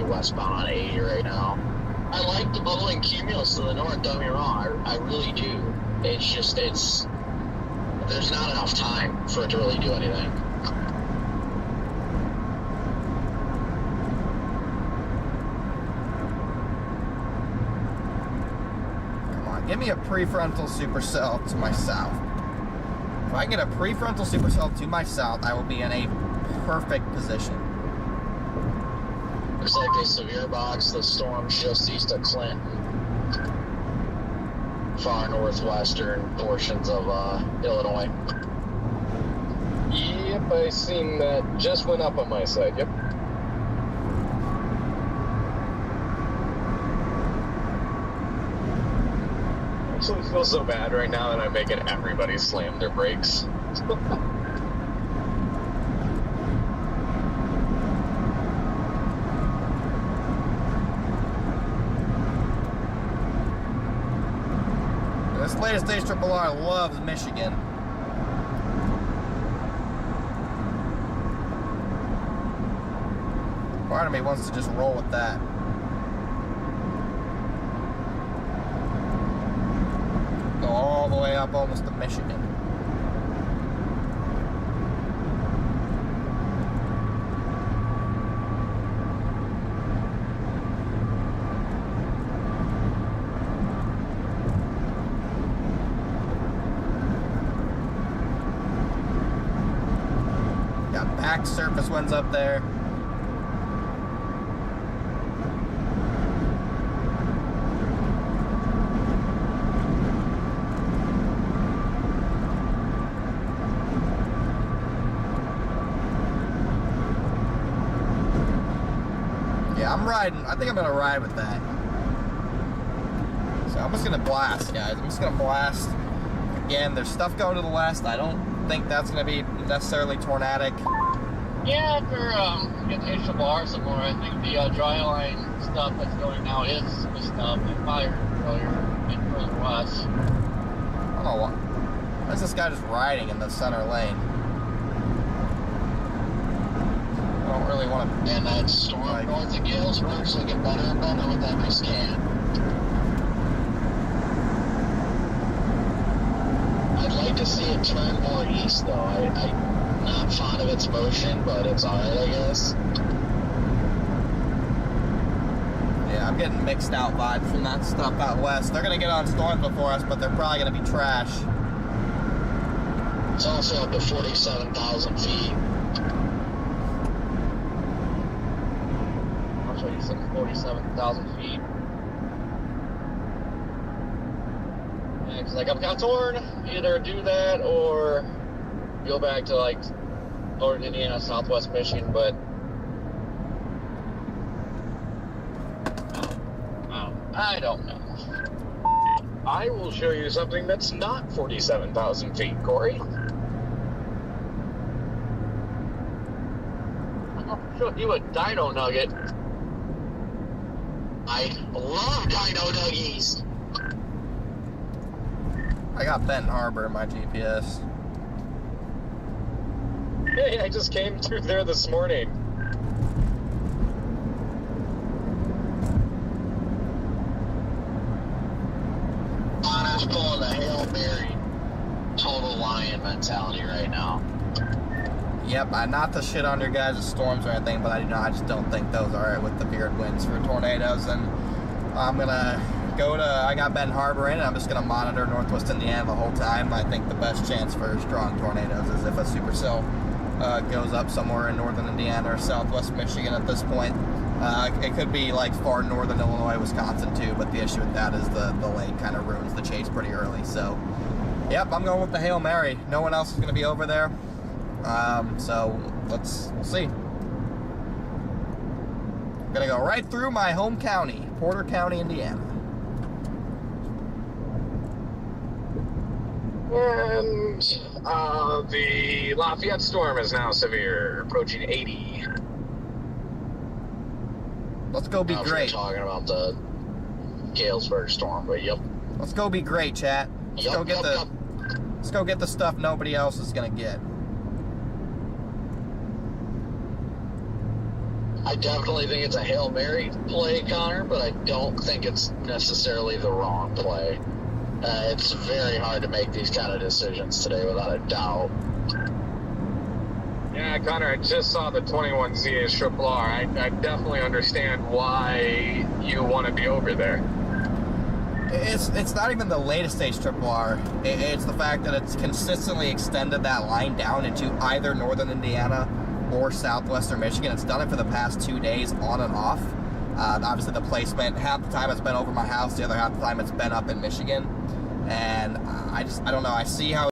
Speaker 5: westbound on 80 right now. I like the bubbling cumulus to the north, don't get me wrong, I really do. It's just, there's not enough time for it to really do anything.
Speaker 1: Come on, give me a prefrontal supercell to my south. If I get a prefrontal supercell to my south, I will be in a perfect position.
Speaker 5: Looks like a severe box, the storm's just east of Clinton. Far northwestern portions of Illinois.
Speaker 4: Yep, I seen that. Just went up on my side, yep. Actually feels so bad right now that I'm making everybody slam their brakes.
Speaker 1: This latest ARRR loves Michigan. Part of me wants to just roll with that. Go all the way up almost to Michigan. Got back surface winds up there. Yeah, I'm riding. I think I'm gonna ride with that. So I'm just gonna blast, guys. I'm just gonna blast. Again, there's stuff going to the west. I don't think that's gonna be necessarily tornadic.
Speaker 4: Yeah, after get to HRR some more, I think the dry line stuff that's going now is the stuff that fired earlier and further west.
Speaker 1: I don't know what. Why is this guy just riding in the center lane? I don't really want to.
Speaker 5: And that storm north of Galesburg's looking better and better with every scan. I'd like to see it turn more east, though. I'm not fond of its motion, but it's alright, I guess.
Speaker 1: Yeah, I'm getting mixed out vibes from that stuff out west. They're going to get on storms before us, but they're probably going to be trash.
Speaker 5: It's also up to 47,000 feet.
Speaker 4: I'll show you some 47,000 feet. Yeah, because like, I'm kind of torn. Either do that or go back to like northern Indiana, southwest Michigan, but I don't know. I will show you something that's not 47,000 feet, Corey. I'll show you a dino nugget.
Speaker 5: I love dino nuggies.
Speaker 1: I got Benton Harbor in my GPS.
Speaker 4: Hey, I just came through there this morning.
Speaker 5: Connor's pulling the Hail Mary total lion mentality right now.
Speaker 1: Yep, not to shit on your guys' storms or anything, but I just don't think those are with the veered winds for tornadoes. And I'm gonna I got Benton Harbor in, and I'm just gonna monitor northwest Indiana the whole time. I think the best chance for strong tornadoes is if a supercell goes up somewhere in northern Indiana or southwest Michigan at this point. It could be like far northern Illinois, Wisconsin too, but the issue with that is the lake kind of ruins the chase pretty early. So, yep, I'm going with the Hail Mary. No one else is going to be over there. So we'll see. I'm going to go right through my home county, Porter County, Indiana.
Speaker 4: And the Lafayette storm is now severe, approaching 80.
Speaker 1: Let's go be great.
Speaker 5: We're talking about the Galesburg storm, but yep.
Speaker 1: Let's go be great, chat. Let's go get the stuff nobody else is gonna get.
Speaker 5: I definitely think it's a Hail Mary play, Connor, but I don't think it's necessarily the wrong play. It's very hard to make these kind of decisions today without a doubt.
Speaker 4: Yeah, Connor, I just saw the 21Z Triple R. I definitely understand why you want to be over there.
Speaker 1: It's not even the latest stage Triple R. It's the fact that it's consistently extended that line down into either northern Indiana or southwestern Michigan. It's done it for the past 2 days on and off. Obviously the placement, half the time it's been over my house, the other half the time it's been up in Michigan. And I don't know, I see how